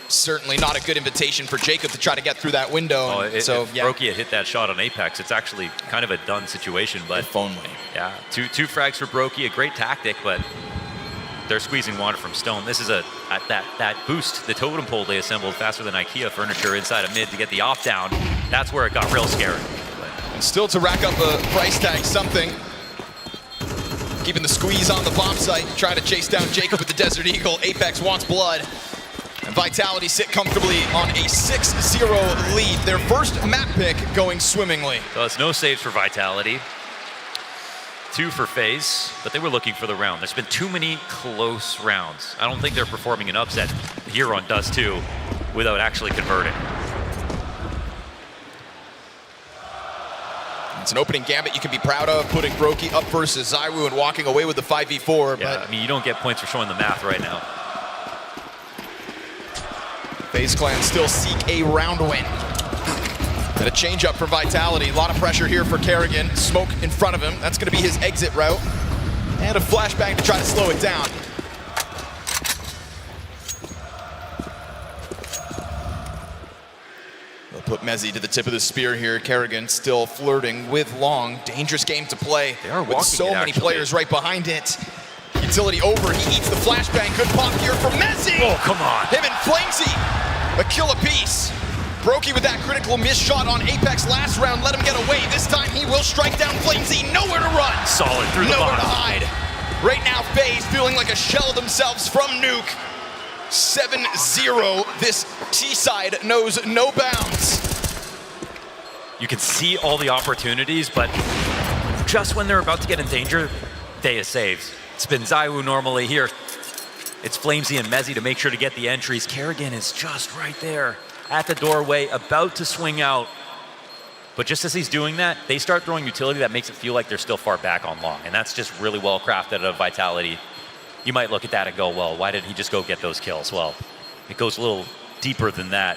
Certainly not a good invitation for Jacob to try to get through that window. If broky had hit that shot on Apex, it's actually kind of a done situation. But if only. Yeah, two frags for broky, a great tactic, but they're squeezing water from stone. This is that boost, the totem pole they assembled faster than IKEA furniture inside of mid to get the off down. That's where it got real scary. And still to rack up a price tag, something. Keeping the squeeze on the bomb site, trying to chase down Jacob with the Desert Eagle. Apex wants blood. And Vitality sit comfortably on a 6-0 lead. Their first map pick going swimmingly. So it's no saves for Vitality. 2 for Faze, but they were looking for the round. There's been too many close rounds. I don't think they're performing an upset here on Dust 2 without actually converting. It's an opening gambit you can be proud of, putting broky up versus ZywOo and walking away with the 5v4. Yeah, but I mean, you don't get points for showing the math right now. FaZe Clan still seek a round win. And a change up for Vitality. A lot of pressure here for karrigan. Smoke in front of him. That's going to be his exit route. And a flashbang to try to slow it down. They'll put Mezzy to the tip of the spear here. karrigan still flirting with long. Dangerous game to play. They are with so many actually. players right behind it. Utility over. He eats the flashbang. Good pop here from Mezzy. Oh, come on. Him and Flamesy. A kill apiece. broky with that critical miss shot on Apex last round. Let him get away. This time he will strike down Flamesy. Nowhere to run. Solid through the Nowhere bottom. to hide. Right now, FaZe feeling like a shell of themselves from Nuke. 7-0. This T-side knows no bounds. You can see all the opportunities, but just when they're about to get in danger, TeSeS saves. It's been ZywOo normally here. It's Flamesy and Mezzy to make sure to get the entries. karrigan is just right there at the doorway, about to swing out. But just as he's doing that, they start throwing utility that makes it feel like they're still far back on long. And that's just really well crafted out of Vitality. You might look at that and go, well, why didn't he just go get those kills? Well, it goes a little deeper than that.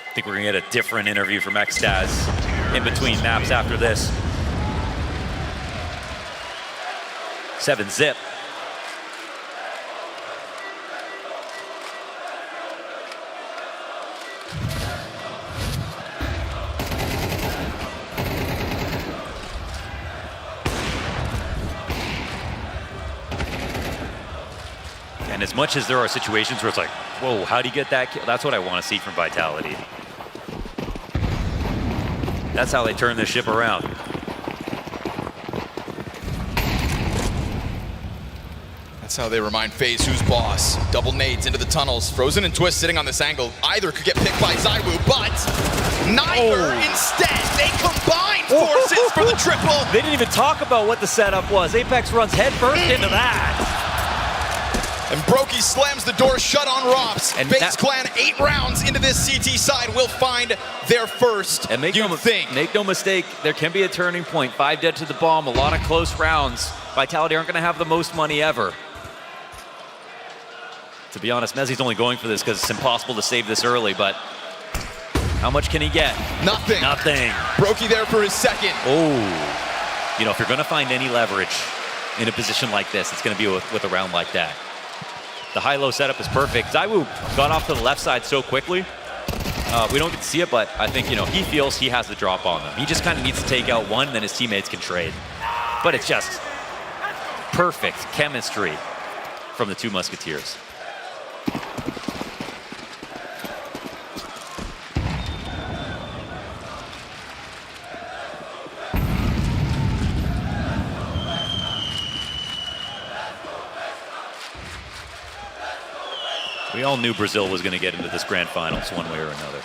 I think we're gonna get a different interview from XTAS in between maps after this. 7-zip. And as much as there are situations where it's like, whoa, how'd he get that kill? That's what I want to see from Vitality. That's how they turn this ship around. That's how they remind FaZe who's boss. Double nades into the tunnels. Frozen and Twist sitting on this angle. Either could get picked by ZywOo, but neither instead. They combine forces for the triple. They didn't even talk about what the setup was. Apex runs headfirst into that. And broky slams the door shut on ropz. And FaZe Clan 8 rounds into this CT side will find their first. And make no mistake, there can be a turning point. 5 dead to the bomb, a lot of close rounds. Vitality aren't going to have the most money ever. To be honest, Mezzy's only going for this because it's impossible to save this early, but how much can he get? Nothing. Nothing. broky there for his second. Oh. You know, if you're going to find any leverage in a position like this, it's going to be with a round like that. The high-low setup is perfect. ZywOo got off to the left side so quickly. We don't get to see it, but I think, he feels he has the drop on them. He just kind of needs to take out one, then his teammates can trade. But it's just perfect chemistry from the two Musketeers. We all knew Brazil was going to get into this grand finals one way or another.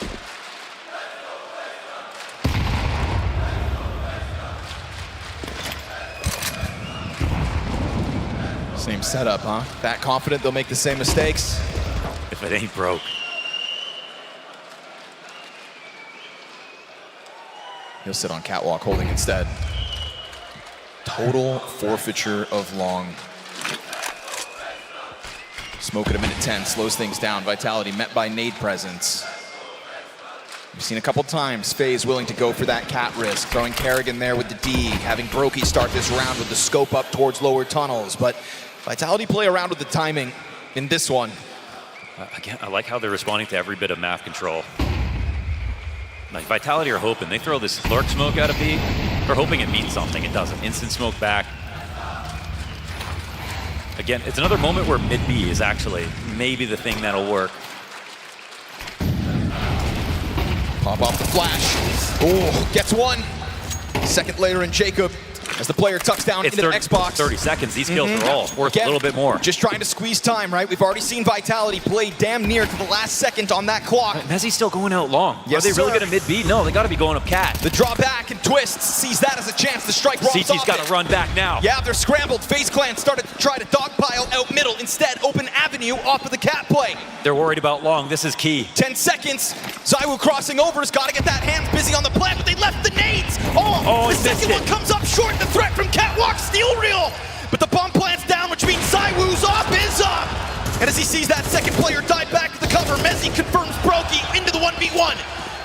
Same setup, huh? That confident they'll make the same mistakes? If it ain't broke. He'll sit on catwalk holding instead. Total forfeiture of long. Smoke at a minute 10, slows things down. Vitality met by nade presence. We've seen a couple times Faze willing to go for that cat risk, throwing karrigan there with the D, having broky start this round with the scope up towards lower tunnels, but Vitality play around with the timing in this one. Again, I like how they're responding to every bit of map control. Like Vitality are hoping, they throw this lurk smoke out of B, they're hoping it means something, it doesn't. Instant smoke back. Again, it's another moment where mid-B is actually maybe the thing that'll work. Pop off the flash. Oh, gets one. Second later in Jacob as the player tucks down into the Xbox. 30 seconds, these kills are all worth a little bit more. Just trying to squeeze time, right? We've already seen Vitality play damn near to the last second on that clock. Mezzy's still going out long. Yes, Are they really sir. going to mid-B? No, they got to be going up cat. The draw back and twists sees that as a chance to strike ropz. CT's got to run back now. Yeah, they're scrambled. Faze Clan started to try to dogpile out middle. Instead, open avenue off of the cat play. They're worried about long. This is key. 10 seconds. ZywOo crossing over. Has got to get that hands busy on the plant, but they left the nades. Oh, the second one comes up short. The threat from Catwalk, steel reel. But the bomb plant's down, which means ZywOo's up is up. And as he sees that second player dive back to the cover, Mezzy confirms broky into the 1v1.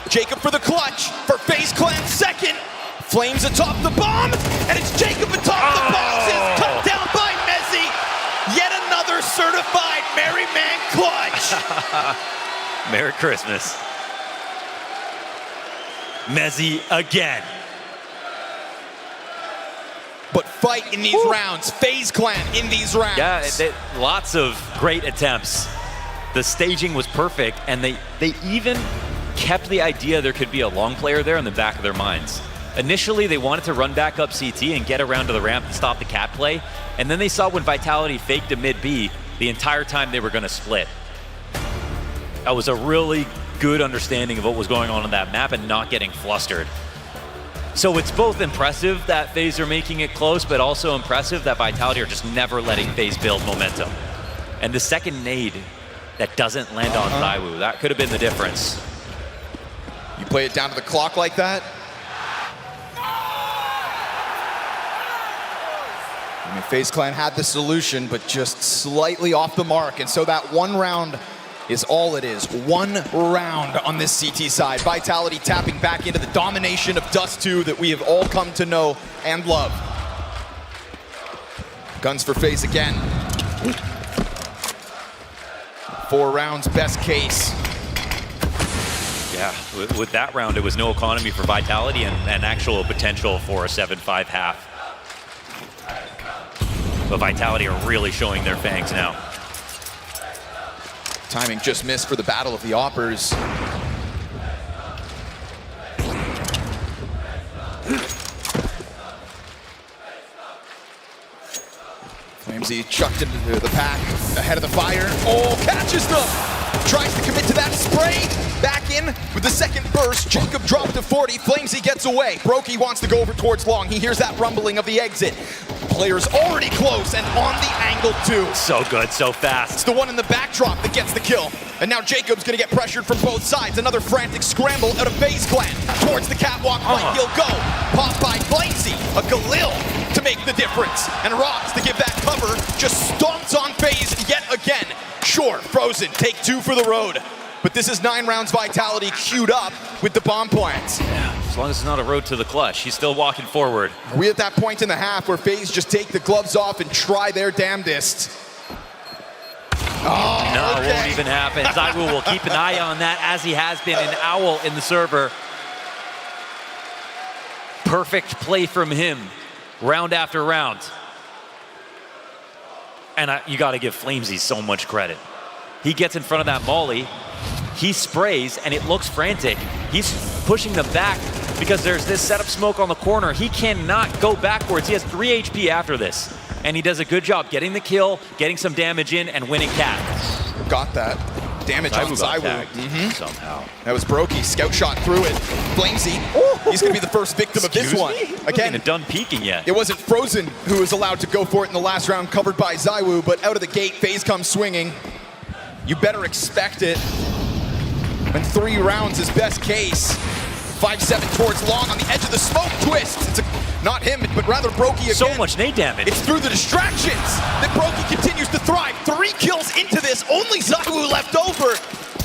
Jacob for the clutch for Faze Clan second. Flames atop the bomb, and it's Jacob atop the boxes. Cut down by Mezzy. Yet another certified Merry Man clutch. Merry Christmas. Mezzy again. But fight in these rounds. Faze Clan in these rounds. Yeah, lots of great attempts. The staging was perfect, and they even kept the idea there could be a long player there in the back of their minds. Initially, they wanted to run back up CT and get around to the ramp and stop the cat play, and then they saw when Vitality faked a mid-B, the entire time they were going to split. That was a really good understanding of what was going on in that map and not getting flustered. So it's both impressive that Faze are making it close, but also impressive that Vitality are just never letting Faze build momentum. And the second nade that doesn't land on ZywOo, that could have been the difference. You play it down to the clock like that? I mean, Faze Clan had the solution, but just slightly off the mark. And so that one round is all it is. One round on this CT side. Vitality tapping back into the domination of Dust 2 that we have all come to know and love. Guns for Faze again. 4 rounds, best case. Yeah, with that round, it was no economy for Vitality and actual potential for a 7-5 half. But Vitality are really showing their fangs now. Timing just missed for the Battle of the Oppers. Flamesy chucked into the pack, ahead of the fire. Oh, catches them! Tries to commit to that spray. Back in with the second burst. Jacob dropped to 40. Flamesy gets away. broky wants to go over towards long. He hears that rumbling of the exit. Player's already close and on the angle too. So good, so fast. It's the one in the backdrop that gets the kill. And now Jacob's gonna get pressured from both sides. Another frantic scramble out of Faze Clan. Towards the catwalk fight, he'll go. Pop by Flamesy, a Galil to make the difference. And ropz to give that cover, just stomps on Faze yet again. Sure, Frozen, take 2 for the road. But this is 9 rounds Vitality queued up with the bomb plants. Yeah, as long as it's not a road to the clutch, he's still walking forward. Are we at that point in the half where Faze just take the gloves off and try their damnedest? Oh, no, it won't even happen. ZywOo will keep an eye on that, as he has been an owl in the server. Perfect play from him, round after round. And you got to give Flamesy so much credit. He gets in front of that molly, he sprays, and it looks frantic. He's pushing them back because there's this setup smoke on the corner. He cannot go backwards. He has 3 HP after this. And he does a good job getting the kill, getting some damage in, and winning cat. Got that. Damage on ZywOo. Somehow. That was broky. Scout shot through it. Flamesy, he's going to be the first victim of this one. Again, even done peeking yet. It wasn't Frozen who was allowed to go for it in the last round, covered by ZywOo, but out of the gate, Faze comes swinging. You better expect it. When 3 rounds is best case. 5-7 towards long on the edge of the smoke twist. It's not him, but rather broky again. So much nade damage. It's through the distractions that broky continues to thrive. 3 kills into this, only ZywOo left over.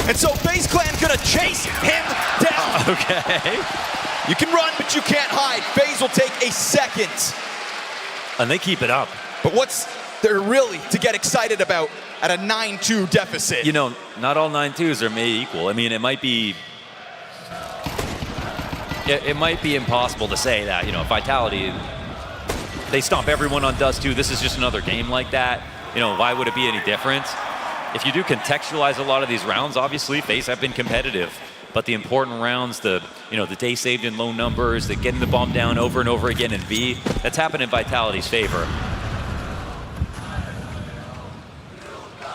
And so FaZe Clan gonna chase him down. Okay. You can run, but you can't hide. FaZe will take a second. And they keep it up. But what's there really to get excited about at a 9-2 deficit? You know, not all 9-2s are made equal. I mean, it might be impossible to say that, you know, Vitality, they stomp everyone on Dust 2. This is just another game like that. You know, why would it be any different? If you do contextualize a lot of these rounds, obviously FaZe have been competitive, but the important rounds, the day saved in low numbers, the getting the bomb down over and over again in B, that's happened in Vitality's favor.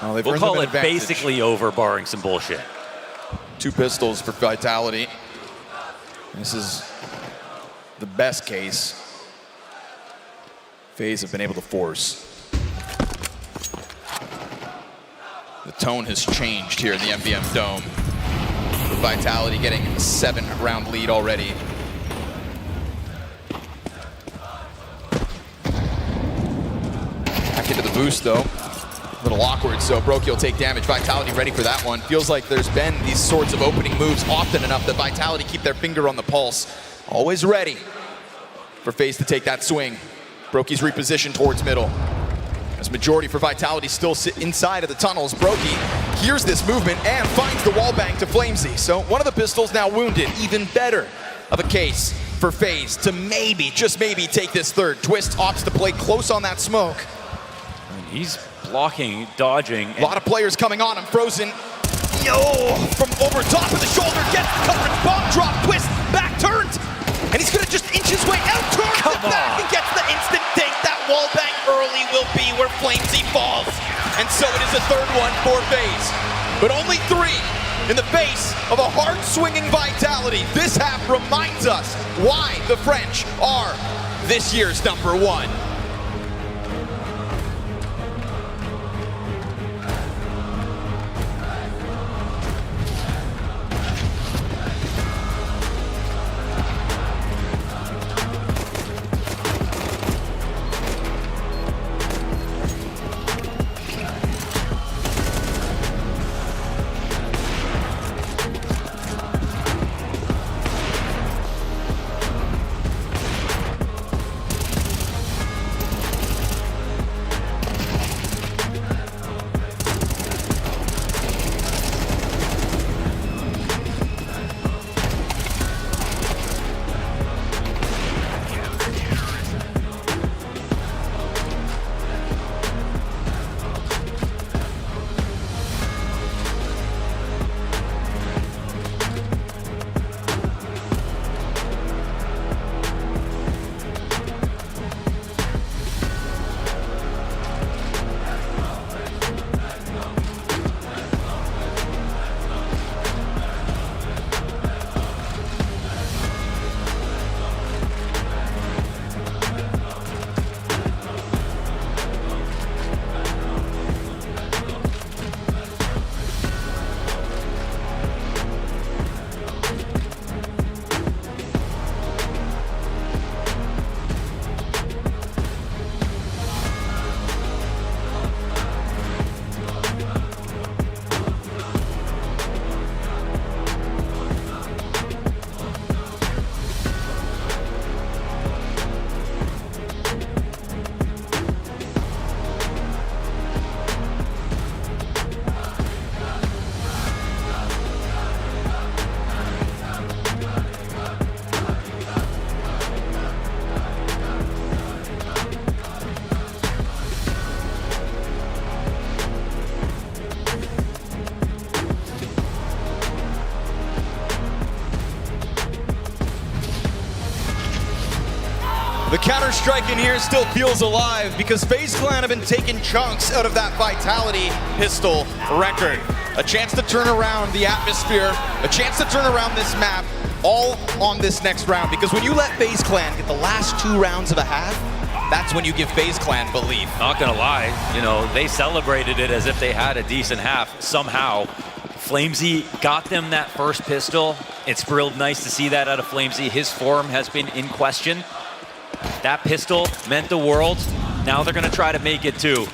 Well, we'll call it basically over, barring some bullshit. 2 pistols for Vitality. This is the best case FaZe have been able to force. The tone has changed here in the MVM Dome. With Vitality getting a 7-round lead already. Back into the boost though. A little awkward, so broky will take damage. Vitality ready for that one. Feels like there's been these sorts of opening moves often enough that Vitality keep their finger on the pulse. Always ready for FaZe to take that swing. broky's repositioned towards middle. As majority for Vitality still sit inside of the tunnels, broky hears this movement and finds the wall bang to Flamesy. So one of the pistols now wounded. Even better of a case for FaZe to maybe, just maybe, take this third. Twist opts to play close on that smoke. And he's blocking, dodging. A lot of players coming on him. Frozen, from over top of the shoulder, gets the coverage, bomb drop, twist, back turned. And he's gonna just inch his way out, turns it back and gets the instant dink. That wall bang early will be where Flamesy falls. And so it is a third one for FaZe. But only 3 in the face of a hard-swinging Vitality. This half reminds us why the French are this year's #1. The counter-strike in here still feels alive because FaZe Clan have been taking chunks out of that Vitality pistol record. A chance to turn around the atmosphere, a chance to turn around this map, all on this next round. Because when you let FaZe Clan get the last 2 rounds of a half, that's when you give FaZe Clan belief. Not gonna lie, you know, they celebrated it as if they had a decent half somehow. Flamesy got them that first pistol. It's real nice to see that out of Flamesy. His form has been in question. That pistol meant the world. Now they're gonna try to make it too.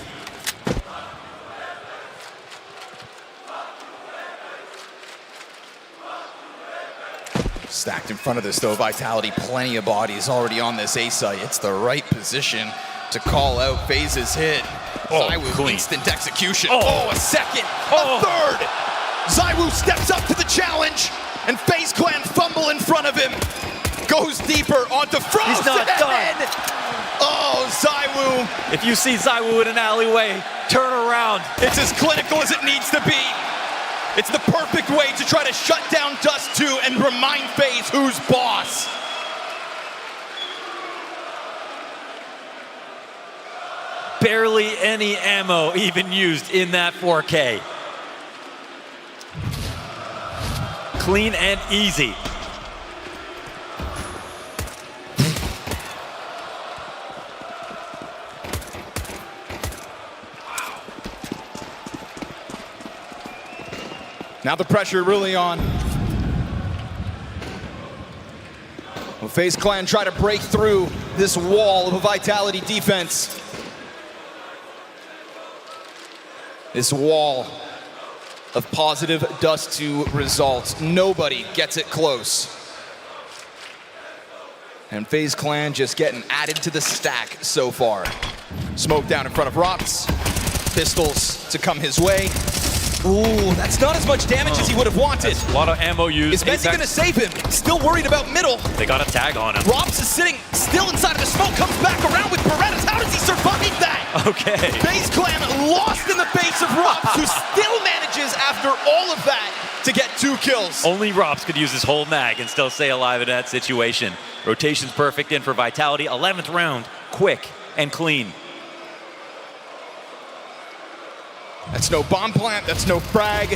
Stacked in front of this though, Vitality, plenty of bodies already on this A site. It's the right position to call out FaZe's hit. ZywOo, instant execution. Oh, a second, a third. ZywOo steps up to the challenge, and FaZe Clan fumble in front of him. Goes deeper onto Frost. He's not done. Oh, ZywOo. If you see ZywOo in an alleyway, turn around. It's as clinical as it needs to be. It's the perfect way to try to shut down Dust 2 and remind FaZe who's boss. Barely any ammo even used in that 4K. Clean and easy. Now the pressure really on. Well, FaZe Clan try to break through this wall of a Vitality defense. This wall of positive Dust 2 results. Nobody gets it close. And FaZe Clan just getting added to the stack so far. Smoke down in front of ropz. Pistols to come his way. Ooh, that's not as much damage as he would have wanted. That's a lot of ammo used. Is Mzinho gonna save him? Still worried about middle. They got a tag on him. ropz is sitting still inside of the smoke, comes back around with berettas. How does he survive that? Okay. FaZe Clan lost in the face of ropz, who still manages after all of that to get 2 kills. Only ropz could use his whole mag and still stay alive in that situation. Rotation's perfect in for Vitality. 11th round, quick and clean. That's no bomb plant, that's no frag.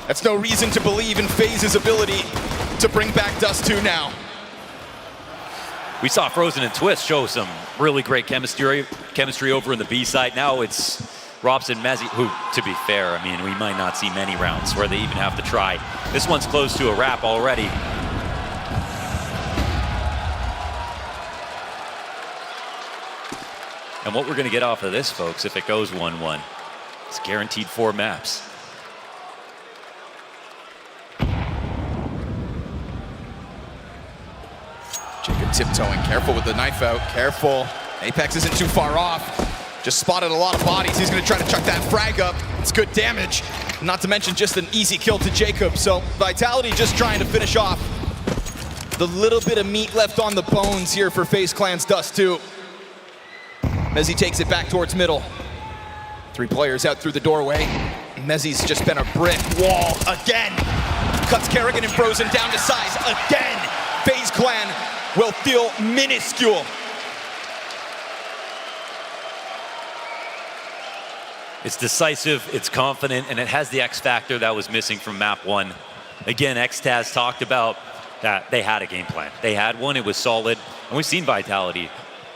That's no reason to believe in FaZe's ability to bring back Dust 2 now. We saw Frozen and Twist show some really great chemistry over in the B side. Now it's ropz and Mezzy, who, to be fair, I mean, we might not see many rounds where they even have to try. This one's close to a wrap already. And what we're going to get off of this, folks, if it goes 1-1, it's guaranteed 4 maps. Jacob tiptoeing, careful with the knife out, careful. Apex isn't too far off. Just spotted a lot of bodies. He's going to try to chuck that frag up. It's good damage. Not to mention just an easy kill to Jacob. So Vitality just trying to finish off the little bit of meat left on the bones here for FaZe Clan's Dust 2. Mezzy takes it back towards middle. 3 players out through the doorway. Mezzy's just been a brick wall again. Cuts karrigan and Frozen down to size again. FaZe Clan will feel minuscule. It's decisive, it's confident, and it has the X factor that was missing from map 1. Again, TeSeS talked about that they had a game plan. They had one, it was solid, and we've seen Vitality.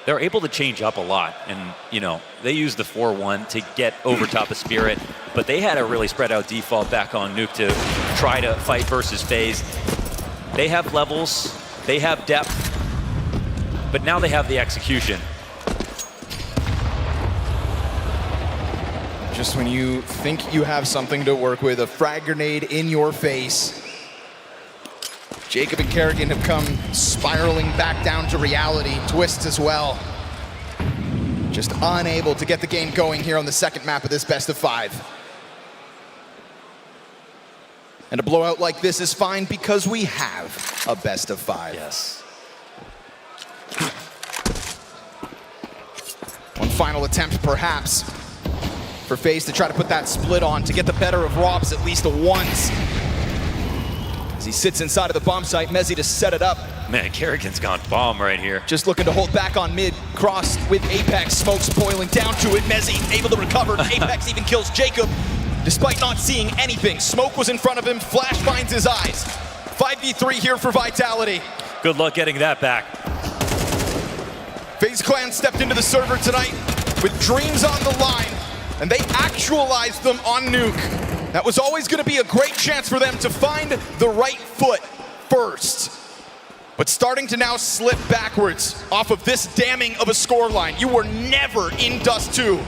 They're able to change up a lot, and you know, they used the 4-1 to get over top of Spirit, but they had a really spread out default back on Nuke to try to fight versus FaZe. They have levels, they have depth, but now they have the execution. Just when you think you have something to work with, a frag grenade in your face. Jacob and karrigan have come spiraling back down to reality. Twist as well. Just unable to get the game going here on the second map of this best of 5. And a blowout like this is fine because we have a best of 5. Yes. One final attempt perhaps for FaZe to try to put that split on to get the better of ropz at least once. As he sits inside of the bomb site, Mezzy to set it up. Man, karrigan's gone bomb right here. Just looking to hold back on mid, crossed with Apex, smokes boiling down to it. Mezzy able to recover. Apex even kills Jacob, despite not seeing anything. Smoke was in front of him, Flash finds his eyes. 5v3 here for Vitality. Good luck getting that back. FaZe Clan stepped into the server tonight with dreams on the line, and they actualized them on Nuke. That was always going to be a great chance for them to find the right foot first. But starting to now slip backwards off of this damning of a scoreline. You were never in Dust 2.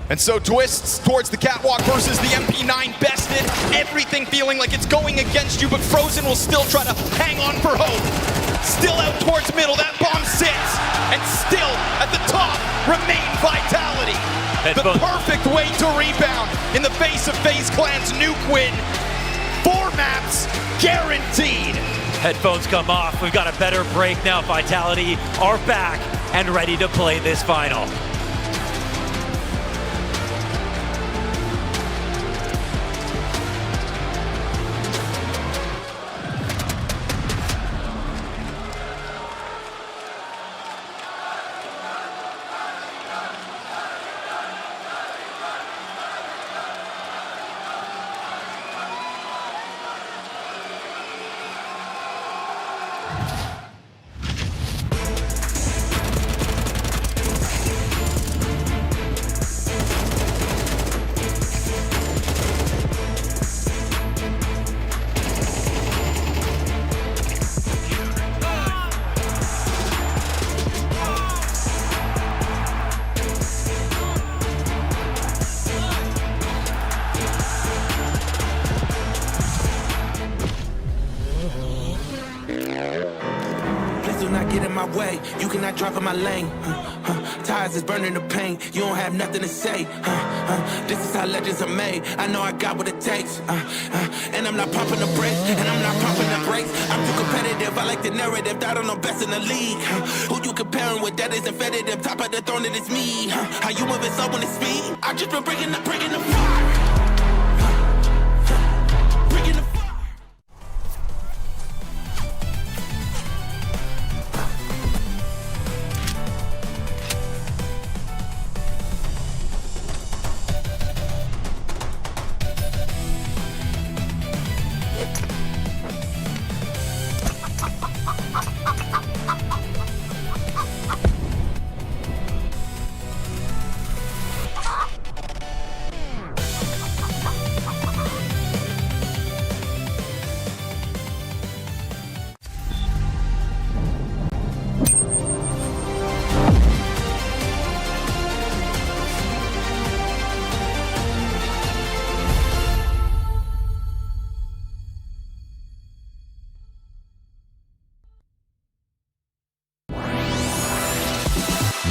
And so twists towards the catwalk versus the MP9 bested. Everything feeling like it's going against you, but Frozen will still try to hang on for hope. Still out towards middle, that bomb sits. And still at the top remain Vitality. The perfect way to rebound in the face of FaZe Clan's Nuke win. 4 maps guaranteed. Headphones come off. We've got a better break now. Vitality are back and ready to play this final. Way. You cannot drop in my lane. Tires is burning the pain. You don't have nothing to say. This is how legends are made. I know I got what it takes. And I'm not popping the brakes. And I'm not popping the brakes. I'm too competitive. I like the narrative. I don't know best in the league. Who you comparing with? That is infinitive. Top of the throne, it is me. How you moving so on the speed? I just been bringing the fire.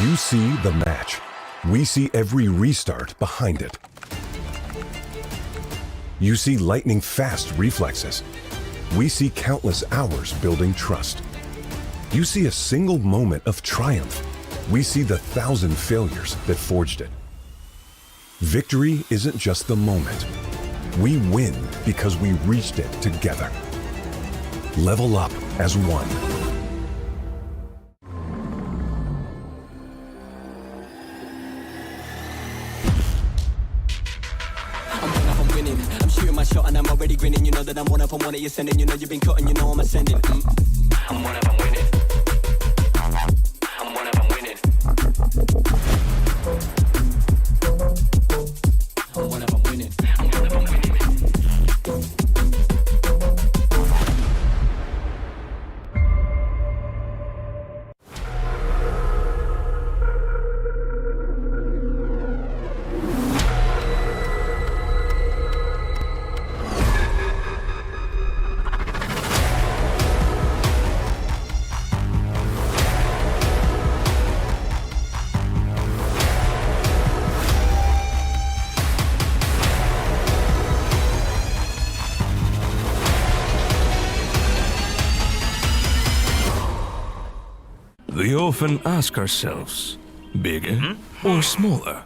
You see the match. We see every restart behind it. You see lightning-fast reflexes. We see countless hours building trust. You see a single moment of triumph. We see the 1,000 failures that forged it. Victory isn't just the moment. We win because we reached it together. Level up as one. Shot and I'm already grinning, you know that I'm one up on one that you're sending, you know you've been cutting, you know I'm ascending. I'm one up, I'm winning. I'm one up, I'm winning. I'm one up, I'm winning. I'm one up, I'm winning. We often ask ourselves, bigger or smaller?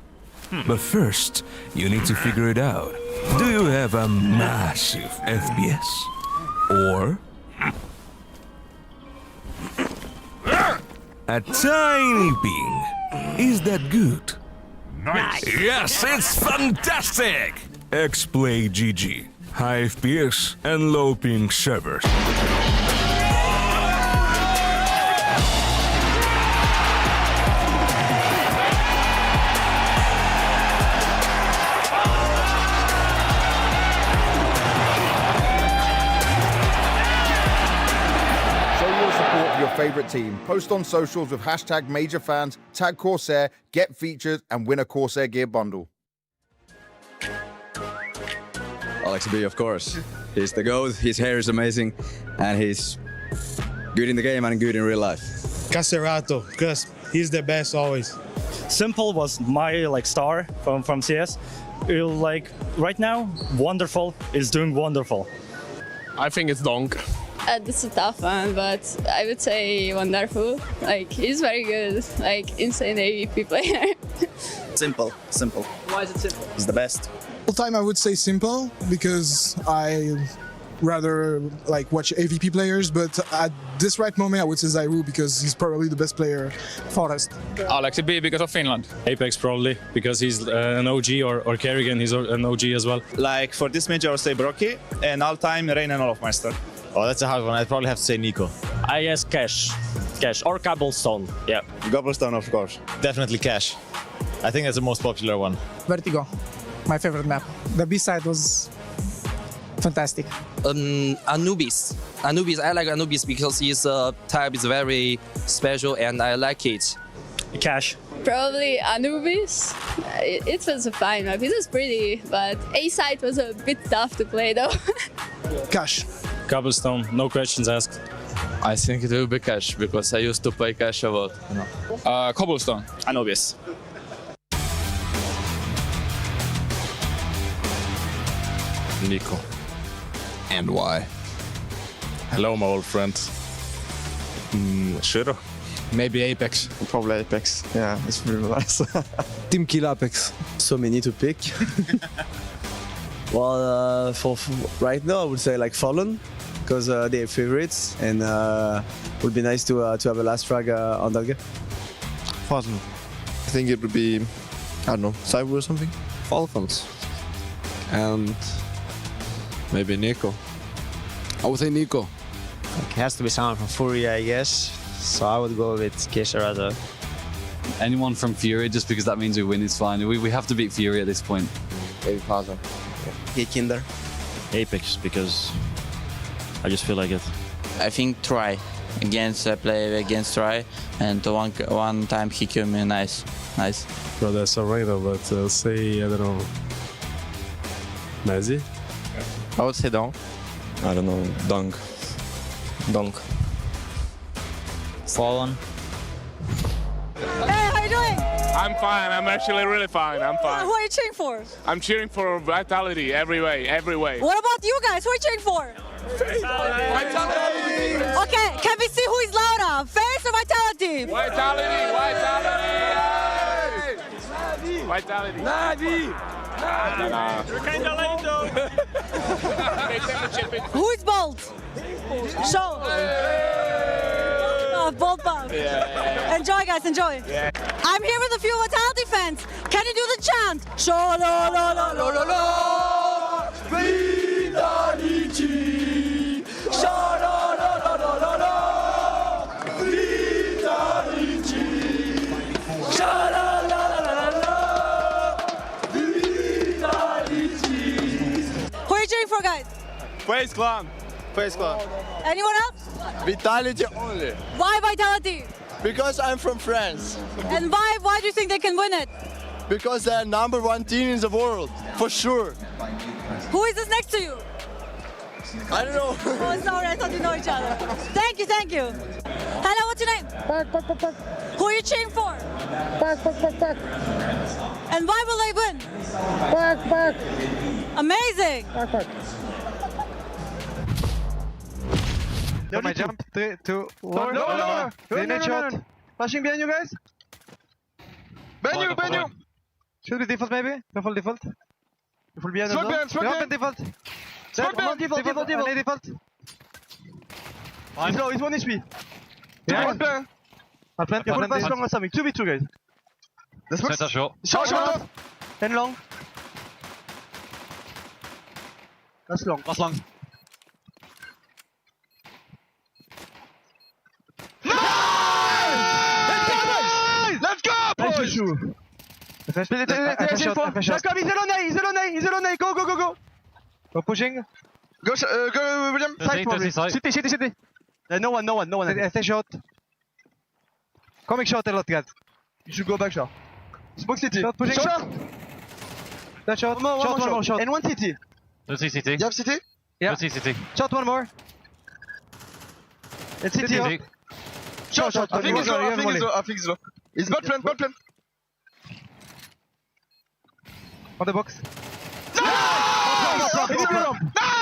But first, you need to figure it out. Do you have a massive FPS? Or a tiny bean. Is that good? Nice. Yes, it's fantastic! X-Play GG. High FPS and low ping servers. Your favorite team. Post on socials with hashtag MajorFans, tag Corsair, get featured, and win a Corsair gear bundle. Aleksib, of course. He's the GOAT, his hair is amazing, and he's good in the game and good in real life. KSCERATO, because he's the best always. Simple was my star from CS. Right now, Wonderful is doing wonderful. I think it's donk. This is a tough one, but I would say Wonderful. He's very good, insane AVP player. Simple. Why is it simple? He's the best. All time I would say Simple, because I rather watch AVP players, but at this right moment I would say ZywOo, because he's probably the best player. Forest. Aleksib because of Finland. Apex probably, because he's an OG, or karrigan, he's an OG as well. For this major I would say broky, and all time Reign and Olofmeister. Oh, that's a hard one. I'd probably have to say NiKo. I guess Cash or Cobblestone. Yeah. Cobblestone, of course. Definitely Cash. I think that's the most popular one. Vertigo, my favorite map. The B-side was fantastic. Anubis. I like Anubis because his type is very special and I like it. Cash. Probably Anubis. It was a fine map. It was pretty, but A-side was a bit tough to play though. Cash. Cobblestone, no questions asked. I think it will be Cash, because I used to play Cash a lot. Cobblestone. Anubis. NiKo. And why? Hello, my old friend. Shiro. Maybe Apex. Probably Apex. Yeah, it's really nice. Team Kill Apex. So many to pick. Well, for right now, I would say Fallen, because they're favorites, and it would be nice to have a last frag on that game. Fallen. I think it would be, I don't know, ZywOo or something? Falcons. And maybe NiKo. I would say NiKo. It has to be someone from Furia, I guess. So I would go with KSCERATO. Anyone from Fury, just because that means we win is fine. We have to beat Fury at this point. Maybe Faze. YEKINDAR. Apex, because I just feel like it. I think Try. I play against Try, and one time he killed me. Nice. Well, that's alright, but say, I don't know, Nazi? I would say donk. I don't know, donk. Fallen. Hey, how you doing? I'm fine. I'm actually really fine. I'm fine. Who are you cheering for? I'm cheering for Vitality every way. What about you guys? Who are you cheering for? Vitality! Okay, can we see who is louder? Faze or Vitality? Vitality! You're kind of late though. Who is bold? Show. Bold buff. Enjoy, guys, enjoy. Yeah. I'm here with a few Vitality fans. Can you do the chant? Show lo lo lo lo lo lo. Vitality. Show lo lo lo lo lo lo. Vitality. Show lo lo lo lo lo. Vitality. Who are you cheering for, guys? Faze Clan. Anyone else? Vitality only. Why Vitality? Because I'm from France. And why do you think they can win it? Because they're #1 team in the world, for sure. Who is this next to you? I don't know. Oh, sorry, I thought you know each other. Thank you. Hello, what's your name? Who are you cheering for? And why will they win? Amazing. On my jump, 3, 2, 1. No. Shot. Flashing behind you guys. Behind you. Should be default maybe. Careful default. Default behind us. Smoke behind. Default. Default. Default. He's low, he's 1 HP. Yeah, one plan. I'll plant. You full fast long on something. 2v2 guys. Let's push. Center short. Short. 10 long. That's long. Last long. Let's go, boys! Let's go, he's alone, go, go, go, go! Go pushing. Go, William. City. No one. Stay short. Coming short a lot, guys. You should go back short. Smoke city. Short, pushing. Short. That short. One more short. And one city. Let's see city. You have city? Yeah. Let's see city. Short, one more. And city. Short. I think it's low. It's bot plan. On the box.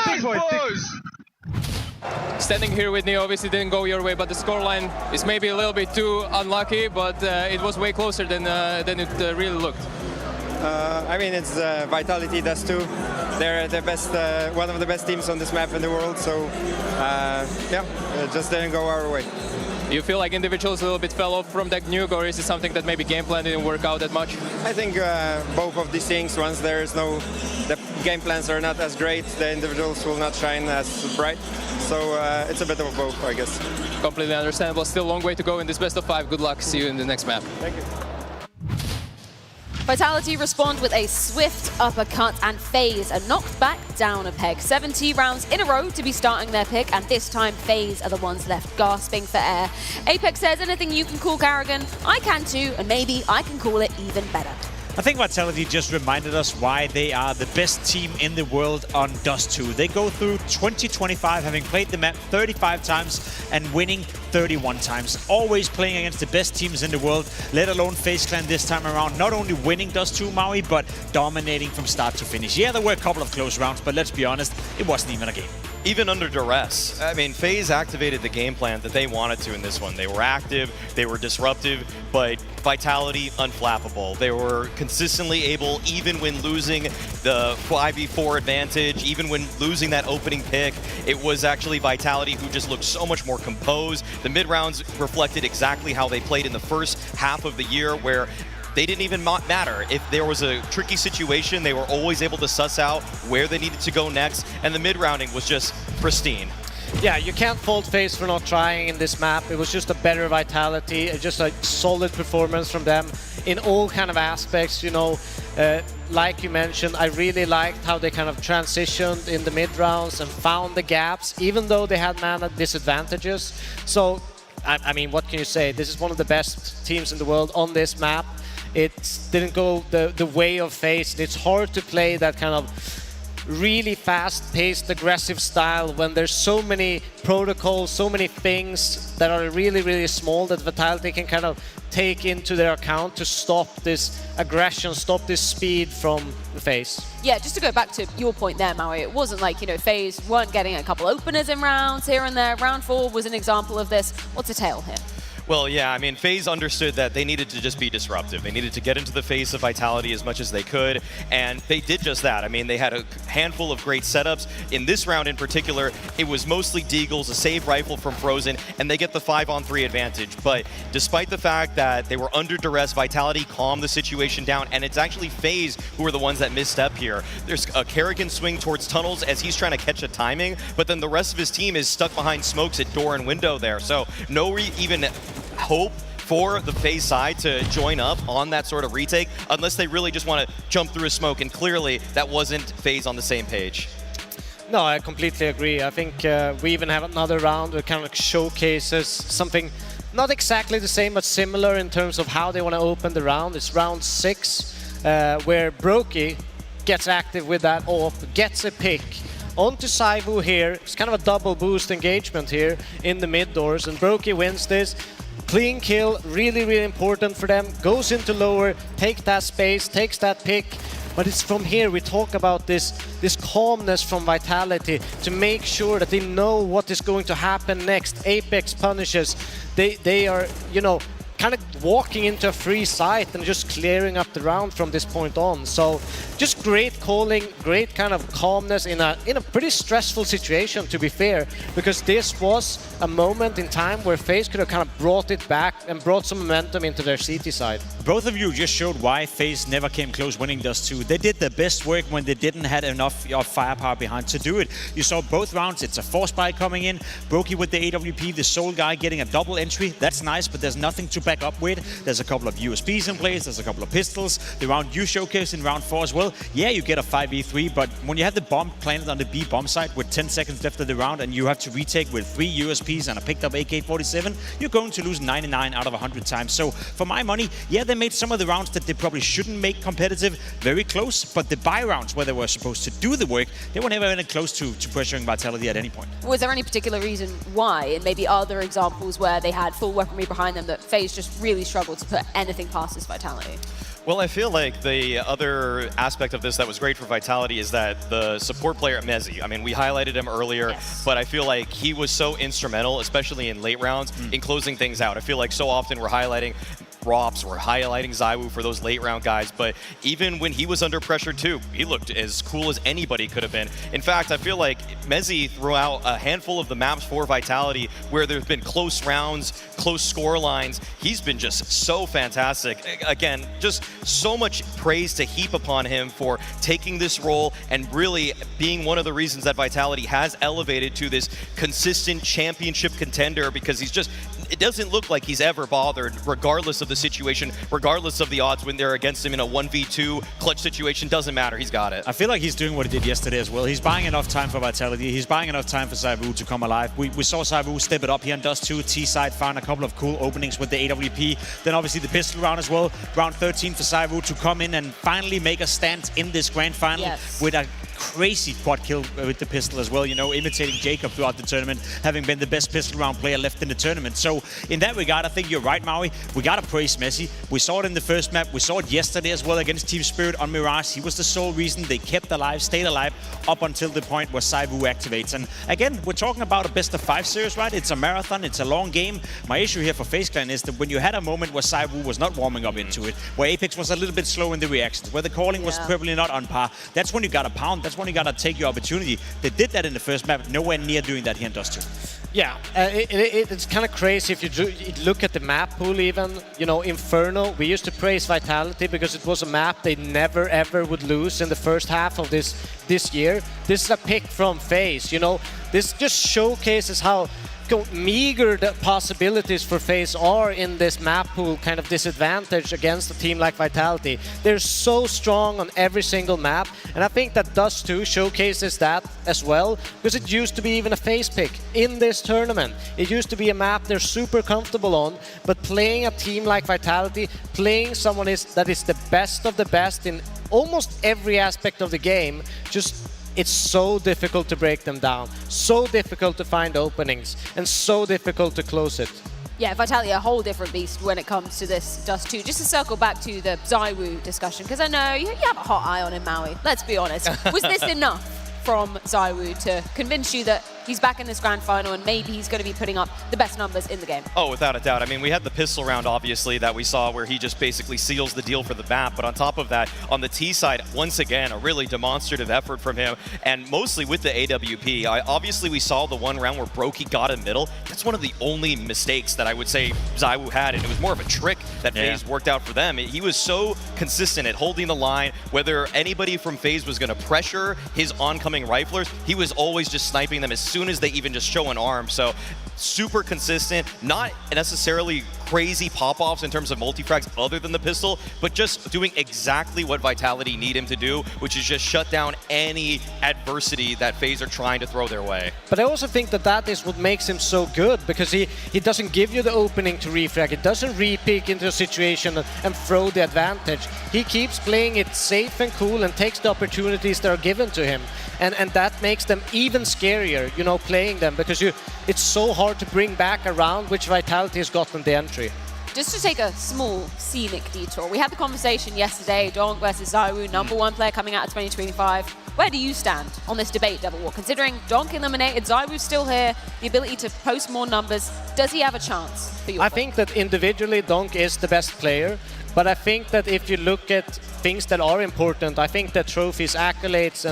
Nice, boys! Standing here with NiKo obviously didn't go your way, but the scoreline is maybe a little bit too unlucky, but it was way closer than it really looked. I mean, it's Vitality does too. They're the best, one of the best teams on this map in the world, so yeah, it just didn't go our way. Do you feel like individuals a little bit fell off from that Nuke, or is it something that maybe game plan didn't work out that much? I think both of these things, once the game plans are not as great, the individuals will not shine as bright. So it's a bit of both, I guess. Completely understandable. Still a long way to go in this best of 5. Good luck. See you in the next map. Thank you. Vitality respond with a swift uppercut, and Faze are knocked back down a peg. 70 rounds in a row to be starting their pick, and this time Faze are the ones left gasping for air. Apex says, anything you can call karrigan, I can too, and maybe I can call it even better. I think Vitality just reminded us why they are the best team in the world on Dust 2. They go through 2025 having played the map 35 times and winning 31 times. Always playing against the best teams in the world, let alone FaZe Clan this time around. Not only winning Dust 2 Maui, but dominating from start to finish. Yeah, there were a couple of close rounds, but let's be honest, it wasn't even a game. Even under duress. I mean, FaZe activated the game plan that they wanted to in this one. They were active, they were disruptive, but Vitality unflappable. They were consistently able, even when losing the 5v4 advantage, even when losing that opening pick, it was actually Vitality who just looked so much more composed. The mid-rounds reflected exactly how they played in the first half of the year, where they didn't even matter. If there was a tricky situation, they were always able to suss out where they needed to go next, and the mid-rounding was just pristine. Yeah, you can't fault FaZe for not trying in this map. It was just a better Vitality, just a solid performance from them in all kind of aspects, you know. Like you mentioned, I really liked how they kind of transitioned in the mid-rounds and found the gaps, even though they had mana disadvantages. So, I mean, what can you say? This is one of the best teams in the world on this map. It didn't go the way of FaZe. It's hard to play that kind of really fast-paced, aggressive style when there's so many protocols, so many things that are really, really small that Vitality can kind of take into their account to stop this aggression, stop this speed from the FaZe. Yeah, just to go back to your point there, Maui, it wasn't like, you know, FaZe weren't getting a couple openers in rounds here and there. Round 4 was an example of this. What's a tail here? Well, yeah, I mean, FaZe understood that they needed to just be disruptive. They needed to get into the face of Vitality as much as they could, and they did just that. I mean, they had a handful of great setups. In this round in particular, it was mostly Deagles, a save rifle from Frozen, and they get the 5-on-3 advantage. But despite the fact that they were under duress, Vitality calmed the situation down, and it's actually FaZe who are the ones that misstep here. There's a karrigan swing towards tunnels as he's trying to catch a timing, but then the rest of his team is stuck behind smokes at door and window there. So no even hope for the FaZe side to join up on that sort of retake unless they really just want to jump through a smoke, and clearly that wasn't FaZe on the same page. No, I completely agree. I think we even have another round that kind of showcases something not exactly the same but similar in terms of how they want to open the round. It's round 6 where broky gets active with that AWP, gets a pick. Onto ZywOo here. It's kind of a double boost engagement here in the mid doors, and broky wins this. Clean kill, really, really important for them. Goes into lower, takes that space, takes that pick. But it's from here we talk about this calmness from Vitality to make sure that they know what is going to happen next. Apex punishes. They are, you know, kind of walking into a free site and just clearing up the round from this point on. So just great calling, great kind of calmness in a pretty stressful situation, to be fair, because this was a moment in time where FaZe could have kind of brought it back and brought some momentum into their CT side. Both of you just showed why FaZe never came close winning Dust 2. They did their best work when they didn't have enough firepower behind to do it. You saw both rounds. It's a force buy coming in. broky with the AWP, the Soul guy getting a double entry. That's nice, but there's nothing to back up with. There's a couple of USPs in place. There's a couple of pistols. The round you showcased in round 4 as well. Yeah, you get a 5v3, but when you have the bomb planted on the B bomb site with 10 seconds left of the round and you have to retake with 3 USPs and a picked up AK-47, you're going to lose 99 out of 100 times. So for my money, yeah, they made some of the rounds that they probably shouldn't make competitive very close, but the buy rounds where they were supposed to do the work, they were never even close to pressuring Vitality at any point. Was there any particular reason why, and maybe other examples where they had full weaponry behind them, that FaZe just really struggled to put anything past this Vitality? Well, I feel like the other aspect of this that was great for Vitality is that the support player, Mzinho, I mean, we highlighted him earlier, but I feel like he was so instrumental, especially in late rounds, in closing things out. I feel like so often we're highlighting ropz, we're highlighting ZywOo for those late round guys, but even when he was under pressure too, he looked as cool as anybody could have been. In fact, I feel like Mzinho throughout a handful of the maps for Vitality where there's been close rounds, close score lines, he's been just so fantastic. Again, just so much praise to heap upon him for taking this role and really being one of the reasons that Vitality has elevated to this consistent championship contender, because he's just, it doesn't look like he's ever bothered, regardless of the situation, regardless of the odds when they're against him in a 1v2 clutch situation. Doesn't matter, he's got it. I feel like he's doing what he did yesterday as well. He's buying enough time for Vitality. He's buying enough time for ZywOo to come alive. We saw ZywOo step it up here in Dust 2. T-side found a couple of cool openings with the AWP. Then obviously the pistol round as well. Round 13 for ZywOo to come in and finally make a stand in this grand final with a crazy quad kill with the pistol as well, you know, imitating Jacob throughout the tournament, having been the best pistol round player left in the tournament. So in that regard, I think you're right, Maui. We gotta praise Messi. We saw it in the first map. We saw it yesterday as well against Team Spirit on Mirage. He was the sole reason they kept alive, stayed alive up until the point where ZywOo activates. And again, we're talking about a best of 5 series, right? It's a marathon, it's a long game. My issue here for FaZe Clan is that when you had a moment where ZywOo was not warming up into it, where Apex was a little bit slow in the reactions, where the calling was probably not on par, that's when you gotta pound, that's when you gotta take your opportunity. They did that in the first map, nowhere near doing that here in Dust 2. Yeah, it's kind of crazy if you look at the map pool even. You know, Inferno, we used to praise Vitality because it was a map they never ever would lose in the first half of this year. This is a pick from FaZe, you know. This just showcases how meager the possibilities for FaZe are in this map pool kind of disadvantage against a team like Vitality. They're so strong on every single map, and I think that Dust 2 showcases that as well, because it used to be even a FaZe pick in this tournament. It used to be a map they're super comfortable on, but playing a team like Vitality, playing someone that is the best of the best in almost every aspect of the game, it's so difficult to break them down, so difficult to find openings, and so difficult to close it. Yeah, Vitality a whole different beast when it comes to this Dust 2. Just to circle back to the ZywOo discussion, because I know you have a hot eye on him, Maui. Let's be honest. Was this enough from ZywOo to convince you that he's back in this grand final and maybe he's going to be putting up the best numbers in the game? Oh, without a doubt. I mean, we had the pistol round, obviously, that we saw where he just basically seals the deal for the map. But on top of that, on the T side, once again, a really demonstrative effort from him, and mostly with the AWP. Obviously, we saw the one round where broky got in middle. That's one of the only mistakes that I would say ZywOo had, and it was more of a trick that FaZe worked out for them. He was so consistent at holding the line, whether anybody from FaZe was going to pressure his oncoming riflers, he was always just sniping them as soon as they even just show an arm. So super consistent, not necessarily crazy pop-offs in terms of multi-frags other than the pistol, but just doing exactly what Vitality need him to do, which is just shut down any adversity that FaZe are trying to throw their way. But I also think that is what makes him so good, because he doesn't give you the opening to refrag, he doesn't re-peek into a situation and throw the advantage. He keeps playing it safe and cool and takes the opportunities that are given to him. And that makes them even scarier, you know, playing them, because it's so hard to bring back around which Vitality has gotten the entry. Just to take a small scenic detour, we had the conversation yesterday, donk versus ZywOo, #1 player coming out of 2025. Where do you stand on this debate, Devil War? Considering donk eliminated, ZywOo's still here, the ability to post more numbers, does he have a chance for your I think that individually donk is the best player, but I think that if you look at things that are important, I think that trophies, accolades,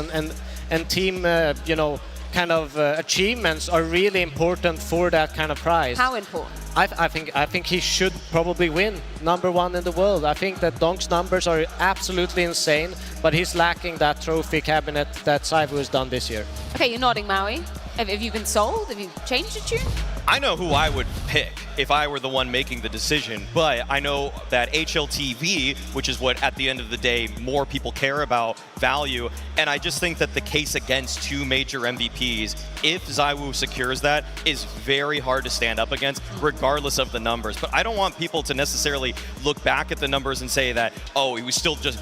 and team, you know, kind of achievements are really important for that kind of prize. How important? I think he should probably win #1 in the world. I think that donk's numbers are absolutely insane, but he's lacking that trophy cabinet that ZywOo has done this year. Okay, you're nodding, Maui. Have you been sold? Have you changed your tune? I know who I would pick if I were the one making the decision, but I know that HLTV, which is what at the end of the day more people care about, value, and I just think that the case against 2 major MVPs, if ZywOo secures that, is very hard to stand up against, regardless of the numbers. But I don't want people to necessarily look back at the numbers and say that, oh, he was still just,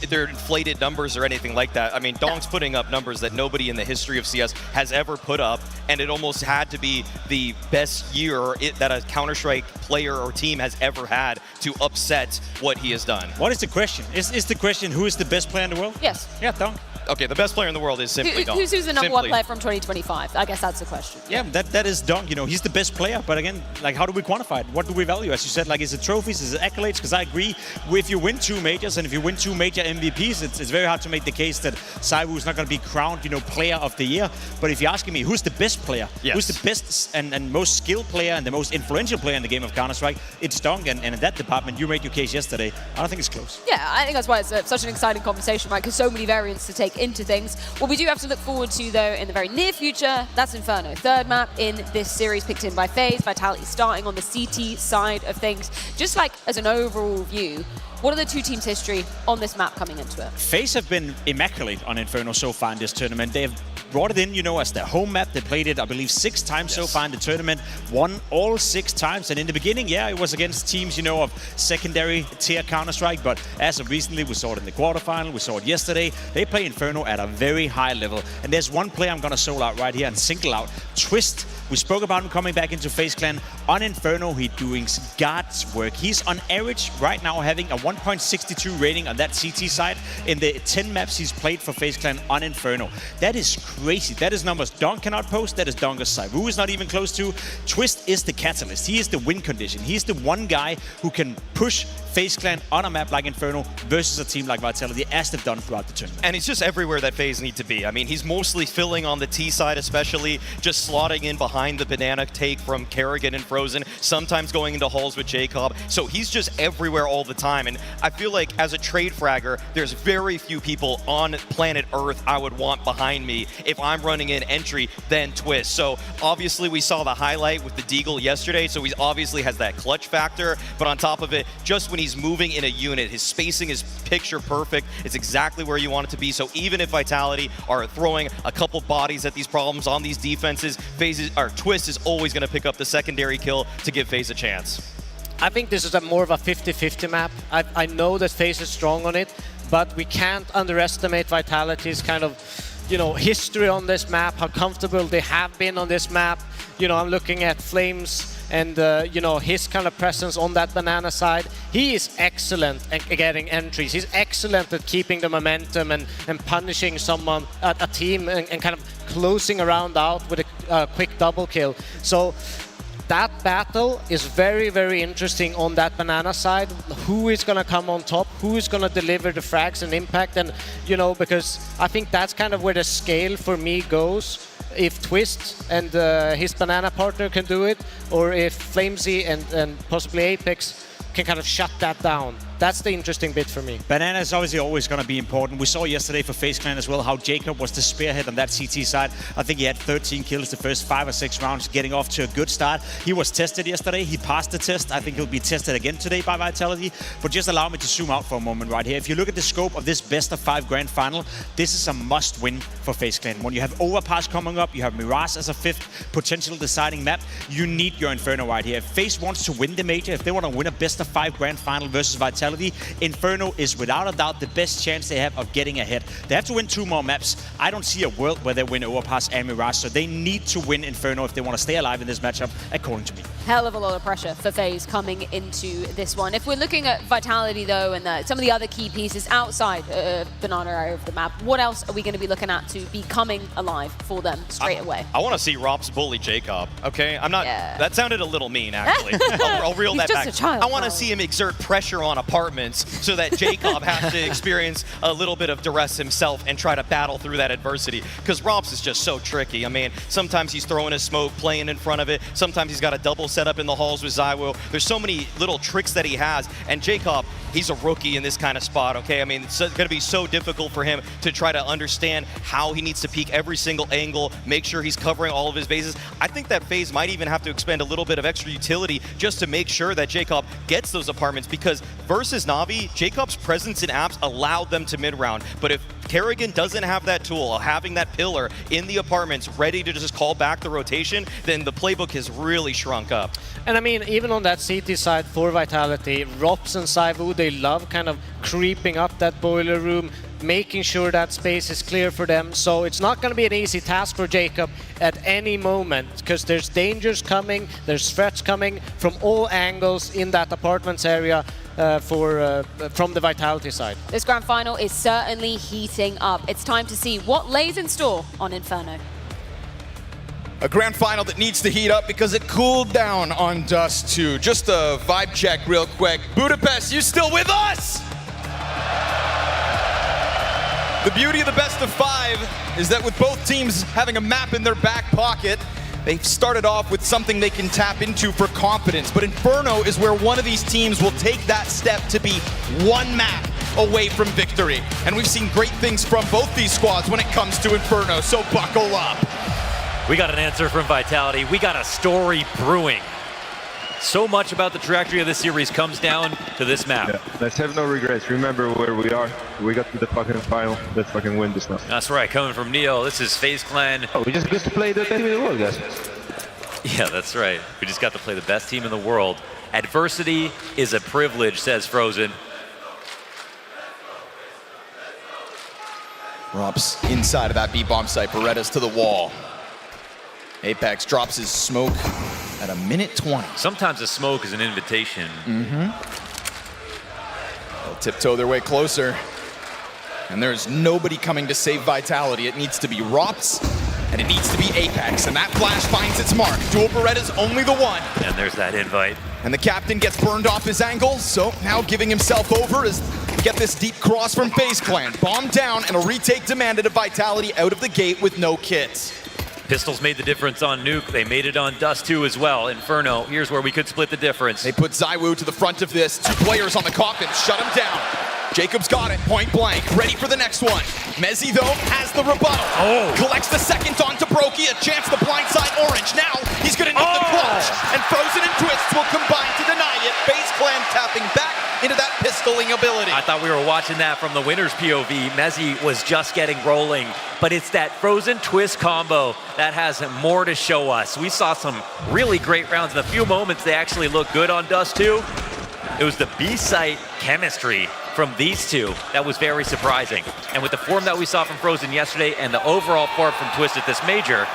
they're inflated numbers or anything like that. I mean, donk's putting up numbers that nobody in the history of CS has ever put up, and it almost had to be the best year that a Counter-Strike player or team has ever had to upset what he has done. What is the question? Is the question who is the best player in the world? Yes. Yeah, donk. Okay, the best player in the world is simply donk. Who's the #1 player from 2025? I guess that's the question. Yeah, that is donk. You know, he's the best player. But again, like, how do we quantify it? What do we value? As you said, like, is it trophies? Is it accolades? Because I agree, if you win 2 majors and if you win 2 major MVPs, it's very hard to make the case that ZywOo is not going to be crowned, you know, player of the year. But if you're asking me, who's the best player? Yes. Who's the best and most skilled player and the most influential player in the game of Counter-Strike? It's donk. And in that department, you made your case yesterday. I don't think it's close. Yeah, I think that's why it's such an exciting conversation, right? Because so many variants to take into things. What we do have to look forward to, though, in the very near future, that's Inferno. 3rd map in this series, picked in by Faze. Vitality starting on the CT side of things. Just like as an overall view, what are the 2 teams' history on this map coming into it? Faze have been immaculate on Inferno so far in this tournament. They have brought it in, you know, as their home map. They played it, I believe, 6 times so far in the tournament. Won all 6 times. And in the beginning, yeah, it was against teams, you know, of secondary tier Counter-Strike. But as of recently, we saw it in the quarterfinal. We saw it yesterday. They play Inferno at a very high level. And there's one player I'm going to solo out right here and single out. TeSeS. We spoke about him coming back into FaZe Clan. On Inferno, he's doing God's work. He's on average right now having a 1.62 rating on that CT side in the 10 maps he's played for FaZe Clan on Inferno. That is crazy. That is numbers donk cannot post. That is numbers ZywOo is not even close to. TeSeS is the catalyst. He is the win condition. He's the one guy who can push FaZe Clan on a map like Inferno versus a team like Vitality, as they've done throughout the tournament. And he's just everywhere that FaZe need to be. I mean, he's mostly filling on the T side especially, just slotting in behind the banana take from karrigan and Frozen, sometimes going into halls with Jacob. So he's just everywhere all the time. And I feel like as a trade fragger, there's very few people on planet Earth I would want behind me if I'm running in entry than TeSeS. So obviously we saw the highlight with the Deagle yesterday, so he obviously has that clutch factor. But on top of it, just when he's moving in a unit, his spacing is picture perfect. It's exactly where you want it to be. So even if Vitality are throwing a couple bodies at these problems on these defenses, TeSeS is always going to pick up the secondary kill to give FaZe a chance. I think this is more of a 50-50 map. I know that FaZe is strong on it, but we can't underestimate Vitality's kind of, you know, history on this map, how comfortable they have been on this map. You know, I'm looking at Flames and, you know, his kind of presence on that banana side. He is excellent at getting entries. He's excellent at keeping the momentum and punishing someone, a team, and kind of closing a round out with a quick double kill. So that battle is very, very interesting on that banana side. Who is going to come on top? Who is going to deliver the frags and impact? And, you know, because I think that's kind of where the scale for me goes. If TeSeS and his banana partner can do it, or if Flamesy and possibly Apex can kind of shut that down. That's the interesting bit for me. Banana is obviously always going to be important. We saw yesterday for FaZe Clan as well how Jacob was the spearhead on that CT side. I think he had 13 kills the first 5 or 6 rounds, getting off to a good start. He was tested yesterday. He passed the test. I think he'll be tested again today by Vitality. But just allow me to zoom out for a moment right here. If you look at the scope of this best-of-5 grand final, this is a must-win for FaZe Clan. When you have Overpass coming up, you have Mirage as a 5th potential deciding map, you need your Inferno right here. If FaZe wants to win the major, if they want to win a best-of-5 grand final versus Vitality, Inferno is without a doubt the best chance they have of getting ahead. They have to win 2 more maps. I don't see a world where they win Overpass and Mirage, so they need to win Inferno if they want to stay alive in this matchup, according to me. hell of a lot of pressure for Faze coming into this one. If we're looking at Vitality though, and some of the other key pieces outside banana area of the map, what else are we going to be looking at to be coming alive for them straight away? I want to see ropz bully Jacob, okay? I'm not, that sounded a little mean actually. I'll reel that back. He's just a child. I want to see him exert pressure on opponents so that Jacob has to experience a little bit of duress himself and try to battle through that adversity. Because ropz is just so tricky. I mean, sometimes he's throwing his smoke, playing in front of it. Sometimes he's got a double setup in the halls with ZywOo. There's so many little tricks that he has. And Jacob, he's a rookie in this kind of spot, okay? I mean, it's going to be so difficult for him to try to understand how he needs to peek every single angle, make sure he's covering all of his bases. I think that Faze might even have to expend a little bit of extra utility just to make sure that Jacob gets those apartments, because versus Na'Vi, Jacob's presence in apps allowed them to mid-round. But if karrigan doesn't have that tool, having that pillar in the apartments ready to just call back the rotation, then the playbook has really shrunk up. And I mean, even on that CT side for Vitality, ropz and ZywOo, they love kind of creeping up that boiler room, making sure that space is clear for them. So it's not going to be an easy task for Jacob at any moment, because there's dangers coming, there's threats coming from all angles in that apartments area from the Vitality side. This grand final is certainly heating up. It's time to see what lays in store on Inferno. A grand final that needs to heat up because it cooled down on Dust 2. Just a vibe check real quick. Budapest, you still with us? The beauty of the best of 5 is that with both teams having a map in their back pocket, they've started off with something they can tap into for confidence. But Inferno is where one of these teams will take that step to be one map away from victory. And we've seen great things from both these squads when it comes to Inferno, so buckle up. We got an answer from Vitality. We got a story brewing. So much about the trajectory of this series comes down to this map. Yeah, let's have no regrets. Remember where we are. We got to the fucking final. Let's fucking win this stuff. That's right. Coming from Neo, this is Faze Clan. Oh, we just get to play the best team in the world, guys. Yeah, that's right. We just got to play the best team in the world. Adversity is a privilege, says Frozen. ropz inside of that B-bomb site. Beretta's to the wall. Apex drops his smoke at a minute 20. Sometimes a smoke is an invitation. They'll tiptoe their way closer. And there's nobody coming to save Vitality. It needs to be ropz, and it needs to be Apex. And that flash finds its mark. Dual Beretta's only the one. And there's that invite. And the captain gets burned off his angle, so now giving himself over as we get this deep cross from Faze Clan. Bomb down, and a retake demanded of Vitality out of the gate with no kits. Pistols made the difference on Nuke. They made it on Dust 2 as well. Inferno, here's where we could split the difference. They put ZywOo to the front of this. 2 players on the coffin, shut him down. Jacob's got it, point blank, ready for the next one. Mezzy, though, has the rebuttal. Collects the second onto broky, a chance to blindside Orange. Now, he's gonna need the clutch, and Frozen and Twists will combine to deny it. Faze Clan tapping back into that pistoling ability. I thought we were watching that from the winner's POV. Mezzy was just getting rolling, but it's that Frozen Twist combo that has more to show us. We saw some really great rounds. In a few moments, they actually looked good on Dust 2. It was the B-site chemistry from these two that was very surprising. And with the form that we saw from Frozen yesterday and the overall form from Twist at this major,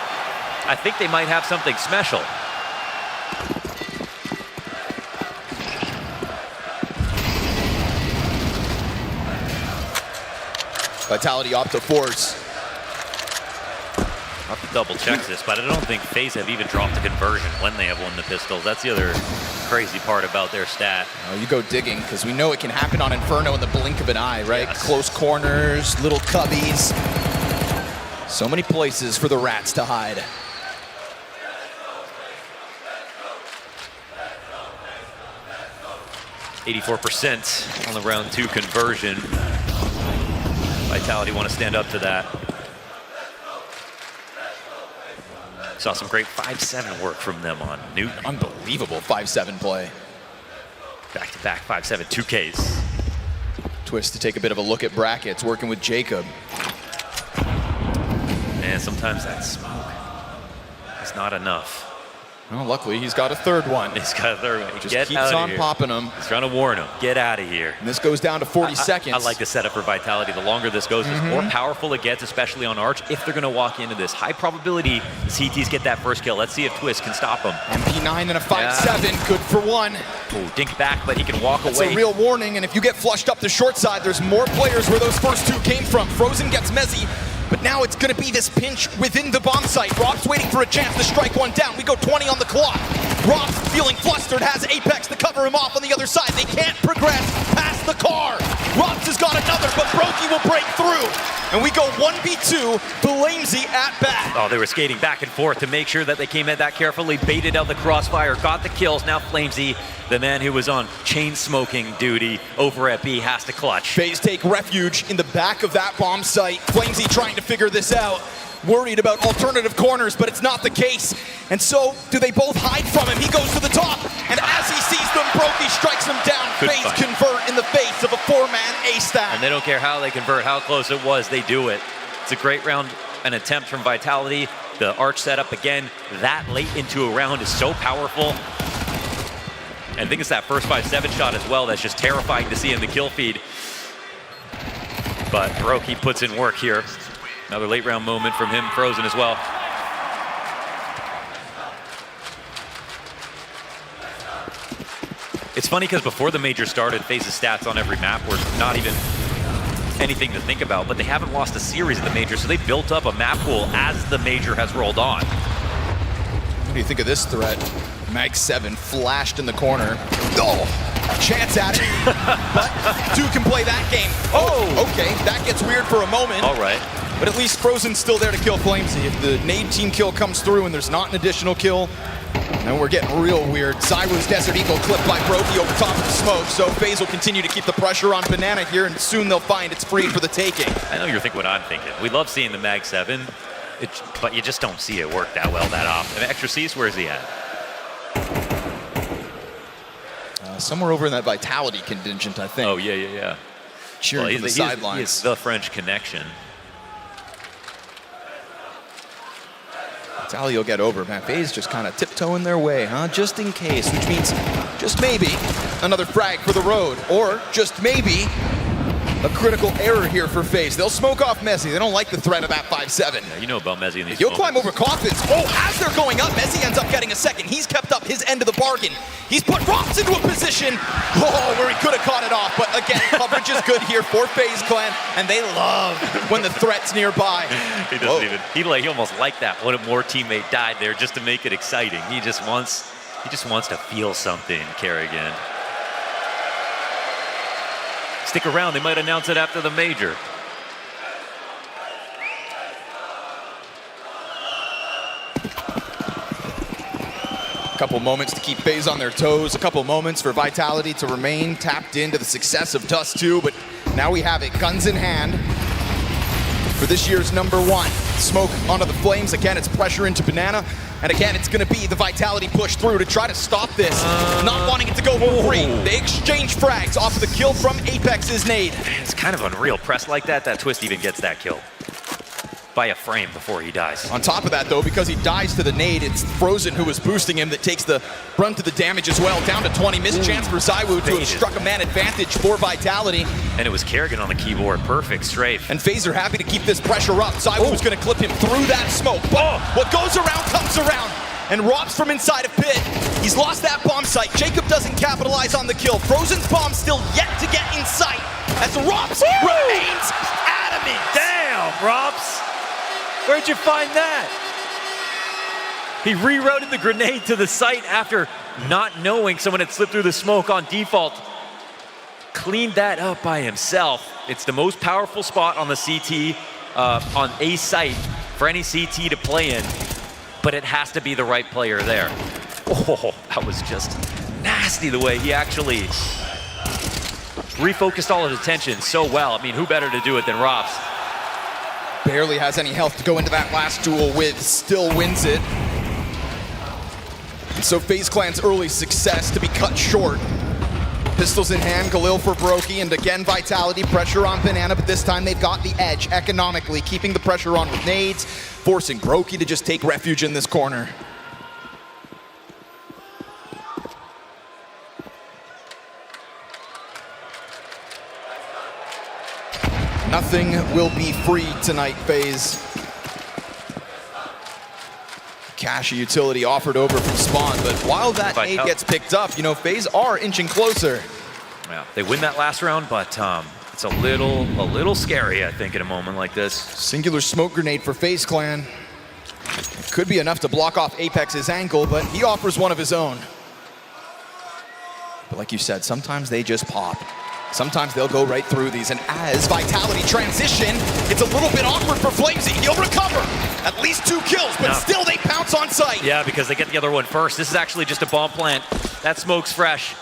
I think they might have something special. Vitality opt to force. I'll have to double check this, but I don't think Faze have even dropped a conversion when they have won the pistols. That's the other crazy part about their stat. You go digging, because we know it can happen on Inferno in the blink of an eye, right? Yes. Close corners, little cubbies. So many places for the rats to hide. %84% on the round 2 conversion. Vitality want to stand up to that. Saw some great 5-7 work from them on Nuke. Unbelievable 5-7 play. Back-to-back 5-7 2Ks. Twist to take a bit of a look at brackets, working with Jacob. Man, sometimes that smoke is not enough. Well, luckily he's got a third one. He's got a third one. Just Get keeps out of on here. popping them. He's trying to warn him. Get out of here. And this goes down to 40 seconds. I like the setup for Vitality. The longer this goes, the more powerful it gets, especially on Arch, if they're going to walk into this. High probability the CTs get that first kill. Let's see if Twist can stop him. MP9 and a 5-7, good for one. Ooh, dink back, but he can walk That's away. a real warning, and if you get flushed up the short side, there's more players where those first two came from. Frozen gets Mezzy, but now it's going to be this pinch within the bomb site. ropz waiting for a chance to strike one down. We go 20 on the clock. ropz feeling flustered, has Apex to cover him off on the other side. They can't progress past the car. ropz has got another, but broky will break through. And we go 1v2, bLitz at bat. Oh, they were skating back and forth to make sure that they came at that carefully, baited out the crossfire, got the kills. Now Flamesy, the man who was on chain smoking duty over at B, has to clutch. Faze take refuge in the back of that bomb site. Flamesy trying to figure this out. Worried about alternative corners, but it's not the case. And so, do they both hide from him? He goes to the top, and as he sees them, broky strikes him down. Good Faze fight. convert in the face of a four-man A-stack. And they don't care how they convert, how close it was, they do it. It's a great round, an attempt from Vitality. The Arch setup again, that late into a round is so powerful. And I think it's that first 5-7 shot as well that's just terrifying to see in the kill feed. But broky puts in work here. Another late round moment from him, Frozen as well. It's funny because before the major started, Faze's stats on every map were not even anything to think about, but they haven't lost a series at the major, so they built up a map pool as the major has rolled on. What do you think of this threat? Mag 7 flashed in the corner. Oh, chance at it, but two can play that game. Oh, okay, that gets weird for a moment. All right. But at least Frozen's still there to kill Flamesy. If the nade team kill comes through and there's not an additional kill, then we're getting real weird. ZywOo's Desert Eagle clipped by broky over top of the smoke, so Faze will continue to keep the pressure on Banana here, and soon they'll find it's free for the taking. I know you're thinking what I'm thinking. We love seeing the Mag 7, but you just don't see it work that well that often. Extra C's, where is he at? Somewhere over in that Vitality contingent, I think. Oh, yeah. Cheering from the sidelines. He's the French connection. Vitality will get over. Man, Faze just kind of tiptoeing their way, huh? Just in case, which means just maybe another frag for the road, or just maybe a critical error here for Faze. They'll smoke off Mezzy. They don't like the threat of that 5-7. Yeah, you know about Mezzy in these He'll moments. climb over coffins. Oh, as they're going up, Mezzy ends up getting a second. He's kept up his end of the bargain. He's put ropz into a position, where he could have caught it off. But again, coverage is good here for Faze Clan, and they love when the threat's nearby. He doesn't even. He almost liked that when more teammate died there just to make it exciting. He just wants to feel something, karrigan. Stick around, they might announce it after the major. A couple moments to keep Faze on their toes, a couple moments for Vitality to remain tapped into the success of Dust 2, but now we have it, guns in hand, for this year's #1. Smoke onto the flames, again it's pressure into Banana, and again it's going to be the Vitality push through to try to stop this, not wanting it to go for free. They exchange frags off of the kill from Apex's nade. It's kind of unreal, pressed like that Twist even gets that kill. By a frame before he dies. On top of that though, because he dies to the nade, it's Frozen who was boosting him that takes the brunt of the damage as well. Down to 20, missed chance for ZywOo to have struck a man advantage for Vitality. And it was karrigan on the keyboard, perfect strafe. And Faze are happy to keep this pressure up. ZywOo's gonna clip him through that smoke. But what goes around comes around. And ropz from inside of pit. He's lost that bomb site. Jacob doesn't capitalize on the kill. Frozen's bomb still yet to get in sight. As ropz remains adamant. Damn, ropz. Where'd you find that? He rerouted the grenade to the site after not knowing someone had slipped through the smoke on default. Cleaned that up by himself. It's the most powerful spot on the CT, on a site for any CT to play in, but it has to be the right player there. Oh, that was just nasty the way he actually refocused all his attention so well. I mean, who better to do it than ropz? Barely has any health to go into that last duel with, still wins it. And so Faze Clan's early success to be cut short. Pistols in hand, Galil for broky, and again Vitality, pressure on Banana, but this time they've got the edge economically, keeping the pressure on with nades, forcing broky to just take refuge in this corner. Nothing will be free tonight, Faze. Cash utility offered over from Spawn, but while that nade gets picked up, you know, Faze are inching closer. Yeah, they win that last round, but it's a little scary, I think, in a moment like this. Singular smoke grenade for Faze Clan. It could be enough to block off Apex's ankle, but he offers one of his own. But like you said, sometimes they just pop. Sometimes they'll go right through these, and as Vitality transition, it's a little bit awkward for Flamesy. He'll recover at least 2 kills, but still they pounce on sight. Yeah, because they get the other one first. This is actually just a bomb plant. That smoke's fresh.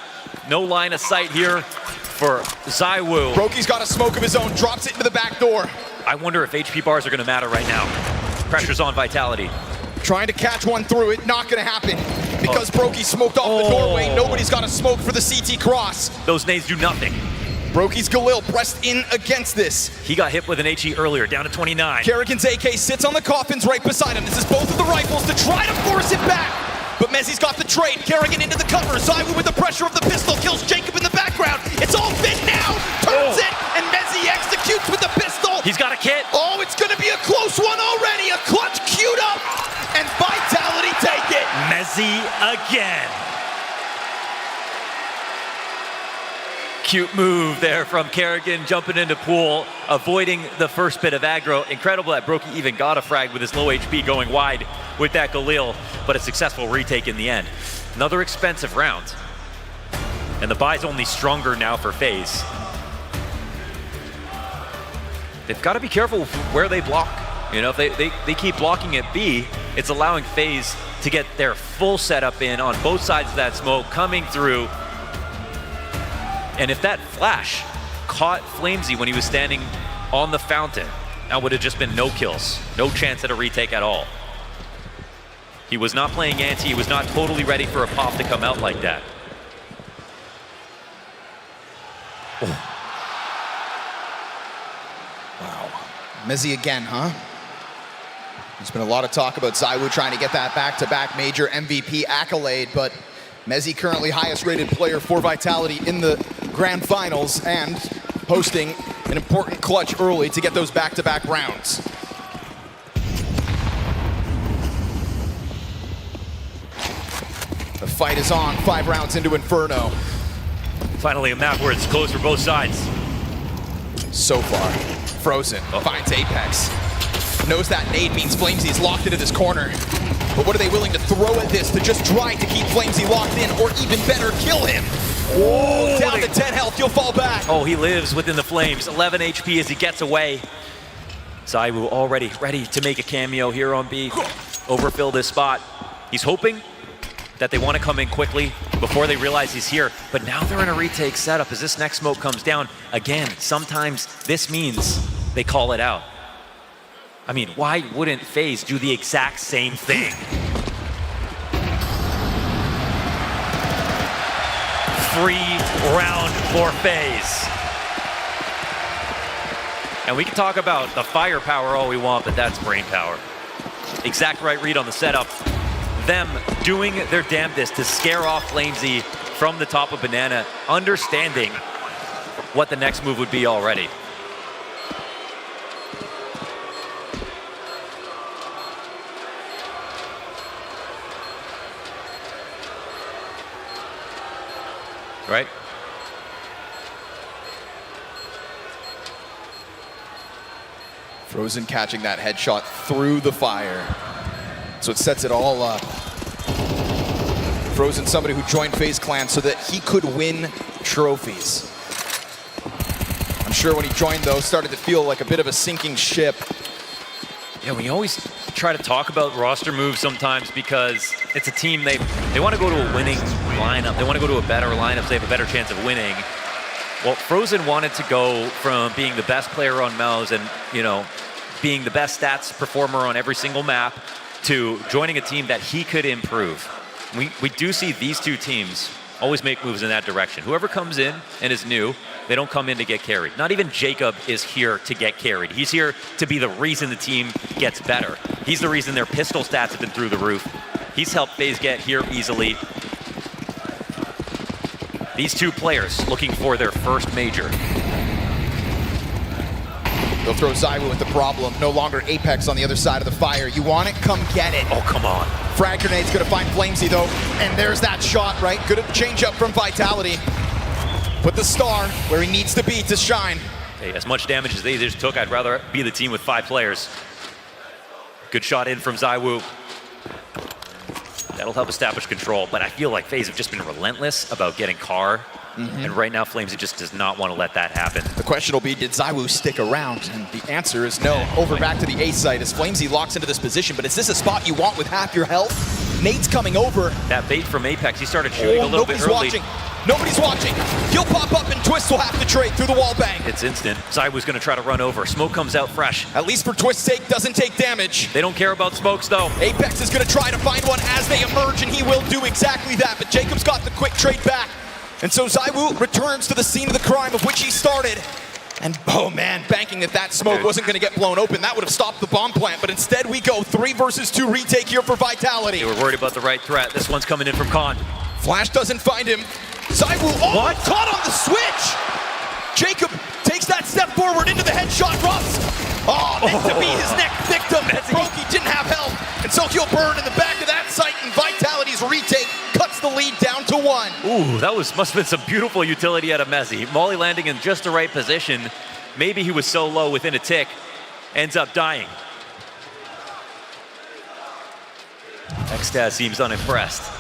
No line of sight here for ZywOo. Broky's got a smoke of his own, drops it into the back door. I wonder if HP bars are going to matter right now. Pressure's on Vitality. Trying to catch one through it, not going to happen. Because Broky smoked off the doorway, nobody's got a smoke for the CT cross. Those nades do nothing. Broky's Galil pressed in against this. He got hit with an HE earlier, down to 29. karrigan's AK sits on the coffins right beside him. This is both of the rifles to try to force it back. But Mezzy's got the trade. karrigan into the cover. ZywOo with the pressure of the pistol kills Jacob in the background. It's all fit now. Turns it, and Mezzy executes with the pistol. He's got a kit. Oh, it's going to be a close one already. A clutch queued up, and Vitality take it. Mezzy again. Cute move there from karrigan, jumping into pool, avoiding the first bit of aggro. Incredible that broky even got a frag with his low HP going wide with that Galil, but a successful retake in the end. Another expensive round. And the buy's only stronger now for Faze. They've got to be careful where they block. You know, if they keep blocking at B, it's allowing Faze to get their full setup in on both sides of that smoke, coming through. And if that flash caught Flamesy when he was standing on the fountain, that would have just been no kills. No chance at a retake at all. He was not playing anti. He was not totally ready for a pop to come out like that. Oh. Wow. Mezzy again, huh? There's been a lot of talk about ZywOo trying to get that back-to-back major MVP accolade, but Mezzy currently highest rated player for Vitality in the grand finals and hosting an important clutch early to get those back-to-back rounds. The fight is on, 5 rounds into Inferno. Finally a map where it's close for both sides. So far, Frozen finds Apex. Knows that nade means Flamesy's locked into this corner. But what are they willing to throw at this to just try to keep Flamesy locked in, or even better, kill him? Oh, down to 10 health, you'll fall back. Oh, he lives within the flames. 11 HP as he gets away. ZywOo already ready to make a cameo here on B. Overfill this spot. He's hoping that they want to come in quickly before they realize he's here. But now they're in a retake setup as this next smoke comes down. Again, sometimes this means they call it out. I mean, why wouldn't Faze do the exact same thing? Free round for Faze. And we can talk about the firepower all we want, but that's brain power. Exact right read on the setup. Them doing their damnedest to scare off Flamesy from the top of Banana, understanding what the next move would be already. Right? Frozen catching that headshot through the fire. So it sets it all up. Frozen, somebody who joined FaZe Clan so that he could win trophies. I'm sure when he joined, though, started to feel like a bit of a sinking ship. Yeah, we always try to talk about roster moves sometimes because it's a team, they want to go to a winning lineup. They want to go to a better lineup so they have a better chance of winning. Well, Frozen wanted to go from being the best player on Mouse and, you know, being the best stats performer on every single map to joining a team that he could improve. We do see these two teams always make moves in that direction. Whoever comes in and is new, they don't come in to get carried. Not even Jacob is here to get carried. He's here to be the reason the team gets better. He's the reason their pistol stats have been through the roof. He's helped FaZe get here easily. These two players looking for their first major. They'll throw ZywOo with the problem. No longer Apex on the other side of the fire. You want it? Come get it. Oh, come on. Frag grenade's gonna find Flamesy though, and there's that shot, right? Good change up from Vitality. Put the star where he needs to be to shine. Hey, as much damage as they just took, I'd rather be the team with 5 players. Good shot in from ZywOo. That'll help establish control, but I feel like FaZe have just been relentless about getting Car. And right now, Flamesy just does not want to let that happen. The question will be, did ZywOo stick around? And the answer is no. Over back to the A site as Flamesy locks into this position, but is this a spot you want with half your health? Nate's coming over. That bait from Apex, he started shooting a little bit early. Watching. Nobody's watching. He'll pop up and Twist will have to trade through the wall bang. It's instant. ZywOo's gonna try to run over. Smoke comes out fresh. At least for Twist's sake, doesn't take damage. They don't care about smokes though. Apex is gonna try to find one as they emerge, and he will do exactly that, but Jacob's got the quick trade back. And so ZywOo returns to the scene of the crime of which he started. And oh man, banking that smoke wasn't gonna get blown open. That would have stopped the bomb plant, but instead we go 3 versus 2 retake here for Vitality. They were worried about the right threat. This one's coming in from Khan. Flash doesn't find him. ZywOo, what? Caught on the switch! Jacob takes that step forward into the headshot, ropz. Meant to be his next victim. broky didn't have help, and so he'll burn in the back of that site, and Vitality's retake cuts the lead down to 1. Ooh, that must have been some beautiful utility out of Mezzy. Molly landing in just the right position. Maybe he was so low within a tick, ends up dying. XTAS seems unimpressed.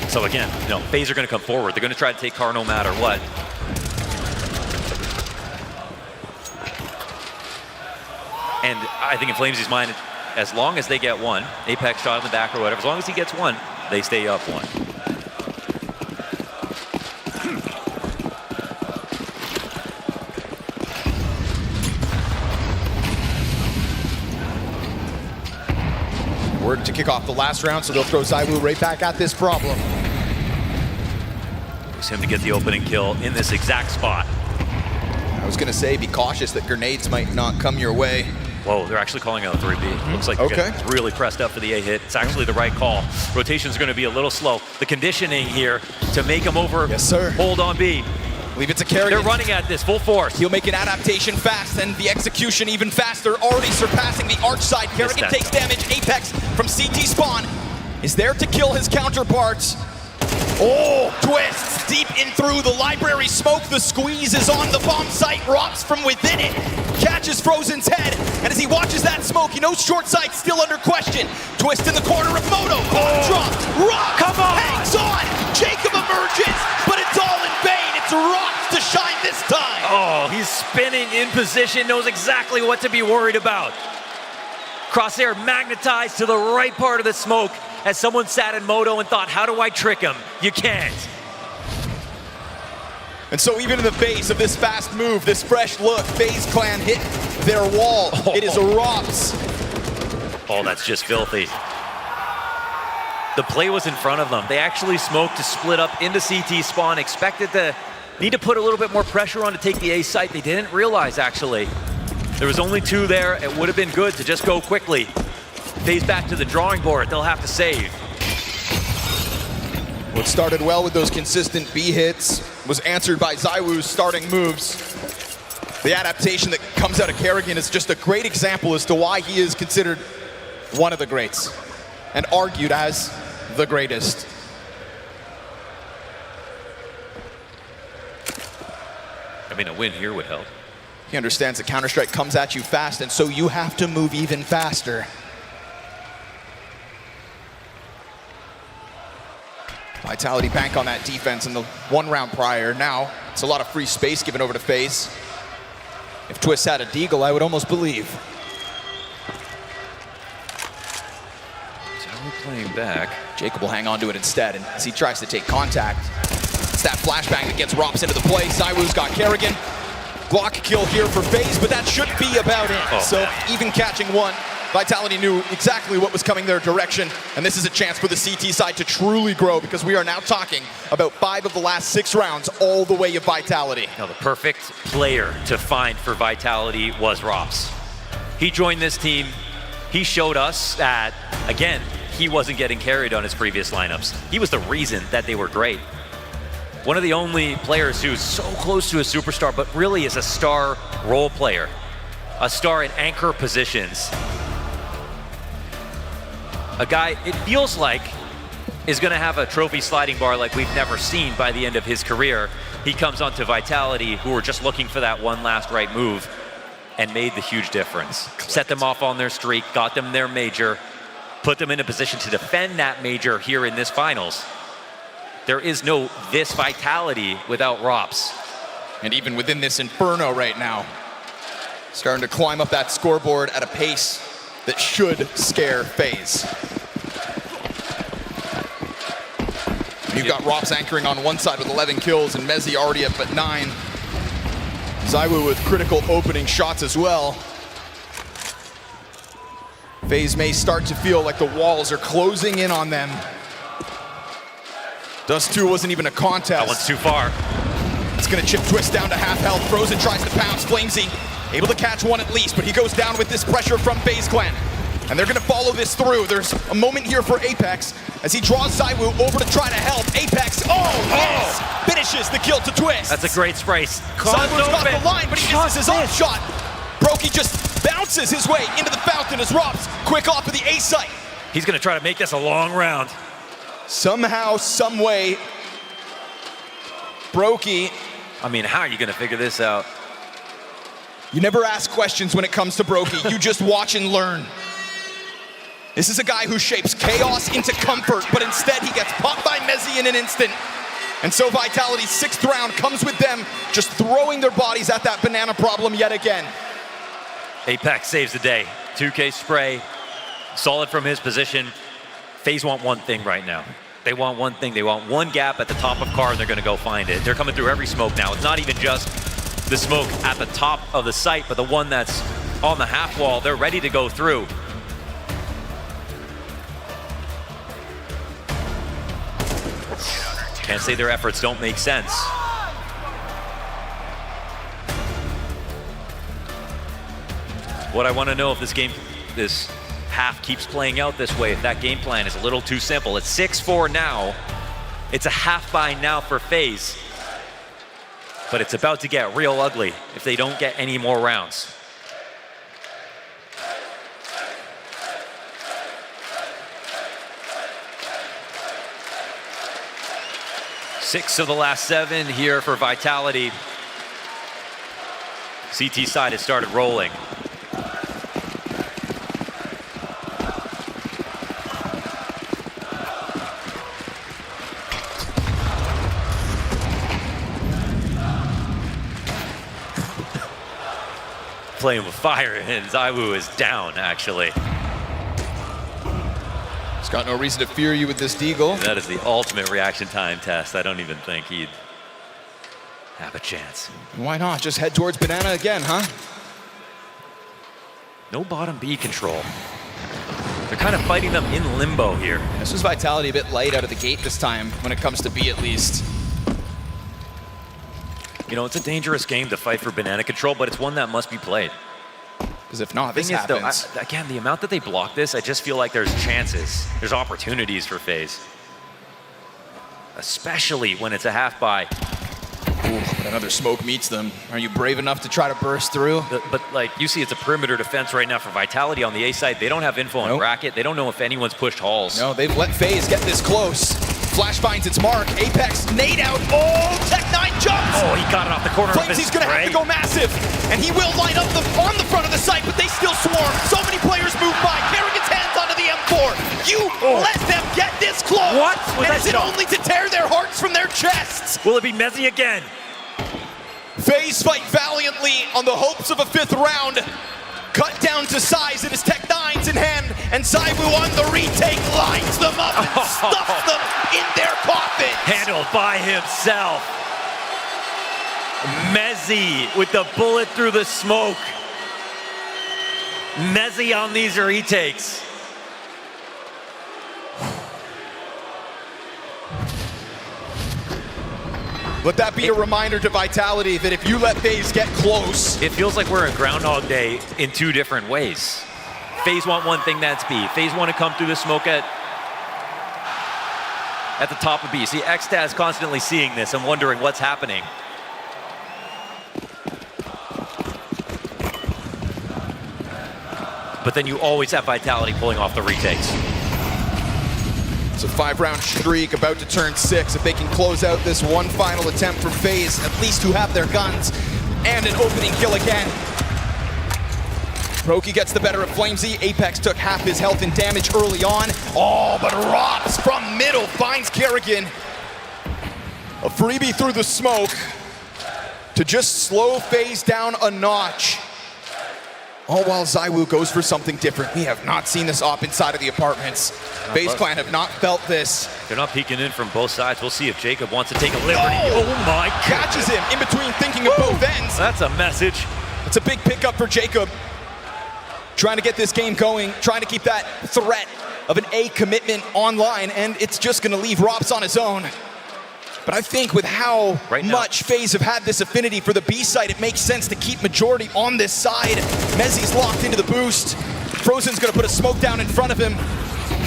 So again, FaZe are going to come forward. They're going to try to take Car no matter what. And I think in Flamesy's mind, as long as they get one, Apex shot in the back or whatever, as long as he gets one, they stay up 1. Work to kick off the last round, so they'll throw ZywOo right back at this problem. It's him to get the opening kill in this exact spot. I was gonna say, be cautious that grenades might not come your way. Whoa, they're actually calling out 3B. Looks like they're getting really pressed up for the A hit. It's actually the right call. Rotation's gonna be a little slow. The conditioning here to make him over. Yes, sir. Hold on B. Leave it to karrigan. They're running at this full force. He'll make an adaptation fast, and the execution even faster, already surpassing the arch side. karrigan takes damage. Apex from CT spawn is there to kill his counterparts. Oh, Twists deep in through the library smoke. The squeeze is on the bomb site. ropz from within it catches Frozen's head, and as he watches that smoke, he knows short sight still under question. Twist in the corner of Moto. Dropped. ropz hangs on. Jacob emerges, but it's all in vain. It's ropz to shine this time. Oh, he's spinning in position, knows exactly what to be worried about. Crosshair magnetized to the right part of the smoke as someone sat in Moto and thought, how do I trick him? You can't. And so even in the face of this fast move, this fresh look, FaZe Clan hit their wall. It is a ropz. Oh, that's just filthy. The play was in front of them. They actually smoked to split up into CT spawn, expected to need to put a little bit more pressure on to take the A site. They didn't realize, actually. There was only 2 there. It would have been good to just go quickly. FaZe back to the drawing board. They'll have to save. What started well with those consistent B hits was answered by ZywOo's starting moves. The adaptation that comes out of karrigan is just a great example as to why he is considered one of the greats and argued as the greatest. I mean, a win here would help. He understands that Counter-Strike comes at you fast, and so you have to move even faster. Vitality bank on that defense in the 1 round prior. Now, it's a lot of free space given over to FaZe. If Twist had a deagle, I would almost believe. ZywOo playing back. Jacob will hang on to it instead, and as he tries to take contact, it's that flashbang that gets ropz into the play. ZywOo's got karrigan. Block kill here for FaZe, but that should be about it. So even catching 1, Vitality knew exactly what was coming their direction, and this is a chance for the CT side to truly grow, because we are now talking about 5 of the last 6 rounds all the way of Vitality. Now, the perfect player to find for Vitality was ropz. He joined this team. He showed us that, again, he wasn't getting carried on his previous lineups. He was the reason that they were great. One of the only players who's so close to a superstar, but really is a star role player. A star in anchor positions. A guy, it feels like, is gonna have a trophy sliding bar like we've never seen by the end of his career. He comes onto Vitality, who were just looking for that one last right move, and made the huge difference. Set them off on their streak, got them their major, put them in a position to defend that major here in this finals. There is no this Vitality without ropz. And even within this Inferno right now, starting to climb up that scoreboard at a pace that should scare Faze. You've got ropz anchoring on one side with 11 kills and Mezi already up at 9. ZywOo with critical opening shots as well. Faze may start to feel like the walls are closing in on them. Dust 2 wasn't even a contest. That one's too far. It's gonna chip Twist down to half health. Frozen tries to pounce. Flamesy able to catch one at least, but he goes down with this pressure from Faze Clan. And they're gonna follow this through. There's a moment here for Apex as he draws ZywOo over to try to help. Apex, yes! Finishes the kill to Twist. That's a great spray. ZywOo's got the line, but he misses his off shot. broky just bounces his way into the fountain as ropz quick off of the A site. He's gonna try to make this a long round. Somehow, some way, broky. I mean, how are you gonna figure this out? You never ask questions when it comes to broky. You just watch and learn. This is a guy who shapes chaos into comfort, but instead he gets popped by Mezi in an instant. And so Vitality's 6th round comes with them just throwing their bodies at that banana problem yet again. Apex saves the day. 2K spray, solid from his position. Faze want one thing right now. They want one thing. They want one gap at the top of car, and they're going to go find it. They're coming through every smoke now. It's not even just the smoke at the top of the site, but the one that's on the half wall. They're ready to go through. Can't say their efforts don't make sense. What I want to know if this half keeps playing out this way, if that game plan is a little too simple. It's 6-4 now. It's a half by now for Faze. But it's about to get real ugly if they don't get any more rounds. Six of the last 7 here for Vitality. CT side has started rolling. Playing with fire, and ZywOo is down, actually. He's got no reason to fear you with this deagle. That is the ultimate reaction time test. I don't even think he'd have a chance. Why not? Just head towards banana again, huh? No bottom B control. They're kind of fighting them in limbo here. This was Vitality a bit light out of the gate this time, when it comes to B at least. You know, it's a dangerous game to fight for banana control, but it's one that must be played. Because if not, this happens. happens. Again, the amount that they block this, I just feel like there's chances. There's opportunities for Faze. Especially when it's a half by. Ooh, but another smoke meets them. Are you brave enough to try to burst through? But like, you see it's a perimeter defense right now for Vitality on the A side. They don't have info on bracket. They don't know if anyone's pushed halls. No, they've let Faze get this close. Flash finds its mark. Apex nade out. Oh, Tech9 jumps! Oh, he got it off the corner of his Flamesy's gonna have to go massive. And he will line up on the front of the site, but they still swarm. So many players move by. karrigan's hands onto the M4. You let them get this close. What? And is it only to tear their hearts from their chests? Will it be Mezi again? Faze fight valiantly on the hopes of a 5th round. Cut down to size, it is Tech9's in hand, and ZywOo on the retake lines them up and stuffs them in their coffins. Handled by himself. Mezi with the bullet through the smoke. Mezi on these retakes. Let that be a reminder to Vitality that if you let Faze get close. It feels like we're in Groundhog Day in 2 different ways. Faze want one thing, that's B. Faze want to come through the smoke at at the top of B. See, Xtaz is constantly seeing this and wondering what's happening. But then you always have Vitality pulling off the retakes. It's a 5-round streak about to turn 6. If they can close out this one final attempt for Faze, at least who have their guns, and an opening kill again. broky gets the better of Flamesy. Apex took half his health and damage early on. Oh, but ropz from middle finds karrigan. A freebie through the smoke to just slow Faze down a notch. All while ZywOo goes for something different. We have not seen this op inside of the apartments. Faze Clan have not felt this. They're not peeking in from both sides. We'll see if Jacob wants to take a liberty. Oh my God. Catches him in between thinking of both ends. That's a message. It's a big pickup for Jacob. Trying to get this game going, trying to keep that threat of an A commitment online, and it's just gonna leave ropz on his own. But I think with how much Faze have had this affinity for the B side, it makes sense to keep majority on this side. Mezzy's locked into the boost. Frozen's gonna put a smoke down in front of him,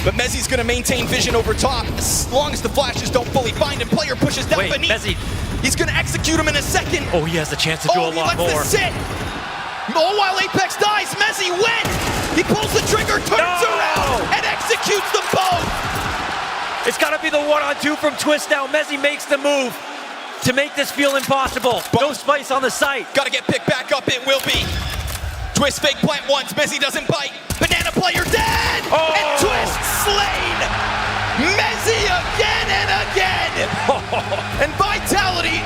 but Mezzy's gonna maintain vision over top as long as the flashes don't fully find him. Player pushes down beneath. Mezzy. He's gonna execute him in a second. Oh, he has the chance to do a lot more. He lets this sit. All while Apex dies, Mezzy wins! He pulls the trigger, turns around, and executes them both! It's got to be the 1-on-2 from TeSeS now. Mezzy makes the move to make this feel impossible. No spice on the site. Got to get picked back up, it will be. TeSeS fake plant once, Mezzy doesn't bite. Banana player dead! Oh. And TeSeS slain! Mezzy again and again! And Vitality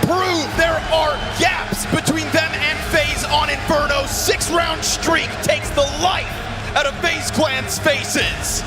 prove there are gaps between them and Faze on Inferno. 6-round streak takes the life out of Faze Clan's faces.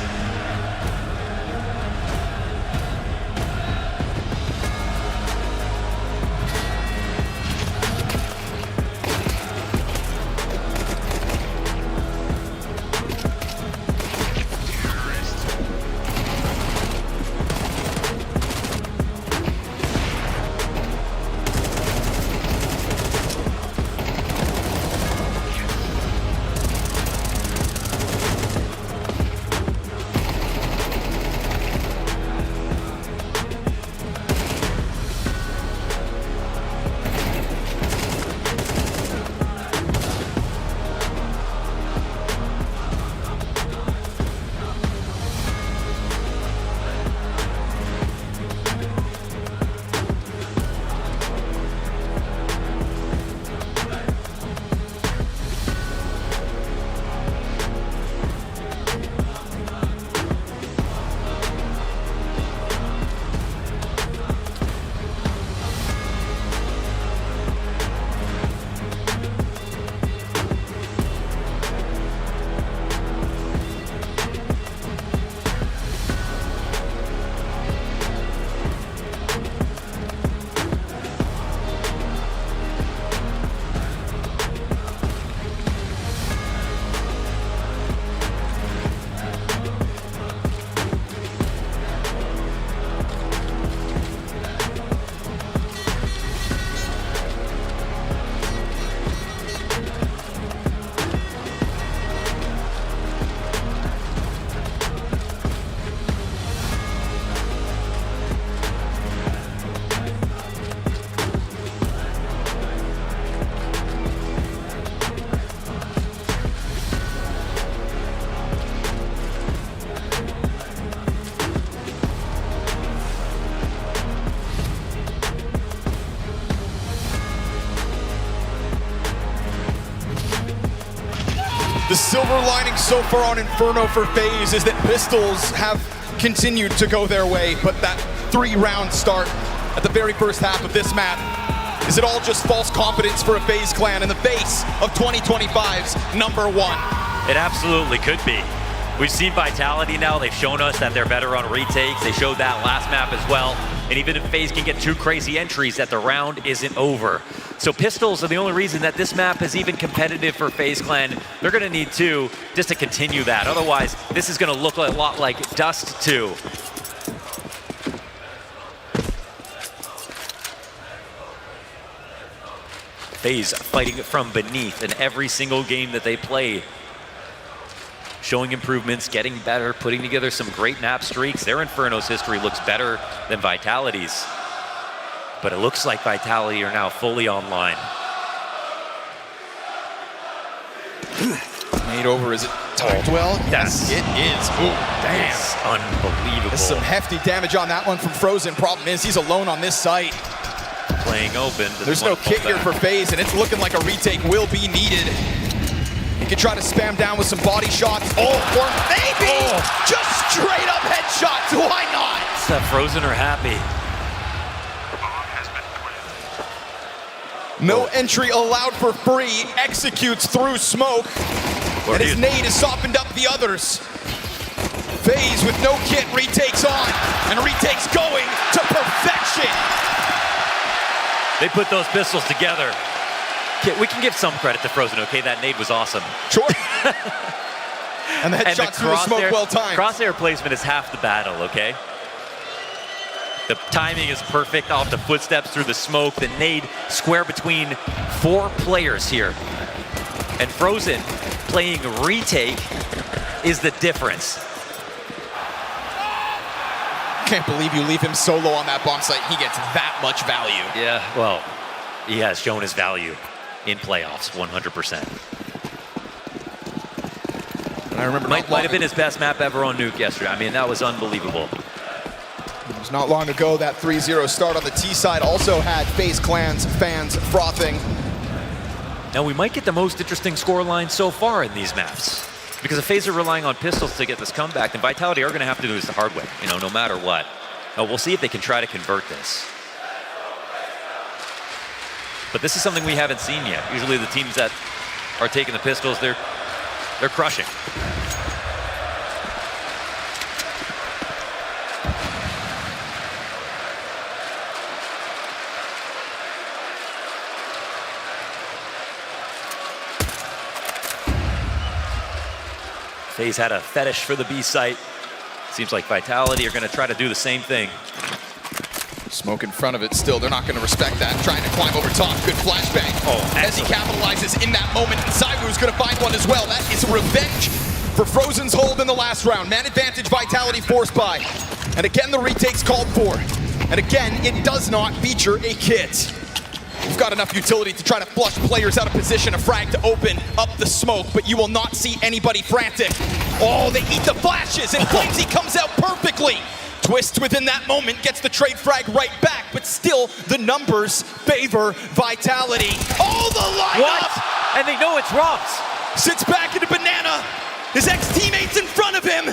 The silver lining so far on Inferno for Faze is that Pistols have continued to go their way, but that 3-round start at the very first half of this map, is it all just false confidence for a Faze Clan in the face of 2025's #1? It absolutely could be. We've seen Vitality now. They've shown us that they're better on retakes. They showed that last map as well. And even if Faze can get 2 crazy entries, that the round isn't over. So Pistols are the only reason that this map is even competitive for Faze Clan. They're going to need 2 just to continue that. Otherwise, this is going to look a lot like Dust 2. Faze fighting from beneath in every single game that they play. showing improvements, getting better, putting together some great map streaks. Their Inferno's history looks better than Vitality's. But it looks like Vitality are now fully online. Made over, is it timed well? Yes, it is. Ooh, damn. It's unbelievable. There's some hefty damage on that one from Frozen. Problem is, he's alone on this site. Playing open. There's no kit here for Faze, and it's looking like a retake will be needed. He could try to spam down with some body shots. Oh, or maybe just straight up headshots. Why not? Frozen are happy. No entry allowed for free. Executes through smoke. And his nade has softened up the others. Faze with no kit retakes on. And retakes going to perfection. They put those pistols together. We can give some credit to Frozen, okay? That nade was awesome. Sure. And the headshots through the smoke well timed. Crosshair placement is half the battle, okay? The timing is perfect off the footsteps through the smoke. The nade square between 4 players here. And Frozen playing retake is the difference. Can't believe you leave him solo on that bomb site. He gets that much value. Yeah, well, he has shown his value in playoffs, 100%. I remember might have been his best map ever on Nuke yesterday. I mean, that was unbelievable. It was not long ago that 3-0 start on the T side also had FaZe Clan's fans frothing. Now we might get the most interesting scoreline so far in these maps. Because if FaZe are relying on pistols to get this comeback, then Vitality are going to have to do this the hard way, you know, no matter what. Now we'll see if they can try to convert this. But this is something we haven't seen yet. Usually the teams that are taking the pistols, they're crushing. FaZe had a fetish for the B site. Seems like Vitality are going to try to do the same thing. Smoke in front of it still. They're not going to respect that. Trying to climb over top. Good flashbang. As he capitalizes in that moment. ZywOo is going to find one as well. That is revenge for Frozen's hold in the last round. Man advantage, Vitality forced by. And again, the retake's called for. And again, it does not feature a kit. You've got enough utility to try to flush players out of position, a frag to open up the smoke, but you will not see anybody frantic. Oh, they eat the flashes, and Flamesy comes out perfectly. Twist within that moment, gets the trade frag right back, but still the numbers favor Vitality. Oh, the lineup! What? And they know it's ropz. Sits back into banana. His ex-teammates in front of him.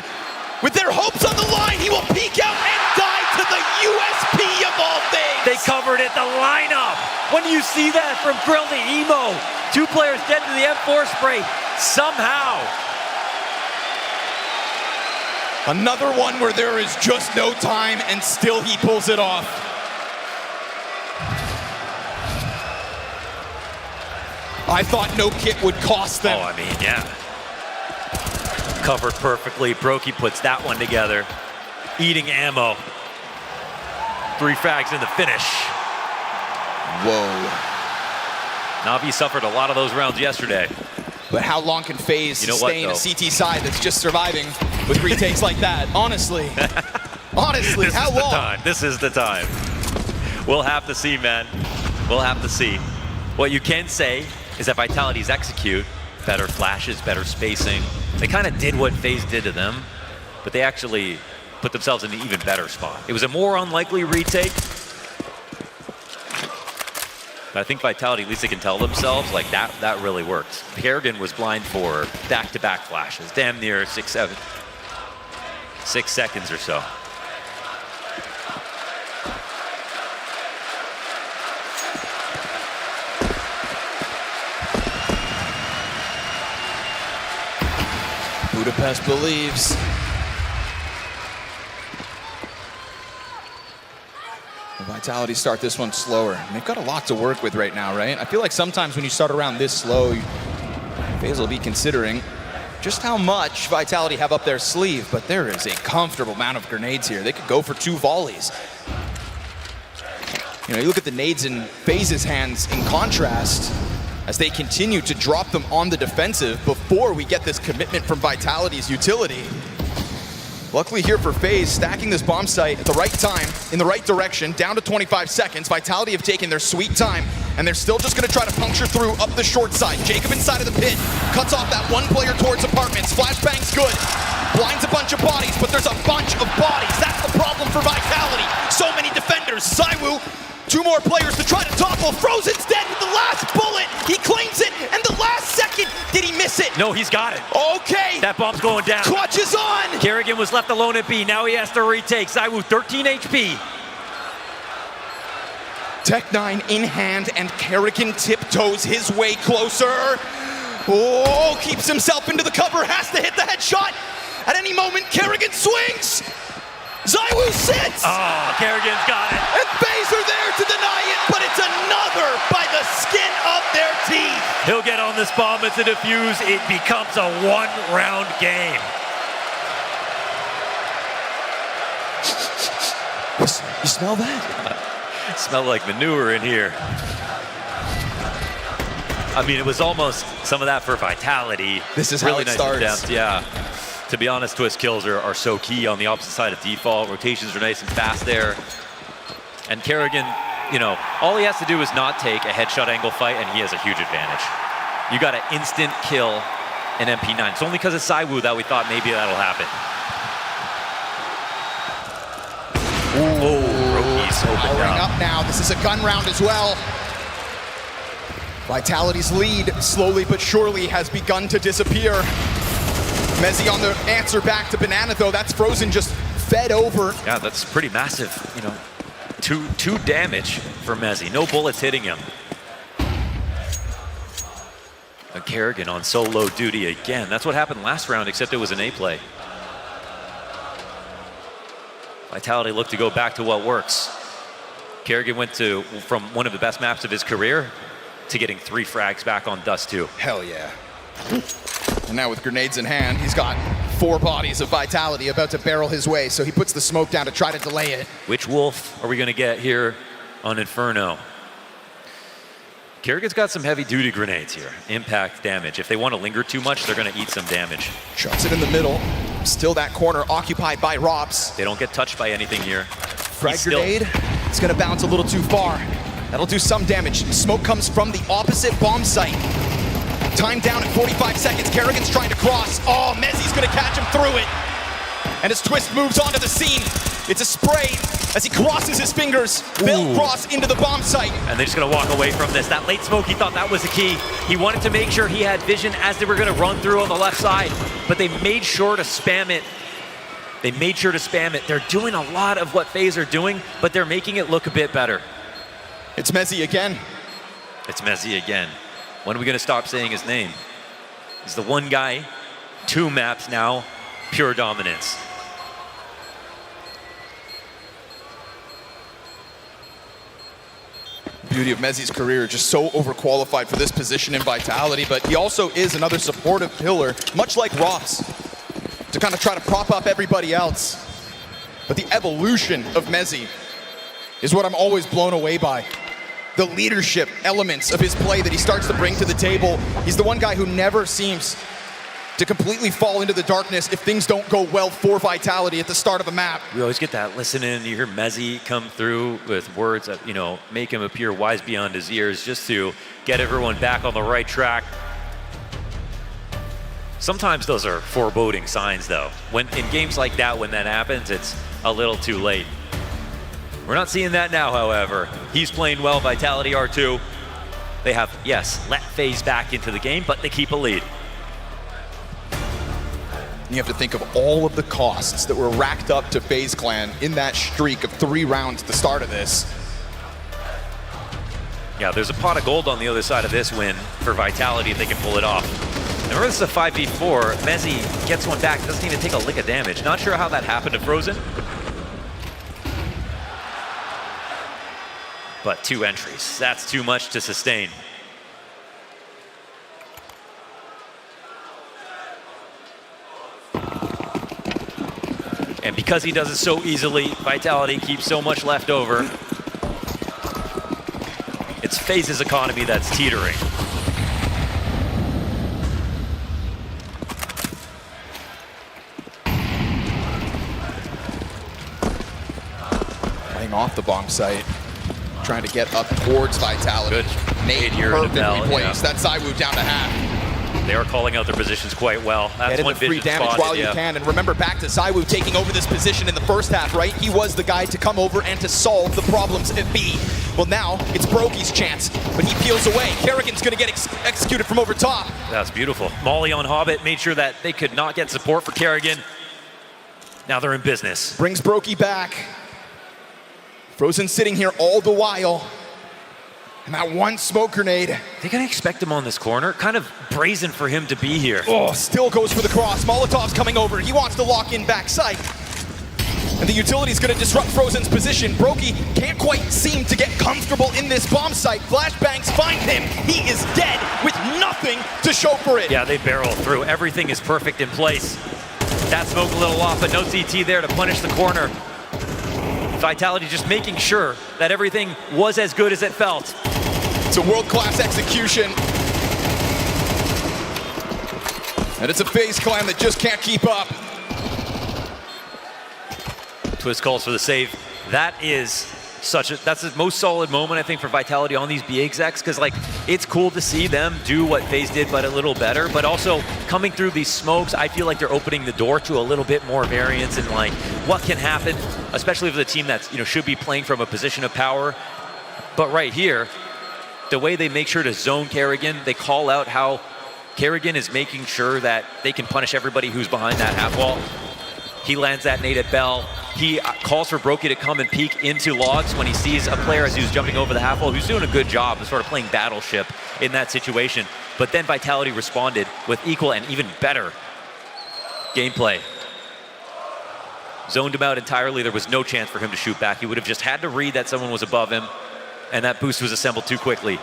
With their hopes on the line, he will peek out and die to the USP of all things. They covered it, the lineup. When do you see that from Grill to Emo? 2 players dead to the M4 spray, somehow. Another one where there is just no time and still he pulls it off. I thought no kit would cost them. Oh, I mean, yeah. Covered perfectly. broky puts that one together. Eating ammo. 3 frags in the finish. Whoa. Navi suffered a lot of those rounds yesterday. But how long can FaZe sustain a CT side that's just surviving with retakes like that? Honestly. Honestly, this how is the long? time. This is the time. We'll have to see, man. We'll have to see. What you can say is that Vitality's execute. Better flashes, better spacing. They kind of did what FaZe did to them, but they actually put themselves in an even better spot. It was a more unlikely retake. But I think Vitality, at least they can tell themselves, like that really worked. karrigan was blind for back-to-back flashes, damn near 6 seconds or so. Budapest believes. Vitality start this one slower. And they've got a lot to work with right now, right? I feel like sometimes when you start around this slow, FaZe will be considering just how much Vitality have up their sleeve, but there is a comfortable amount of grenades here. They could go for 2 volleys. You know, you look at the nades in FaZe's hands in contrast, as they continue to drop them on the defensive before we get this commitment from Vitality's utility. Luckily here for Faze, stacking this bomb site at the right time, in the right direction, down to 25 seconds. Vitality have taken their sweet time, and they're still just gonna try to puncture through up the short side. Jacob inside of the pit, cuts off that one player towards apartments. Flashbang's good, blinds a bunch of bodies, but there's a bunch of bodies. That's the problem for Vitality. So many defenders. ZywOo, 2 more players to try to topple. Frozen's dead with the last bullet. He claims it, and the last second, did he miss it? No, he's got it. Okay. That bomb's going down. Clutch is on. karrigan was left alone at B. Now he has to retake. ZywOo, 13 HP. Tech9 in hand, and karrigan tiptoes his way closer. Oh, keeps himself into the cover, has to hit the headshot. At any moment, karrigan swings. ZywOo sits! Oh, karrigan's got it. And Faze are there to deny it, but it's another by the skin of their teeth. He'll get on this bomb, it's a defuse. It becomes a 1-round game. You smell that? Smell like manure in here. I mean, it was almost some of that for Vitality. This is really how it nice starts. Yeah. To be honest, twist kills are so key on the opposite side of default. Rotations are nice and fast there. And karrigan, you know, all he has to do is not take a headshot angle fight, and he has a huge advantage. You got an instant kill in MP9. It's only because of ZywOo that we thought maybe that'll happen. Broky's opened up now. This is a gun round as well. Vitality's lead, slowly but surely, has begun to disappear. Mezzy on the answer back to Banana, though. That's Frozen just fed over. Yeah, that's pretty massive. You know, two damage for Mezzy. No bullets hitting him. And karrigan on solo duty again. That's what happened last round, except it was an A play. Vitality looked to go back to what works. karrigan went from one of the best maps of his career to getting 3 frags back on Dust 2. Hell yeah. And now with grenades in hand, he's got 4 bodies of Vitality about to barrel his way, so he puts the smoke down to try to delay it. Which wolf are we gonna get here on Inferno? karrigan's got some heavy duty grenades here. Impact damage. If they want to linger too much, they're gonna eat some damage. Chucks it in the middle. Still that corner occupied by ropz. They don't get touched by anything here. Frag grenade. It's gonna bounce a little too far. That'll do some damage. Smoke comes from the opposite bomb site. Time down at 45 seconds. karrigan's trying to cross. Oh, Mezzy's gonna catch him through it. And as Twist moves onto the scene, it's a spray as he crosses his fingers. They'll cross into the bomb site. And they're just gonna walk away from this. That late smoke, he thought that was the key. He wanted to make sure he had vision as they were gonna run through on the left side, but they made sure to spam it. They're doing a lot of what Faze are doing, but they're making it look a bit better. It's Mezzy again. It's Mezzy again. When are we gonna stop saying his name? He's the one guy, 2 maps now, pure dominance. Beauty of Mezzy's career, just so overqualified for this position in Vitality, but he also is another supportive pillar, much like ropz, to kind of try to prop up everybody else. But the evolution of Mezzy is what I'm always blown away by. The leadership elements of his play that he starts to bring to the table. He's the one guy who never seems to completely fall into the darkness if things don't go well for Vitality at the start of a map. We always get that listen in. You hear Mezzy come through with words that, you know, make him appear wise beyond his years, just to get everyone back on the right track. Sometimes those are foreboding signs, though. When in games like that, when that happens, it's a little too late. We're not seeing that now, however. He's playing well. Vitality are too. They have, yes, let Faze back into the game, but they keep a lead. You have to think of all of the costs that were racked up to FaZe Clan in that streak of 3 rounds at the start of this. Yeah, there's a pot of gold on the other side of this win for Vitality if they can pull it off. Remember, this is a 5v4. Mezzy gets one back, doesn't even take a lick of damage. Not sure how that happened to Frozen. But 2 entries, that's too much to sustain. And because he does it so easily, Vitality keeps so much left over. It's FaZe's economy that's teetering. playing off the bomb site, trying to get up towards Vitality. Good Nate here in the perfectly bell, placed. That's ZywOo down to half. They are calling out their positions quite well. That's Get in one the free vision damage spotted, while you can. And remember, back to ZywOo taking over this position in the first half, right? He was the guy to come over and to solve the problems at B. Well, now it's broky's chance, but he peels away. karrigan's going to get executed from over top. That's beautiful. Molly on Hobbit made sure that they could not get support for karrigan. Now they're in business. Brings broky back. Frozen sitting here all the while. And that one smoke grenade. They're going to expect him on this corner. Kind of brazen for him to be here. Oh, still goes for the cross. Molotov's coming over. He wants to lock in backside. And the utility's going to disrupt Frozen's position. broky can't quite seem to get comfortable in this bomb site. Flashbangs find him. He is dead with nothing to show for it. Yeah, they barrel through. Everything is perfect in place. That smoke a little off, but no CT there to punish the corner. Vitality just making sure that everything was as good as it felt. It's a world-class execution. And it's a Faze clan that just can't keep up. Twist calls for the save. That is that's the most solid moment, I think, for Vitality on these B execs, because like it's cool to see them do what Faze did, but a little better. But also coming through these smokes, I feel like they're opening the door to a little bit more variance and like what can happen, especially for the team that's should be playing from a position of power. But right here, the way they make sure to zone karrigan, they call out how karrigan is making sure that they can punish everybody who's behind that half wall. He lands that nade at Bell. He calls for broky to come and peek into logs when he sees a player as he's jumping over the half wall who's doing a good job of sort of playing battleship in that situation. But then Vitality responded with equal and even better gameplay. Zoned him out entirely. There was no chance for him to shoot back. He would have just had to read that someone was above him, and that boost was assembled too quickly.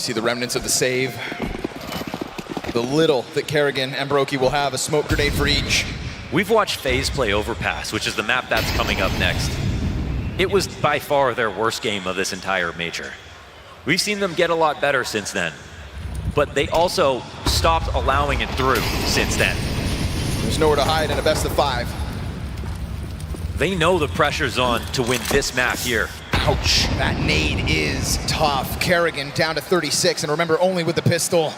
See the remnants of the save. The little that karrigan and broky will have, a smoke grenade for each. We've watched Faze play Overpass, which is the map that's coming up next. It was by far their worst game of this entire major. We've seen them get a lot better since then, but they also stopped allowing it through since then. There's nowhere to hide in a best of 5. They know the pressure's on to win this map here. Ouch, that nade is tough. karrigan down to 36, and remember, only with the pistol.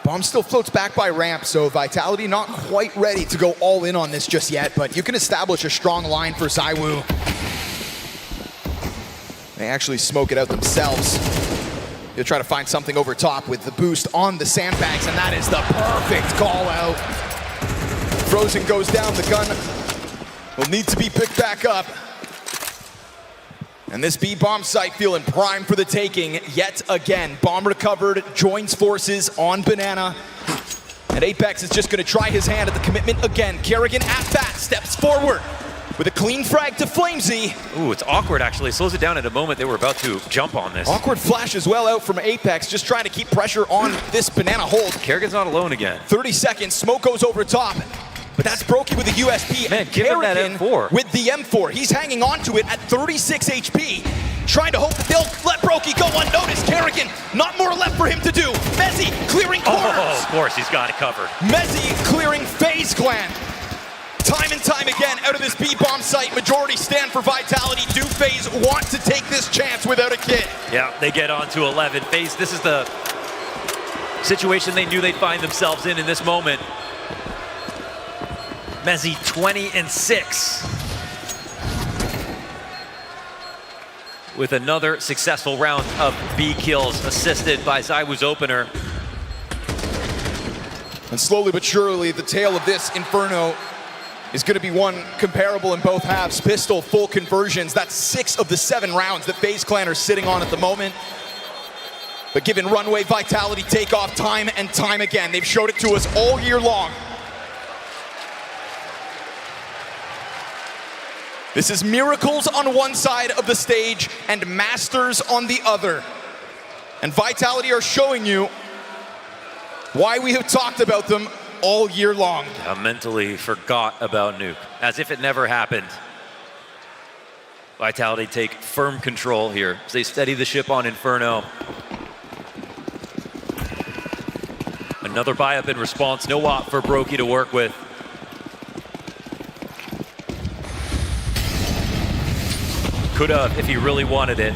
Bomb still floats back by ramp, so Vitality not quite ready to go all in on this just yet, but you can establish a strong line for ZywOo. They actually smoke it out themselves. They'll try to find something over top with the boost on the sandbags, and that is the perfect call out. Frozen goes down, the gun will need to be picked back up. And this B bomb site feeling prime for the taking yet again. Bomb recovered, joins forces on Banana. And Apex is just gonna try his hand at the commitment again. karrigan at bat, steps forward with a clean frag to Flamesy. Ooh, it's awkward actually. It slows it down at a moment they were about to jump on this. Awkward flash as well out from Apex, just trying to keep pressure on this Banana hold. karrigan's not alone again. 30 seconds, smoke goes over top. But that's broky with the USP. Man, give him that M4. With the M4. He's hanging on to it at 36 HP. Trying to hope that they'll let broky go unnoticed. karrigan, not more left for him to do. Mezzy clearing corners. Oh, of course, he's got it covered. Mezzy clearing Faze clan. Time and time again, out of this B-bomb site, majority stand for Vitality. Do Faze want to take this chance without a kit? Yeah, they get on to 11. Faze, this is the situation they knew they'd find themselves in this moment. Mezzy 20-6. With another successful round of B kills assisted by ZywOo's opener. And slowly but surely, the tale of this Inferno is going to be one comparable in both halves. Pistol full conversions. That's 6 of the 7 rounds that Faze clan are sitting on at the moment. But given runway, Vitality take off time and time again. They've showed it to us all year long. This is miracles on one side of the stage and masters on the other. And Vitality are showing you why we have talked about them all year long. I mentally forgot about Nuke, as if it never happened. Vitality take firm control here as they steady the ship on Inferno. Another buy up in response. No op for broky to work with. Could have if he really wanted it.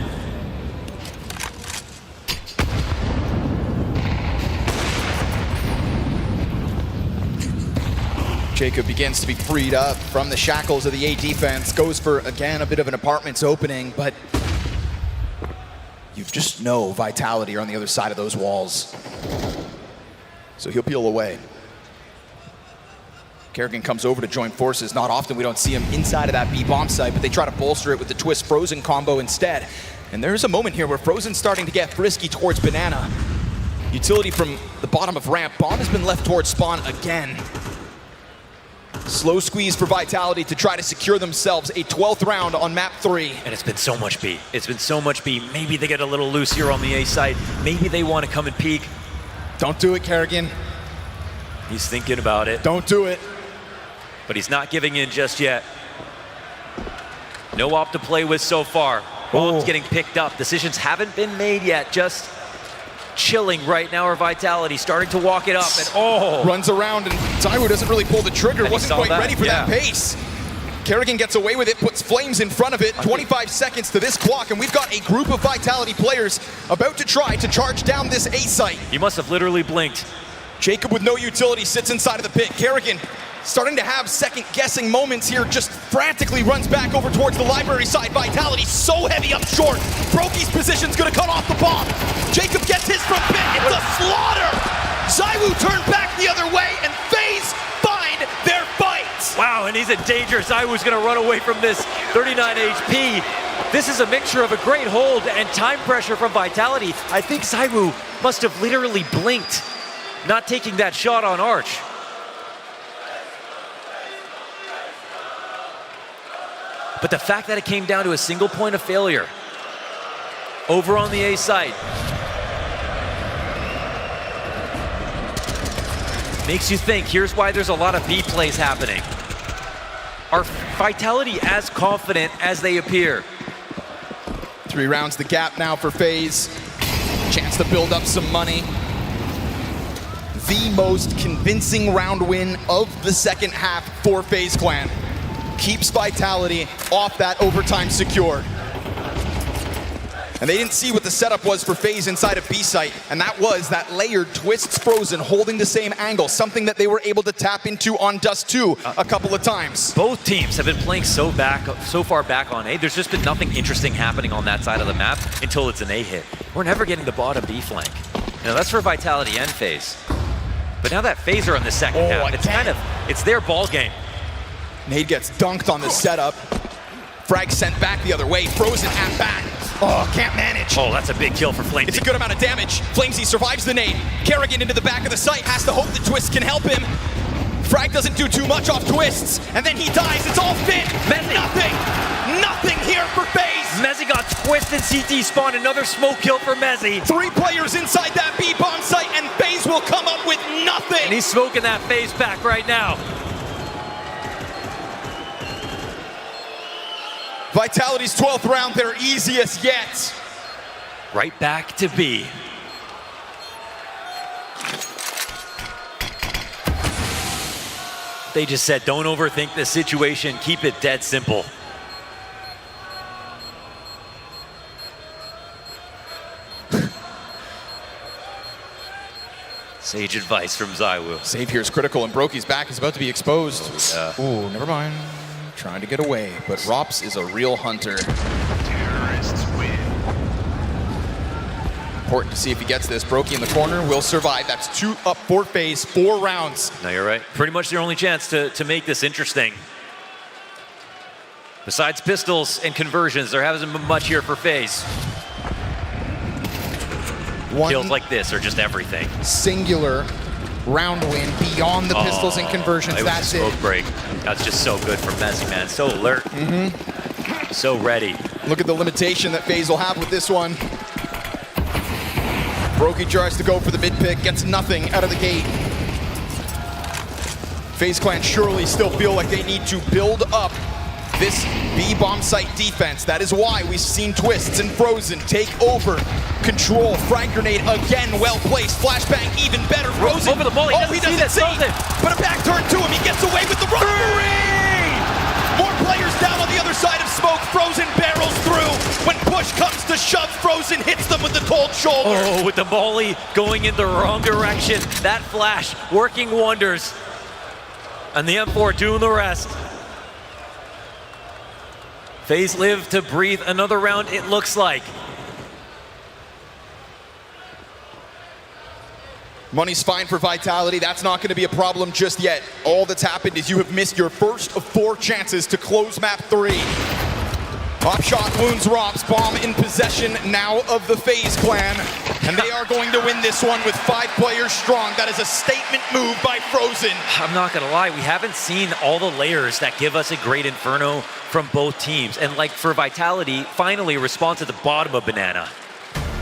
Jacob begins to be freed up from the shackles of the A defense, goes for, again, a bit of an apartments opening, but you just know Vitality are on the other side of those walls. So he'll peel away. KSCERATO comes over to join forces. Not often we don't see him inside of that B bomb site, but they try to bolster it with the Twist Frozen combo instead. And there's a moment here where Frozen's starting to get frisky towards Banana. Utility from the bottom of ramp. Bomb has been left towards spawn again. Slow squeeze for Vitality to try to secure themselves a 12th round on map 3. And it's been so much B. It's been so much B. Maybe they get a little loose here on the A side. Maybe they want to come and peek. Don't do it, KSCERATO. He's thinking about it. Don't do it. But he's not giving in just yet. No op to play with so far. Bomb's getting picked up. Decisions haven't been made yet. Just chilling right now are Vitality, starting to walk it up, and runs around, and ZywOo doesn't really pull the trigger, and wasn't quite ready for that pace. KSCERATO gets away with it, puts Flames in front of it, 25 seconds to this clock, and we've got a group of Vitality players about to try to charge down this A site. He must have literally blinked. Jacob with no utility sits inside of the pit. KSCERATO starting to have second-guessing moments here, just frantically runs back over towards the library side. Vitality so heavy up short. broky's position's gonna cut off the bomb. Jacob gets his from pit, it's a slaughter! ZywOo turned back the other way, and Faze find their fights! Wow, and he's in danger. ZywOo's gonna run away from this 39 HP. This is a mixture of a great hold and time pressure from Vitality. I think ZywOo must have literally blinked, not taking that shot on Arch. But the fact that it came down to a single point of failure over on the A side makes you think, here's why there's a lot of B plays happening. Are Vitality as confident as they appear? 3 rounds the gap now for Faze. Chance to build up some money. The most convincing round win of the second half for FaZe Clan. Keeps Vitality off that overtime secure. And they didn't see what the setup was for Faze inside of B site, and that was that layered Twists Frozen holding the same angle, something that they were able to tap into on Dust 2 a couple of times. Both teams have been playing so far back on A. There's just been nothing interesting happening on that side of the map until it's an A hit. We're never getting the bottom B flank. Now that's for Vitality and FaZe. But now that FaZe are in the second half, it's their ball game. Nade gets dunked on the setup. Frag sent back the other way. Frozen at back. Oh, can't manage. Oh, that's a big kill for Flamesy. It's a good amount of damage. Flamesy survives the nade. KSCERATO into the back of the site. Has to hope that Twist can help him. Frag doesn't do too much off Twists. And then he dies. It's all fit. Nothing. Nothing here for FaZe. Mezzy got twisted. CT spawned. Another smoke kill for Mezzy. 3 players inside that B bomb site, and FaZe will come up with nothing. And he's smoking that FaZe back right now. Vitality's 12th round, their easiest yet. Right back to B. They just said, don't overthink the situation, keep it dead simple. Sage advice from ZywOo. Save here is critical, and broky's back is about to be exposed. Ooh, never mind. Trying to get away, but ropz is a real hunter. Terrorists win. Important to see if he gets this. broky in the corner will survive. That's 2 up for FaZe, 4 rounds. No, you're right. Pretty much their only chance to make this interesting. Besides pistols and conversions, there hasn't been much here for FaZe. Kills like this are just everything. Singular round win beyond the pistols and conversions. That's it. Smoke break. That's just so good for Mezzy, man. So alert. So ready. Look at the limitation that FaZe will have with this one. broky tries to go for the mid pick, gets nothing out of the gate. FaZe Clan surely still feel like they need to build up this B bomb site defense. That is why we've seen Twists and Frozen take over control. Frag grenade again, well placed. Flashbang even better. Frozen over the ball. He doesn't see. But a back turn to him. He gets away with the run. More players down on the other side of smoke. Frozen barrels through. When push comes to shove, Frozen hits them with the cold shoulder. Oh, with the molly going in the wrong direction. That flash working wonders. And the M4 doing the rest. Faze live to breathe another round, it looks like. Money's fine for Vitality. That's not going to be a problem just yet. All that's happened is you have missed your first of 4 chances to close map 3. Pop shot wounds ropz. Bomb in possession now of the Faze clan. And they are going to win this one with 5 players strong. That is a statement move by Frozen. I'm not going to lie, we haven't seen all the layers that give us a great Inferno from both teams. And like for Vitality, finally a response at the bottom of Banana.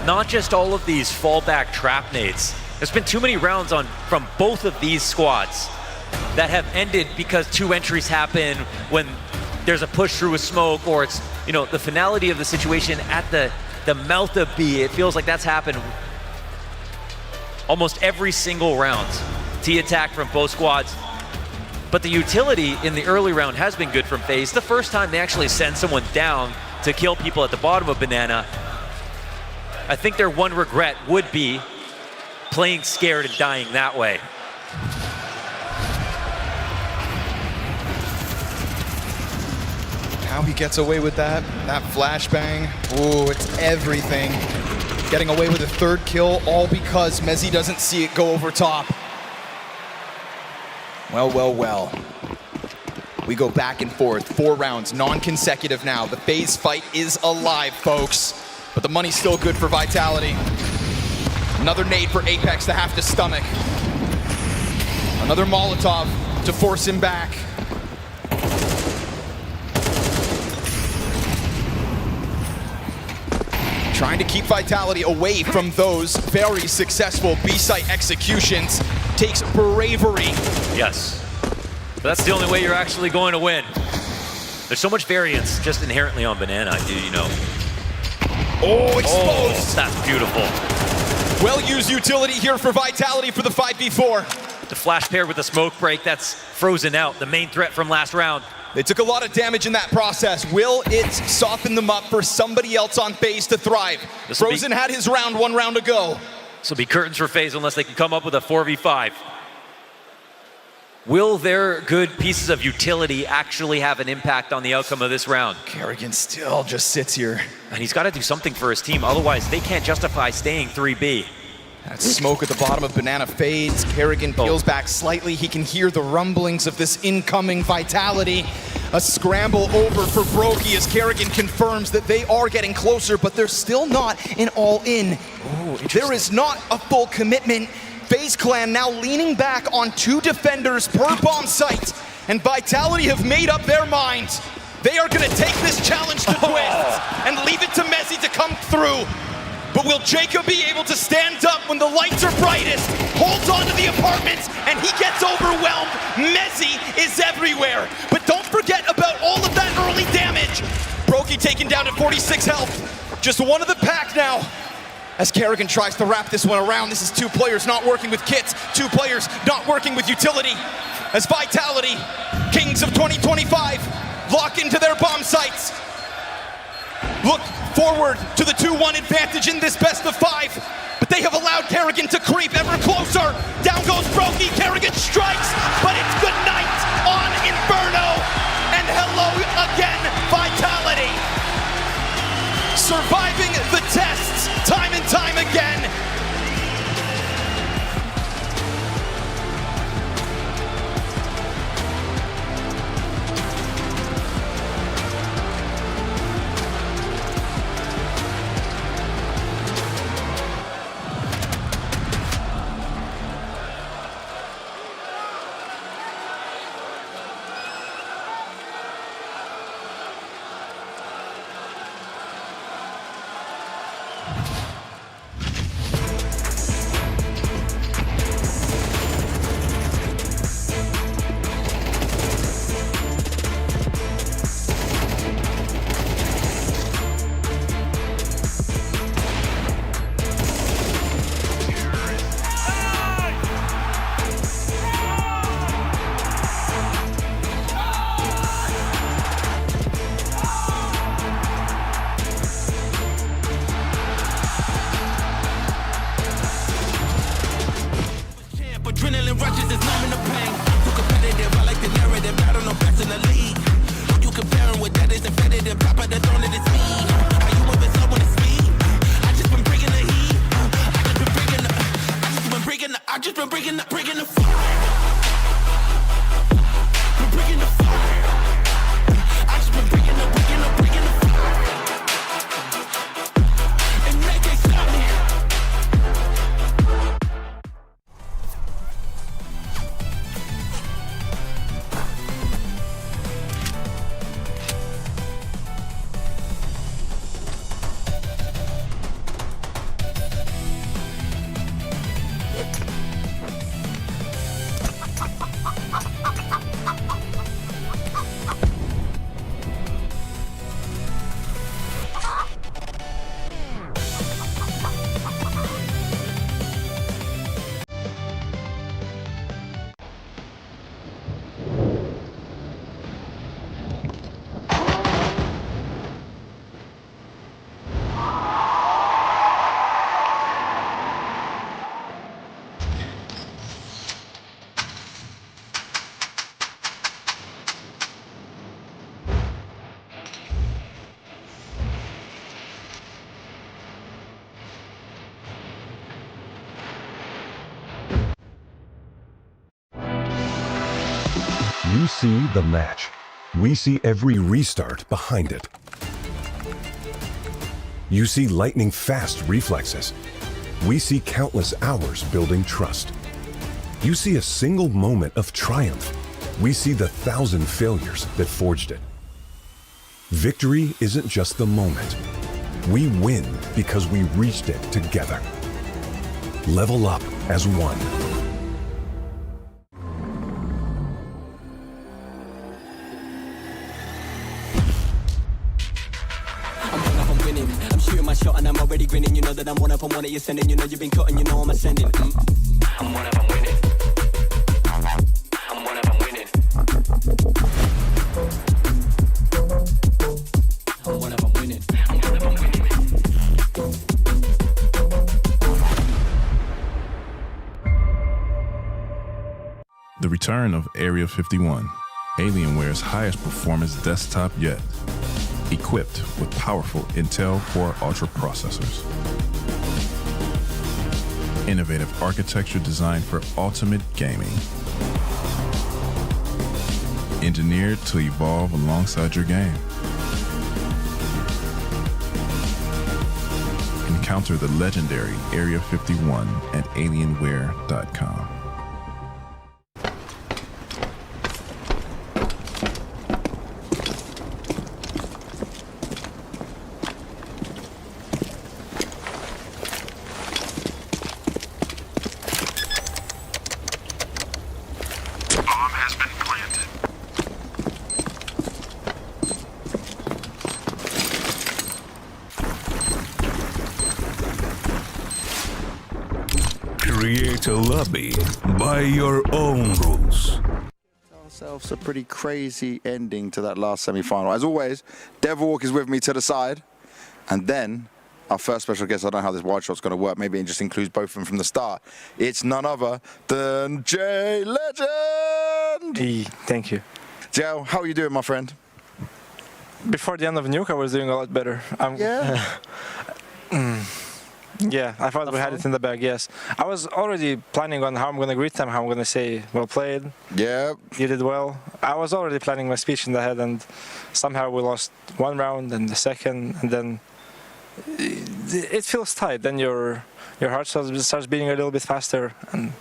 Not just all of these fallback trap nades. There's been too many rounds from both of these squads that have ended because 2 entries happen when there's a push through a smoke, or it's, you know, the finality of the situation at the mouth of B. It feels like that's happened almost every single round. T attack from both squads. But the utility in the early round has been good from Faze. The first time they actually send someone down to kill people at the bottom of Banana. I think their one regret would be playing scared and dying that way. How he gets away with that flashbang. Ooh, it's everything. Getting away with a 3rd kill, all because Mezzy doesn't see it go over top. Well, well, well. We go back and forth, 4 rounds, non-consecutive now. The Faze fight is alive, folks. But the money's still good for Vitality. Another nade for Apex to have to stomach. Another Molotov to force him back. Trying to keep Vitality away from those very successful B-site executions takes bravery. Yes. But that's the only way you're actually going to win. There's so much variance just inherently on Banana, you know. Oh, exposed! Oh, that's beautiful. Well-used utility here for Vitality for the 5v4. The flash paired with the smoke break, that's Frozen out, the main threat from last round. They took a lot of damage in that process. Will it soften them up for somebody else on Faze to thrive? Frozen had his round 1 round ago. This will be curtains for Faze unless they can come up with a 4v5. Will their good pieces of utility actually have an impact on the outcome of this round? KSCERATO still just sits here. And he's got to do something for his team, otherwise they can't justify staying 3B. That smoke at the bottom of Banana fades. KSCERATO peels back slightly. He can hear the rumblings of this incoming Vitality. A scramble over for broky as KSCERATO confirms that they are getting closer, but they're still not an all-in. There is not a full commitment. Faze clan now leaning back on 2 defenders per bomb site, and Vitality have made up their minds. They are going to take this challenge to Twist and leave it to Mezzy to come through. But will Jacob be able to stand up when the lights are brightest? Holds on to the apartments, and he gets overwhelmed. Mezzy is everywhere. But don't forget about all of that early damage. broky taken down to 46 health. Just one of the pack now. As KSCERATO tries to wrap this one around. This is 2 players not working with kits, 2 players not working with utility. As Vitality, kings of 2025, lock into their bomb sites. Look forward to the 2-1 advantage in this best of 5, but they have allowed KSCERATO to creep ever closer. Down goes broky, KSCERATO strikes, but it's good night on Inferno, and hello again, Vitality. Surviving the tests time and time again. this is numbing the pain. Too competitive, I like the narrative. I don't know best in the league. Who you comparing with that is definitive. Top of the throne of this speed. How you moving slow when it's speed? I just been bringing the heat. I just been bringing the fire. Been bringing the fire. I just been bringing the fire. And they can't stop me. You see the match. We see every restart behind it. You see lightning-fast reflexes. We see countless hours building trust. You see a single moment of triumph. We see the 1,000 failures that forged it. Victory isn't just the moment. We win because we reached it together. Level up as one. Shot and I'm already grinning, you know that I'm one of them, one of you sending, you know you've been cutting, you know I'm ascending. I'm one of them winning. I'm one of them winning. I'm one of them winning. I'm one of them winning. The return of Area 51, Alienware's highest performance desktop yet. Equipped with powerful Intel Core Ultra processors. Innovative architecture designed for ultimate gaming. Engineered to evolve alongside your game. Encounter the legendary Area 51 at Alienware.com. Create a lobby by your own rules. Ourselves a pretty crazy ending to that last semi-final. As always, ZywOo is with me to the side, and then our first special guest. I don't know how this wide shot's going to work. Maybe it just includes both of them from the start. It's none other than J Legend. Hey, thank you. Joe, how are you doing, my friend? Before the end of Nuke, I was doing a lot better. Yeah, I thought we had it in the bag, yes. I was already planning on how I'm going to greet them, how I'm going to say, well played. Yeah. You did well. I was already planning my speech in the head, and somehow we lost one round and the second, and then it feels tight. Then your heart starts beating a little bit faster, and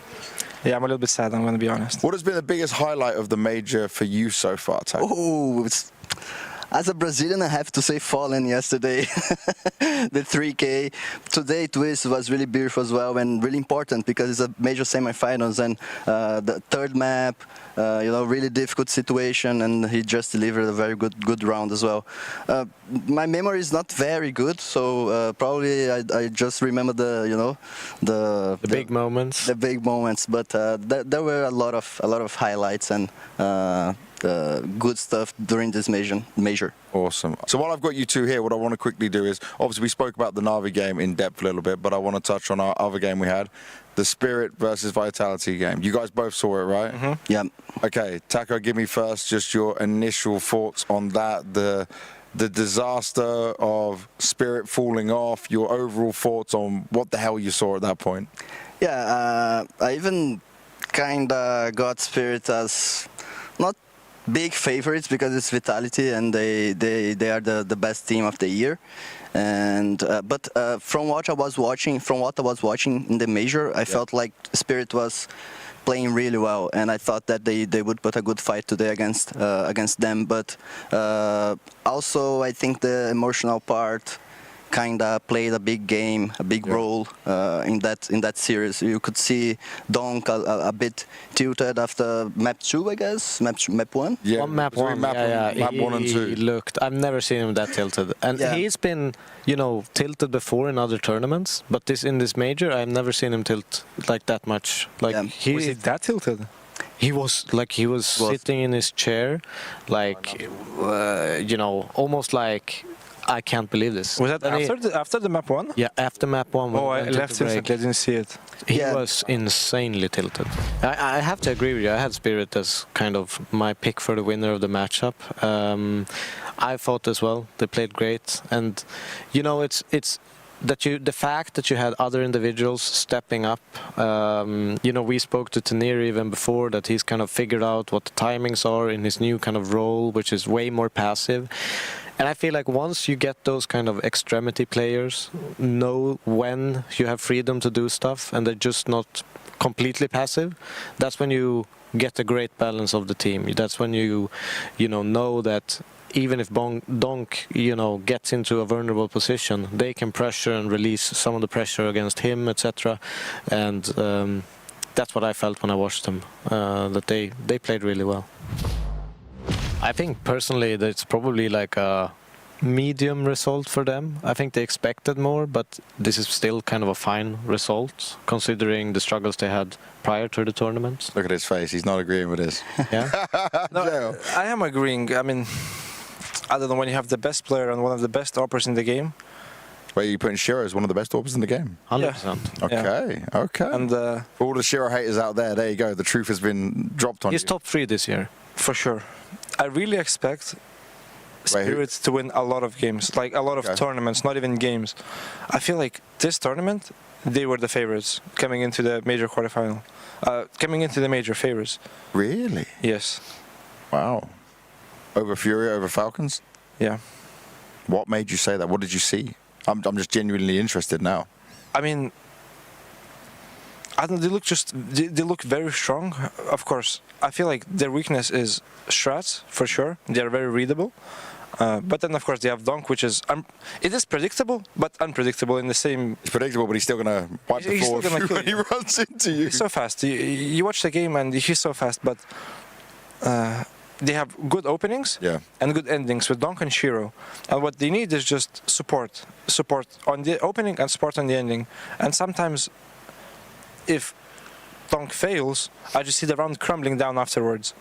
yeah, I'm a little bit sad, I'm going to be honest. What has been the biggest highlight of the major for you so far, Ty? Oh, as a Brazilian, I have to say Fallen yesterday. The 3K. Today, Twist was really beautiful as well and really important because it's a major semifinals and the third map, you know, really difficult situation, and he just delivered a very good round as well. My memory is not very good, so probably I just remember the big moments. The big moments, but there were a lot of highlights, and good stuff during this major. Awesome. So while I've got you two here, what I want to quickly do is, obviously we spoke about the Na'Vi game in depth a little bit, but I want to touch on our other game we had, the Spirit versus Vitality game. You guys both saw it, right? Mm-hmm. Yeah. Okay, Taco, give me first just your initial thoughts on that, the disaster of Spirit falling off, your overall thoughts on what the hell you saw at that point. Yeah, I even kind of got Spirit as not big favorites because it's Vitality and they are the best team of the year. And but from what I was watching in the major, I felt like Spirit was playing really well, and I thought that they would put a good fight today against them. But also, I think the emotional part kind of played a big role in that series. You could see donk a bit tilted after map 2, I guess, map 1. Yeah, map 1. Map 1 and 2. He looked. I've never seen him that tilted, and he's been, tilted before in other tournaments. But in this major, I've never seen him tilt like that much. Like was he that tilted? He was sitting in his chair, like almost like, I can't believe this. Was that after the map 1? Yeah, after map 1. Oh, I left it. I didn't see it. He was insanely tilted. I have to agree with you. I had Spirit as kind of my pick for the winner of the matchup. I thought as well. They played great, and it's that the fact that you had other individuals stepping up. We spoke to Tanir even before that he's kind of figured out what the timings are in his new kind of role, which is way more passive. And I feel like once you get those kind of extremity players, know when you have freedom to do stuff and they're just not completely passive, that's when you get a great balance of the team. That's when you know that even if donk, gets into a vulnerable position, they can pressure and release some of the pressure against him, etc. And that's what I felt when I watched them, that they played really well. I think personally that it's probably like a medium result for them. I think they expected more, but this is still kind of a fine result considering the struggles they had prior to the tournament. Look at his face, he's not agreeing with this. Yeah? No, I am agreeing. I mean, I don't know, when you have the best player and one of the best operators in the game. Wait, you putting Shiro as one of the best operators in the game? 100%. Okay. And for all the Shiro haters out there you go. The truth has been dropped on you. He's top 3 this year. For sure. I really expect Spirits to win a lot of games, like a lot of tournaments, not even games. I feel like this tournament, they were the favorites coming into the major quarterfinal. Coming into the major favorites. Really? Yes. Wow. Over Fury, over Falcons? Yeah. What made you say that? What did you see? I'm just genuinely interested now. I mean, they look very strong. Of course, I feel like their weakness is strats, for sure. They are very readable. But then, of course, they have donk, which is... it is predictable, but unpredictable in the same... It's predictable, but he's still going to wipe the floor when he runs into you. He's so fast. You watch the game and he's so fast, but... they have good openings and good endings with donk and Shiro. And what they need is just support. Support on the opening and support on the ending. And sometimes... if donk fails, I just see the round crumbling down afterwards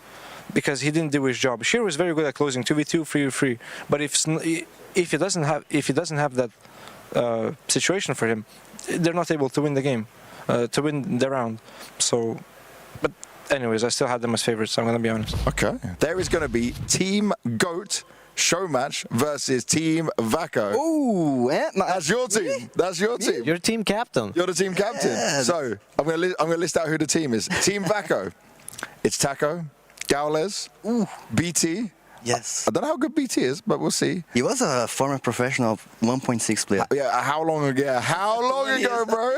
because he didn't do his job. Shiro is very good at closing 2v2, 3v3, but if he doesn't have that situation for him, they're not able to win the game, to win the round. So, but anyways, I still had them as favorites, so I'm going to be honest. Okay. There is going to be Team GOAT show match versus Team Vako. Ooh, that's your team. Really? That's your team. You're team captain. You're the team captain. Yeah. So I'm gonna list out who the team is. Team Vako. It's Taco, Gaules, BT. Yes. I don't know how good BT is, but we'll see. He was a former professional 1.6 player. Yeah, how long ago? Yeah, how long ago, bro?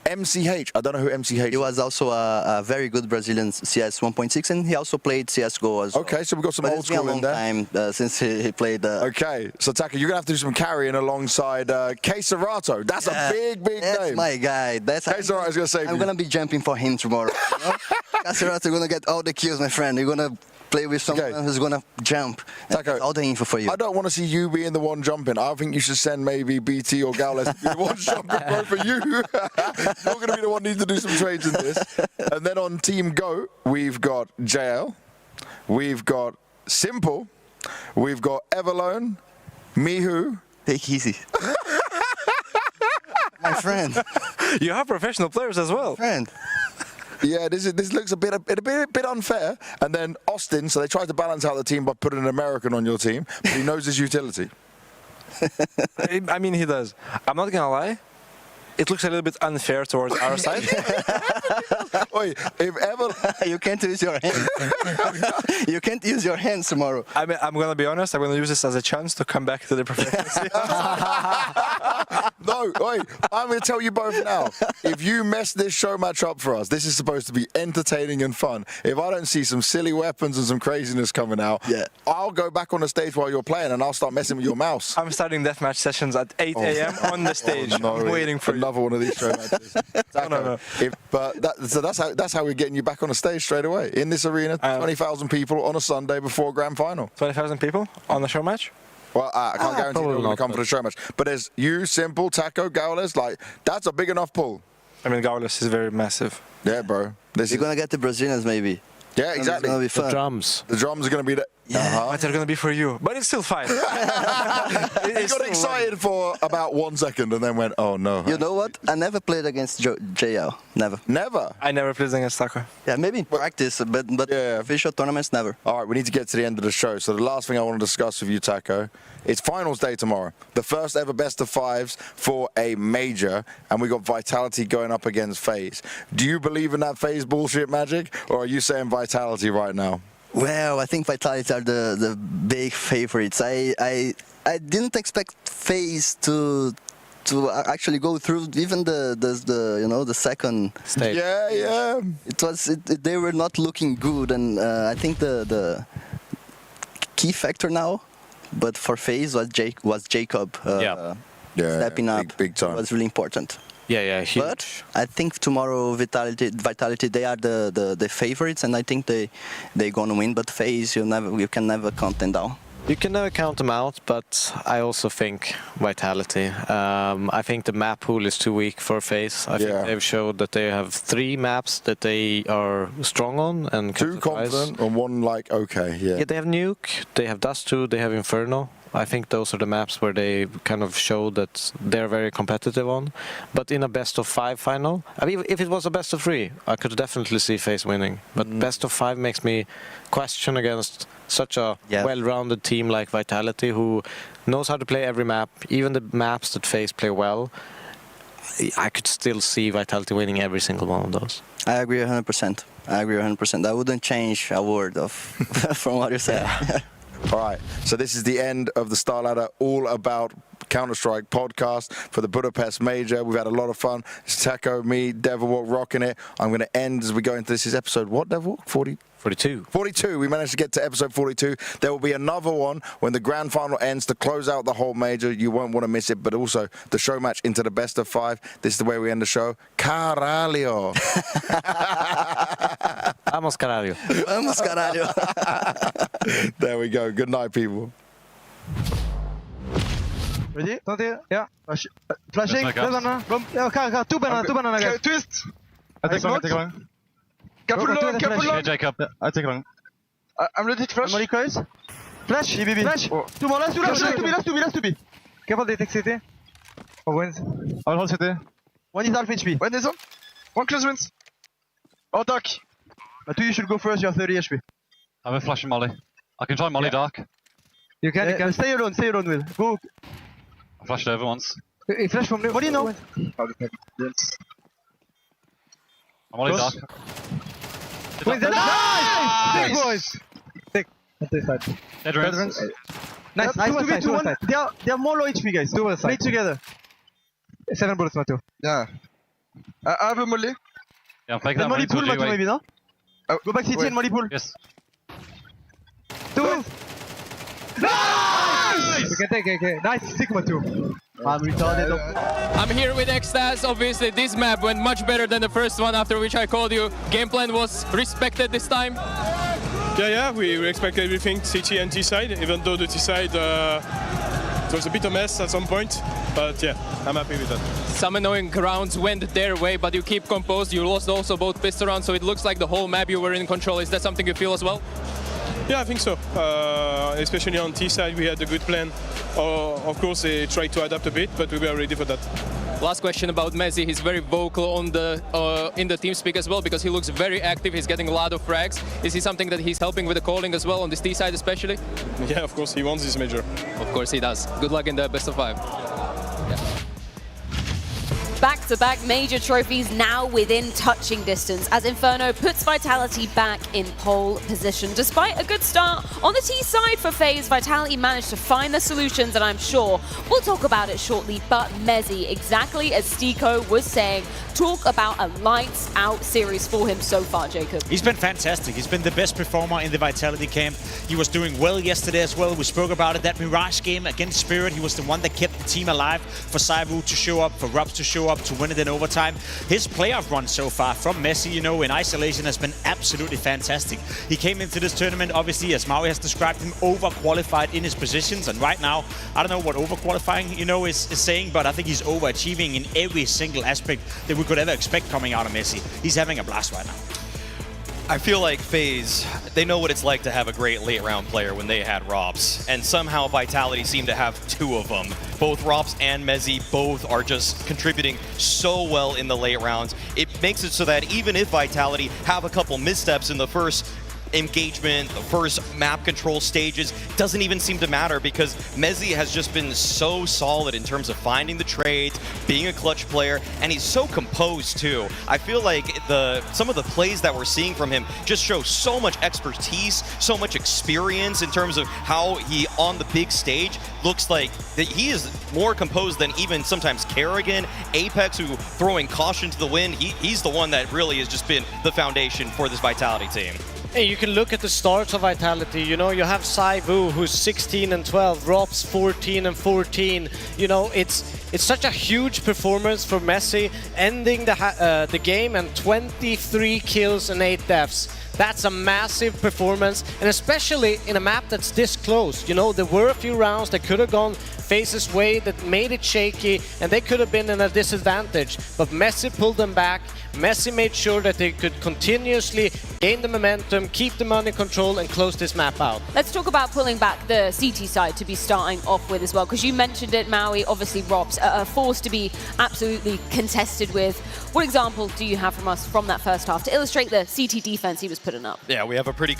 MCH. I don't know who MCH is. He was also a very good Brazilian CS 1.6, and he also played CSGO as well. Okay, so we've got some old school in there. It's been a long time since he played. Okay, so Taka, you're going to have to do some carrying alongside KSCERATO. That's a big name. That's my guy. KSCERATO is going to save you. I'm going to be jumping for him tomorrow. KSCERATO going to get all the kills, my friend. You're going to play with someone who's gonna jump. TeSeS, all the info for you. I don't want to see you being the one jumping. I think you should send maybe BT or Gowles to be the one jumping, bro, for you. You're going to be the one who needs to do some trades in this. And then on Team GOAT, we've got JL, we've got Simple, we've got Everlone, Mihu. Take easy. My friend. You have professional players as well. Friend. Yeah, this looks a bit unfair. And then Austin, so they tried to balance out the team by putting an American on your team, but he knows his utility. I mean, he does. I'm not gonna lie. It looks a little bit unfair towards our side. Wait, if ever you can't use your hands. You can't use your hands tomorrow. I mean, I'm gonna be honest. I'm gonna use this as a chance to come back to the professional scene. No, wait. I'm gonna tell you both now. If you mess this show match up for us, this is supposed to be entertaining and fun. If I don't see some silly weapons and some craziness coming out, I'll go back on the stage while you're playing and I'll start messing with your mouse. I'm starting deathmatch sessions at 8 a.m. on the stage. I'm waiting for another one of these show matches. No. So that's how we're getting you back on the stage straight away in this arena. 20,000 people on a Sunday before grand final. 20,000 people on the show match. Well, I can't guarantee they're going to come for the show match. But there's you, Simple, TeSeS, Gowles. Like that's a big enough pull. I mean, Gowles is very massive. Yeah, bro. You're gonna get the Brazilians maybe. Yeah, exactly. It's gonna be fun. The drums. The drums are going to be there. But they're going to be for you. But it's still fine. He got excited for about 1 second and then went, oh no. You know what? I never played against JL. Never. Never? I never played against TeSeS. Yeah, maybe in practice, but official tournaments, never. All right, we need to get to the end of the show. So the last thing I want to discuss with you, TeSeS, it's finals day tomorrow. The first ever best of fives for a major. And we got Vitality going up against Faze. Do you believe in that Faze bullshit magic? Or are you saying Vitality right now? Well, I think Vitality are the big favorites. I didn't expect Faze to actually go through even the second stage. Yeah. They were not looking good, and I think the key factor now, but for Faze was Jacob stepping up. Big time. It was really important. Yeah, huge. But I think tomorrow Vitality they are the favorites, and I think they're gonna win. But Faze, you can never count them down. You can never count them out, but I also think Vitality. I think the map pool is too weak for Faze. I think they've showed that they have 3 maps that they are strong on and 2 confident and 1 like okay. Yeah, they have Nuke, they have Dust 2, they have Inferno. I think those are the maps where they kind of show that they're very competitive on. But in a best of 5 final, I mean, if it was a best of 3, I could definitely see Faze winning. But best of 5 makes me question against such a well-rounded team like Vitality, who knows how to play every map, even the maps that Faze play well. I could still see Vitality winning every single one of those. I agree 100%. I wouldn't change a word from what you said. All right, so this is the end of the StarLadder All About Counter-Strike podcast for the Budapest Major. We've had a lot of fun. It's TeSeS, me, ZywOo rocking it. I'm going to end as we go into this. Is episode what, ZywOo? 42. 42. We managed to get to episode 42. There will be another one when the grand final ends to close out the whole major. You won't want to miss it, but also the show match into the best of 5. This is the way we end the show. Caralho. Vamos, caralho. Vamos, caralho. There we go. Good night, people. Ready? Yeah. Flashing. Boom. Yeah, 2 banana, guys. Twist. I take long. Careful long. Jacob. I take long. I'm ready to flash. Molly coils. Flash. Flash. 2 more. Last 2. Careful, they take CT. Oh, wins. I'll hold CT. 1 is half HP. When is on? 1 close wins. Oh, dark. 2, you should go first. You have 30 HP. I have a flash and molly. I can try molly dark. You can. Stay alone, Will. Go. I flashed over once. Flash from what do you know? I'm molly dark. Nice! Big boys! Take. Dead rings. Nice. 2v2. They are more low HP, guys. Play together. 7 bullets, Mateo. Yeah. I have a molly. Yeah, I'm flanking that molly pool, Mateo, maybe, no? Go back CT and molly pool. Yes. 2. Nice! You can take AK. Nice. Sigma 2. I'm retarded. I'm here with XTAS. Obviously, this map went much better than the first one, after which I called you. Game plan was respected this time. Yeah, we expect everything, CT and T side, even though the T side it was a bit of a mess at some point, but yeah, I'm happy with that. Some annoying rounds went their way, but you keep composed. You lost also both pistol rounds, so it looks like the whole map you were in control. Is that something you feel as well? Yeah, I think so. Especially on T side, we had a good plan. Of course, they tried to adapt a bit, but we were ready for that. Last question about Mzi. He's very vocal on the in the TeamSpeak as well, because he looks very active. He's getting a lot of frags. Is he something that he's helping with the calling as well on this T side especially? Yeah, of course he wants this major. Of course he does. Good luck in the best of 5. Back-to-back major trophies now within touching distance as Inferno puts Vitality back in pole position. Despite a good start on the T side for Faze, Vitality managed to find the solutions, and I'm sure we'll talk about it shortly. But Mzi, exactly as Stiko was saying, talk about a lights-out series for him so far, Jacob. He's been fantastic. He's been the best performer in the Vitality camp. He was doing well yesterday as well. We spoke about it. That Mirage game against Spirit, he was the one that kept the team alive for ZywOo to show up, for ropz to show up, to win it in overtime. His playoff run so far from Mzi, you know, in isolation has been absolutely fantastic. He came into this tournament, obviously, as Maui has described him, overqualified in his positions. And right now, I don't know what overqualifying, you know, is saying, but I think he's overachieving in every single aspect that we could ever expect coming out of Mzi. He's having a blast right now. I feel like Faze, they know what it's like to have a great late round player when they had ropz, and somehow Vitality seemed to have 2 of them. Both ropz and Mzi both are just contributing so well in the late rounds. It makes it so that even if Vitality have a couple missteps in the first engagement, the first map control stages, doesn't even seem to matter because Mzi has just been so solid in terms of finding the trades, being a clutch player, and he's so composed too. I feel like some of the plays that we're seeing from him just show so much expertise, so much experience in terms of how he, on the big stage, looks like that he is more composed than even sometimes karrigan, Apex, who throwing caution to the wind. He's the one that really has just been the foundation for this Vitality team. Hey, you can look at the starts of Vitality. You know, you have ZywOo, who's 16 and 12, ropz 14 and 14. You know, it's such a huge performance for Mzi, ending the game and 23 kills and 8 deaths. That's a massive performance, and especially in a map that's this close. You know, there were a few rounds that could have gone Faze's way that made it shaky, and they could have been in a disadvantage. But Mzi pulled them back. Mzi made sure that they could continuously gain the momentum, keep them under control, and close this map out. Let's talk about pulling back the CT side to be starting off with as well, because you mentioned it, Maui. Obviously, ropz are a force to be absolutely contested with. What example do you have from us from that first half to illustrate the CT defense he was putting up? Yeah, we have a pretty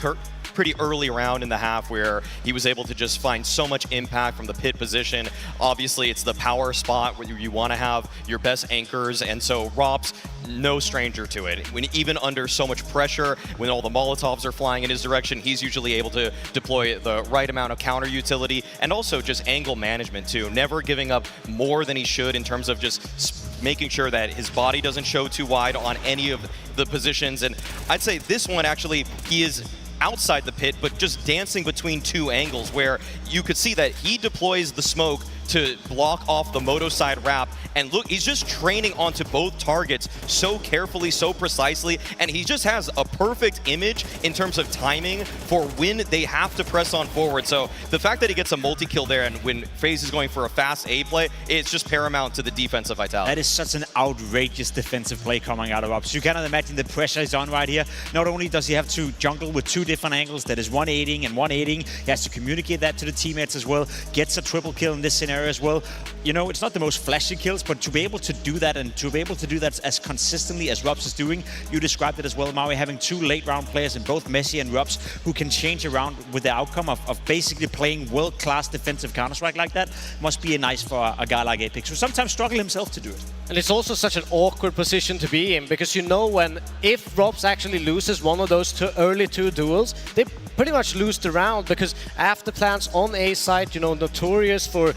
early round in the half where he was able to just find so much impact from the pit position. Obviously, it's the power spot where you want to have your best anchors, and so ropz, no stranger to it. When even under so much pressure, when all the Molotovs are flying in his direction, he's usually able to deploy the right amount of counter utility and also just angle management too. Never giving up more than he should in terms of just making sure that his body doesn't show too wide on any of the positions. And I'd say this one actually, he is outside the pit, but just dancing between 2 angles where you could see that he deploys the smoke to block off the moto side wrap, and look, he's just training onto both targets so carefully, so precisely, and he just has a perfect image in terms of timing for when they have to press on forward. So the fact that he gets a multi-kill there, and when Faze is going for a fast A play, it's just paramount to the defense of Vitality. That is such an outrageous defensive play coming out of ropz. You cannot imagine the pressure is on right here. Not only does he have to jungle with 2 different angles, that is 1-8ing and 1-8ing, he has to communicate that to the teammates as well, gets a triple kill in this scenario as well. You know, it's not the most flashy kills, but to be able to do that, and to be able to do that as consistently as ropz is doing, you described it as well, Maui, having 2 late round players in both Mzi and ropz who can change around with the outcome of basically playing world-class defensive Counter-Strike like that must be nice for a guy like Apex, who sometimes struggle himself to do it. And it's also such an awkward position to be in, because you know, if ropz actually loses one of those early 2 duels, they pretty much lose the round, because after plans on A side, you know, notorious for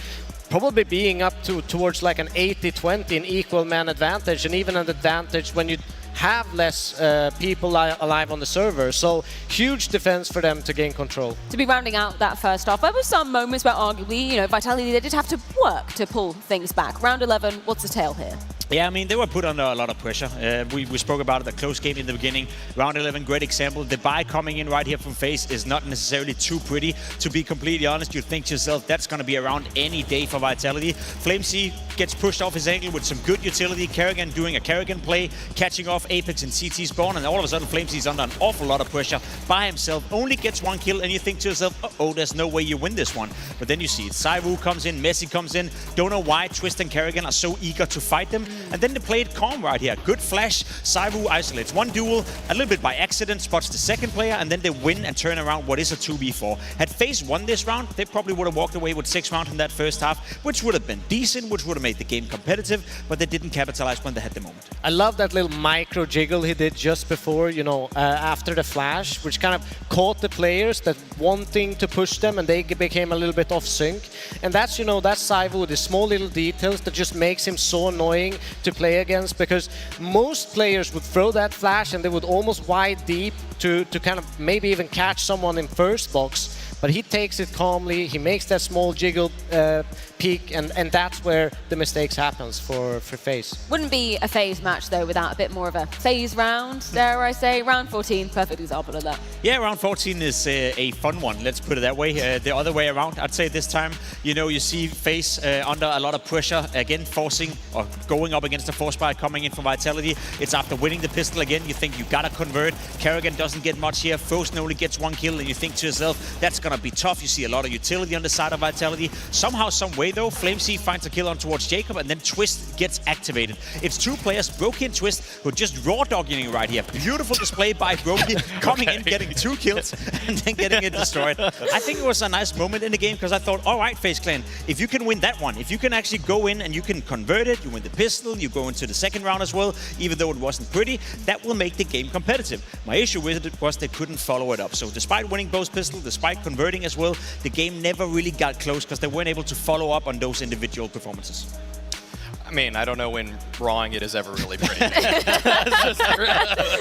probably being up towards like an 80-20 in equal man advantage, and even an advantage when you have less people alive on the server. So huge defense for them to gain control. To be rounding out that first half, there were some moments where arguably, you know, Vitality, they did have to work to pull things back. Round 11, what's the tale here? Yeah, I mean, they were put under a lot of pressure. We spoke about it, a close game in the beginning. Round 11, great example. The buy coming in right here from Faze is not necessarily too pretty. To be completely honest, you think to yourself, that's going to be around any day for Vitality. Flamesy gets pushed off his angle with some good utility. karrigan doing a karrigan play, catching off Apex and CT spawn, and all of a sudden Flamesy's under an awful lot of pressure by himself. Only gets one kill, and you think to yourself, uh-oh, there's no way you win this one. But then you see it. ZywOo comes in, Messi comes in. Don't know why Twist and karrigan are so eager to fight them. And then they play it calm right here. Good flash. ZywOo isolates one duel, a little bit by accident, spots the second player, and then they win and turn around what is a 2v4. Had Faze won this round, they probably would have walked away with 6 rounds in that first half, which would have been decent, which would have made the game competitive, but they didn't capitalize when they had the moment. I love that little micro jiggle he did just before, you know, after the flash, which kind of caught the players that wanting to push them, and they became a little bit off sync. And that's, you know, that's ZywOo, the small little details that just makes him so annoying to play against, because most players would throw that flash and they would almost wide deep to kind of maybe even catch someone in first box. But he takes it calmly, he makes that small jiggle peak, and that's where the mistakes happens for Faze. Wouldn't be a Faze match though without a bit more of a Faze round, dare I say. Round 14, perfect example of that. Yeah, round 14 is a fun one, let's put it that way. The other way around, I'd say this time, you know, you see Faze under a lot of pressure, again forcing or going up against the force buy coming in from Vitality. It's after winning the pistol again, you think you gotta convert. karrigan doesn't get much here, Frozen only gets 1 kill, and you think to yourself, that's gonna be tough. You see a lot of utility on the side of Vitality. Somehow, some way though, Flamesy finds a kill on towards Jacob, and then Twist gets activated. It's 2 players, broky and Twist, who are just raw dogging right here. Beautiful display by broky, coming in, getting 2 kills, and then getting it destroyed. I think it was a nice moment in the game, because I thought, all right, Faze Clan, if you can win that one, if you can actually go in and you can convert it, you win the pistol, you go into the second round as well, even though it wasn't pretty, that will make the game competitive. My issue with it was they couldn't follow it up. So despite winning both pistols, despite converting as well, the game never really got close because they weren't able to follow up on those individual performances. I mean, I don't know when rawing it is ever really pretty.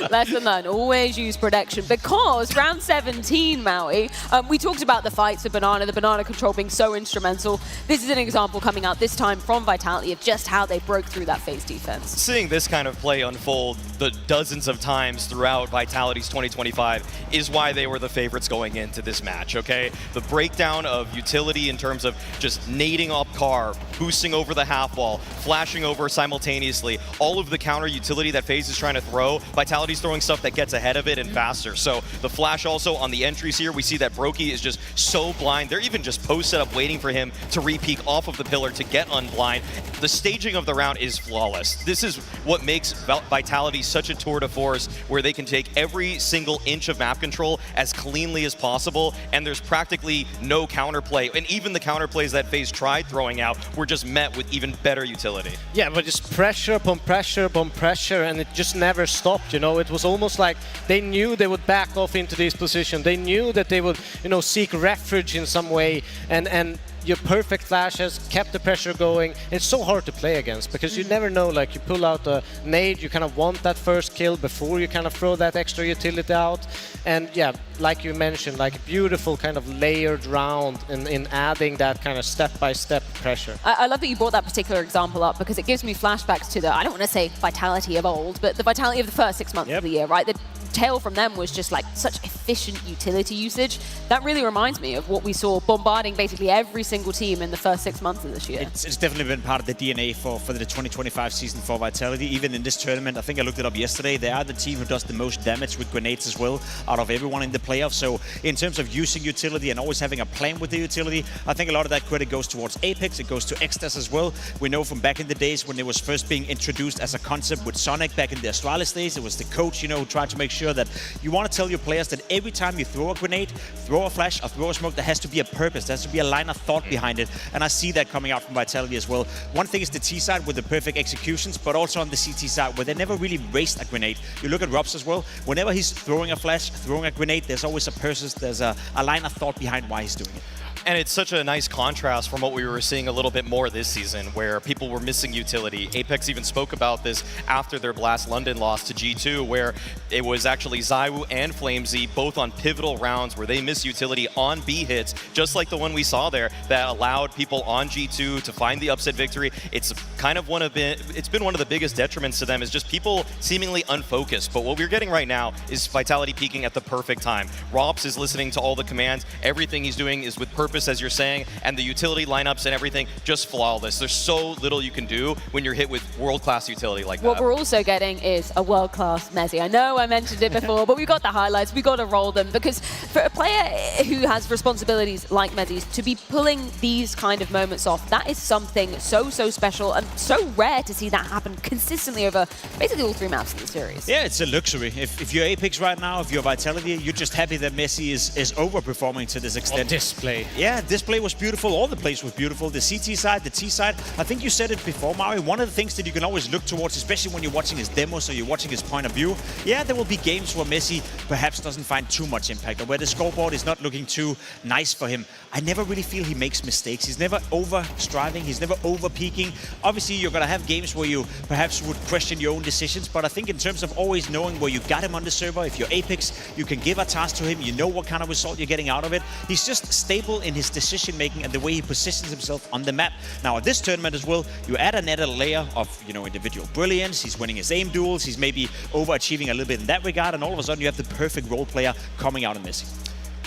Lesson learned, always use protection, because round 17, Maui, we talked about the fights of Banana, the Banana control being so instrumental. This is an example coming out this time from Vitality of just how they broke through that Faze defense. Seeing this kind of play unfold the dozens of times throughout Vitality's 2025 is why they were the favorites going into this match, okay? The breakdown of utility in terms of just nading up car, boosting over the half wall, flashing over simultaneously, all of the counter utility that Faze is trying to throw, Vitality's throwing stuff that gets ahead of it and faster. So the flash also on the entries here, we see that broky is just so blind. They're even just post set up waiting for him to re-peek off of the pillar to get unblind. The staging of the round is flawless. This is what makes Vitality such a tour de force, where they can take every single inch of map control as cleanly as possible, and there's practically no counterplay. And even the counterplays that Faze tried throwing out were just met with even better utility. Yeah, but just pressure upon pressure upon pressure, and it just never stopped, you know. It was almost like they knew they would back off into this position. They knew that they would, you know, seek refuge in some way, and your perfect flashes kept the pressure going. It's so hard to play against, because you never know, like, you pull out a nade, you kind of want that first kill before you kind of throw that extra utility out. And yeah, like you mentioned, like a beautiful kind of layered round in adding that kind of step-by-step pressure. I love that you brought that particular example up, because it gives me flashbacks to the, I don't want to say Vitality of old, but the Vitality of the first 6 months of the year, right? The tail from them was just like such efficient utility usage. That really reminds me of what we saw bombarding basically every single team in the first 6 months of this year. It's definitely been part of the DNA for the 2025 season for Vitality. Even in this tournament, I think I looked it up yesterday, they are the team who does the most damage with grenades as well out of everyone in the playoffs. So in terms of using utility and always having a plan with the utility, I think a lot of that credit goes towards Apex, it goes to XTES as well. We know from back in the days when it was first being introduced as a concept with Sonic back in the Astralis days, it was the coach, you know, who tried to make sure that you want to tell your players that every time you throw a grenade, throw a flash, or throw a smoke, there has to be a purpose, there has to be a line of thought behind it. And I see that coming out from Vitality as well. One thing is the T side with the perfect executions, but also on the CT side where they never really raced a grenade. You look at ropz as well, whenever he's throwing a flash, throwing a grenade, there's always a purpose, there's a line of thought behind why he's doing it. And it's such a nice contrast from what we were seeing a little bit more this season, where people were missing utility. Apex even spoke about this after their last London loss to G2, where it was actually ZywOo and Flamesy both on pivotal rounds where they missed utility on B hits, just like the one we saw there that allowed people on G2 to find the upset victory. It's kind of it's been one of the biggest detriments to them, is just people seemingly unfocused. But what we're getting right now is Vitality peaking at the perfect time. ropz is listening to all the commands. Everything he's doing is with purpose, as you're saying, and the utility lineups and everything just flawless. There's so little you can do when you're hit with world-class utility like that. What we're also getting is a world-class Mezi. I know I mentioned it before, but we've got the highlights. We've got to roll them, because for a player who has responsibilities like Mezi's, to be pulling these kind of moments off, that is something so special and so rare to see that happen consistently over basically all 3 maps in the series. Yeah, it's a luxury. If you're Apex right now, if you're Vitality, you're just happy that Mezi is overperforming to this extent. Display. Yeah, display was beautiful. All the plays were beautiful. The CT side, the T side. I think you said it before, Mario. One of the things that you can always look towards, especially when you're watching his demos or you're watching his point of view, yeah, there will be games where Mezi perhaps doesn't find too much impact, or where the scoreboard is not looking too nice for him. I never really feel he makes mistakes. He's never over-striving. He's never over-peaking. Obviously, you're going to have games where you perhaps would question your own decisions, but I think in terms of always knowing where you got him on the server, if you're Apex, you can give a task to him, you know what kind of result you're getting out of it. He's just stable in his decision-making and the way he positions himself on the map. Now, at this tournament as well, you add another layer of, individual brilliance. He's winning his aim duels. He's maybe overachieving a little bit in that regard, and all of a sudden you have the perfect role player coming out in Mezi.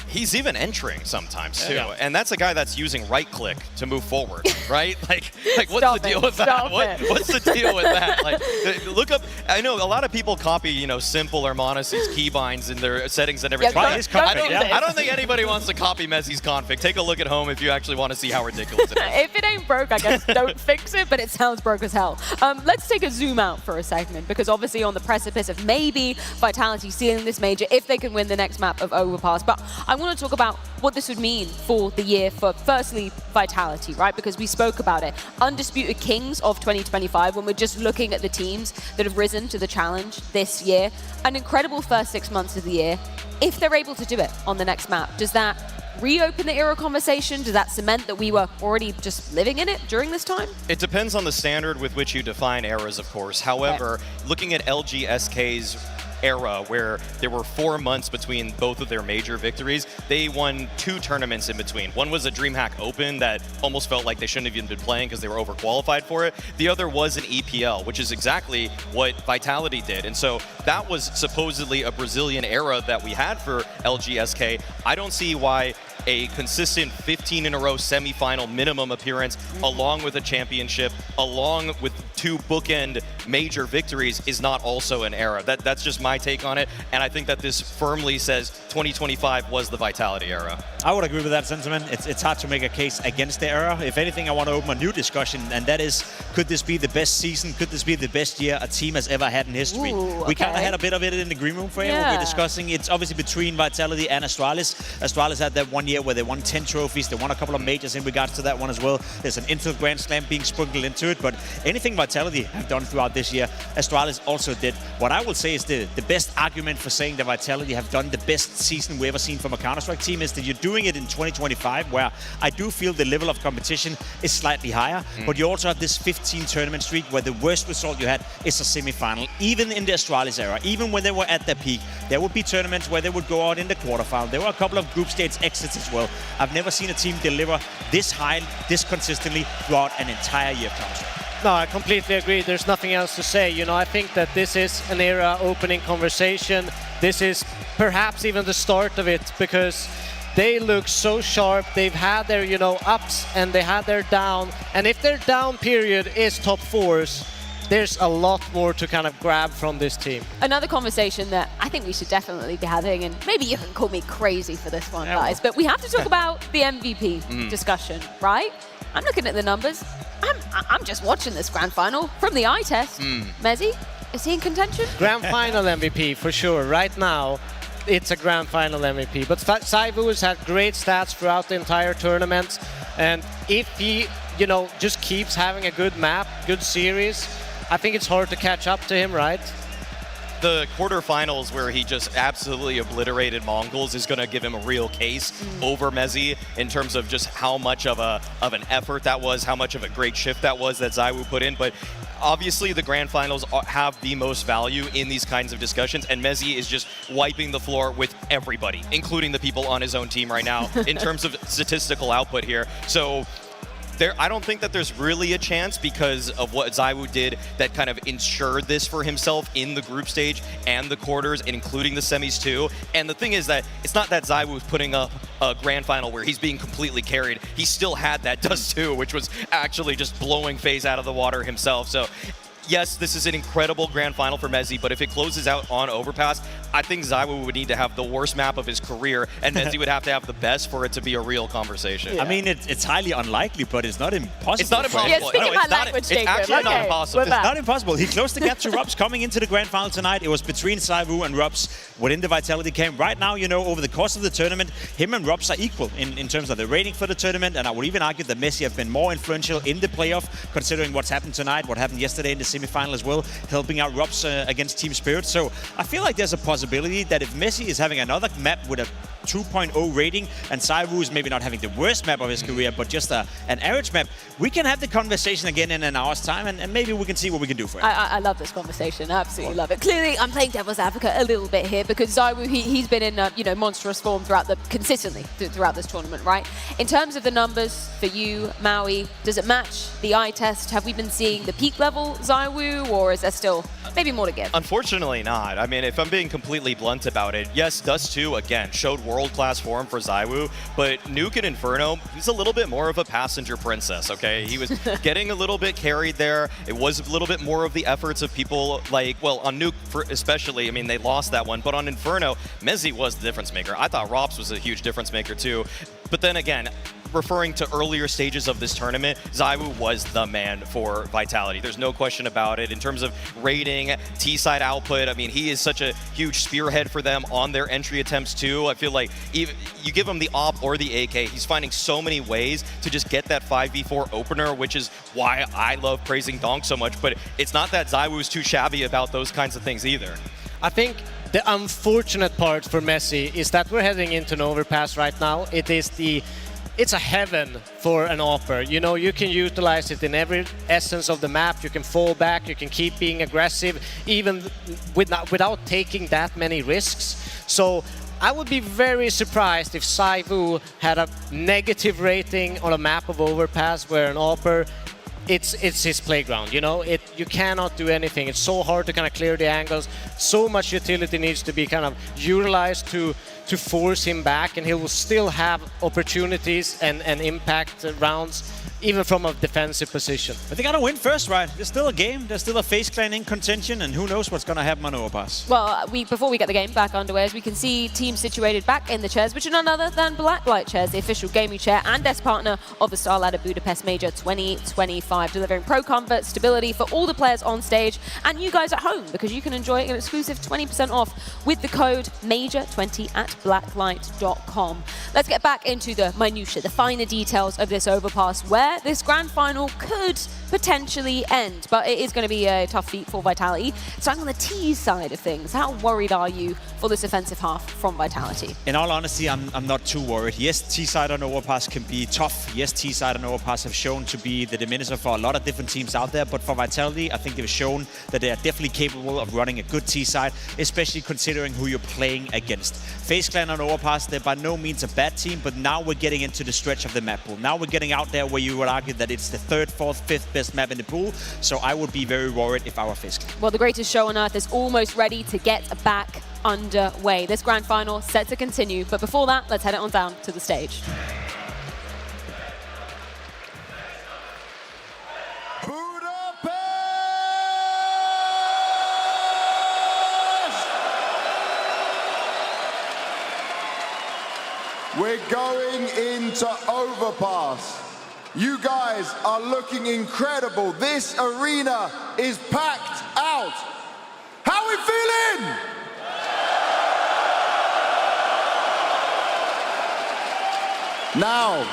He's even entering sometimes too, and that's a guy that's using right-click to move forward, right? Like what's the deal with that? What's the deal with that? Like, look up. I know a lot of people copy, Simple or Monacy's keybinds in their settings and everything. I don't think anybody wants to copy Messi's config. Take a look at home if you actually want to see how ridiculous it is. If it ain't broke, I guess don't fix it, but it sounds broke as hell. Let's take a zoom out for a segment, because obviously on the precipice of maybe Vitality sealing this major if they can win the next map of Overpass. But I want to talk about what this would mean for the year for, firstly, Vitality, right? Because we spoke about it. Undisputed Kings of 2025, when we're just looking at the teams that have risen to the challenge this year. An incredible first 6 months of the year. If they're able to do it on the next map, does that reopen the era conversation? Does that cement that we were already just living in it during this time? It depends on the standard with which you define eras, of course. However, looking at LGSK's era, where there were 4 months between both of their major victories, they won 2 tournaments in between. One was a DreamHack Open that almost felt like they shouldn't have even been playing because they were overqualified for it. The other was an EPL, which is exactly what Vitality did. And so that was supposedly a Brazilian era that we had for LGSK. I don't see why a consistent 15 in a row semifinal minimum appearance, along with a championship, along with 2 bookend major victories, is not also an era. That's just my take on it, and I think that this firmly says 2025 was the Vitality era. I would agree with that sentiment. It's hard to make a case against the era. If anything, I want to open a new discussion, and that is, could this be the best season? Could this be the best year a team has ever had in history? Ooh, We kind of had a bit of it in the green room frame when we're discussing. It's obviously between Vitality and Astralis. Astralis had that 1 year where they won 10 trophies. They won a couple of majors in regards to that one as well. There's an Intel Grand Slam being sprinkled into it, but anything Vitality have done throughout this year, Astralis also did. What I will say is the best argument for saying that Vitality have done the best season we ever seen from a Counter-Strike team is that you're doing it in 2025, where I do feel the level of competition is slightly higher, but you also have this 15 tournament streak where the worst result you had is a semi-final. Even in the Astralis era, even when they were at their peak, there would be tournaments where they would go out in the quarterfinal. There were a couple of group stage exits as well. I've never seen a team deliver this high, this consistently throughout an entire year of Counter-Strike. No, I completely agree. There's nothing else to say. I think that this is an era opening conversation. This is perhaps even the start of it, because they look so sharp. They've had their, ups and they had their down. And if their down period is top 4s, there's a lot more to kind of grab from this team. Another conversation that I think we should definitely be having, and maybe you can call me crazy for this one, guys, but we have to talk about the MVP discussion, right? I'm looking at the numbers. I'm just watching this grand final from the eye test. Mezi, is he in contention? Grand final MVP for sure. Right now, it's a grand final MVP. But ZywOo has had great stats throughout the entire tournament, and if he, just keeps having a good map, good series, I think it's hard to catch up to him, right? the quarterfinals where he just absolutely obliterated Mongols is going to give him a real case over Mezi in terms of just how much of an effort that was, how much of a great shift that was that ZywOo put in. But obviously the grand finals have the most value in these kinds of discussions, and Mezi is just wiping the floor with everybody, including the people on his own team right now in terms of statistical output here. So I don't think that there's really a chance because of what ZywOo did that kind of ensured this for himself in the group stage and the quarters, including the semis too. And the thing is that it's not that ZywOo is putting up a grand final where he's being completely carried. He still had that dust too, which was actually just blowing Faze out of the water himself. So yes, this is an incredible grand final for Mezi, but if it closes out on Overpass, I think ZywOo would need to have the worst map of his career, and Mezi would have to have the best for it to be a real conversation. Yeah. I mean, it's highly unlikely, but it's not impossible. It's not impossible. Yeah, speaking about language, it's actually not impossible. It's not impossible. He closed the gap to ropz coming into the grand final tonight. It was between ZywOo and ropz within the Vitality camp. Right now, you know, over the course of the tournament, him and ropz are equal in terms of the rating for the tournament, and I would even argue that Mezi have been more influential in the playoff, considering what's happened tonight, what happened yesterday in the semifinal as well, helping out ropz against Team Spirit. So I feel like there's a possibility that if Mezi is having another map with a 2.0 rating and ZywOo is maybe not having the worst map of his career, but just an average map, we can have the conversation again in an hour's time, and maybe we can see what we can do for it. I love this conversation. I absolutely love it. Clearly, I'm playing devil's advocate a little bit here because ZywOo, he's been in monstrous form consistently throughout this tournament, right? In terms of the numbers for you, Maui, does it match the eye test? Have we been seeing the peak level ZywOo, or is there still maybe more to give? Unfortunately not. I mean, if I'm being completely blunt about it, yes, Dust 2, again, showed world-class form for ZywOo, but Nuke and Inferno, he's a little bit more of a passenger princess, okay? He was getting a little bit carried there. It was a little bit more of the efforts of people like, well, on Nuke especially, I mean, they lost that one, but on Inferno, Mezi was the difference maker. I thought ropz was a huge difference maker too, but then again, referring to earlier stages of this tournament, ZywOo was the man for Vitality. There's no question about it. In terms of rating, T-side output, I mean, he is such a huge spearhead for them on their entry attempts too. I feel like even you give him the AWP or the AK, he's finding so many ways to just get that 5v4 opener, which is why I love praising Donk so much, but it's not that ZywOo is too shabby about those kinds of things either. I think the unfortunate part for Mezi is that we're heading into an Overpass right now. It's a heaven for an AWPer. You know, you can utilize it in every essence of the map. You can fall back, you can keep being aggressive, even without taking that many risks. So I would be very surprised if ZywOo had a negative rating on a map of Overpass where an AWPer, it's his playground, you know? You cannot do anything. It's so hard to kind of clear the angles. So much utility needs to be kind of utilized to force him back, and he will still have opportunities and impact rounds, even from a defensive position. But they gotta win first, right? There's still a game, there's still a FaZe clan in contention, and who knows what's gonna happen on Overpass. Well, before we get the game back underway, as we can see teams situated back in the chairs, which are none other than Blacklight chairs, the official gaming chair and desk partner of the StarLadder Budapest Major 2025, delivering pro comfort, stability for all the players on stage and you guys at home, because you can enjoy an exclusive 20% off with the code MAJOR20 at blacklight.com. Let's get back into the minutiae, the finer details of this Overpass, where this grand final could potentially end, but it is going to be a tough feat for Vitality. Starting on the TeSeS side of things, how worried are you for this offensive half from Vitality? In all honesty, I'm not too worried. Yes, T-side on Overpass can be tough. Yes, T-side on Overpass have shown to be the diminisher for a lot of different teams out there, but for Vitality, I think they've shown that they are definitely capable of running a good T-side, especially considering who you're playing against. FaZe Clan on Overpass, they're by no means a bad team, but now we're getting into the stretch of the map pool. Now we're getting out there where you would argue that it's the 3rd, 4th, 5th best map in the pool, so I would be very worried if I were FaZe Clan. Well, the greatest show on earth is almost ready to get back underway. This grand final set to continue, but before that, let's head it on down to the stage. We're going into Overpass. You guys are looking incredible. This arena is packed out. How are we feeling? Now,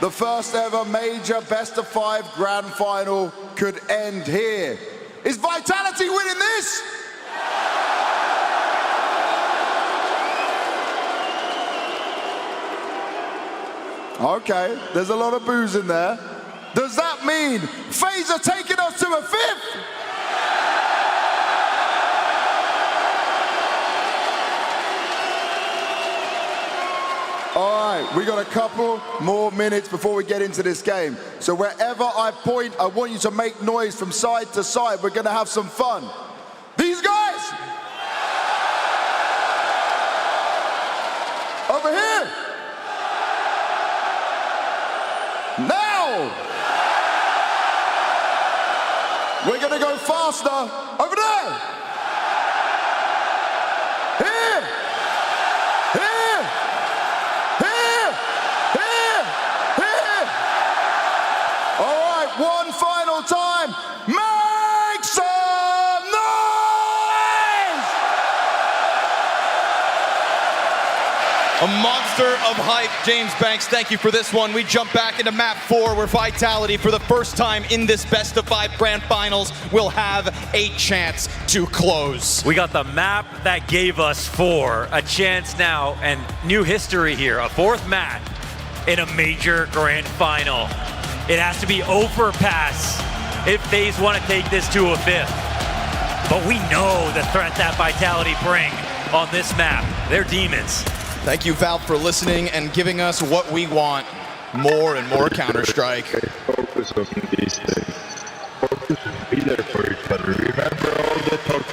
the first ever major best of 5 grand final could end here. Is Vitality winning this? Okay, there's a lot of boos in there. Does that mean Faze are taking us to a 5th? All right, we got a couple more minutes before we get into this game. So wherever I point, I want you to make noise from side to side. We're gonna have some fun. These guys! Over here! Now! We're gonna go faster. Over there! Here! Here! Here! Here! Here! All right, one final time. Make some noise! A monster of hype, James Banks. Thank you for this one. We jump back into map 4 where Vitality, for the first time in this best of 5 grand finals, will have a chance to close. We got the map that gave us 4, a chance now, and new history here, a 4th map in a major grand final. It has to be Overpass if Faze want to take this to a 5th. But we know the threat that Vitality bring on this map. They're demons. Thank you, Valve, for listening and giving us what we want. More and more Counter-Strike. Focus on these things. Focus and be there for each other. Remember all the talk.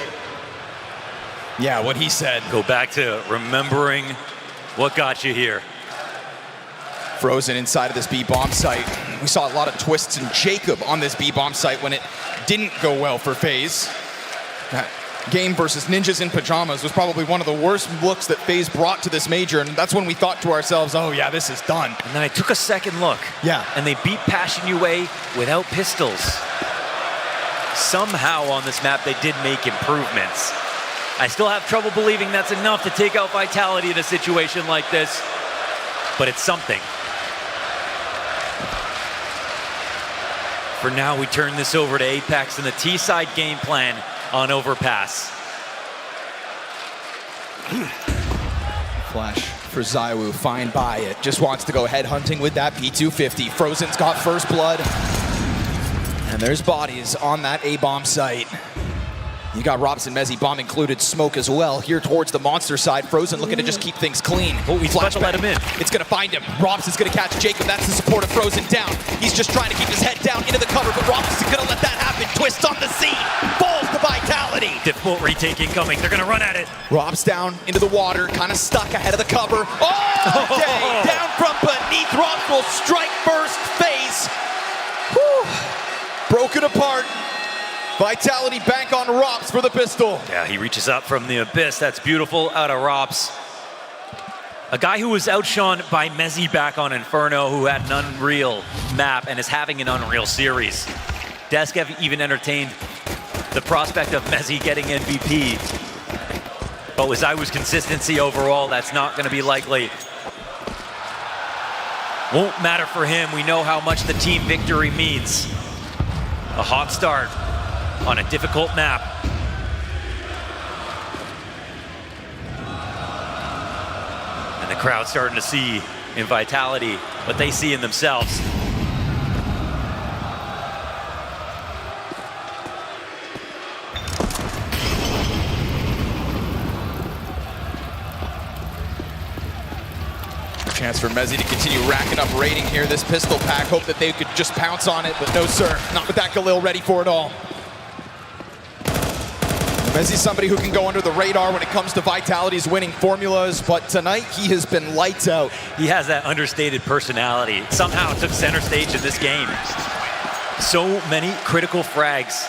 Yeah, what he said. Go back to remembering what got you here. Frozen inside of this B-bomb site. We saw a lot of twists and Jacob on this B-bomb site when it didn't go well for FaZe. That game versus Ninjas in Pajamas was probably one of the worst looks that FaZe brought to this major, and that's when we thought to ourselves, oh yeah, this is done. And then I took a second look. Yeah. And they beat Passion UA without pistols. Somehow on this map they did make improvements. I still have trouble believing that's enough to take out Vitality in a situation like this, but it's something. For now, we turn this over to Apex and the T-side game plan on Overpass. Flash for ZywOo, fine by it. Just wants to go headhunting with that P250. Frozen's got first blood. And there's bodies on that A-bomb site. You got ropz and Mezi, bomb included, smoke as well. Here towards the monster side, Frozen looking to just keep things clean. Oh, he's about to let him in. It's gonna find him. ropz is gonna catch Jacob. That's the support of Frozen down. He's just trying to keep his head down into the cover, but ropz is gonna let that happen. Twist on the scene, falls to Vitality. Difficult retake incoming, they're gonna run at it. ropz down into the water, kind of stuck ahead of the cover. Oh, okay, down from beneath. ropz will strike first, FaZe. Whew. Broken apart. Vitality back on ropz for the pistol. Yeah, he reaches up from the abyss. That's beautiful out of ropz. A guy who was outshone by Mezi back on Inferno, who had an unreal map and is having an unreal series. Desk have even entertained the prospect of Mezi getting MVP. But with ZywOo's consistency overall, that's not going to be likely. Won't matter for him. We know how much the team victory means. A hot start on a difficult map. And the crowd starting to see in Vitality what they see in themselves. Chance for Mezi to continue racking up rating here. This pistol pack, hope that they could just pounce on it, but no sir, not with that Galil ready for it all. Mezi's somebody who can go under the radar when it comes to Vitality's winning formulas, but tonight he has been lights out. He has that understated personality. Somehow took center stage in this game. So many critical frags.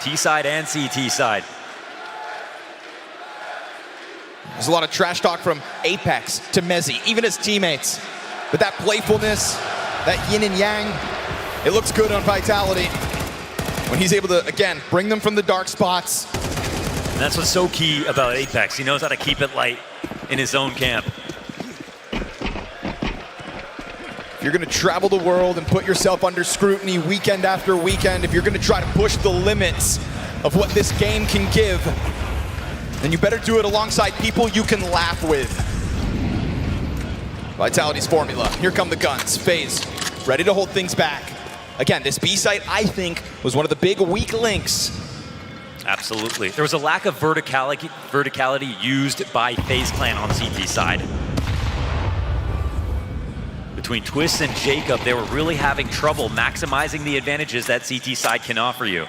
T-side and CT side. There's a lot of trash talk from Apex to Mezi, even his teammates. But that playfulness, that yin and yang, it looks good on Vitality. When he's able to, again, bring them from the dark spots. And that's what's so key about Apex. He knows how to keep it light in his own camp. If you're gonna travel the world and put yourself under scrutiny weekend after weekend, if you're gonna try to push the limits of what this game can give, then you better do it alongside people you can laugh with. Vitality's formula. Here come the guns. Faze ready to hold things back. Again, this B site, I think, was one of the big weak links. Absolutely. There was a lack of verticality used by FaZe Clan on CT side. Between TeSeS and Jacob, they were really having trouble maximizing the advantages that CT side can offer you.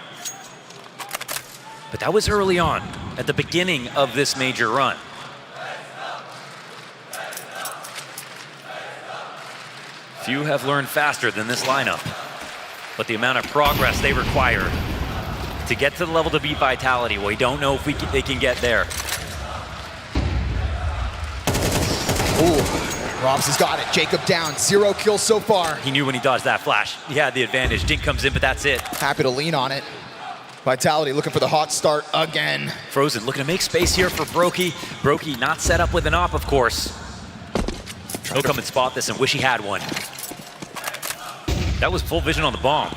But that was early on, at the beginning of this major run. Few have learned faster than this lineup, but the amount of progress they require to get to the level to beat Vitality, we don't know if they can get there. Ooh, ropz has got it. Jacob down, 0 kills so far. He knew when he dodged that flash, he had the advantage. Dink comes in, but that's it. Happy to lean on it. Vitality looking for the hot start again. Frozen looking to make space here for broky. Broky not set up with an op, of course. He'll come and spot this and wish he had one. That was full vision on the bomb.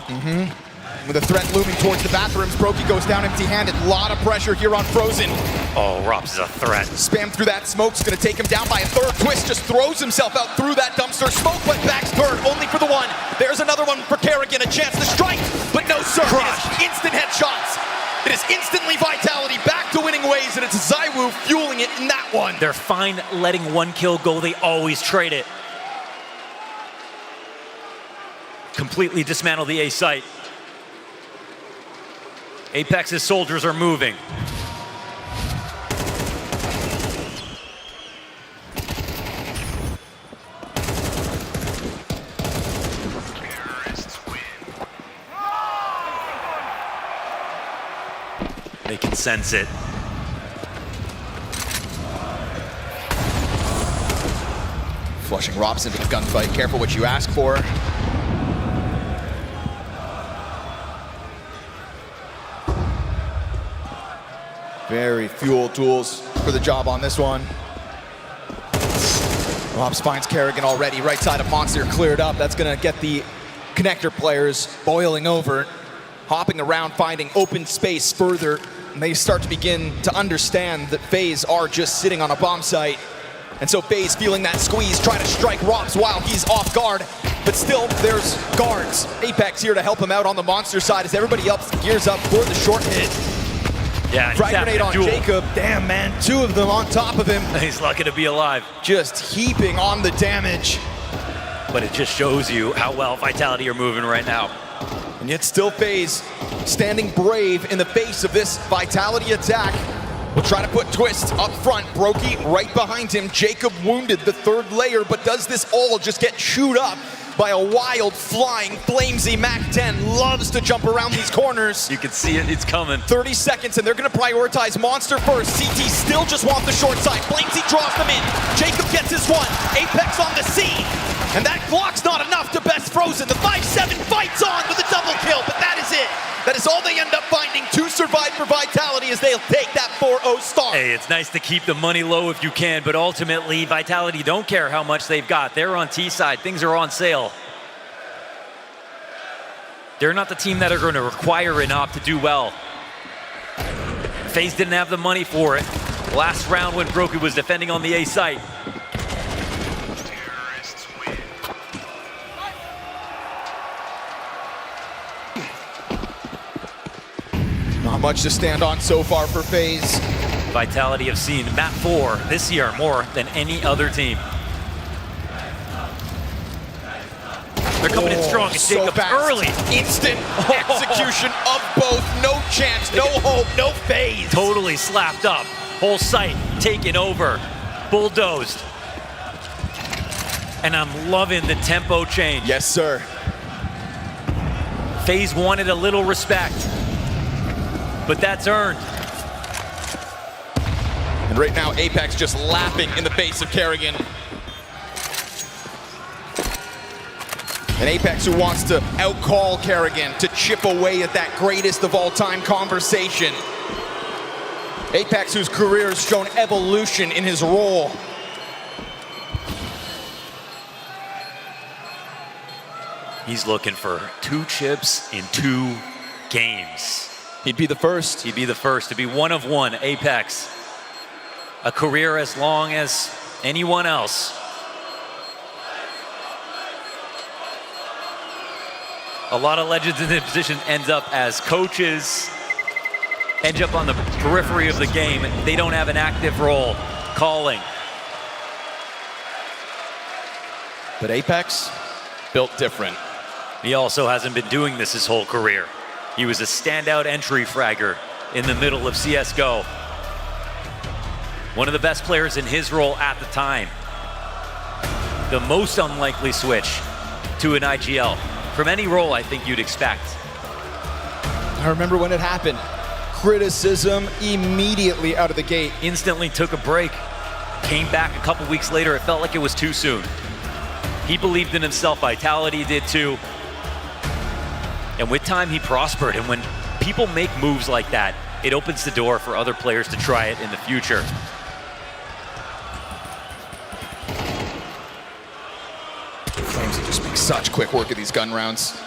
With a threat looming towards the bathrooms, broky goes down empty-handed. A lot of pressure here on Frozen. Oh, ropz is a threat. Spam through that smoke. It's going to take him down by a third. TeSeS just throws himself out through that dumpster. Smoke went back's turn, only for the one. There's another one for karrigan. A chance to strike, but no, sir. It is instant headshots. It is instantly Vitality back to winning ways, and it's ZywOo fueling it in that one. They're fine letting one kill go. They always trade it. Completely dismantle the A site. Apex's soldiers are moving. They can sense it. Flushing ropz into the gunfight. Careful what you ask for. Very fuel tools for the job on this one. ropz finds karrigan already. Right side of Monster cleared up. That's going to get the connector players boiling over, hopping around, finding open space further. And they start to begin to understand that FaZe are just sitting on a bomb site. And so FaZe feeling that squeeze, trying to strike ropz while he's off guard. But still, there's guards. Apex here to help him out on the Monster side as everybody else gears up for the short hit. Yeah, frag grenade on Jacob. Damn, man, 2 of them on top of him. He's lucky to be alive. Just heaping on the damage. But it just shows you how well Vitality are moving right now. And yet still FaZe standing brave in the face of this Vitality attack. We'll try to put TeSeS up front. broky right behind him. Jacob wounded the 3rd layer, but does this all just get chewed up by a wild, flying, flamesy MAC-10. Loves to jump around these corners. You can see it, it's coming. 30 seconds, and they're going to prioritize Monster first. CT still just want the short side. flamesy draws them in. Jacob gets his one. Apex on the scene. And that Glock's not enough to best Frozen. The 5-7 fights on with a double kill, but that is it. That is all they end up finding to survive for Vitality as they'll take that 4-0 start. Hey, it's nice to keep the money low if you can, but ultimately, Vitality don't care how much they've got. They're on T side. Things are on sale. They're not the team that are going to require an op to do well. FaZe didn't have the money for it. Last round when broky was defending on the A site. Not much to stand on so far for FaZe. Vitality have seen map 4 this year more than any other team. They're coming in strong. It's so Jacob fast. early. Instant execution of both. No chance, no hope, no FaZe. Totally slapped up. Whole site taken over. Bulldozed. And I'm loving the tempo change. Yes, sir. FaZe wanted a little respect, but that's earned. And right now, Apex just laughing in the face of karrigan. An Apex who wants to outcall karrigan, to chip away at that greatest of all time conversation. Apex whose career has shown evolution in his role. He's looking for 2 chips in 2 games. He'd be the first. He'd be the first to be 1 of 1, Apex. A career as long as anyone else. A lot of legends in this position ends up as coaches, end up on the periphery of the game. They don't have an active role calling. But Apex, built different. He also hasn't been doing this his whole career. He was a standout entry fragger in the middle of CSGO. One of the best players in his role at the time. The most unlikely switch to an IGL. From any role I think you'd expect. I remember when it happened. Criticism immediately out of the gate. Instantly took a break. Came back a couple weeks later. It felt like it was too soon. He believed in himself. Vitality did too. And with time, he prospered. And when people make moves like that, it opens the door for other players to try it in the future. Flames just make such quick work of these gun rounds.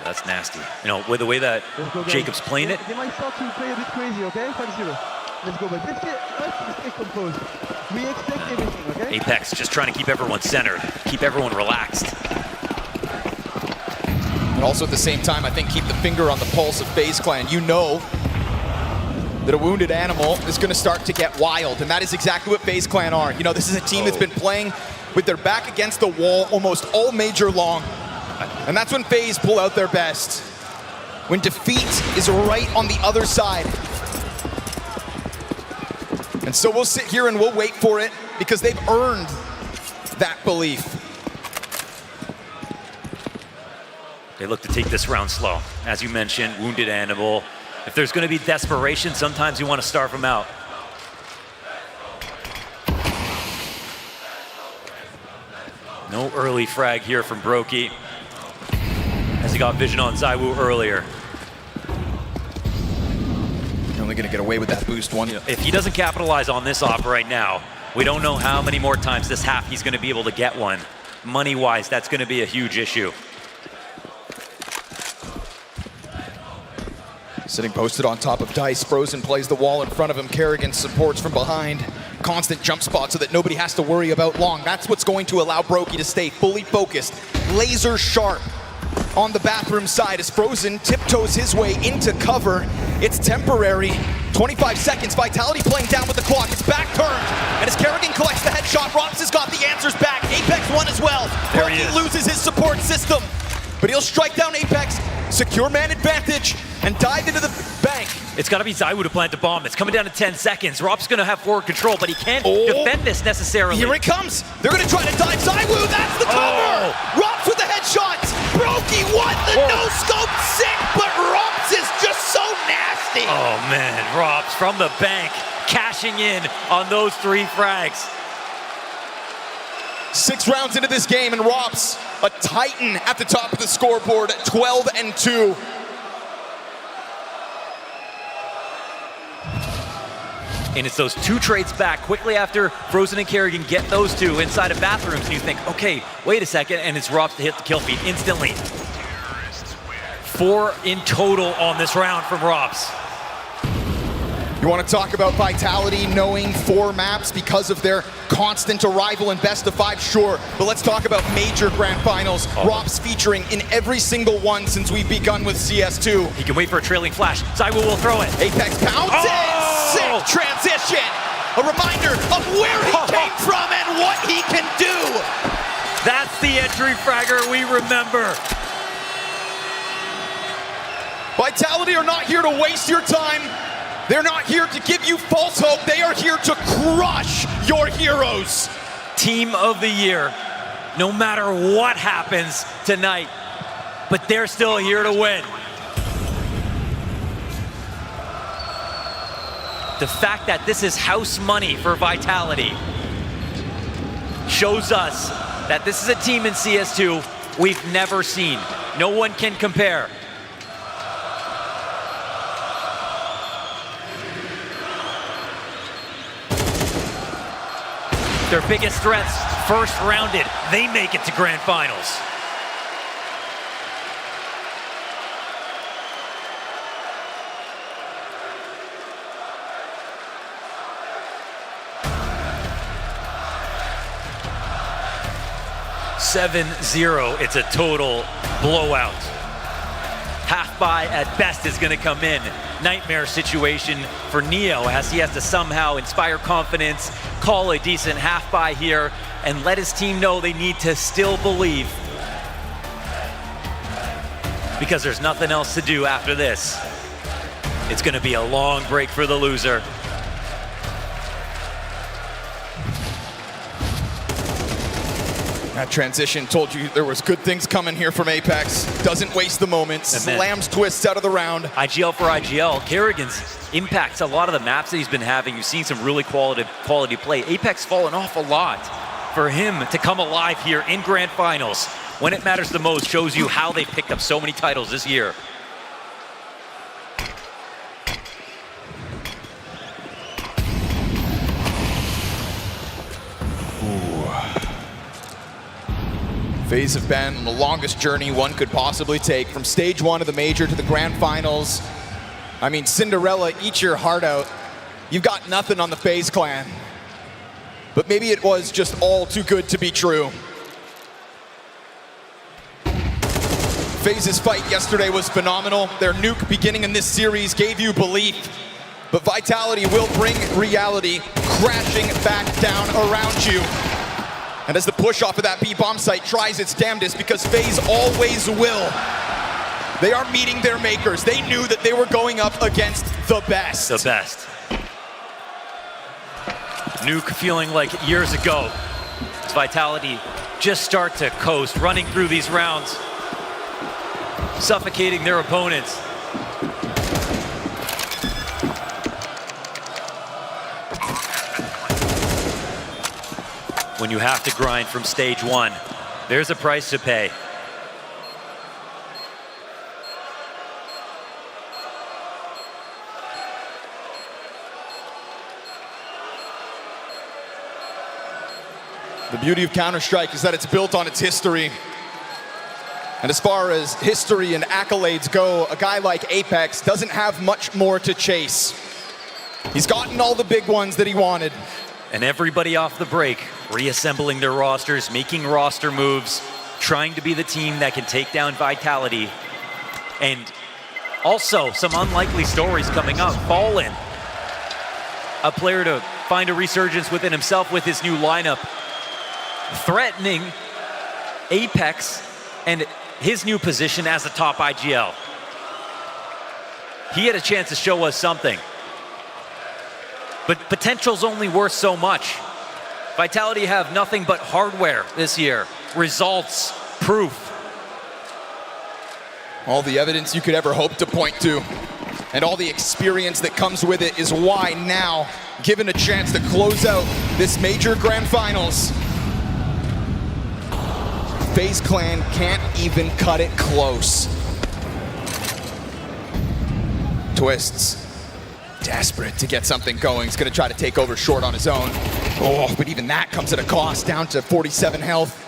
That's nasty. You know, with the way that Jacob's playing it. They might start to play a bit crazy, okay? 5-0. Let's go, but let's stay composed. We expect everything, okay? Apex just trying to keep everyone centered, keep everyone relaxed. And also at the same time, I think keep the finger on the pulse of FaZe Clan. You know that a wounded animal is going to start to get wild, and that is exactly what FaZe Clan are. You know, this is a team that's been playing with their back against the wall almost all major long, and that's when FaZe pull out their best. When defeat is right on the other side. And so we'll sit here and we'll wait for it because they've earned that belief. They look to take this round slow. As you mentioned, wounded animal. If there's going to be desperation, sometimes you want to starve them out. No early frag here from broky, as he got vision on ZywOo earlier. Only going to get away with that boost one. If he doesn't capitalize on this off right now, we don't know how many more times this half he's going to be able to get one. Money-wise, that's going to be a huge issue. Sitting posted on top of Dice, Frozen plays the wall in front of him. karrigan supports from behind. Constant jump spot so that nobody has to worry about long. That's what's going to allow broky to stay fully focused, laser sharp on the bathroom side as Frozen tiptoes his way into cover. It's temporary. 25 seconds, Vitality playing down with the clock. It's back turned, and as karrigan collects the headshot, ropz has got the answers back. Apex won as well. broky loses his support system, but he'll strike down Apex, secure man advantage, and dive into the bank. It's got to be ZywOo to plant the bomb. It's coming down to 10 seconds. ropz going to have forward control, but he can't defend this necessarily. Here it comes. They're going to try to dive ZywOo. That's the cover. ropz with the headshots. broky won the no-scope sick, but ropz is just so nasty. Oh man, ropz from the bank, cashing in on those 3 frags. 6 rounds into this game, and ropz, a titan at the top of the scoreboard at 12-2. And it's those 2 trades back quickly after Frozen and karrigan get those 2 inside of bathrooms, and you think, okay, wait a second, and it's ropz to hit the kill feed instantly. 4 in total on this round from ropz. You want to talk about Vitality knowing 4 maps because of their constant arrival in best of 5? Sure, but let's talk about major grand finals. ropz featuring in every single one since we've begun with CS2. He can wait for a trailing flash. ZywOo will throw it. Apex pounces! Sick transition! A reminder of where he came from and what he can do! That's the entry fragger we remember. Vitality are not here to waste your time. They're not here to give you false hope. They are here to crush your heroes. Team of the year, no matter what happens tonight, but they're still here to win. The fact that this is house money for Vitality shows us that this is a team in CS2 we've never seen. No one can compare. Their biggest threats, first rounded, they make it to grand finals. 7-0. It's a total blowout. Half buy at best is going to come in. Nightmare situation for Neo as he has to somehow inspire confidence, call a decent half buy here, and let his team know they need to still believe. Because there's nothing else to do after this. It's going to be a long break for the loser. That transition told you there was good things coming here from Apex. Doesn't waste the moment. Slams twists out of the round. IGL for IGL. Karrigan's impacts a lot of the maps that he's been having. You've seen some really quality play. Apex fallen off a lot. For him to come alive here in Grand Finals, when it matters the most, shows you how they picked up so many titles this year. Faze have been on the longest journey one could possibly take, from stage 1 of the major to the grand finals. I mean, Cinderella, eat your heart out. You've got nothing on the Faze clan. But maybe it was just all too good to be true. Faze's fight yesterday was phenomenal. Their nuke beginning in this series gave you belief. But Vitality will bring reality crashing back down around you. And as the push off of that B-bomb site tries its damnedest, because Faze always will, they are meeting their makers. They knew that they were going up against the best. The best. Nuke feeling like years ago. As Vitality just start to coast, running through these rounds, suffocating their opponents. When you have to grind from stage 1, there's a price to pay. The beauty of Counter-Strike is that it's built on its history. And as far as history and accolades go, a guy like Apex doesn't have much more to chase. He's gotten all the big ones that he wanted. And everybody off the break, reassembling their rosters, making roster moves, trying to be the team that can take down Vitality. And also some unlikely stories coming up. Fallen, a player to find a resurgence within himself with his new lineup, threatening Apex and his new position as the top IGL. He had a chance to show us something. But potential's only worth so much. Vitality have nothing but hardware this year. Results, proof. All the evidence you could ever hope to point to, and all the experience that comes with it is why now, given a chance to close out this major grand finals, FaZe Clan can't even cut it close. Twists. Desperate to get something going. He's going to try to take over short on his own. Oh, but even that comes at a cost, down to 47 health.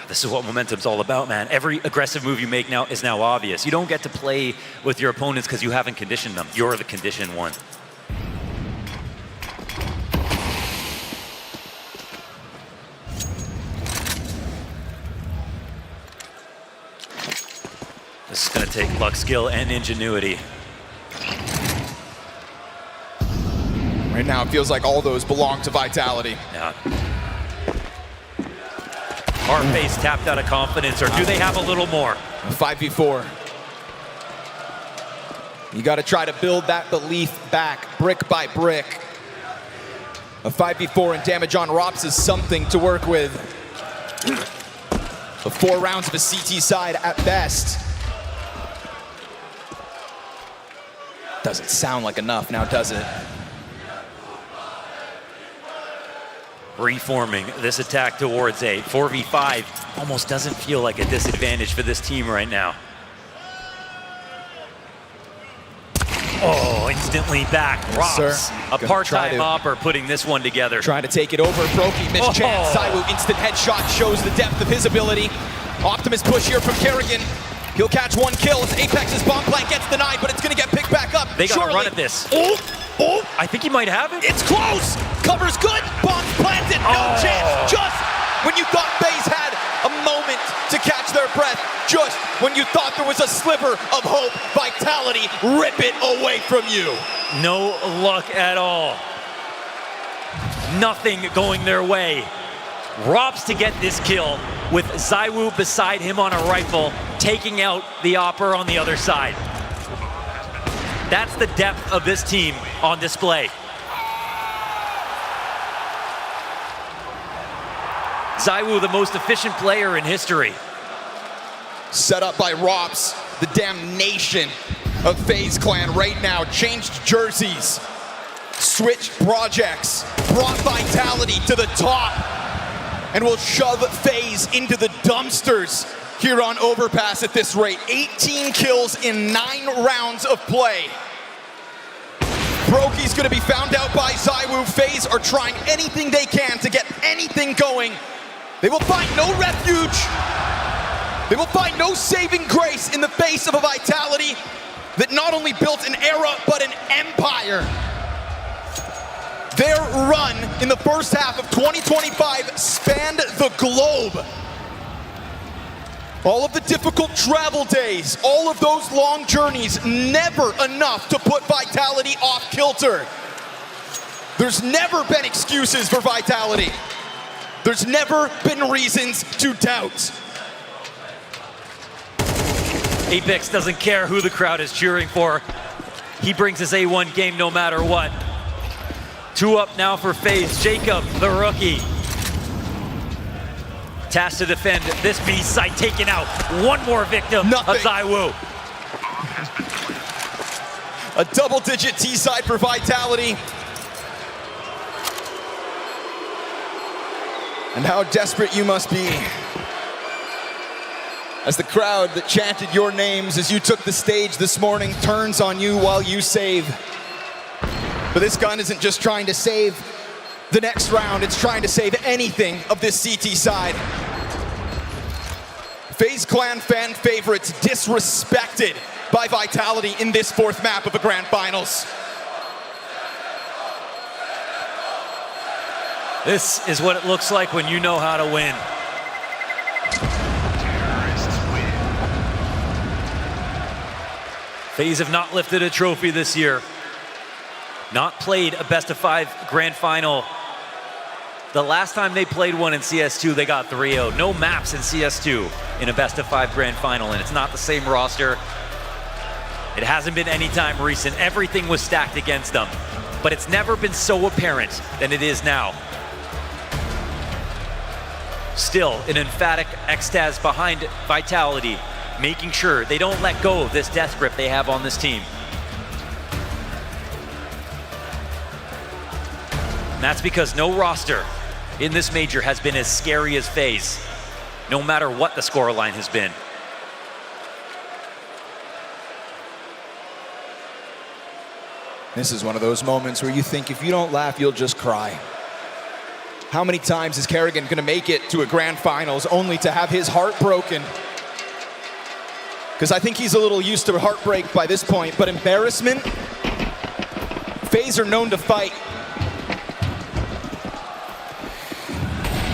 This is what momentum's all about, man. Every aggressive move you make now is now obvious. You don't get to play with your opponents because you haven't conditioned them. You're the conditioned one. This is going to take luck, skill, and ingenuity. Right now, it feels like all those belong to Vitality. Yeah. Our-Face tapped out of confidence, or do they have a little more? A 5v4. You got to try to build that belief back, brick by brick. A 5v4 and damage on ropz is something to work with. The 4 rounds of a CT side at best. Doesn't sound like enough now, does it? Reforming this attack towards a 4v5 almost doesn't feel like a disadvantage for this team right now. Oh, instantly back. ropz, a part-time hopper putting this one together. Trying to take it over. broky, missed chance. ZywOo, instant headshot shows the depth of his ability. Optimus push here from karrigan. He'll catch 1 kill as Apex's bomb plant gets denied, but it's going to get picked back up. They got to run at this. Oh, I think he might have it. It's close. Cover's good. Bomb's planted. No chance. Just when you thought FaZe had a catch their breath just when you thought there was a sliver of hope. Vitality rip it away from you. No luck at all. Nothing going their way. ropz to get this kill with ZywOo beside him on a rifle, taking out the Opper on the other side. That's the depth of this team on display. ZywOo, the most efficient player in history. Set up by ropz, the damnation of FaZe Clan right now. Changed jerseys, switched projects, brought Vitality to the top, and will shove FaZe into the dumpsters here on Overpass at this rate. 18 kills in 9 rounds of play. broky's gonna be found out by ZywOo. FaZe are trying anything they can to get anything going. They will find no refuge. They will find no saving grace in the face of a Vitality that not only built an era, but an empire. Their run in the first half of 2025 spanned the globe. All of the difficult travel days, all of those long journeys, never enough to put Vitality off kilter. There's never been excuses for Vitality. There's never been reasons to doubt. Apex doesn't care who the crowd is cheering for. He brings his A1 game no matter what. 2 up now for FaZe. Jacob, the rookie. Tasked to defend this B site, taking out one more victim of ZywOo. A double-digit T side for Vitality. And how desperate you must be. As the crowd that chanted your names as you took the stage this morning turns on you while you save. But this gun isn't just trying to save the next round, it's trying to save anything of this CT side. FaZe Clan fan favorites disrespected by Vitality in this 4th map of the Grand Finals. This is what it looks like when you know how to win. FaZe have not lifted a trophy this year. Not played a best-of-5 grand final. The last time they played one in CS2, they got 3-0. No maps in CS2 in a best-of-5 grand final, and it's not the same roster. It hasn't been any time recent. Everything was stacked against them, but it's never been so apparent than it is now. Still, an emphatic Xtaz behind Vitality, making sure they don't let go of this death grip they have on this team. And that's because no roster in this major has been as scary as FaZe, no matter what the scoreline has been. This is one of those moments where you think if you don't laugh, you'll just cry. How many times is KSCERATO gonna make it to a grand finals only to have his heart broken? Because I think he's a little used to heartbreak by this point, but embarrassment? FaZe are known to fight.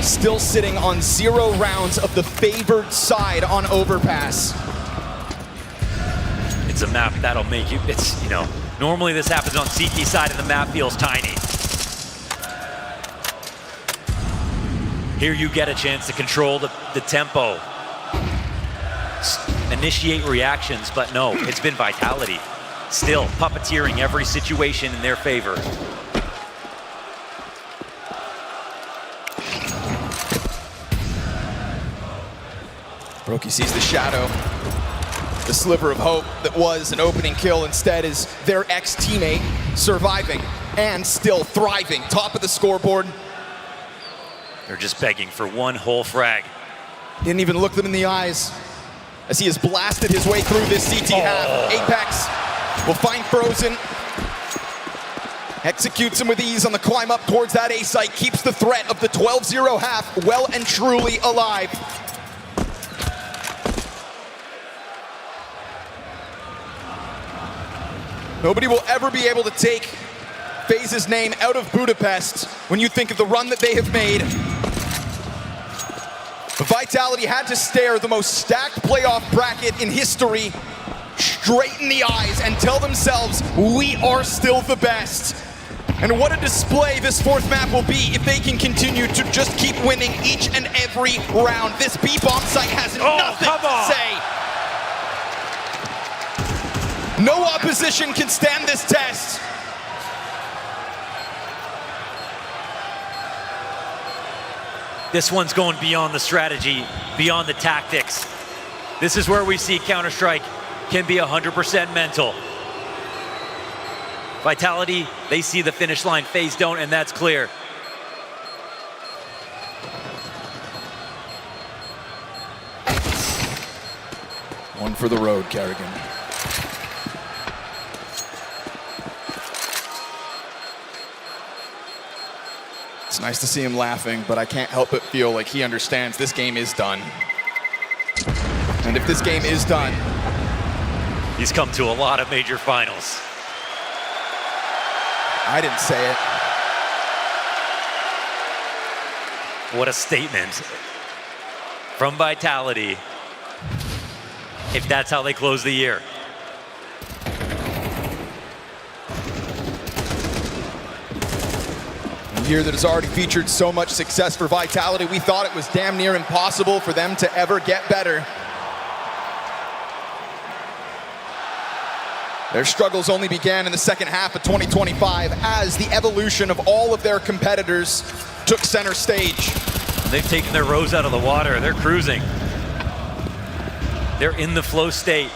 Still sitting on 0 rounds of the favored side on Overpass. It's a map that'll make you, it's, you know, normally this happens on CT side and the map feels tiny. Here you get a chance to control the tempo. Initiate reactions, but no, it's been Vitality. Still puppeteering every situation in their favor. broky sees the shadow. The sliver of hope that was an opening kill instead is their ex-teammate surviving and still thriving. Top of the scoreboard. They're just begging for one whole frag. Didn't even look them in the eyes as he has blasted his way through this CT half. Apex will find Frozen. Executes him with ease on the climb up towards that A site. Keeps the threat of the 12-0 half well and truly alive. Nobody will ever be able to take FaZe's name out of Budapest when you think of the run that they have made. Vitality had to stare the most stacked playoff bracket in history straight in the eyes and tell themselves, we are still the best. And what a display this fourth map will be if they can continue to just keep winning each and every round. This B-bomb site has nothing to say. No opposition can stand this test. This one's going beyond the strategy, beyond the tactics. This is where we see Counter-Strike can be 100% mental. Vitality, they see the finish line, Faze don't, and that's clear. One for the road, karrigan. It's nice to see him laughing, but I can't help but feel like he understands this game is done. And if this game is done... He's come to a lot of major finals. I didn't say it. What a statement from Vitality, if that's how they close the year. A year that has already featured so much success for Vitality, we thought it was damn near impossible for them to ever get better. Their struggles only began in the second half of 2025 as the evolution of all of their competitors took center stage. They've taken their rows out of the water. They're cruising. They're in the flow state.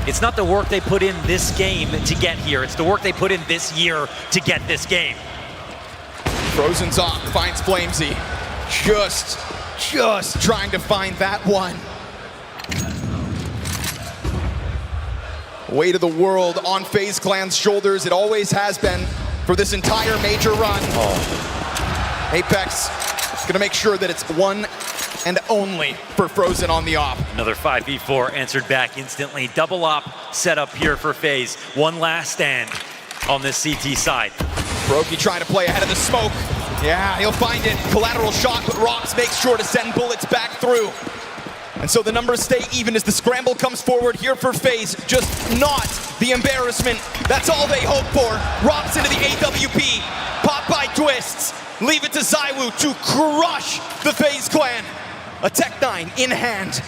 It's not the work they put in this game to get here. It's the work they put in this year to get this game. Frozen's off, finds Flamesy. Just trying to find that one. Weight of the world on FaZe Clan's shoulders. It always has been for this entire major run. Apex is gonna make sure that it's one and only for Frozen on the op. Another 5v4 answered back instantly. Double op set up here for FaZe. One last stand on this CT side. broky trying to play ahead of the smoke. Yeah, he'll find it. Collateral shot, but ropz makes sure to send bullets back through. And so the numbers stay even as the scramble comes forward here for FaZe. Just not the embarrassment. That's all they hope for. ropz into the AWP. Pop by twists. Leave it to ZywOo to crush the FaZe clan. A Tech-9 in hand.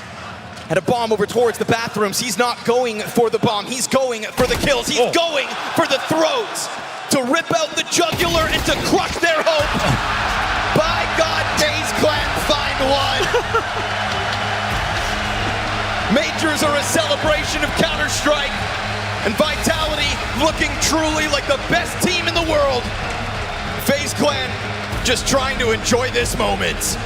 And a bomb over towards the bathrooms. He's not going for the bomb. He's going for the kills. He's going for the throws. To rip out the jugular and to crush their hope. By God, FaZe clan find one. Majors are a celebration of Counter-Strike, and Vitality looking truly like the best team in the world. FaZe Clan just trying to enjoy this moment.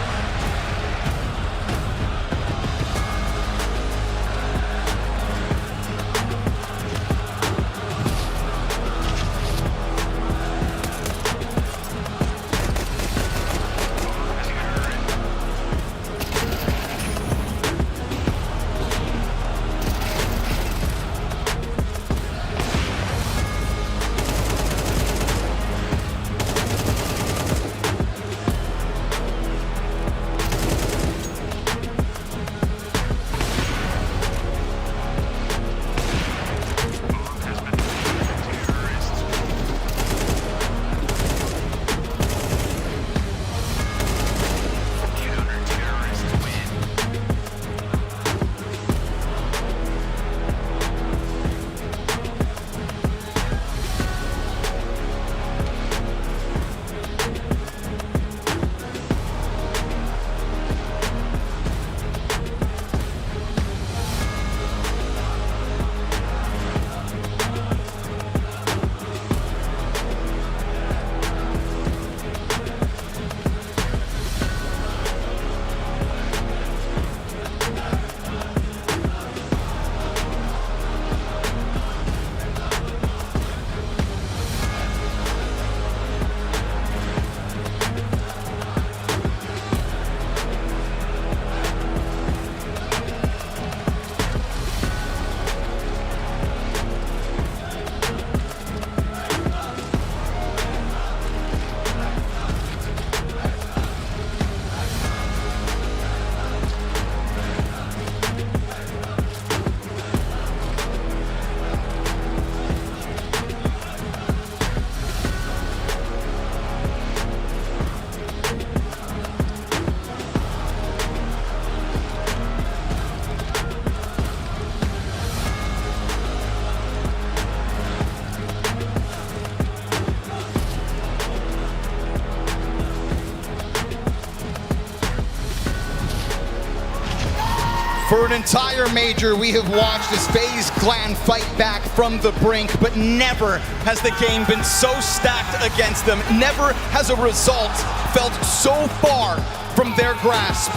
For an entire major, we have watched as FaZe clan fight back from the brink, but never has the game been so stacked against them. Never has a result felt so far from their grasp.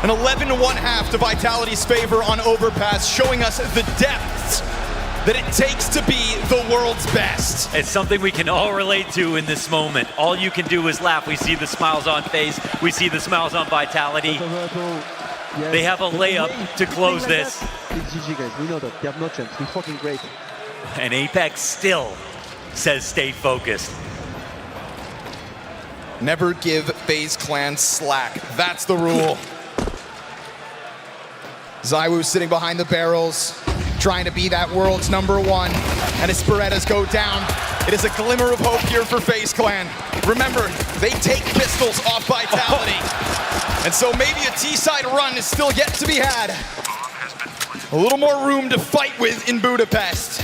An 11-1 half to Vitality's favor on Overpass, showing us the depths that it takes to be the world's best. It's something we can all relate to in this moment. All you can do is laugh. We see the smiles on FaZe. We see the smiles on Vitality. They have a layup to close this. It's GG, guys. We know that. They have no chance. We're fucking great. And Apex still says stay focused. Never give FaZe clan slack. That's the rule. ZywOo sitting behind the barrels, trying to be that world's #1. And as Berettas go down, it is a glimmer of hope here for FaZe clan. Remember, they take pistols off Vitality. And so maybe a T-side run is still yet to be had. A little more room to fight with in Budapest.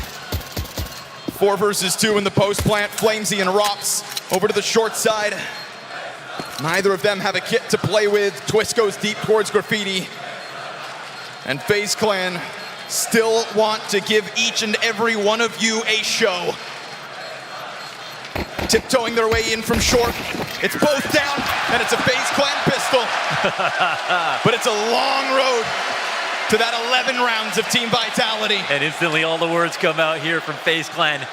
4 versus 2 in the post plant. Flamesy and ropz over to the short side. Neither of them have a kit to play with. Twist goes deep towards Graffiti. And FaZe clan still want to give each and every one of you a show. Tiptoeing their way in from short. It's both down, and it's a FaZe clan pistol. But it's a long road to that 11 rounds of Team Vitality. And instantly all the words come out here from FaZe clan.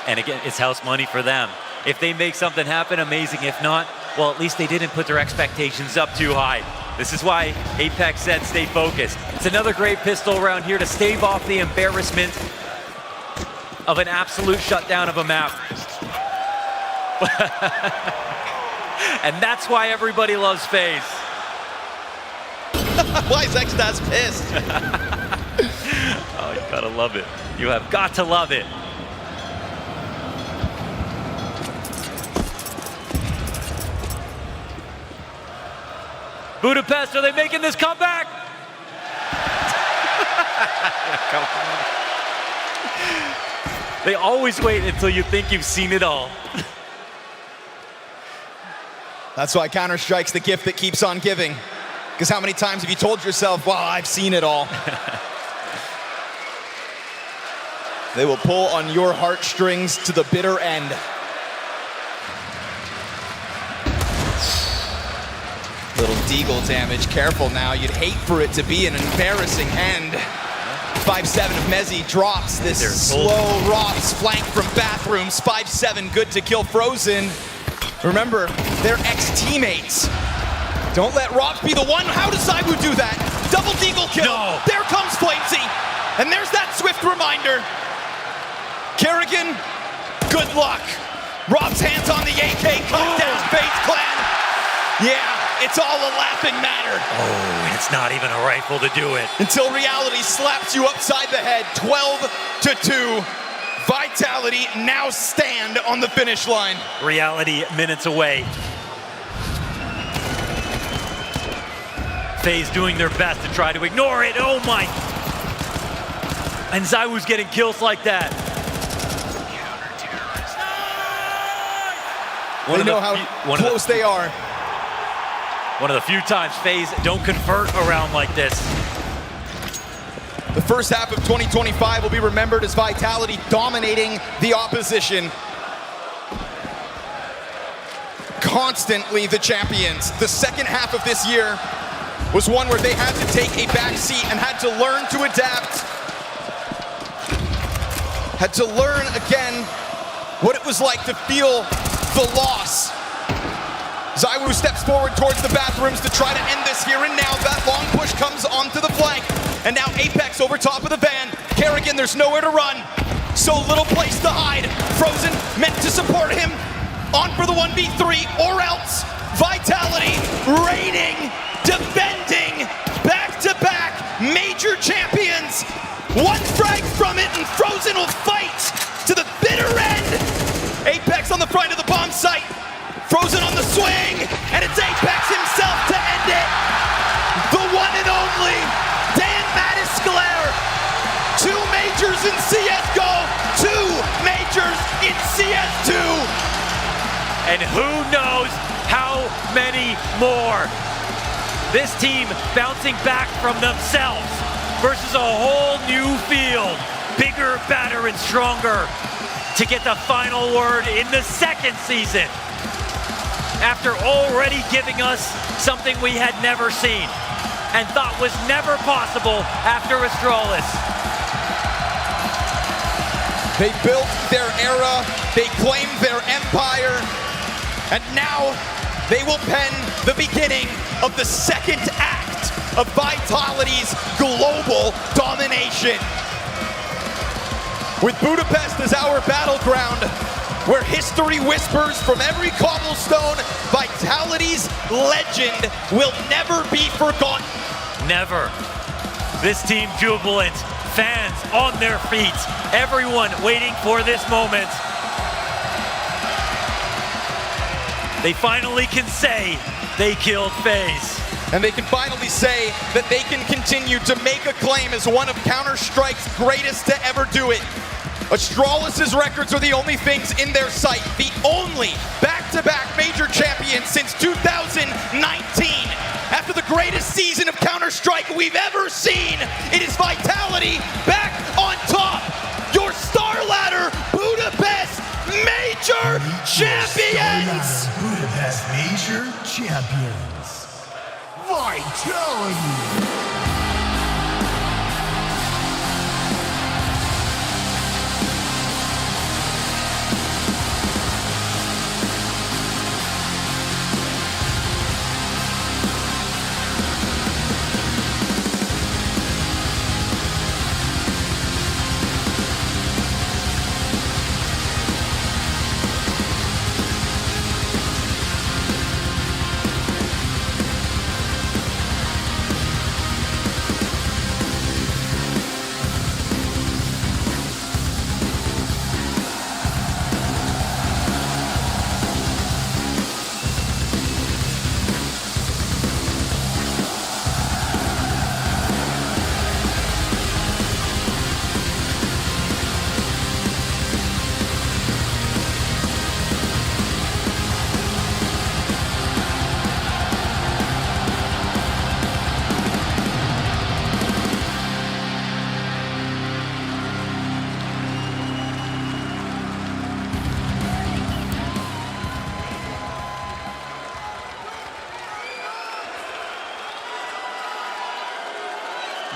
And again, it's house money for them. If they make something happen, amazing. If not, well, at least they didn't put their expectations up too high. This is why Apex said stay focused. It's another great pistol round here to stave off the embarrassment of an absolute shutdown of a map. And that's why everybody loves FaZe. Why is Xtaz pissed? Oh, you gotta love it. You have got to love it. Budapest, are they making this comeback? Come on. They always wait until you think you've seen it all. That's why Counter-Strike's the gift that keeps on giving. Because how many times have you told yourself, well, I've seen it all? They will pull on your heartstrings to the bitter end. Little deagle damage, careful now. You'd hate for it to be an embarrassing end. 5-7 of Mezi drops this slow ropz flank from bathrooms. 5-7, good to kill Frozen. Remember, they're ex-teammates. Don't let ropz be the one. How does ZywOo do that? Double deagle kill. No. There comes Flamesy. And there's that swift reminder. karrigan, good luck. ropz hands on the AK, cut down FaZe clan. Yeah. It's all a laughing matter. Oh, and it's not even a rifle to do it. Until reality slaps you upside the head, 12-2. Vitality now stand on the finish line. Reality minutes away. FaZe doing their best to try to ignore it. Oh my. And ZywOo's getting kills like that. They know how close they are. One of the few times FaZe don't convert around like this. The first half of 2025 will be remembered as Vitality dominating the opposition. Constantly the champions. The second half of this year was one where they had to take a back seat and had to learn to adapt. Had to learn again what it was like to feel the loss. ZywOo steps forward towards the bathrooms to try to end this here and now. That long push comes onto the flank. And now Apex over top of the van. karrigan, there's nowhere to run. So little place to hide. Frozen meant to support him. On for the 1v3 or else. Vitality reigning, defending, back-to-back major champions. One frag from it and Frozen will fight to the bitter end. Apex on the front of the bomb site. Frozen on the swing, and it's Apex himself to end it. The one and only Dan Mattisclair. 2 majors in CSGO, 2 majors in CS2. And who knows how many more. This team bouncing back from themselves versus a whole new field. Bigger, better, and stronger to get the final word in the second season. After already giving us something we had never seen and thought was never possible after Astralis. They built their era, they claimed their empire, and now they will pen the beginning of the second act of Vitality's global domination. With Budapest as our battleground, where history whispers from every cobblestone, Vitality's legend will never be forgotten. Never. This team jubilant, fans on their feet, everyone waiting for this moment. They finally can say they killed Faze. And they can finally say that they can continue to make a claim as one of Counter-Strike's greatest to ever do it. Astralis' records are the only things in their sight, the only back-to-back major champions since 2019. After the greatest season of Counter-Strike we've ever seen, it is Vitality back on top. Your StarLadder Budapest Major Champions! Budapest Major Champions. Vitality!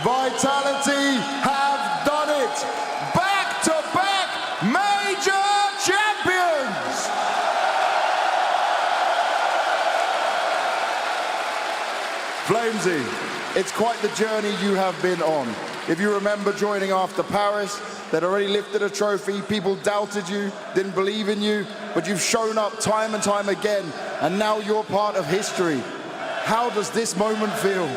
Vitality have done it! Back-to-back major champions! Flamesy, it's quite the journey you have been on. If you remember joining after Paris, they'd already lifted a trophy, people doubted you, didn't believe in you, but you've shown up time and time again, and now you're part of history. How does this moment feel?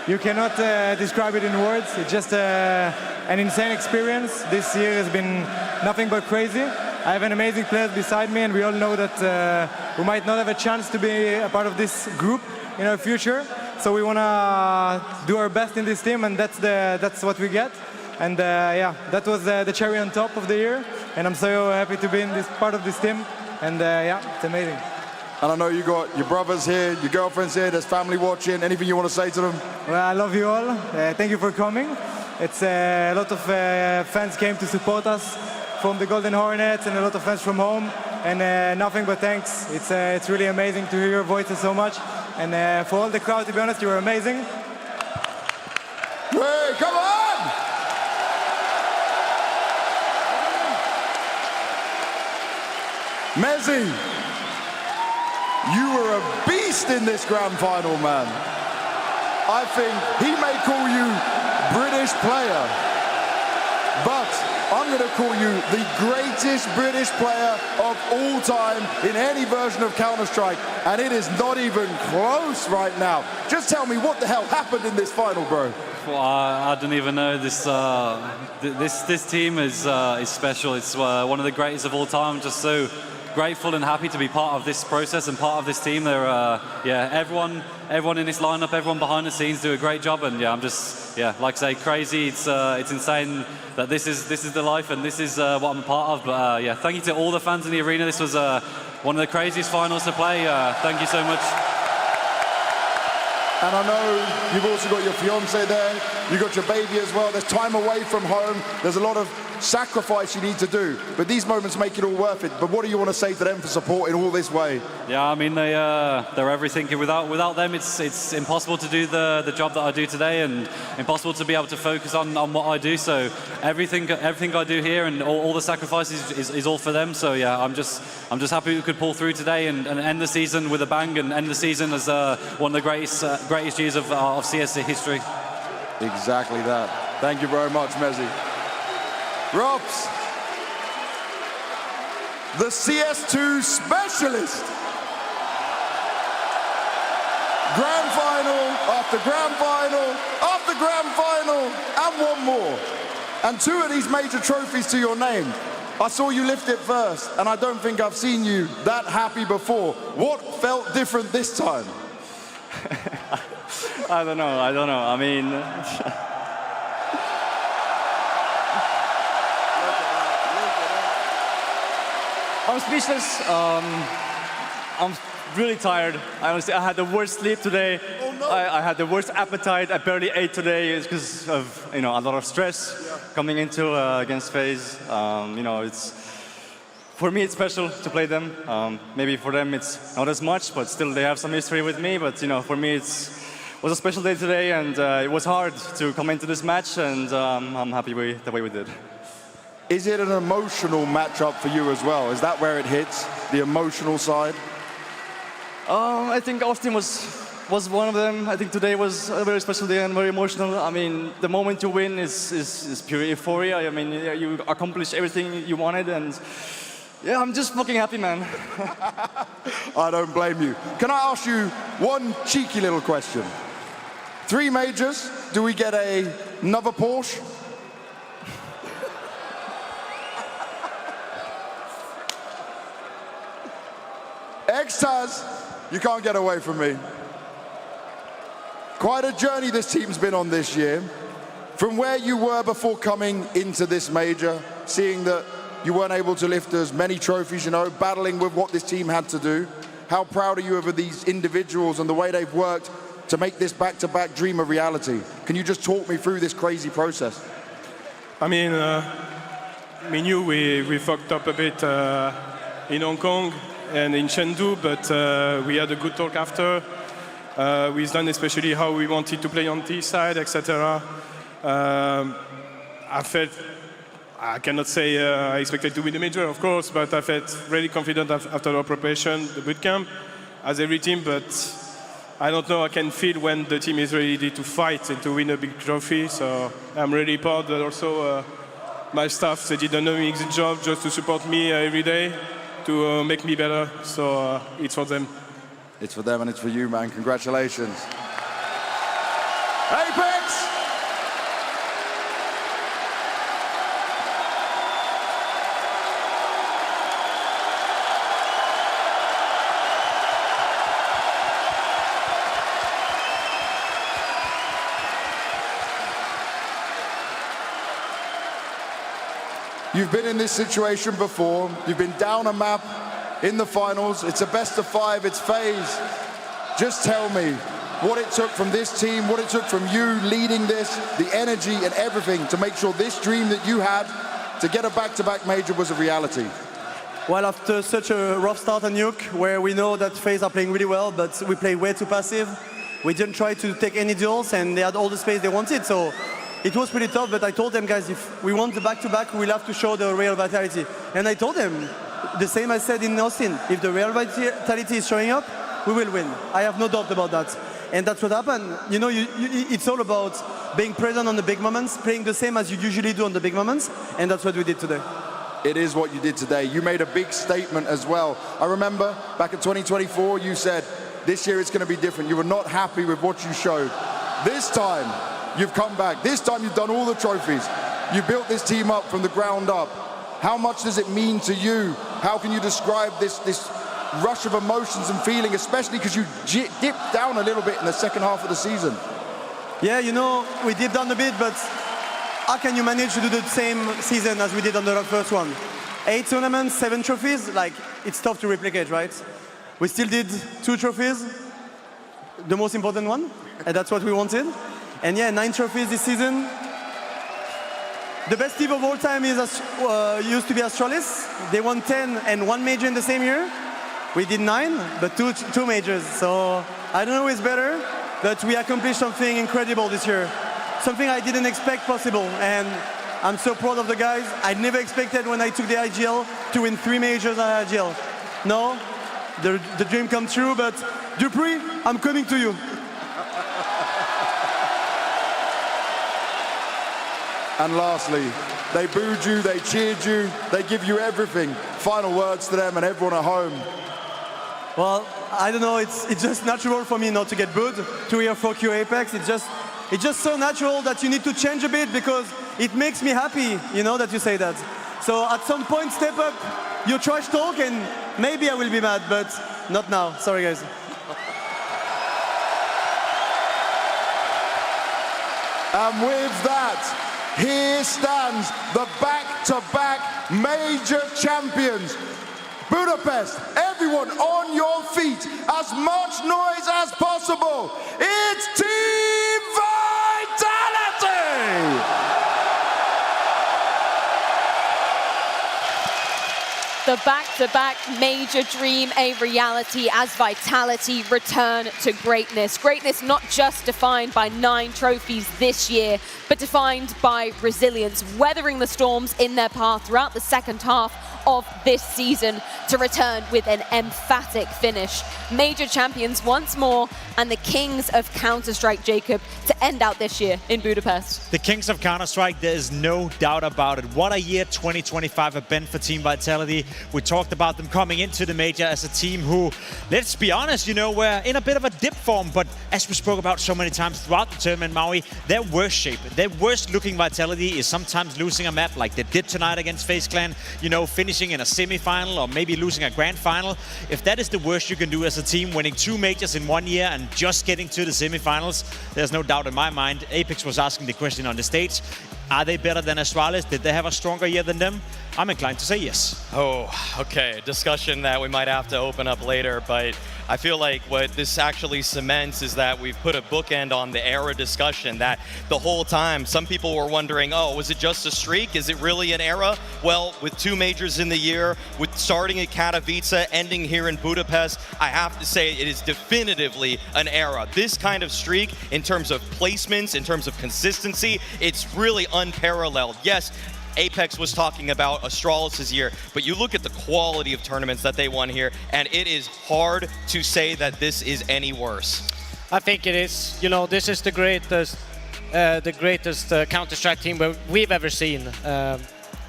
You cannot describe it in words. It's just an insane experience. This year has been nothing but crazy. I have an amazing players beside me, and we all know that we might not have a chance to be a part of this group in our future. So we want to do our best in this team, and that's what we get. And yeah, that was the cherry on top of the year. And I'm so happy to be in this part of this team. And yeah, it's amazing. And I know you got your brothers here, your girlfriends here, there's family watching. Anything you want to say to them? Well, I love you all. Thank you for coming. It's a lot of fans came to support us from the Golden Hornets and a lot of fans from home. And nothing but thanks. It's really amazing to hear your voices so much. And for all the crowd, to be honest, you were amazing. Hey, come on! Mezzy! You were a beast in this grand final, man. I think he may call you British player, but I'm going to call you the greatest British player of all time in any version of Counter-Strike, and it is not even close right now. Just tell me what the hell happened in this final, bro. Well, I don't even know. This team is special. It's one of the greatest of all time. Just so grateful and happy to be part of this process and part of this team. They're, yeah, everyone in this lineup, everyone behind the scenes do a great job, and yeah, I'm just, yeah, like I say, crazy. It's insane that this is the life, and this is what I'm a part of. But yeah, thank you to all the fans in the arena. This was one of the craziest finals to play. Thank you so much. And I know you've also got your fiance there, you've got your baby as well. There's time away from home. There's a lot of sacrifice you need to do. But these moments make it all worth it. But what do you want to say to them for supporting all this way? Yeah, I mean, they're everything. Without them, it's impossible to do the job that I do today, and impossible to be able to focus on what I do. So everything I do here and all the sacrifices is all for them. So yeah, I'm just happy we could pull through today and end the season with a bang and end the season as one of the greatest years of CS history. Exactly that. Thank you very much, Mezi. ropz, the CS2 specialist. Grand final after grand final after grand final and one more. And 2 of these major trophies to your name. I saw you lift it first, and I don't think I've seen you that happy before. What felt different this time? I don't know. I mean, I'm speechless. I'm really tired. Honestly, I had the worst sleep today. Oh, no. I had the worst appetite. I barely ate today. It's because of a lot of stress coming into against Faze. For me, it's special to play them. Maybe for them, it's not as much, but still they have some history with me. But for me, it was a special day today, and it was hard to come into this match, and I'm happy with the way we did. Is it an emotional matchup for you as well? Is that where it hits, the emotional side? I think Austin was one of them. I think today was a very special day and very emotional. I mean, the moment you win is pure euphoria. I mean, you accomplished everything you wanted, and yeah, I'm just fucking happy, man. I don't blame you. Can I ask you one cheeky little question? 3 majors, do we get another Porsche? TeSeS, you can't get away from me. Quite a journey this team's been on this year. From where you were before coming into this major, seeing that you weren't able to lift as many trophies, battling with what this team had to do. How proud are you of these individuals and the way they've worked to make this back-to-back dream a reality? Can you just talk me through this crazy process? I mean, me and you, we fucked up a bit in Hong Kong and in Chengdu, but we had a good talk after. We've done especially how we wanted to play on T side, etc. I cannot say I expected to win the major, of course, but I felt really confident after our preparation, the bootcamp, as every team, but I don't know, I can feel when the team is ready to fight and to win a big trophy, so I'm really proud that also my staff, they did an amazing job just to support me every day, to make me better, so it's for them. It's for them and it's for you, man. Congratulations. Apex! You've been in this situation before. You've been down a map in the finals. It's a best of 5, it's Faze. Just tell me what it took from this team, what it took from you leading this, the energy and everything to make sure this dream that you had to get a back-to-back major was a reality. Well, after such a rough start on Nuke, where we know that Faze are playing really well, but we play way too passive, we didn't try to take any duels, and they had all the space they wanted, so it was pretty tough, but I told them, guys, if we want the back-to-back, we'll have to show the real vitality. And I told them, the same I said in Austin, if the real vitality is showing up, we will win. I have no doubt about that. And that's what happened. It's all about being present on the big moments, playing the same as you usually do on the big moments, and that's what we did today. It is what you did today. You made a big statement as well. I remember back in 2024, you said, this year it's going to be different. You were not happy with what you showed. This time, you've come back. This time you've done all the trophies. You built this team up from the ground up. How much does it mean to you? How can you describe this rush of emotions and feeling, especially because you dipped down a little bit in the second half of the season? Yeah, we dipped down a bit, but how can you manage to do the same season as we did on the first one? 8 tournaments, 7 trophies, it's tough to replicate, right? We still did 2 trophies. The most important one, and that's what we wanted. And yeah, 9 trophies this season. The best team of all time is used to be Astralis. They won 10 and 1 major in the same year. We did 9, but two majors. So I don't know who is better, but we accomplished something incredible this year. Something I didn't expect possible. And I'm so proud of the guys. I never expected when I took the IGL to win 3 majors at IGL. No, the dream come true, but Dupree, I'm coming to you. And lastly, they booed you, they cheered you, they give you everything. Final words to them and everyone at home. Well, I don't know, it's just natural for me not to get booed. To hear "fuck you Apex," it's just so natural that you need to change a bit because it makes me happy, you know, that you say that. So at some point, step up your trash talk and maybe I will be mad, but not now. Sorry, guys. And with that, here stands the back-to-back major champions. Budapest, everyone on your feet, as much noise as possible. It's Team Vitality! The back-to-back major dream a reality as Vitality return to greatness. Greatness not just defined by 9 trophies this year, but defined by resilience, weathering the storms in their path throughout the second half of this season to return with an emphatic finish. Major champions once more, and the kings of Counter-Strike, Jacob, to end out this year in Budapest. The kings of Counter-Strike, there is no doubt about it. What a year 2025 have been for Team Vitality. We talked about them coming into the major as a team who, let's be honest, you know, were in a bit of a dip form, but as we spoke about so many times throughout the tournament, Maui, their worst shape, their worst looking Vitality is sometimes losing a map like they did tonight against FaZe Clan, you know, finishing in a semi-final or maybe losing a grand final. If that is the worst you can do as a team, winning 2 majors in 1 year and just getting to the semi-finals, there's no doubt in my mind. Apex was asking the question on the stage, are they better than Astralis? Did they have a stronger year than them? I'm inclined to say yes. Oh, okay. Discussion that we might have to open up later, but I feel like what this actually cements is that we've put a bookend on the era discussion that the whole time some people were wondering, oh, was it just a streak? Is it really an era? Well, with 2 majors in the year, with starting at Katowice, ending here in Budapest, I have to say it is definitively an era. This kind of streak, in terms of placements, in terms of consistency, it's really unparalleled. Yes, Apex was talking about Astralis' year, but you look at the quality of tournaments that they won here, and it is hard to say that this is any worse. I think it is. You know, this is the greatest Counter-Strike team we've ever seen,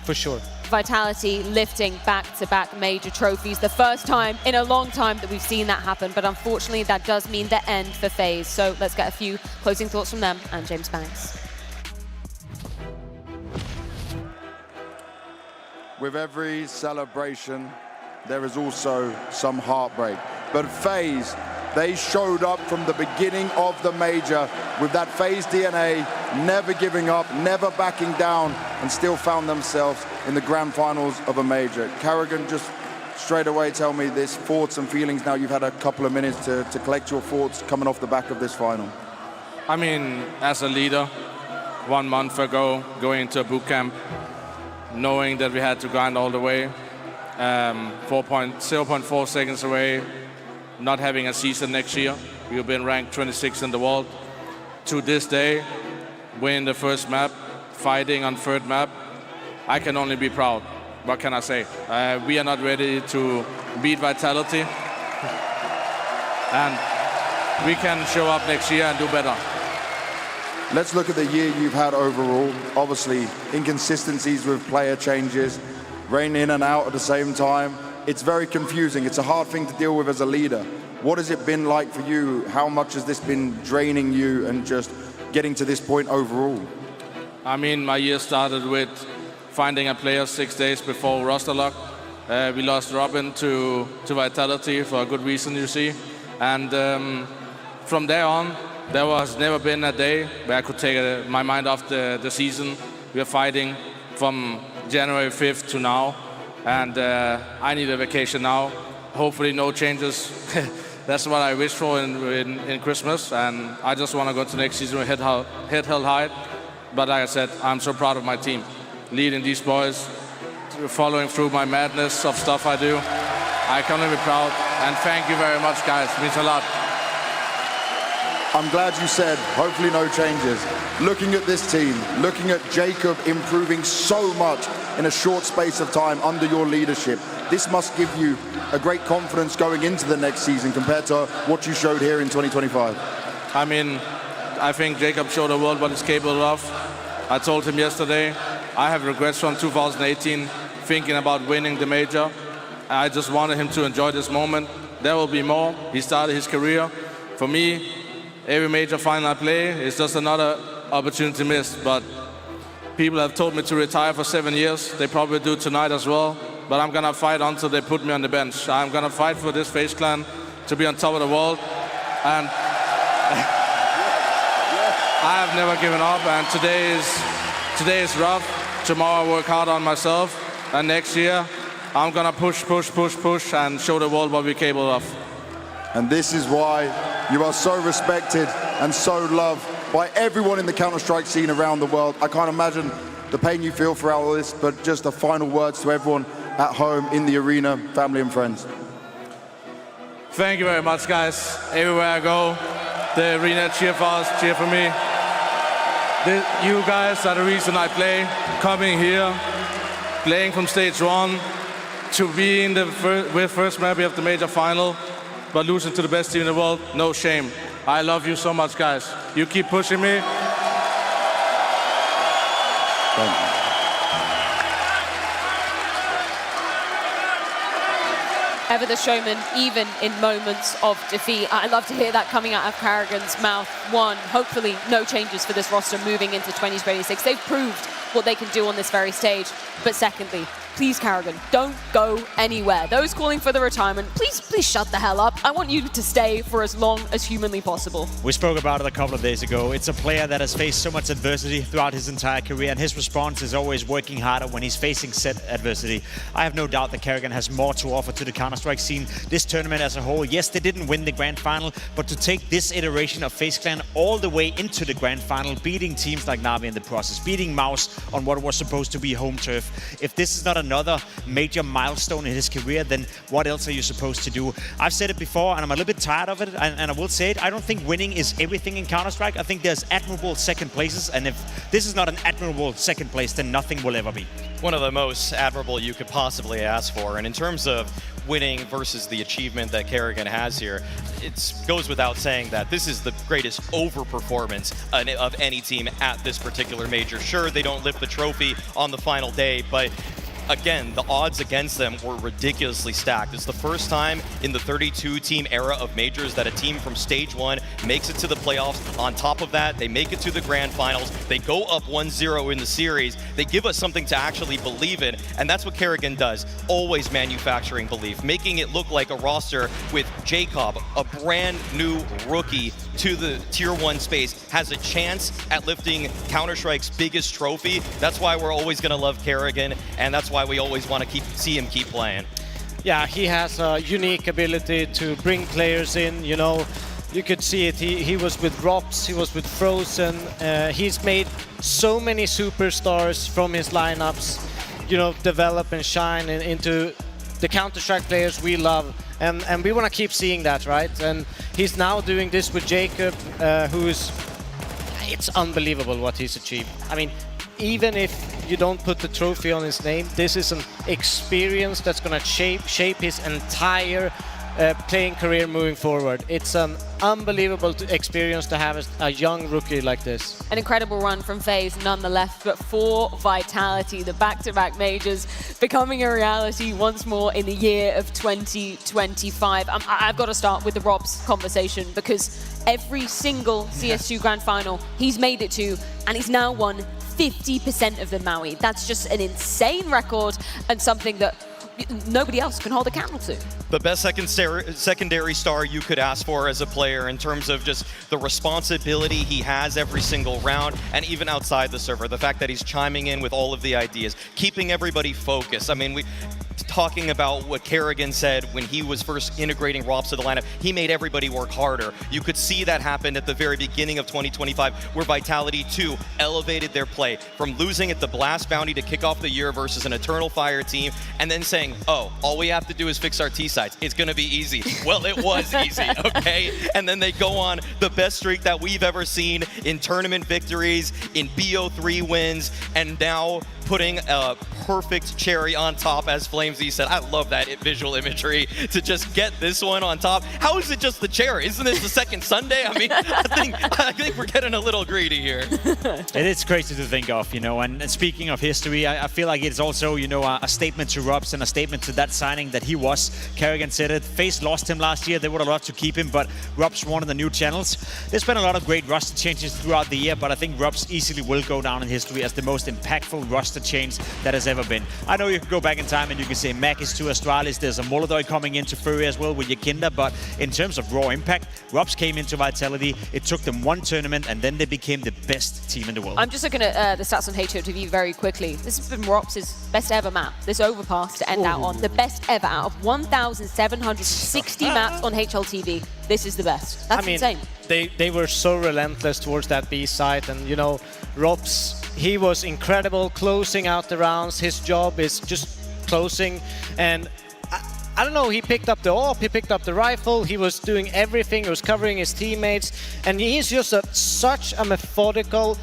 for sure. Vitality lifting back-to-back major trophies. The first time in a long time that we've seen that happen, but unfortunately that does mean the end for FaZe. So let's get a few closing thoughts from them and James Banks. With every celebration, there is also some heartbreak. But FaZe, they showed up from the beginning of the major with that FaZe DNA, never giving up, never backing down, and still found themselves in the grand finals of a major. Karrigan, just straight away tell me this, thoughts and feelings now you've had a couple of minutes to collect your thoughts coming off the back of this final. I mean, as a leader, 1 month ago, going into a boot camp, knowing that we had to grind all the way, 0.4 seconds away, not having a season next year. We've been ranked 26th in the world. To this day, win the first map, fighting on 3rd map. I can only be proud. What can I say? We are not ready to beat Vitality. And we can show up next year and do better. Let's look at the year you've had overall. Obviously, inconsistencies with player changes, rain in and out at the same time. It's very confusing. It's a hard thing to deal with as a leader. What has it been like for you? How much has this been draining you and just getting to this point overall? I mean, my year started with finding a player 6 days before roster lock. We lost Robin to Vitality for a good reason, you see. And from there on, there has never been a day where I could take my mind off the season. We are fighting from January 5th to now, and I need a vacation now. Hopefully no changes That's what I wish for in Christmas, and I just want to go to next season with head held high. But like I said, I'm so proud of my team, leading these boys, following through my madness of stuff I do. I can't be proud, and thank you very much, guys. It means a lot. I'm glad you said, hopefully no changes. Looking at this team, looking at Jacob improving so much in a short space of time under your leadership, this must give you a great confidence going into the next season compared to what you showed here in 2025. I mean, I think Jacob showed the world what he's capable of. I told him yesterday, I have regrets from 2018, thinking about winning the major. I just wanted him to enjoy this moment. There will be more. He started his career. For me, every major final I play is just another opportunity missed. But people have told me to retire for 7 years. They probably do tonight as well. But I'm gonna fight until they put me on the bench. I'm gonna fight for this FaZe clan to be on top of the world. And I have never given up, and today is rough. Tomorrow I work hard on myself, and next year I'm gonna push, and show the world what we're capable of. And this is why you are so respected and so loved by everyone in the Counter-Strike scene around the world. I can't imagine the pain you feel throughout all this, but just the final words to everyone at home, in the arena, family and friends. Thank you very much, guys. Everywhere I go, the arena cheer for us, cheer for me. You guys are the reason I play. Coming here, playing from stage 1, to be in the first maybe of the major final, but losing to the best team in the world, no shame. I love you so much, guys. You keep pushing me. Thank you. Ever the showman, even in moments of defeat. I love to hear that coming out of karrigan's mouth. One, hopefully no changes for this roster moving into 2026. They've proved what they can do on this very stage. But secondly, please, karrigan, don't go anywhere. Those calling for the retirement, please shut the hell up. I want you to stay for as long as humanly possible. We spoke about it a couple of days ago. It's a player that has faced so much adversity throughout his entire career, and his response is always working harder when he's facing set adversity. I have no doubt that karrigan has more to offer to the Counter-Strike scene this tournament as a whole. Yes, they didn't win the grand final, but to take this iteration of FaZe Clan all the way into the grand final, beating teams like Na'Vi in the process, beating Mouse on what was supposed to be home turf. If this is not another major milestone in his career, then what else are you supposed to do? I've said it before, and I'm a little bit tired of it, and I will say it. I don't think winning is everything in Counter-Strike. I think there's admirable second places, and if this is not an admirable second place, then nothing will ever be. One of the most admirable you could possibly ask for, and in terms of winning versus the achievement that karrigan has here, it goes without saying that this is the greatest overperformance of any team at this particular major. Sure, they don't lift the trophy on the final day, but again, the odds against them were ridiculously stacked. It's the first time in the 32-team era of majors that a team from stage 1 makes it to the playoffs. On top of that, they make it to the grand finals. They go up 1-0 in the series. They give us something to actually believe in, and that's what karrigan does. Always manufacturing belief, making it look like a roster with Jacob, a brand new rookie to the tier 1 space, has a chance at lifting Counter-Strike's biggest trophy. That's why we're always going to love karrigan, and that's why we always want to see him keep playing. Yeah, he has a unique ability to bring players in, you know. You could see it, he was with ropz, he was with Frozen. He's made so many superstars from his lineups, you know, develop and shine into the Counter-Strike players we love. And we want to keep seeing that, right? And he's now doing this with Jacob, it's unbelievable what he's achieved. I mean, even if you don't put the trophy on his name, this is an experience that's going to shape his entire playing career moving forward. It's an unbelievable experience to have a young rookie like this. An incredible run from FaZe nonetheless, but for Vitality, the back-to-back majors becoming a reality once more in the year of 2025. I've got to start with the ropz conversation, because every single CS2 Grand Final he's made it to, and he's now won 50% of the Maui. That's just an insane record, and something that nobody else can hold a candle to. The best secondary star you could ask for as a player in terms of just the responsibility he has every single round, and even outside the server, the fact that he's chiming in with all of the ideas, keeping everybody focused. I mean, talking about what karrigan said when he was first integrating ropz to the lineup. He made everybody work harder. You could see that happen at the very beginning of 2025, where Vitality 2 elevated their play from losing at the Blast Bounty to kick off the year versus an Eternal Fire team, and then saying, oh, all we have to do is fix our T-sides. It's going to be easy. Well, it was easy, okay? And then they go on the best streak that we've ever seen in tournament victories, in BO3 wins, and now putting a perfect cherry on top, as Flamesy said. I love that visual imagery to just get this one on top. How is it just the cherry? Isn't this the second Sunday? I mean, I think we're getting a little greedy here. It is crazy to think of, you know, and speaking of history, I feel like it's also, you know, a statement to ropz and a statement to that signing that he was. karrigan said it. Faze lost him last year. They would have loved to keep him, but ropz wanted the new channels. There's been a lot of great roster changes throughout the year, but I think ropz easily will go down in history as the most impactful roster change that has ever been. I know you can go back in time and you can say Mac is to Astralis. There's a molodoy coming into Fury as well with YEKINDAR, but in terms of raw impact, ropz came into Vitality. It took them one tournament and then they became the best team in the world. I'm just looking at the stats on HOTV very quickly. This has been ropz's best ever map. This Overpass to end out on. The best ever out of 1,760 maps on HLTV. This is the best. That's insane. They were so relentless towards that B site, and you know, ropz, he was incredible closing out the rounds. His job is just closing, and I don't know, he picked up the AWP, he picked up the rifle, he was doing everything, he was covering his teammates, and he's just such a methodical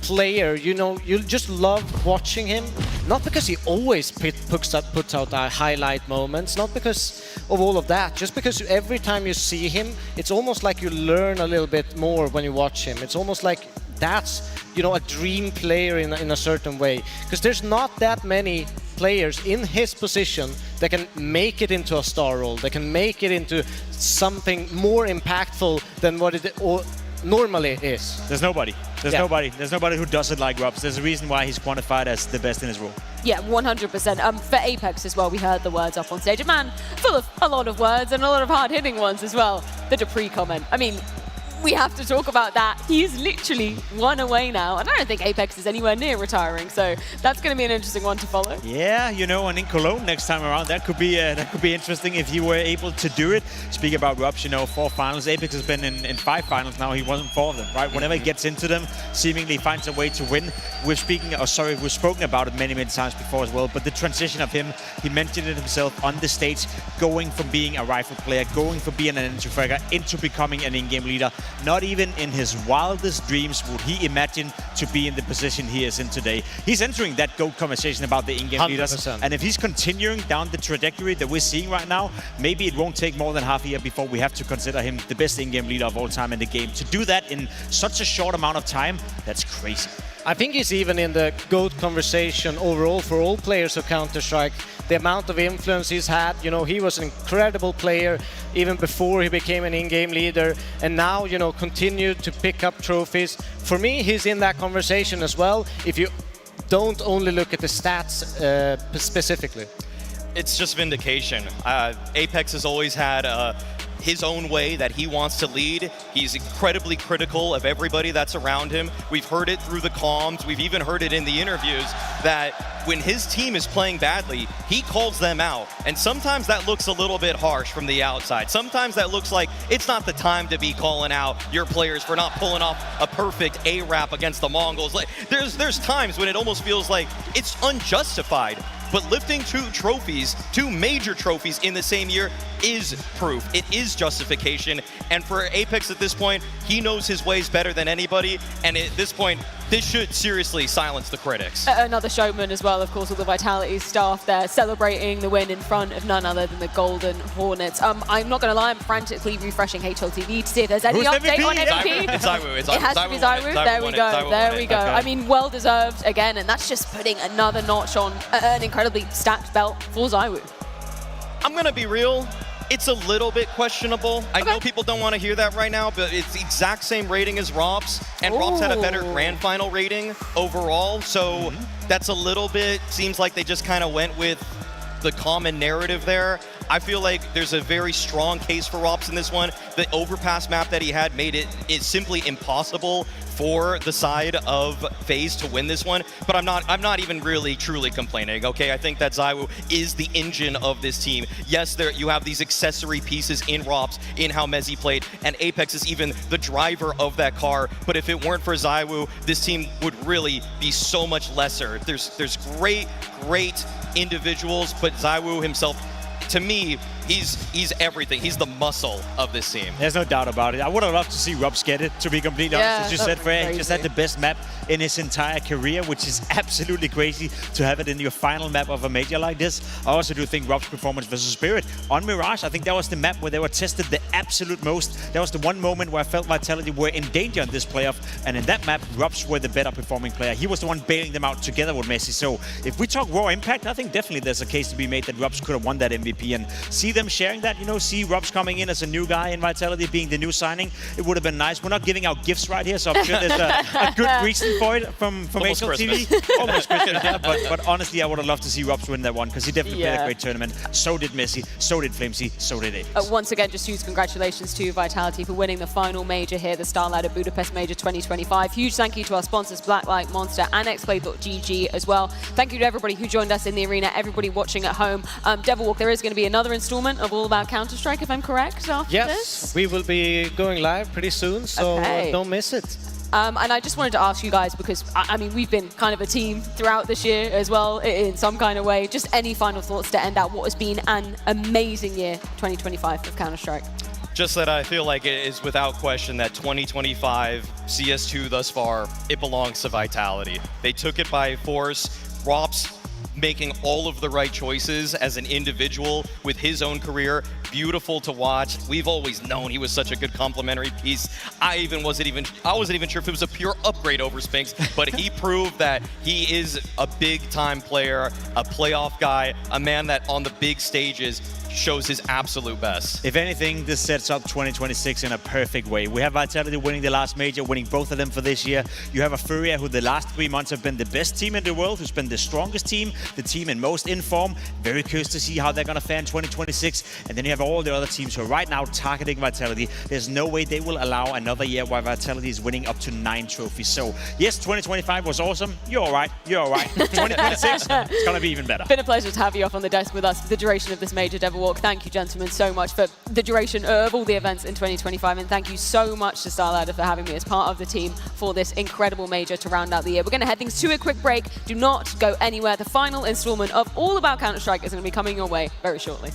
player. You know, you just love watching him, not because he always puts out highlight moments, not because of all of that, just because every time you see him, it's almost like you learn a little bit more when you watch him. It's almost like that's, you know, a dream player in a certain way, because there's not that many players in his position that can make it into a star role, that can make it into something more impactful than what it normally is. There's nobody. There's nobody who does it like ropz. There's a reason why he's quantified as the best in his role. Yeah, 100%. For Apex as well, we heard the words up on stage. A man full of a lot of words and a lot of hard-hitting ones as well. The Dupree comment. I mean, we have to talk about that. He's literally one away now, and I don't think Apex is anywhere near retiring, so that's going to be an interesting one to follow. Yeah, you know, and in Cologne next time around, that could be interesting if he were able to do it. Speaking about ropz, you know, 4 finals. Apex has been in 5 finals now. He wasn't 4 of them, right? Whenever he gets into them, seemingly finds a way to win. We've spoken about it many times before as well, but the transition of him, he mentioned it himself on the stage, going from being a rifle player, going from being an entry fragger into becoming an in-game leader. Not even in his wildest dreams would he imagine to be in the position he is in today. He's entering that GOAT conversation about the in-game leaders. And if he's continuing down the trajectory that we're seeing right now, maybe it won't take more than half a year before we have to consider him the best in-game leader of all time in the game. To do that in such a short amount of time, that's crazy. I think he's even in the GOAT conversation overall for all players of Counter-Strike. The amount of influence he's had, you know, he was an incredible player even before he became an in-game leader, and now, you know, continued to pick up trophies. For me, he's in that conversation as well, if you don't only look at the stats specifically. It's just vindication. Apex has always had his own way that he wants to lead. He's incredibly critical of everybody that's around him. We've heard it through the comms. We've even heard it in the interviews that when his team is playing badly, he calls them out. And sometimes that looks a little bit harsh from the outside. Sometimes that looks like it's not the time to be calling out your players for not pulling off a perfect A-rap against the Mongols. Like, there's times when it almost feels like it's unjustified. But lifting 2 major trophies in the same year is proof. It is justification. And for Apex at this point, he knows his ways better than anybody. And at this point, this should seriously silence the critics. Another showman as well, of course, all the Vitality staff there celebrating the win in front of none other than the Golden Hornets. I'm not going to lie, I'm frantically refreshing HLTV to see if there's any update on MVP. It's ZywOo. It has to be ZywOo. There we go. There we go. Okay. I mean, well deserved again, and that's just putting another notch on an incredibly stacked belt for ZywOo. I'm going to be real. It's a little bit questionable. I know people don't want to hear that right now, but it's the exact same rating as ropz, and ropz had a better grand final rating overall, so that's a little bit, seems like they just kind of went with the common narrative there. I feel like there's a very strong case for ropz in this one. The overpass map that he had made it simply impossible for the side of Faze to win this one, but I'm not even really truly complaining, okay? I think that ZywOo is the engine of this team. Yes, you have these accessory pieces in ropz, in how Mezi played, and Apex is even the driver of that car, but if it weren't for ZywOo, this team would really be so much lesser. There's great individuals, but ZywOo himself, to me, he's everything. He's the muscle of this team. There's no doubt about it. I would have loved to see ropz get it, to be completely honest. As you said, Freya, he just had the best map in his entire career, which is absolutely crazy to have it in your final map of a major like this. I also do think ropz performance versus Spirit on Mirage, I think that was the map where they were tested the absolute most. That was the one moment where I felt Vitality were in danger in this playoff, and in that map, ropz were the better performing player. He was the one bailing them out together with Messi. So if we talk raw impact, I think definitely there's a case to be made that ropz could have won that MVP, and see them sharing that, you know, see ropz coming in as a new guy in Vitality, being the new signing. It would have been nice. We're not giving out gifts right here, so I'm sure there's a good reason for it from Almost HL TV. Almost Christmas, yeah. But honestly, I would have loved to see ropz win that one, because he definitely played a great tournament. So did Messi, so did Flamesy, so did Apex. Once again, just huge congratulations to Vitality for winning the final major here, the StarLadder Budapest Major 2025. Huge thank you to our sponsors, Blacklight, Monster, and xplay.gg as well. Thank you to everybody who joined us in the arena, everybody watching at home. DevilWalk, there is going to be another installment of All About Counter-Strike, if I'm correct, after this? We will be going live pretty soon, so don't miss it. And I just wanted to ask you guys, because, I mean, we've been kind of a team throughout this year as well, in some kind of way. Just any final thoughts to end out what has been an amazing year, 2025 of Counter-Strike? Just that I feel like it is without question that 2025 CS2 thus far, it belongs to Vitality. They took it by force. ropz making all of the right choices as an individual with his own career. Beautiful to watch. We've always known he was such a good complementary piece. I wasn't even sure if it was a pure upgrade over Spinx, but he proved that he is a big time player, a playoff guy, a man that on the big stages shows his absolute best. If anything, this sets up 2026 in a perfect way. We have Vitality winning the last major, winning both of them for this year. You have a Furia who the last 3 months have been the best team in the world, who's been the strongest team, the team in most in form. Very curious to see how they're going to fare in 2026. And then you have all the other teams who are right now targeting Vitality. There's no way they will allow another year where Vitality is winning up to 9 trophies. So yes, 2025 was awesome. You're all right. You're all right. 2026, it's going to be even better. Been a pleasure to have you up on the desk with us for the duration of this major, DevilWalk. Thank you, gentlemen, so much for the duration of all the events in 2025, and thank you so much to StarLadder for having me as part of the team for this incredible major to round out the year. We're going to head things to a quick break. Do not go anywhere. The final installment of All About Counter-Strike is going to be coming your way very shortly.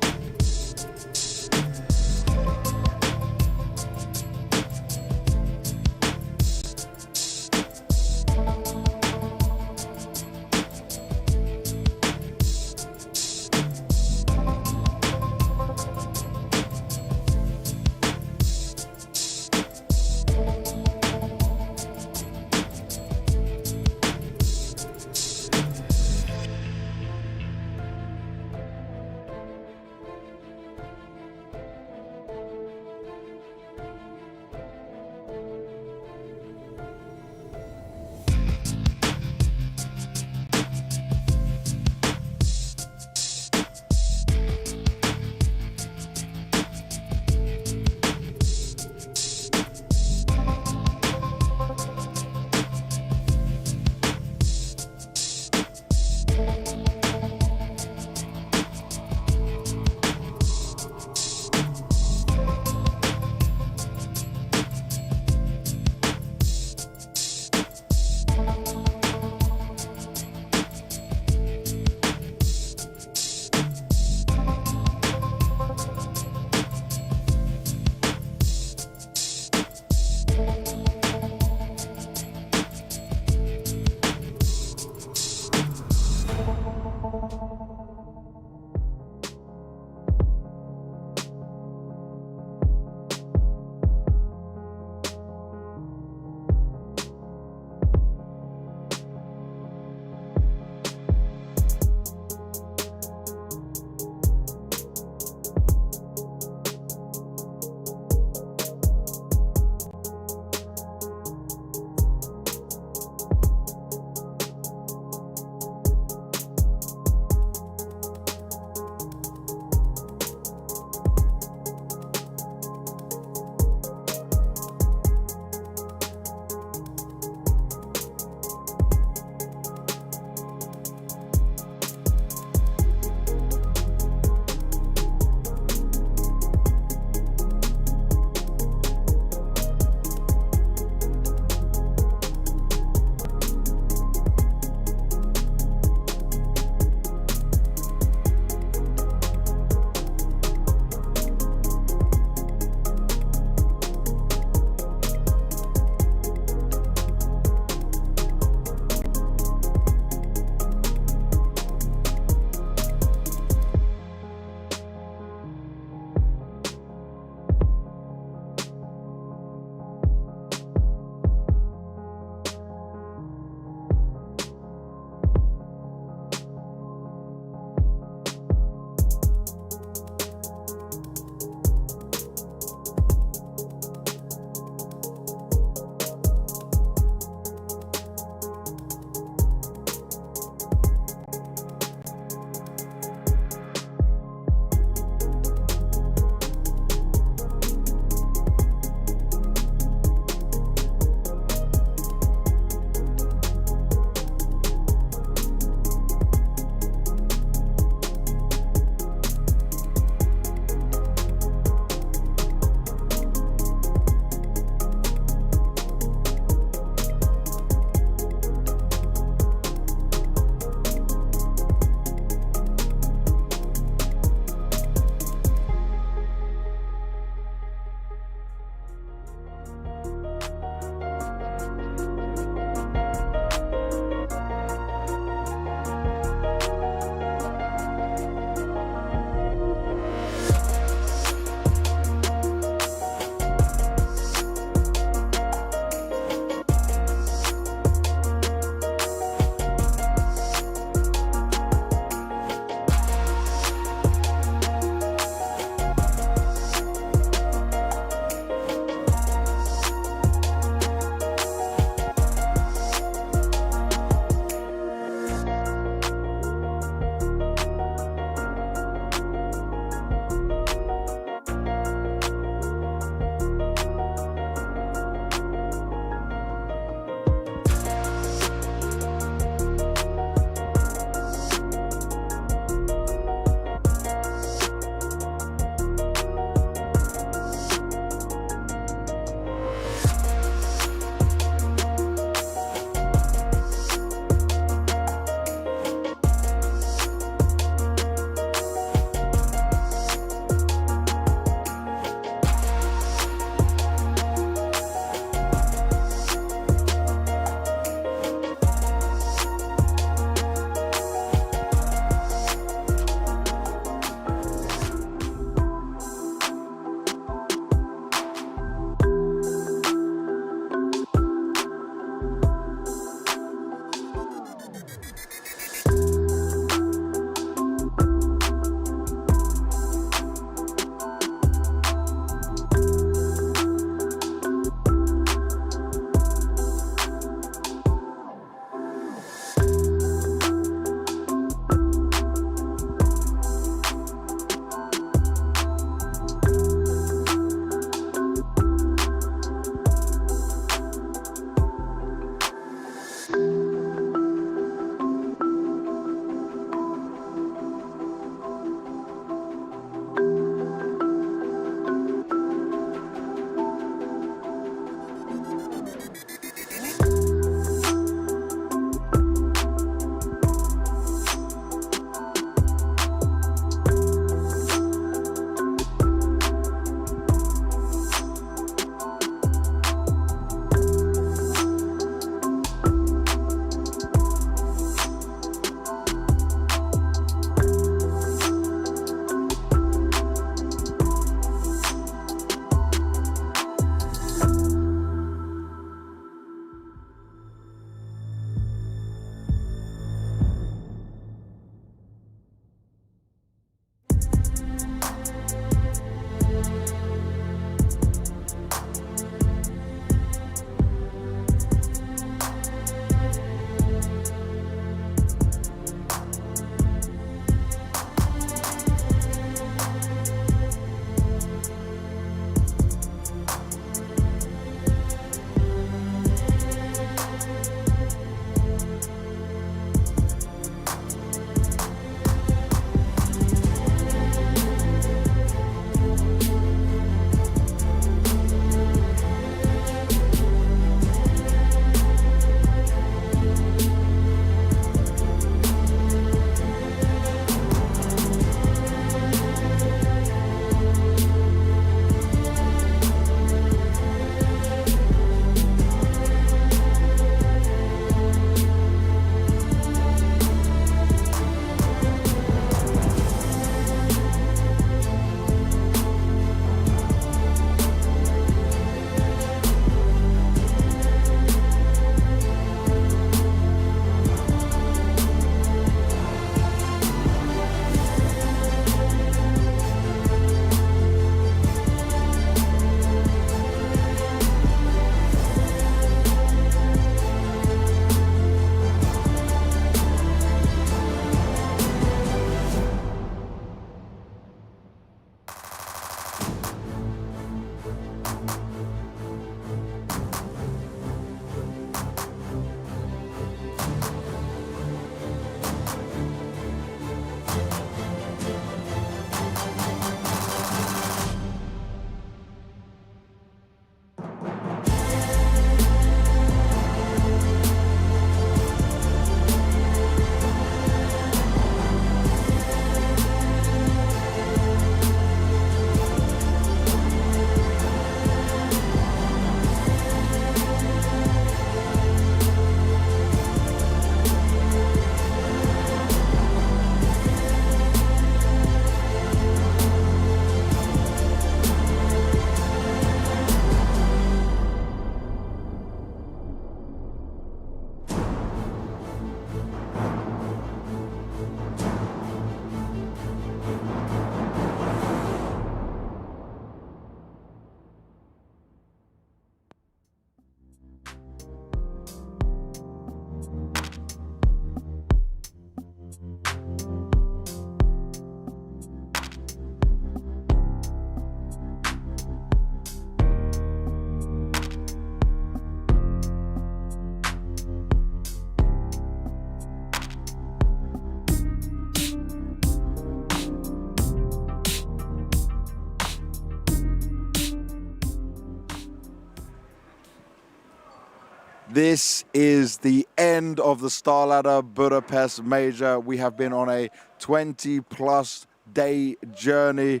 This is the end of the StarLadder Budapest Major. We have been on a 20-plus day journey.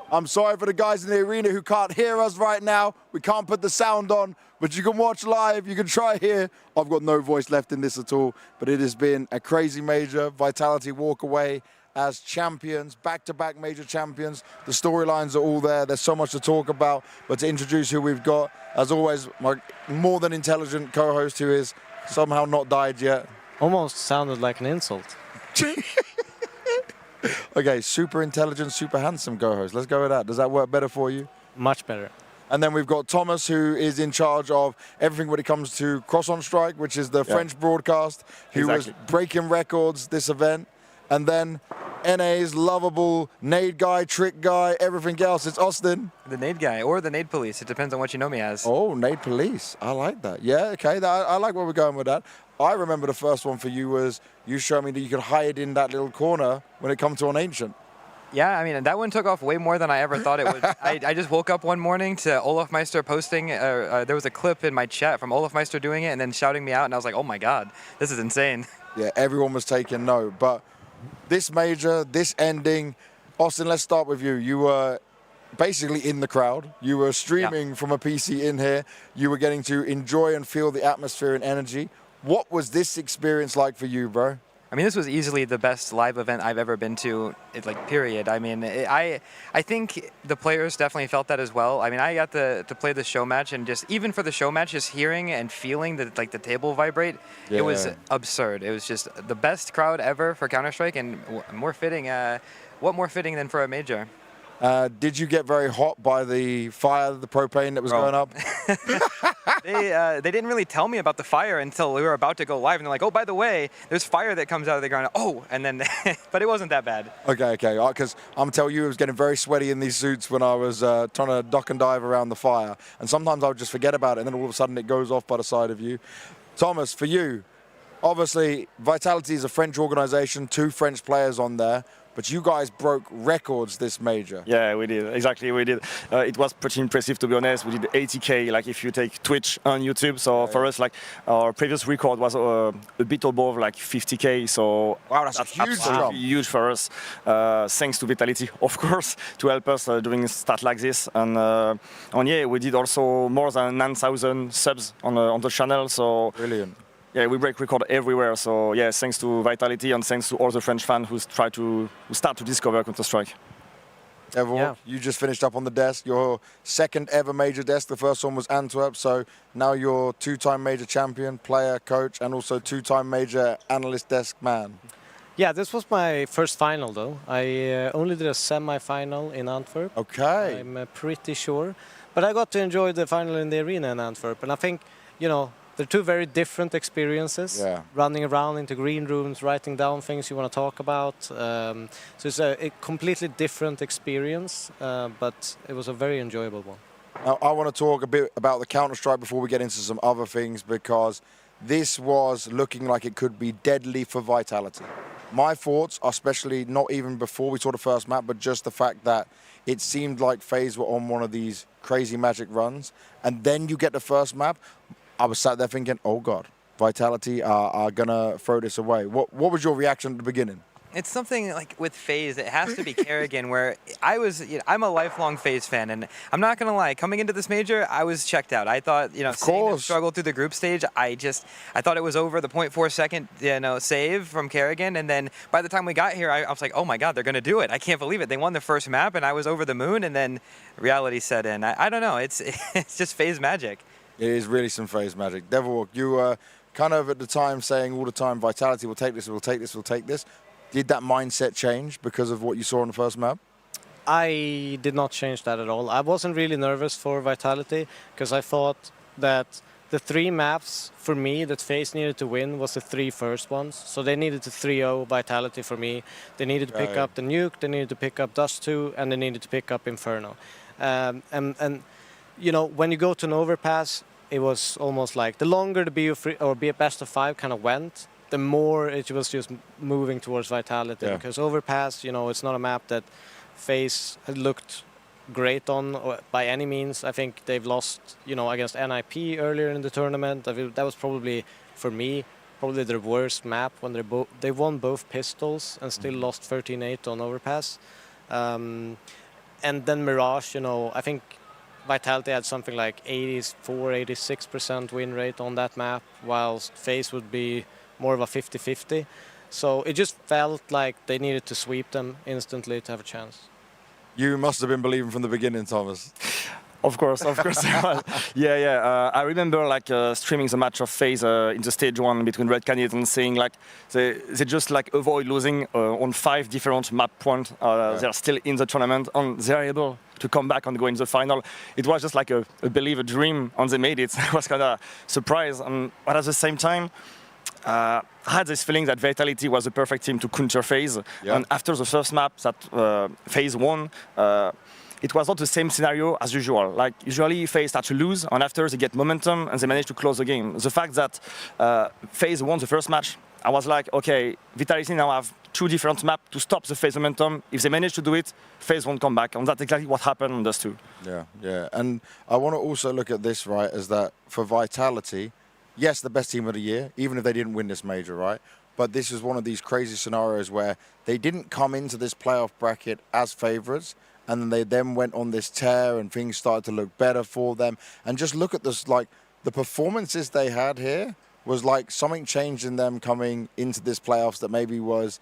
I'm sorry for the guys in the arena who can't hear us right now. We can't put the sound on, but you can watch live. You can try here. I've got no voice left in this at all, but it has been a crazy major. Vitality walk away as champions, back-to-back major champions. The storylines are all there. There's so much to talk about, but to introduce who we've got, as always, my more than intelligent co-host who is somehow not died yet. Almost sounded like an insult. Okay, super intelligent, super handsome co-host. Let's go with that. Does that work better for you? Much better. And then we've got Thomas, who is in charge of everything when it comes to Cross on Strike, which is the French broadcast, who was breaking records this event. And then NA's lovable nade guy, trick guy, everything else. It's Austin. The nade guy or the nade police. It depends on what you know me as. Oh, nade police. I like that. Yeah, okay. I like where we're going with that. I remember the first one for you was you showed me that you could hide in that little corner when it comes to an ancient. Yeah, I mean, that one took off way more than I ever thought it would. I just woke up one morning to Olaf Meister posting, there was a clip in my chat from Olaf Meister doing it and then shouting me out, and I was like, oh my God, this is insane. Yeah, everyone was taking note. But this major, this ending, Austin, let's start with you. You were basically in the crowd. You were streaming from a PC in here. You were getting to enjoy and feel the atmosphere and energy. What was this experience like for you, bro? I mean, this was easily the best live event I've ever been to, period. I mean, I think the players definitely felt that as well. I mean, I got to play the show match, and just even for the show match, just hearing and feeling the table vibrate, it was absurd. It was just the best crowd ever for Counter-Strike, and more fitting. What more fitting than for a major? Did you get very hot by the fire, the propane that was going up? They didn't really tell me about the fire until we were about to go live, and they're like, oh, by the way, there's fire that comes out of the ground. Oh, and then, but it wasn't that bad. Okay, because I'm telling you, it was getting very sweaty in these suits when I was trying to duck and dive around the fire. And sometimes I would just forget about it, and then all of a sudden it goes off by the side of you. Thomas, for you, obviously, Vitality is a French organization, 2 French players on there. But you guys broke records this major. Yeah, we did. Exactly, we did. It was pretty impressive, to be honest. We did 80K, like if you take Twitch and YouTube. So for us, like our previous record was a bit above like 50K. So wow, that's absolutely huge for us. Thanks to Vitality, of course, to help us doing stats like this. And yeah, we did also more than 9,000 subs on the channel. So brilliant. Yeah, we break record everywhere. So yeah, thanks to Vitality and thanks to all the French fans who start to discover Counter-Strike. Everyone, you just finished up on the desk. Your second ever major desk. The first one was Antwerp. So now you're 2-time major champion, player, coach, and also 2-time major analyst desk man. Yeah, this was my first final though. I only did a semi-final in Antwerp. Okay. I'm pretty sure. But I got to enjoy the final in the arena in Antwerp. And I think, you know, they're 2 very different experiences, running around into green rooms, writing down things you want to talk about. So it's a completely different experience, but it was a very enjoyable one. Now, I want to talk a bit about the Counter-Strike before we get into some other things, because this was looking like it could be deadly for Vitality. My thoughts, especially not even before we saw the first map, but just the fact that it seemed like FaZe were on one of these crazy magic runs, and then you get the first map. I was sat there thinking, oh God, Vitality are going to throw this away. What was your reaction at the beginning? It's something like with FaZe, it has to be karrigan, where I'm a lifelong FaZe fan, and I'm not going to lie, coming into this major, I was checked out. I thought, seeing them struggle through the group stage, I thought it was over. The 0.4 second, save from karrigan, and then by the time we got here, I was like, oh my God, they're going to do it. I can't believe it. They won the first map, and I was over the moon, and then reality set in. I don't know. It's just FaZe magic. It is really some FaZe magic. Devilwalk, you were kind of at the time saying all the time, Vitality will take this, we'll take this, we'll take this. Did that mindset change because of what you saw on the first map? I did not change that at all. I wasn't really nervous for Vitality because I thought that the 3 maps for me that FaZe needed to win was the 3 first ones. So they needed to 3-0 Vitality for me. They needed to pick up the Nuke, they needed to pick up Dust 2, and they needed to pick up Inferno. And you know, when you go to an Overpass, it was almost like the longer the be a best of 5 kind of went, the more it was just moving towards Vitality. Because Overpass, you know, it's not a map that FaZe had looked great on by any means. I think they've lost, against NIP earlier in the tournament. I feel that was probably, for me, probably their worst map when they won both pistols and still lost 13-8 on Overpass. And then Mirage, I think Vitality had something like 84-86% win rate on that map, whilst Faze would be more of a 50-50. So it just felt like they needed to sweep them instantly to have a chance. You must have been believing from the beginning, Thomas. Of course. I remember streaming the match of Faze in the stage 1 between Red Canids and saying they just avoid losing on 5 different map points. They're still in the tournament and they're able to come back and go in the final. It was just like a dream, and they made it. I was kind of surprised, but at the same time, I had this feeling that Vitality was the perfect team to counter Faze. And after the first map that Faze won, it was not the same scenario as usual. Like usually Faze start to lose, and after they get momentum and they manage to close the game. The fact that Faze won the first match, I was like, okay, Vitality now have 2 different maps to stop the Faze momentum. If they manage to do it, Faze won't come back, and that's exactly what happened on those 2. Yeah. And I want to also look at this, right, as that for Vitality, yes, the best team of the year, even if they didn't win this major, right? But this is one of these crazy scenarios where they didn't come into this playoff bracket as favourites, and then they then went on this tear and things started to look better for them. And just look at this, the performances they had here was like something changed in them coming into this playoffs that maybe was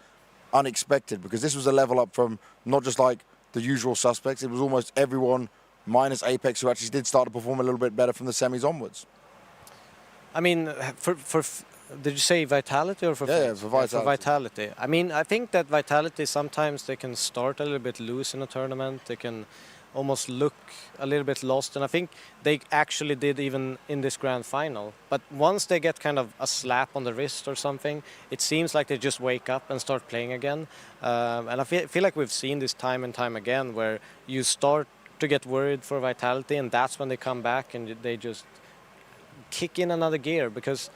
unexpected, because this was a level up from not just like the usual suspects, it was almost everyone minus Apex who actually did start to perform a little bit better from the semis onwards. I mean, did you say Vitality or for Faze? Yeah, for Vitality. For Vitality. I mean, I think that Vitality, sometimes they can start a little bit loose in a tournament. They can almost look a little bit lost. And I think they actually did even in this grand final. But once they get kind of a slap on the wrist or something, it seems like they just wake up and start playing again. And I feel like we've seen this time and time again, where you start to get worried for Vitality, and that's when they come back and they just kick in another gear. Because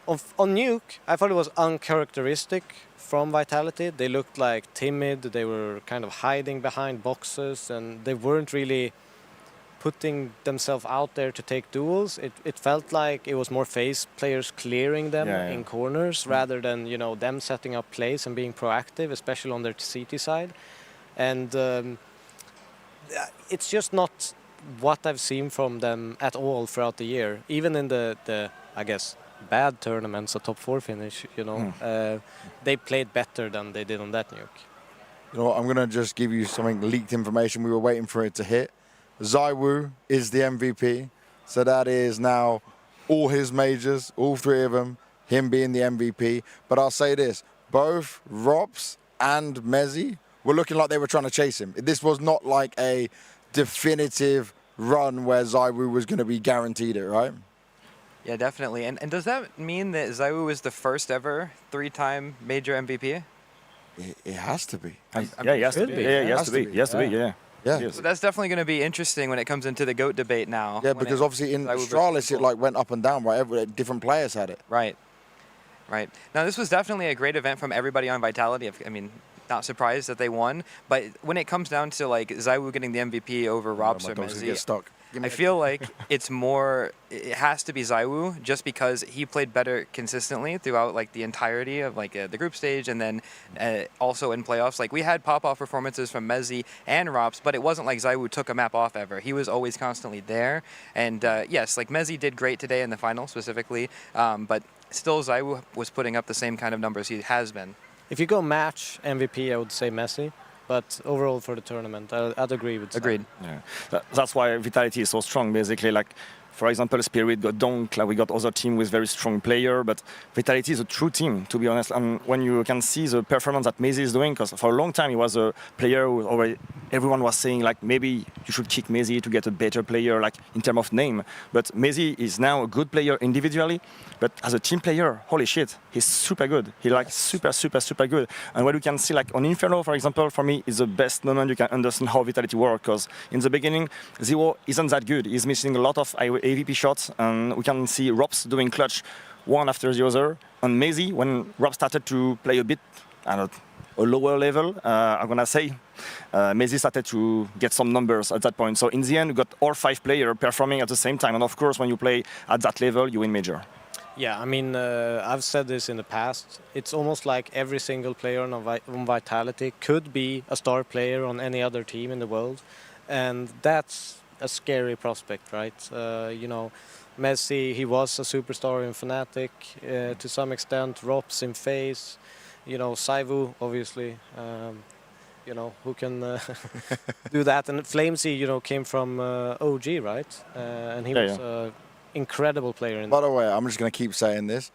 on Nuke, I thought it was uncharacteristic from Vitality. They looked like timid, they were kind of hiding behind boxes, and they weren't really putting themselves out there to take duels. It felt like it was more Faze players clearing them in corners rather than, them setting up plays and being proactive, especially on their CT side. And it's just not what I've seen from them at all throughout the year. Even in the I guess, bad tournaments, a top 4 finish, they played better than they did on that Nuke. You know what, I'm going to just give you something leaked information. We were waiting for it to hit. ZywOo is the MVP. So that is now all his majors, all 3 of them, him being the MVP. But I'll say this, both ropz and Mezi were looking like they were trying to chase him. This was not like a definitive run where ZywOo was going to be guaranteed it, right? Yeah, definitely. And does that mean that ZywOo is the first ever 3-time major MVP? It has to be. Yeah, it has to be. Yeah, it has to be. It has to be, yeah. Yeah. So that's definitely going to be interesting when it comes into the GOAT debate now. Yeah, because obviously in Astralis it went up and down, right? Different players had it. Right. Now this was definitely a great event from everybody on Vitality. I mean, not surprised that they won, but when it comes down to ZywOo getting the MVP over ropz or Mzi, I feel like it has to be ZywOo, just because he played better consistently throughout the entirety of the group stage, and then also in playoffs. We had pop-off performances from Mzi and ropz, but it wasn't like ZywOo took a map off ever. He was always constantly there, and yes, Mzi did great today in the final specifically, but still ZywOo was putting up the same kind of numbers he has been. If you go match MVP, I would say Mzi. But overall for the tournament, I'd agree with that. Agreed. Yeah. That's why Vitality is so strong, basically. For example, Spirit got donk, we got other team with very strong player, but Vitality is a true team, to be honest. And when you can see the performance that Mzi is doing, because for a long time he was a player who already everyone was saying maybe you should kick Mzi to get a better player in terms of name. But Mzi is now a good player individually, but as a team player, holy shit, he's super good. He's super good. And what you can see on Inferno, for example, for me is the best moment you can understand how Vitality works, because in the beginning, ZywOo isn't that good. He's missing a lot of AVP shots, and we can see ropz doing clutch one after the other. And Mzi, when ropz started to play a bit a lower level, I'm gonna say, Mzinho started to get some numbers at that point. So in the end, we got all 5 players performing at the same time. And of course, when you play at that level, you win major. Yeah, I mean, I've said this in the past. It's almost like every single player on Vitality could be a star player on any other team in the world. And that's a scary prospect, right? You know, Messi, he was a superstar in Fnatic to some extent, ropz in Faze, you know, ZywOo, obviously. You know, who can do that? And flamez, you know, came from OG, right? And he was an incredible player. In By the way, I'm just going to keep saying this.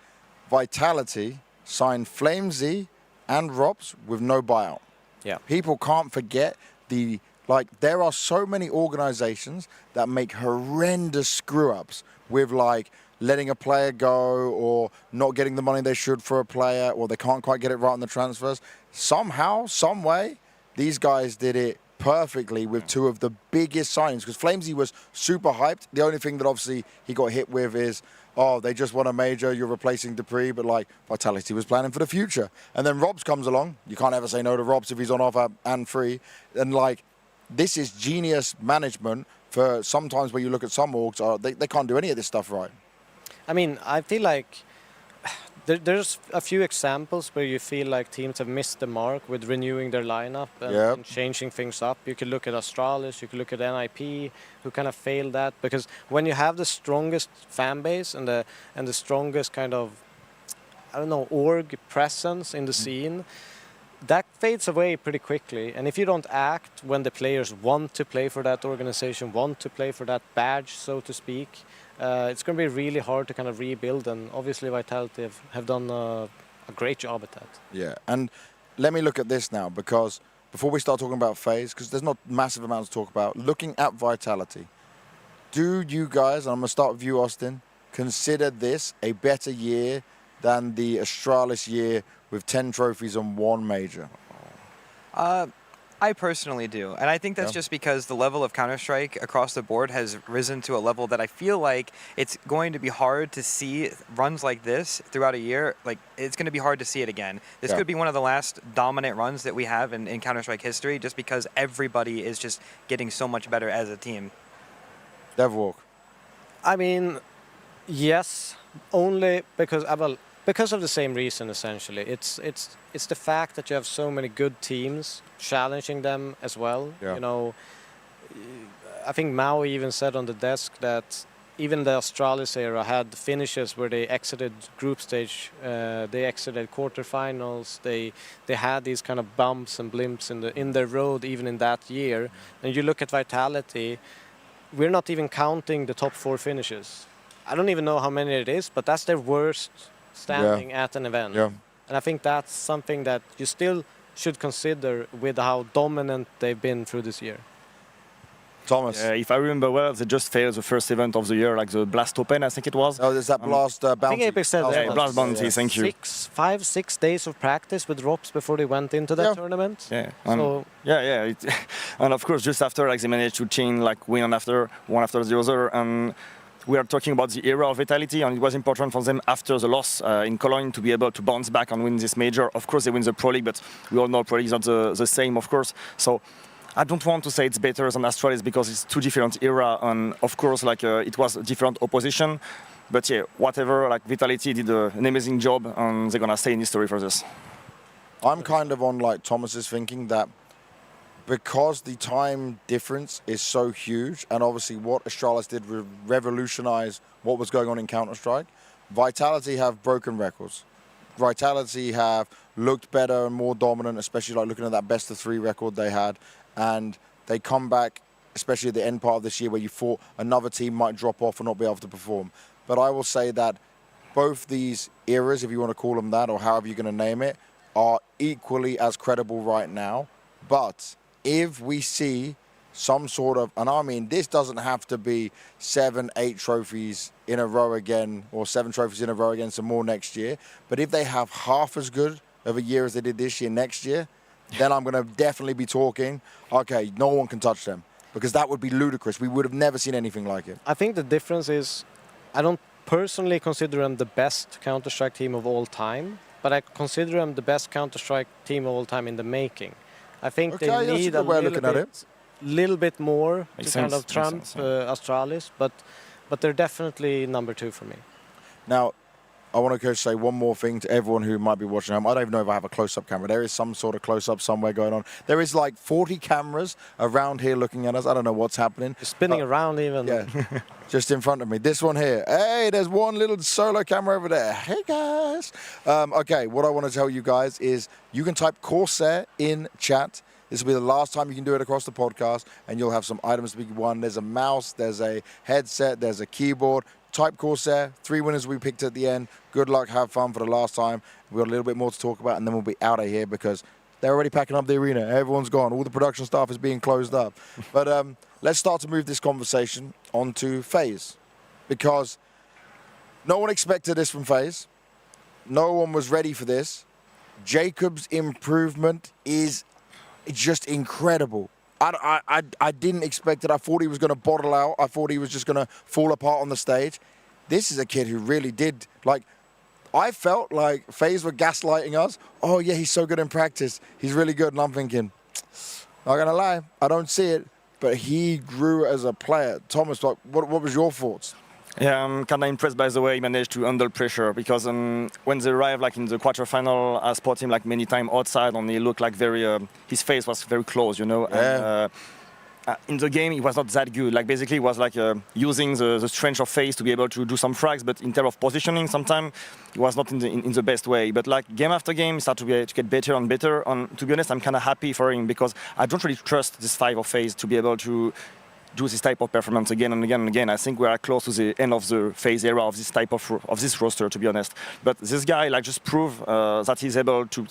Vitality signed flamez and ropz with no buyout. Yeah. People can't forget the, like, there are so many organizations that make horrendous screw-ups with, like, letting a player go or not getting the money they should for a player, or they can't quite get it right on the transfers. Somehow, some way, these guys did it perfectly with 2 of the biggest signings, because flamez was super hyped. The only thing that obviously he got hit with is, oh, they just won a major, you're replacing Dupree, but like Vitality was planning for the future. And then ropz comes along. You can't ever say no to ropz if he's on offer and free. And like, this is genius management for sometimes where you look at some orgs, they can't do any of this stuff right. I mean, I feel like there's a few examples where you feel like teams have missed the mark with renewing their lineup and changing things up. You could look at Astralis, you could look at NIP, who kind of failed that. Because when you have the strongest fan base and the strongest kind of, I don't know, org presence in the scene, that fades away pretty quickly. And if you don't act when the players want to play for that organization, want to play for that badge, so to speak, it's going to be really hard to kind of rebuild, and obviously Vitality have done a great job at that. Yeah, and let me look at this now, because before we start talking about Faze, because there's not massive amounts to talk about, looking at Vitality, do you guys, and I'm going to start with you, Austin, consider this a better year than the Astralis year with 10 trophies and 1 major? I personally do, and I think that's just because the level of Counter-Strike across the board has risen to a level that I feel like it's going to be hard to see runs like this throughout a year. Like, it's going to be hard to see it again. This could be one of the last dominant runs that we have in Counter-Strike history, just because everybody is just getting so much better as a team. Devwalk. I mean, yes, only because because of the same reason, essentially. It's the fact that you have so many good teams challenging them as well. Yeah. You know, I think Mao even said on the desk that even the Astralis era had finishes where they exited group stage, they exited quarterfinals, they had these kind of bumps and blimps in their road even in that year. And you look at Vitality, we're not even counting the top 4 finishes. I don't even know how many it is, but that's their worst standing at an event. Yeah. And I think that's something that you still should consider with how dominant they've been through this year. Thomas. If I remember well, they just failed the first event of the year, like the Blast Open, I think it was. Oh, there's that Blast Bounty. I think Apex said Blast Bounty, thank you. 5-6 days of practice with ropz before they went into that tournament. Yeah. So And of course, just after, like, they managed to chain, like, win one after the other. And we are talking about the era of Vitality, and it was important for them after the loss in Cologne to be able to bounce back and win this major. Of course, they win the Pro League, but we all know Pro League is not the same, of course. So I don't want to say it's better than Astralis because it's 2 different era, and of course, like, it was a different opposition. But yeah, whatever, like, Vitality did an amazing job, and they're gonna stay in history for this. I'm kind of on, like, Thomas's thinking that because the time difference is so huge, and obviously what Astralis did revolutionize what was going on in Counter-Strike, Vitality have broken records. Vitality have looked better and more dominant, especially like looking at that best of 3 record they had, and they come back, especially at the end part of this year where you thought another team might drop off and not be able to perform. But I will say that both these eras, if you want to call them that, or however you're going to name it, are equally as credible right now. But if we see some sort of, and I mean, this doesn't have to be 7, 8 trophies in a row again, or 7 trophies in a row again, some more next year. But if they have half as good of a year as they did this year next year, then I'm going to definitely be talking, okay, no one can touch them. Because that would be ludicrous. We would have never seen anything like it. I think the difference is, I don't personally consider them the best Counter-Strike team of all time, but I consider them the best Counter-Strike team of all time in the making. I think Okay, they that's need a a good way of looking at it. little bit more Makes to kind sense, of trump makes sense, Astralis, but they're definitely number 2 for me. Now, I want to go say one more thing to everyone who might be watching home. I don't even know if I have a close-up camera. There is some sort of close-up somewhere going on. There is like 40 cameras around here looking at us. I don't know what's happening. You're spinning around even. Yeah, just in front of me. This one here. Hey, there's one little solo camera over there. Hey, guys. Okay, what I want to tell you guys is you can type Corsair in chat. This will be the last time you can do it across the podcast, and you'll have some items to be won. There's a mouse, there's a headset, there's a keyboard. Type Corsair, 3 winners we picked at the end. Good luck, have fun for the last time. We've got a little bit more to talk about, and then we'll be out of here because they're already packing up the arena. Everyone's gone. All the production staff is being closed up. But let's start to move this conversation onto Faze, because no one expected this from Faze. No one was ready for this. Jacob's improvement is just incredible. I didn't expect it. I thought he was going to bottle out. I thought he was just going to fall apart on the stage. This is a kid who really did, like, I felt like FaZe were gaslighting us. Oh, yeah, he's so good in practice. He's really good. And I'm thinking, not going to lie, I don't see it. But he grew as a player. Thomas, what was your thoughts? Yeah, I'm kind of impressed by the way he managed to handle pressure, because when they arrived like in the quarterfinal, I spotted him like many times outside, and he looked like very, his face was very close, you know. Yeah. And, in the game, he was not that good. Like basically, he was like using the strength of Faze to be able to do some frags, but in terms of positioning, sometimes he was not in the best way. But like game after game, he started to get better and better. And to be honest, I'm kind of happy for him, because I don't really trust this 5 of Faze to be able to do this type of performance again and again and again. I think we are close to the end of the Faze era of this type of this roster, to be honest. But this guy like just proved that he's able to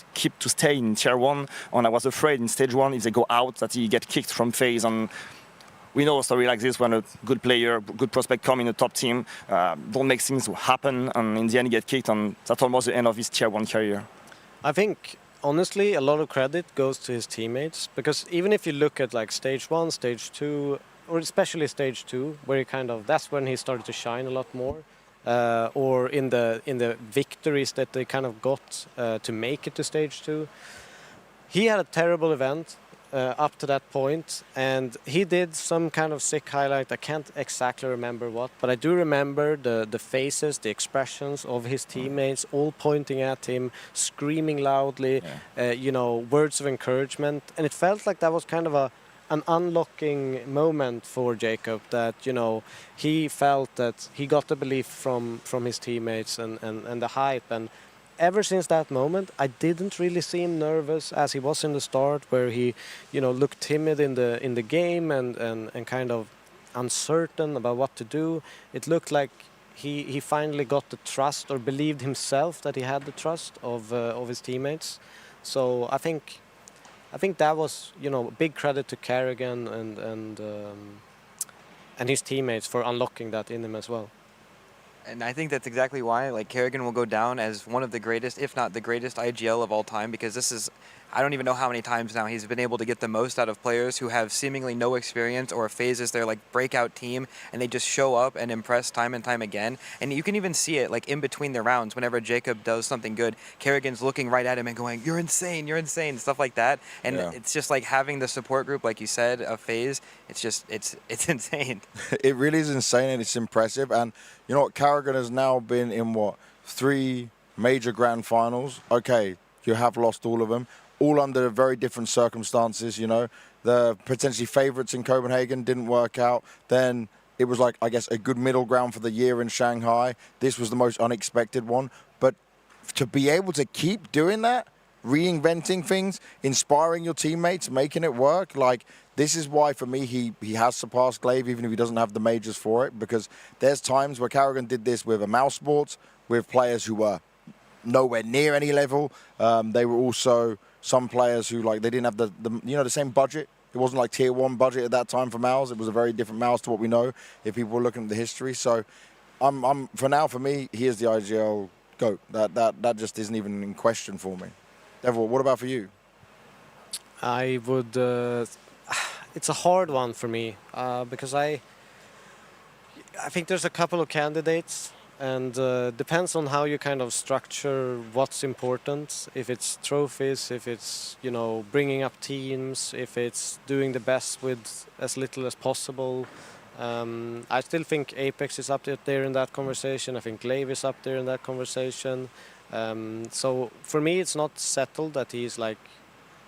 stay in tier 1. And I was afraid in stage 1 if they go out that he get kicked from Faze. And we know a story like this when a good player, good prospect come in a top team, don't make things happen, and in the end he get kicked, and that's almost the end of his tier 1 career. I think honestly a lot of credit goes to his teammates, because even if you look at like stage 1, stage 2, or especially stage 2, where he that's when he started to shine a lot more, or in the victories that they kind of got to make it to stage 2. He had a terrible event up to that point, and he did some kind of sick highlight. I can't exactly remember what, but I do remember the faces, the expressions of his teammates, all pointing at him, screaming loudly, you know, words of encouragement, and it felt like that was kind of an unlocking moment for Jacob, that, you know, he felt that he got the belief from his teammates and the hype. And ever since that moment, I didn't really see him nervous as he was in the start, where he, you know, looked timid in the game and kind of uncertain about what to do. It looked like he finally got the trust, or believed himself that he had the trust of his teammates. So I think that was, you know, big credit to karrigan and his teammates for unlocking that in him as well. And I think that's exactly why, like, karrigan will go down as one of the greatest, if not the greatest, IGL of all time, because this is, I don't even know how many times now he's been able to get the most out of players who have seemingly no experience, or FaZe is their like breakout team, and they just show up and impress time and time again. And you can even see it like in between the rounds, whenever Jacob does something good, karrigan's looking right at him and going, you're insane, stuff like that. And it's just like having the support group, like you said, of FaZe, it's just, it's insane. It really is insane, and it's impressive. And you know what, karrigan has now been in, 3 major grand finals. Okay, you have lost all of them, all under very different circumstances, you know. The potentially favourites in Copenhagen didn't work out. Then it was like, I guess, a good middle ground for the year in Shanghai. This was the most unexpected one. But to be able to keep doing that, reinventing things, inspiring your teammates, making it work, like, this is why, for me, he has surpassed Glaive, even if he doesn't have the majors for it, because there's times where karrigan did this with a mouse sports, with players who were nowhere near any level. They were also some players who, like, they didn't have the same budget. It wasn't like tier 1 budget at that time for Mouse. It was a very different Mouse to what we know, if people were looking at the history. So for me, he is the IGL GOAT. That just isn't even in question for me. Devil, what about for you? I would, it's a hard one for me, because I think there's a couple of candidates. and depends on how you kind of structure what's important. If it's trophies, if it's bringing up teams, if it's doing the best with as little as possible. I still think Apex is up there in that conversation. I think Glaive is up there in that conversation. So for me, it's not settled that he's like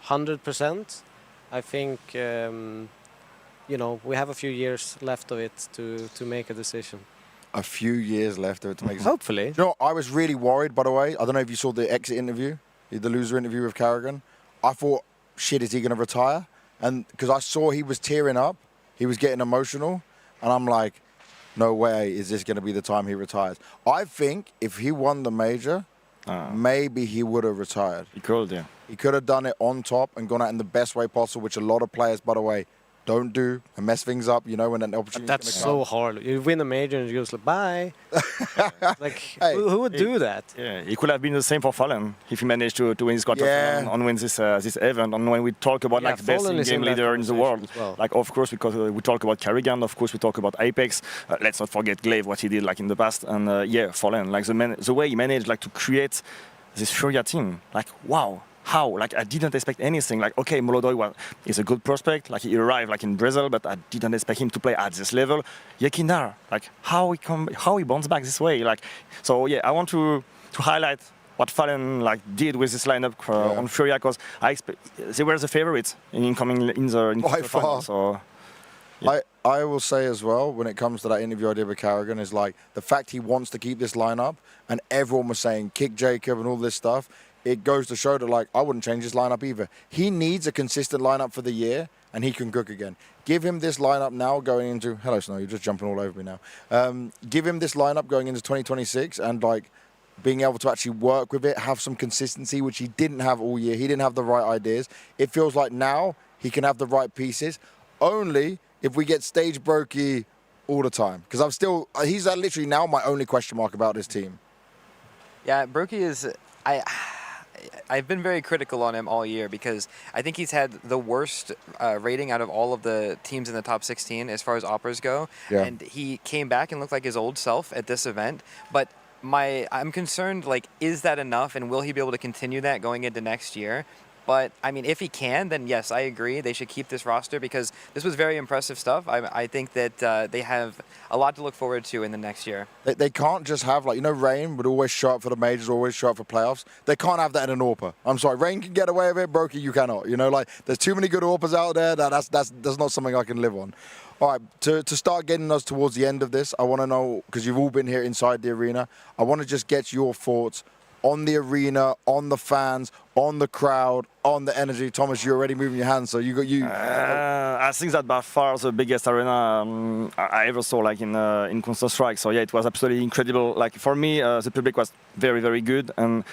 100%. I think we have a few years left of it to make a decision. A few years left of it to make a decision. Hopefully. I was really worried, by the way. I don't know if you saw the exit interview, the loser interview with karrigan. I thought, shit, is he going to retire? And because I saw he was tearing up, he was getting emotional, and I'm like, no way is this going to be the time he retires. I think if he won the major, maybe he would have retired. He could, yeah. He could have done it on top and gone out in the best way possible, which a lot of players, by the way, don't do and mess things up, when an opportunity That's so hard. You win a major and you just like, bye. Hey, who would do that? Yeah, it could have been the same for Fallen if he managed to win this quarter and win this event. And when we talk about the best game leader in the world, of course, because we talk about karrigan, of course we talk about Apex. Let's not forget Glaive, what he did in the past. And Fallen, the way he managed to create this Furia team, wow. How? I didn't expect anything. Okay, molodoy is a good prospect. He arrived in Brazil, but I didn't expect him to play at this level. YEKINDAR, how he bounced back this way. So yeah, I want to highlight what Fallen did with this lineup on Furia, because they were the favorites in the final. So yeah. I will say as well, when it comes to that interview I did with karrigan, is the fact he wants to keep this lineup, and everyone was saying kick Jacob and all this stuff. It goes to show that I wouldn't change his lineup either. He needs a consistent lineup for the year, and he can cook again. Give him this lineup now going into... Hello, Snow, you're just jumping all over me now. Give him this lineup going into 2026 and being able to actually work with it, have some consistency, which he didn't have all year. He didn't have the right ideas. It feels like now he can have the right pieces, only if we get stage broky all the time. Because he's literally now my only question mark about this team. Yeah, broky is... I've been very critical on him all year because I think he's had the worst rating out of all of the teams in the top 16 as far as operas go. Yeah. And he came back and looked like his old self at this event. But I'm concerned, is that enough, and will he be able to continue that going into next year? But, I mean, if he can, then yes, I agree. They should keep this roster because this was very impressive stuff. I think that they have a lot to look forward to in the next year. They can't just have, Rain would always show up for the majors, always show up for playoffs. They can't have that in an AWPA. I'm sorry, Rain can get away with it, broky, you cannot. There's too many good AWPAs out there. That's not something I can live on. All right, to start getting us towards the end of this, I want to know, because you've all been here inside the arena, I want to just get your thoughts on the arena, on the fans, on the crowd, on the energy. Thomas, you're already moving your hands, so I think that by far the biggest arena I ever saw, in Counter-Strike. So yeah, it was absolutely incredible. For me, the public was very, very good, and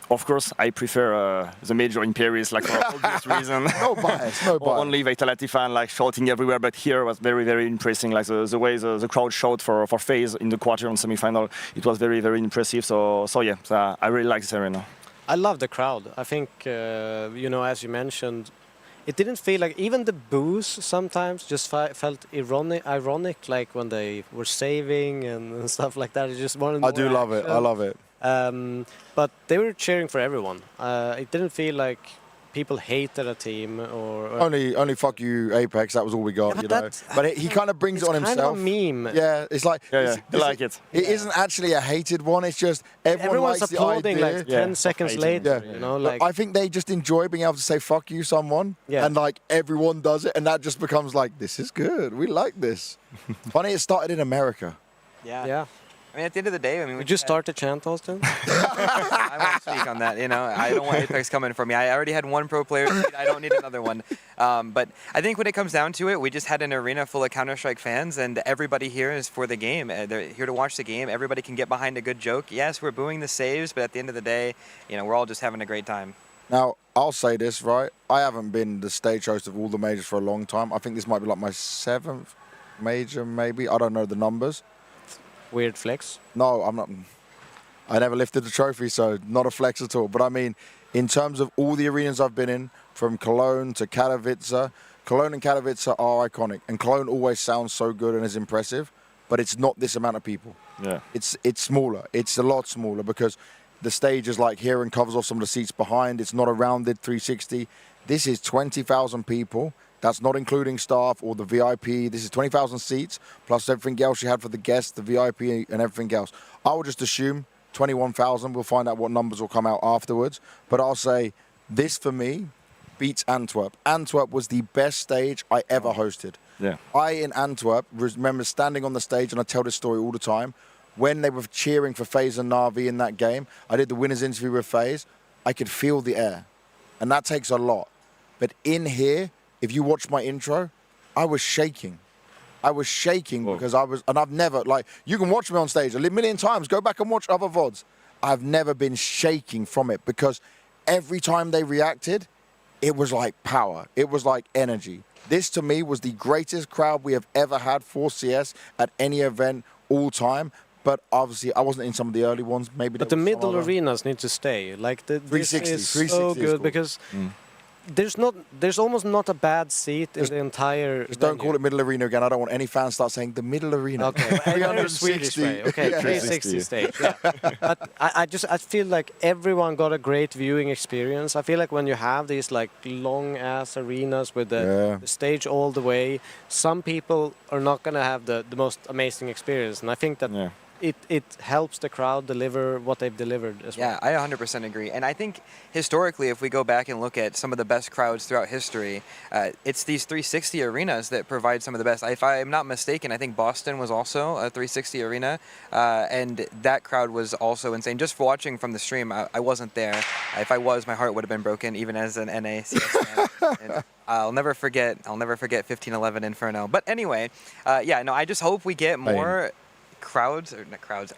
of course, I prefer the major in Paris, for obvious reason. No bias, no bias. Only Vitality fan, shouting everywhere, but here was very, very impressive. The way the crowd shouted for Faze in the quarter and semi-final, it was very, very impressive. So yeah, I really like this arena. I love the crowd. I think, as you mentioned, it didn't feel even the boos sometimes just felt ironic, when they were saving and stuff like that. It just wanted more do love it. I love it. But they were cheering for everyone. It didn't feel like people hated a team or... Only fuck you, Apex. That was all we got, But he kind of brings it on himself. It's kind of a meme. Yeah, it's like... I like it. It isn't actually a hated one. It's just everyone's likes applauding the idea. 10 seconds later, I think they just enjoy being able to say fuck you someone. Yeah. And everyone does it. And that just becomes this is good. We like this. Funny it started in America. Yeah. I mean, at the end of the day, we just start the chant, Austin? I won't speak on that. I don't want Apex coming for me. I already had one pro player. I don't need another one. But I think when it comes down to it, we just had an arena full of Counter-Strike fans, and everybody here is for the game. They're here to watch the game. Everybody can get behind a good joke. Yes, we're booing the saves, but at the end of the day, we're all just having a great time. Now, I'll say this, right? I haven't been the stage host of all the majors for a long time. I think this might be my 7th major, maybe. I don't know the numbers. Weird flex? No, I'm not. I never lifted the trophy, so not a flex at all. But I mean, in terms of all the arenas I've been in, from Cologne to Katowice, Cologne and Katowice are iconic. And Cologne always sounds so good and is impressive. but it's not this amount of people. Yeah. It's smaller. It's a lot smaller because the stage is like here and covers off some of the seats behind. It's not a rounded 360. This is 20,000 people. That's not including staff or the VIP. This is 20,000 seats, plus everything else you had for the guests, the VIP, and everything else. I will just assume 21,000. We'll find out what numbers will come out afterwards. But I'll say this, for me, beats Antwerp. Antwerp was the best stage I ever hosted. Yeah. I, in Antwerp, remember standing on the stage, and I tell this story all the time, when they were cheering for Faze and Na'Vi in that game, I did the winner's interview with Faze, I could feel the air. And that takes a lot. But in here, if you watch my intro, I was shaking. I was shaking because and I've never, like, you can watch me on stage a million times, go back and watch other VODs. I've never been shaking from it because every time they reacted, it was like power. It was like energy. This, to me, was the greatest crowd we have ever had for CS at any event all time. But obviously, I wasn't in some of the early ones. Maybe. But the middle arenas need to stay. Like this 360, is 360 so is good cool. because there's almost not a bad seat in the entire. Just don't call it middle arena again. I don't want any fans start saying the middle arena. Okay, 360. Okay, 360 stage. Yeah. But I feel like everyone got a great viewing experience. I feel like when you have these like long ass arenas with the stage all the way, some people are not gonna have the most amazing experience, and I think that. Yeah. It helps the crowd deliver what they've delivered as well. Yeah, I 100% agree. And I think historically, if we go back and look at some of the best crowds throughout history, it's these 360 arenas that provide some of the best. If I'm not mistaken, I think Boston was also a 360 arena, and that crowd was also insane. Just for watching from the stream, I wasn't there. If I was, my heart would have been broken, even as an NA CS fan. And I'll never forget 1511 Inferno. But anyway, yeah, no, I just hope we get more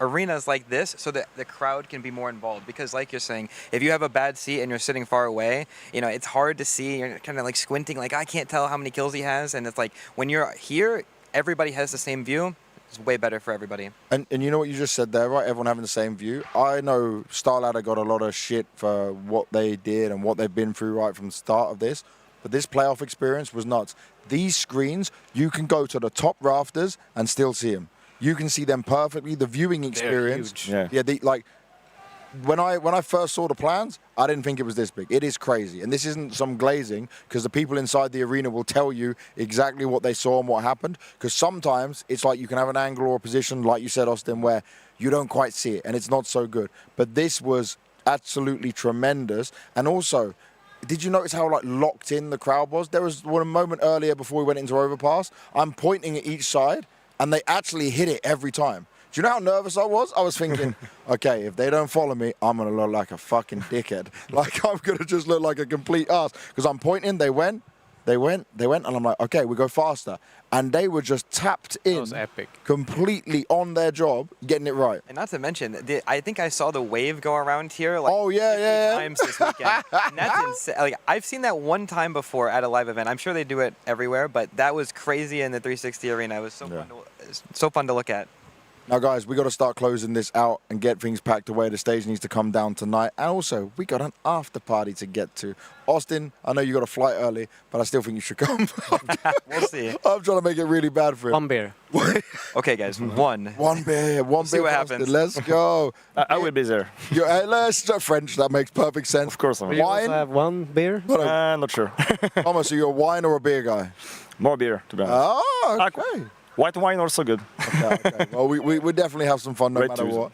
arenas like this so that the crowd can be more involved, because like you're saying, if you have a bad seat and you're sitting far away, you know, it's hard to see. You're kind of like squinting, like I can't tell how many kills he has, and it's like when you're here, everybody has the same view. It's way better for everybody. And you know what you just said there, right? Everyone having the same view. I know StarLadder got a lot of shit for what they did and what they've been through right from the start of this, but this playoff experience was nuts. These screens, you can go to the top rafters and still see them. You can see them perfectly. The viewing experience, like when I first saw the plans, I didn't think it was this big. It is crazy, and this isn't some glazing, because the people inside the arena will tell you exactly what they saw and what happened. Because sometimes it's like you can have an angle or a position, like you said, Austin, where you don't quite see it, and it's not so good. But this was absolutely tremendous, and also. Did you notice how like locked in the crowd was? There was one moment earlier before we went into Overpass. I'm pointing at each side, and they actually hit it every time. Do you know how nervous I was? I was thinking, okay, if they don't follow me, I'm going to look like a fucking dickhead. Like, I'm going to just look like a complete ass. Because I'm pointing, they went, and I'm like, okay, we go faster. And they were just tapped in. That was epic. Completely on their job, getting it right. And not to mention, I think I saw the wave go around here like 50 times this weekend. And that's insane. Like, I've seen that one time before at a live event. I'm sure they do it everywhere, but that was crazy in the 360 arena. It was so fun to look at. Now, guys, we got to start closing this out and get things packed away. The stage needs to come down tonight. And also, we got an after party to get to. Austin, I know you got a flight early, but I still think you should come. We'll see. I'm trying to make it really bad for him. One beer. Okay, guys, one beer. We'll see what happens. Let's go. I will be there. Let's French. That makes perfect sense. Of course. Will you also have one beer? Not sure. Thomas, are you a wine or a beer guy? More beer, to be honest. Oh, okay. White wine also good. Okay. Well, we definitely have some fun no matter what.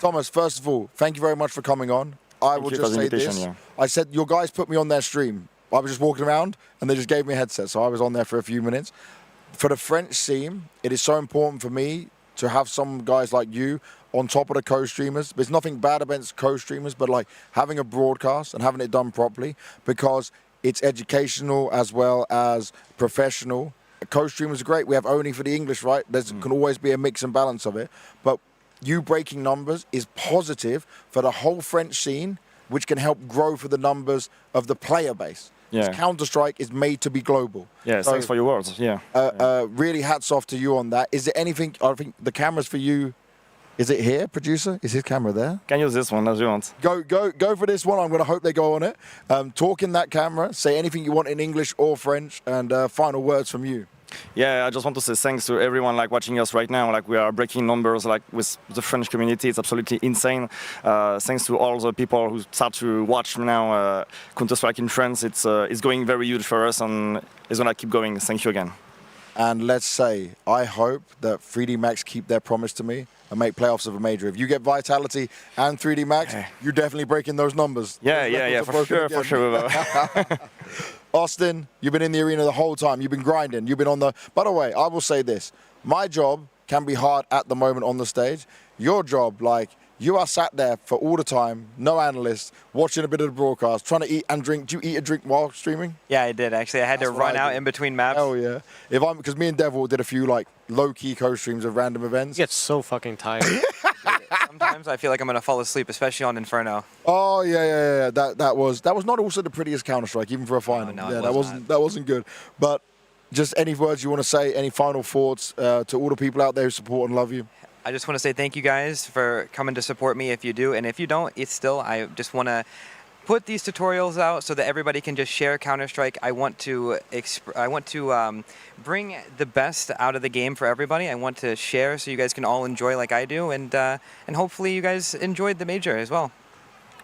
Thomas, first of all, thank you very much for coming on. I will just say this. Yeah. I said your guys put me on their stream. I was just walking around and they just gave me a headset, so I was on there for a few minutes. For the French scene, it is so important for me to have some guys like you on top of the co-streamers. There's nothing bad against co-streamers, but like having a broadcast and having it done properly, because it's educational as well as professional. Co-streamers are great. We have only for the English, right? There can always be a mix and balance of it. But you breaking numbers is positive for the whole French scene, which can help grow for the numbers of the player base. Yeah. Counter-Strike is made to be global. Yeah, so, thanks for your words. Yeah. Really hats off to you on that. Is there anything, I think the camera's for you. Is it here, producer? Is his camera there? Can use this one as you want. Go for this one. I'm going to hope they go on it. Talk in that camera. Say anything you want in English or French. And final words from you. Yeah, I just want to say thanks to everyone like watching us right now. Like we are breaking numbers like with the French community. It's absolutely insane. Thanks to all the people who start to watch now Counter-Strike in France. It's going very huge for us and it's gonna keep going. Thank you again. And let's say, I hope that 3D Max keep their promise to me and make playoffs of a major. If you get Vitality and 3D Max, you're definitely breaking those numbers. Yeah, for sure. Austin, you've been in the arena the whole time. You've been grinding. You've been on the... By the way, I will say this. My job can be hard at the moment on the stage. Your job, like, you are sat there for all the time, no analysts, watching a bit of the broadcast, trying to eat and drink. Do you eat and drink while streaming? Yeah, I did, actually. I had to run out in between maps. Hell yeah. Because me and Devil did a few, like, low-key co-streams of random events. You get so fucking tired. Sometimes I feel like I'm going to fall asleep, especially on Inferno. Oh, yeah. That was not also the prettiest Counter-Strike, even for a final. No, yeah, that wasn't good. But just any words you want to say, any final thoughts to all the people out there who support and love you? I just want to say thank you guys for coming to support me if you do. And if you don't, I just want to put these tutorials out so that everybody can just share Counter-Strike. I want to bring the best out of the game for everybody. I want to share so you guys can all enjoy like I do. And hopefully you guys enjoyed the major as well.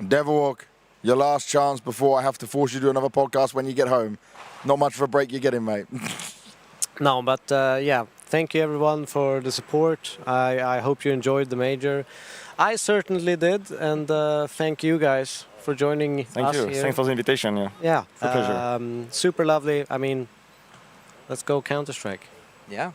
Devilwalk, your last chance before I have to force you to do another podcast when you get home. Not much of a break you're getting, mate. No, but yeah, thank you everyone for the support. I hope you enjoyed the major. I certainly did, and thank you guys for joining us here. Thank you. Thanks for the invitation. Yeah. It's a pleasure. Super lovely. I mean, let's go Counter-Strike. Yeah.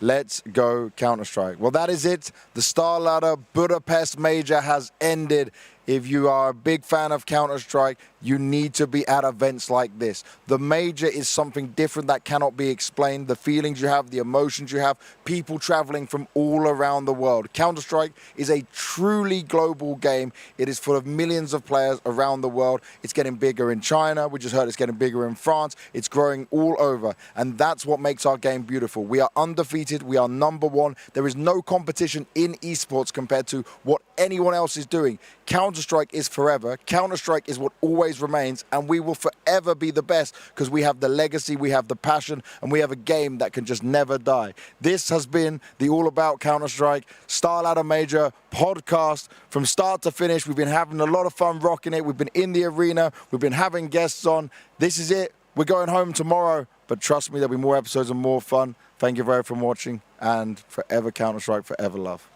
Let's go Counter-Strike. Well, that is it. The StarLadder Budapest Major has ended. If you are a big fan of Counter-Strike, you need to be at events like this. The Major is something different that cannot be explained. The feelings you have, the emotions you have, people traveling from all around the world. Counter-Strike is a truly global game. It is full of millions of players around the world. It's getting bigger in China. We just heard it's getting bigger in France. It's growing all over. And that's what makes our game beautiful. We are undefeated. We are #1. There is no competition in esports compared to what anyone else is doing. Counter-Strike is forever. Counter-Strike is what always remains, and we will forever be the best because we have the legacy, we have the passion, and we have a game that can just never die. This has been the All About Counter-Strike StarLadder Major podcast from start to finish. We've been having a lot of fun rocking it. We've been in the arena. We've been having guests on. This is it. We're going home tomorrow, but trust me, there'll be more episodes and more fun. Thank you very much for watching, and forever Counter-Strike, forever love.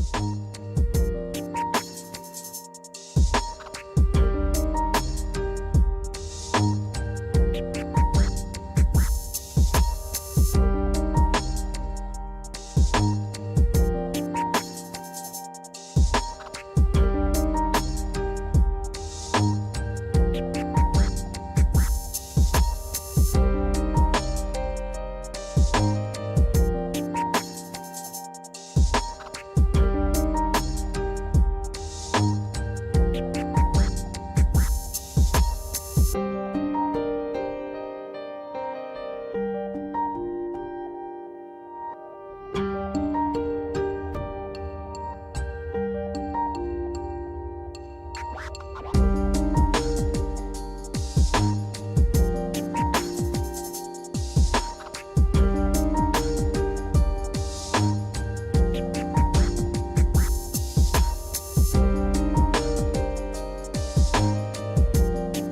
Bye.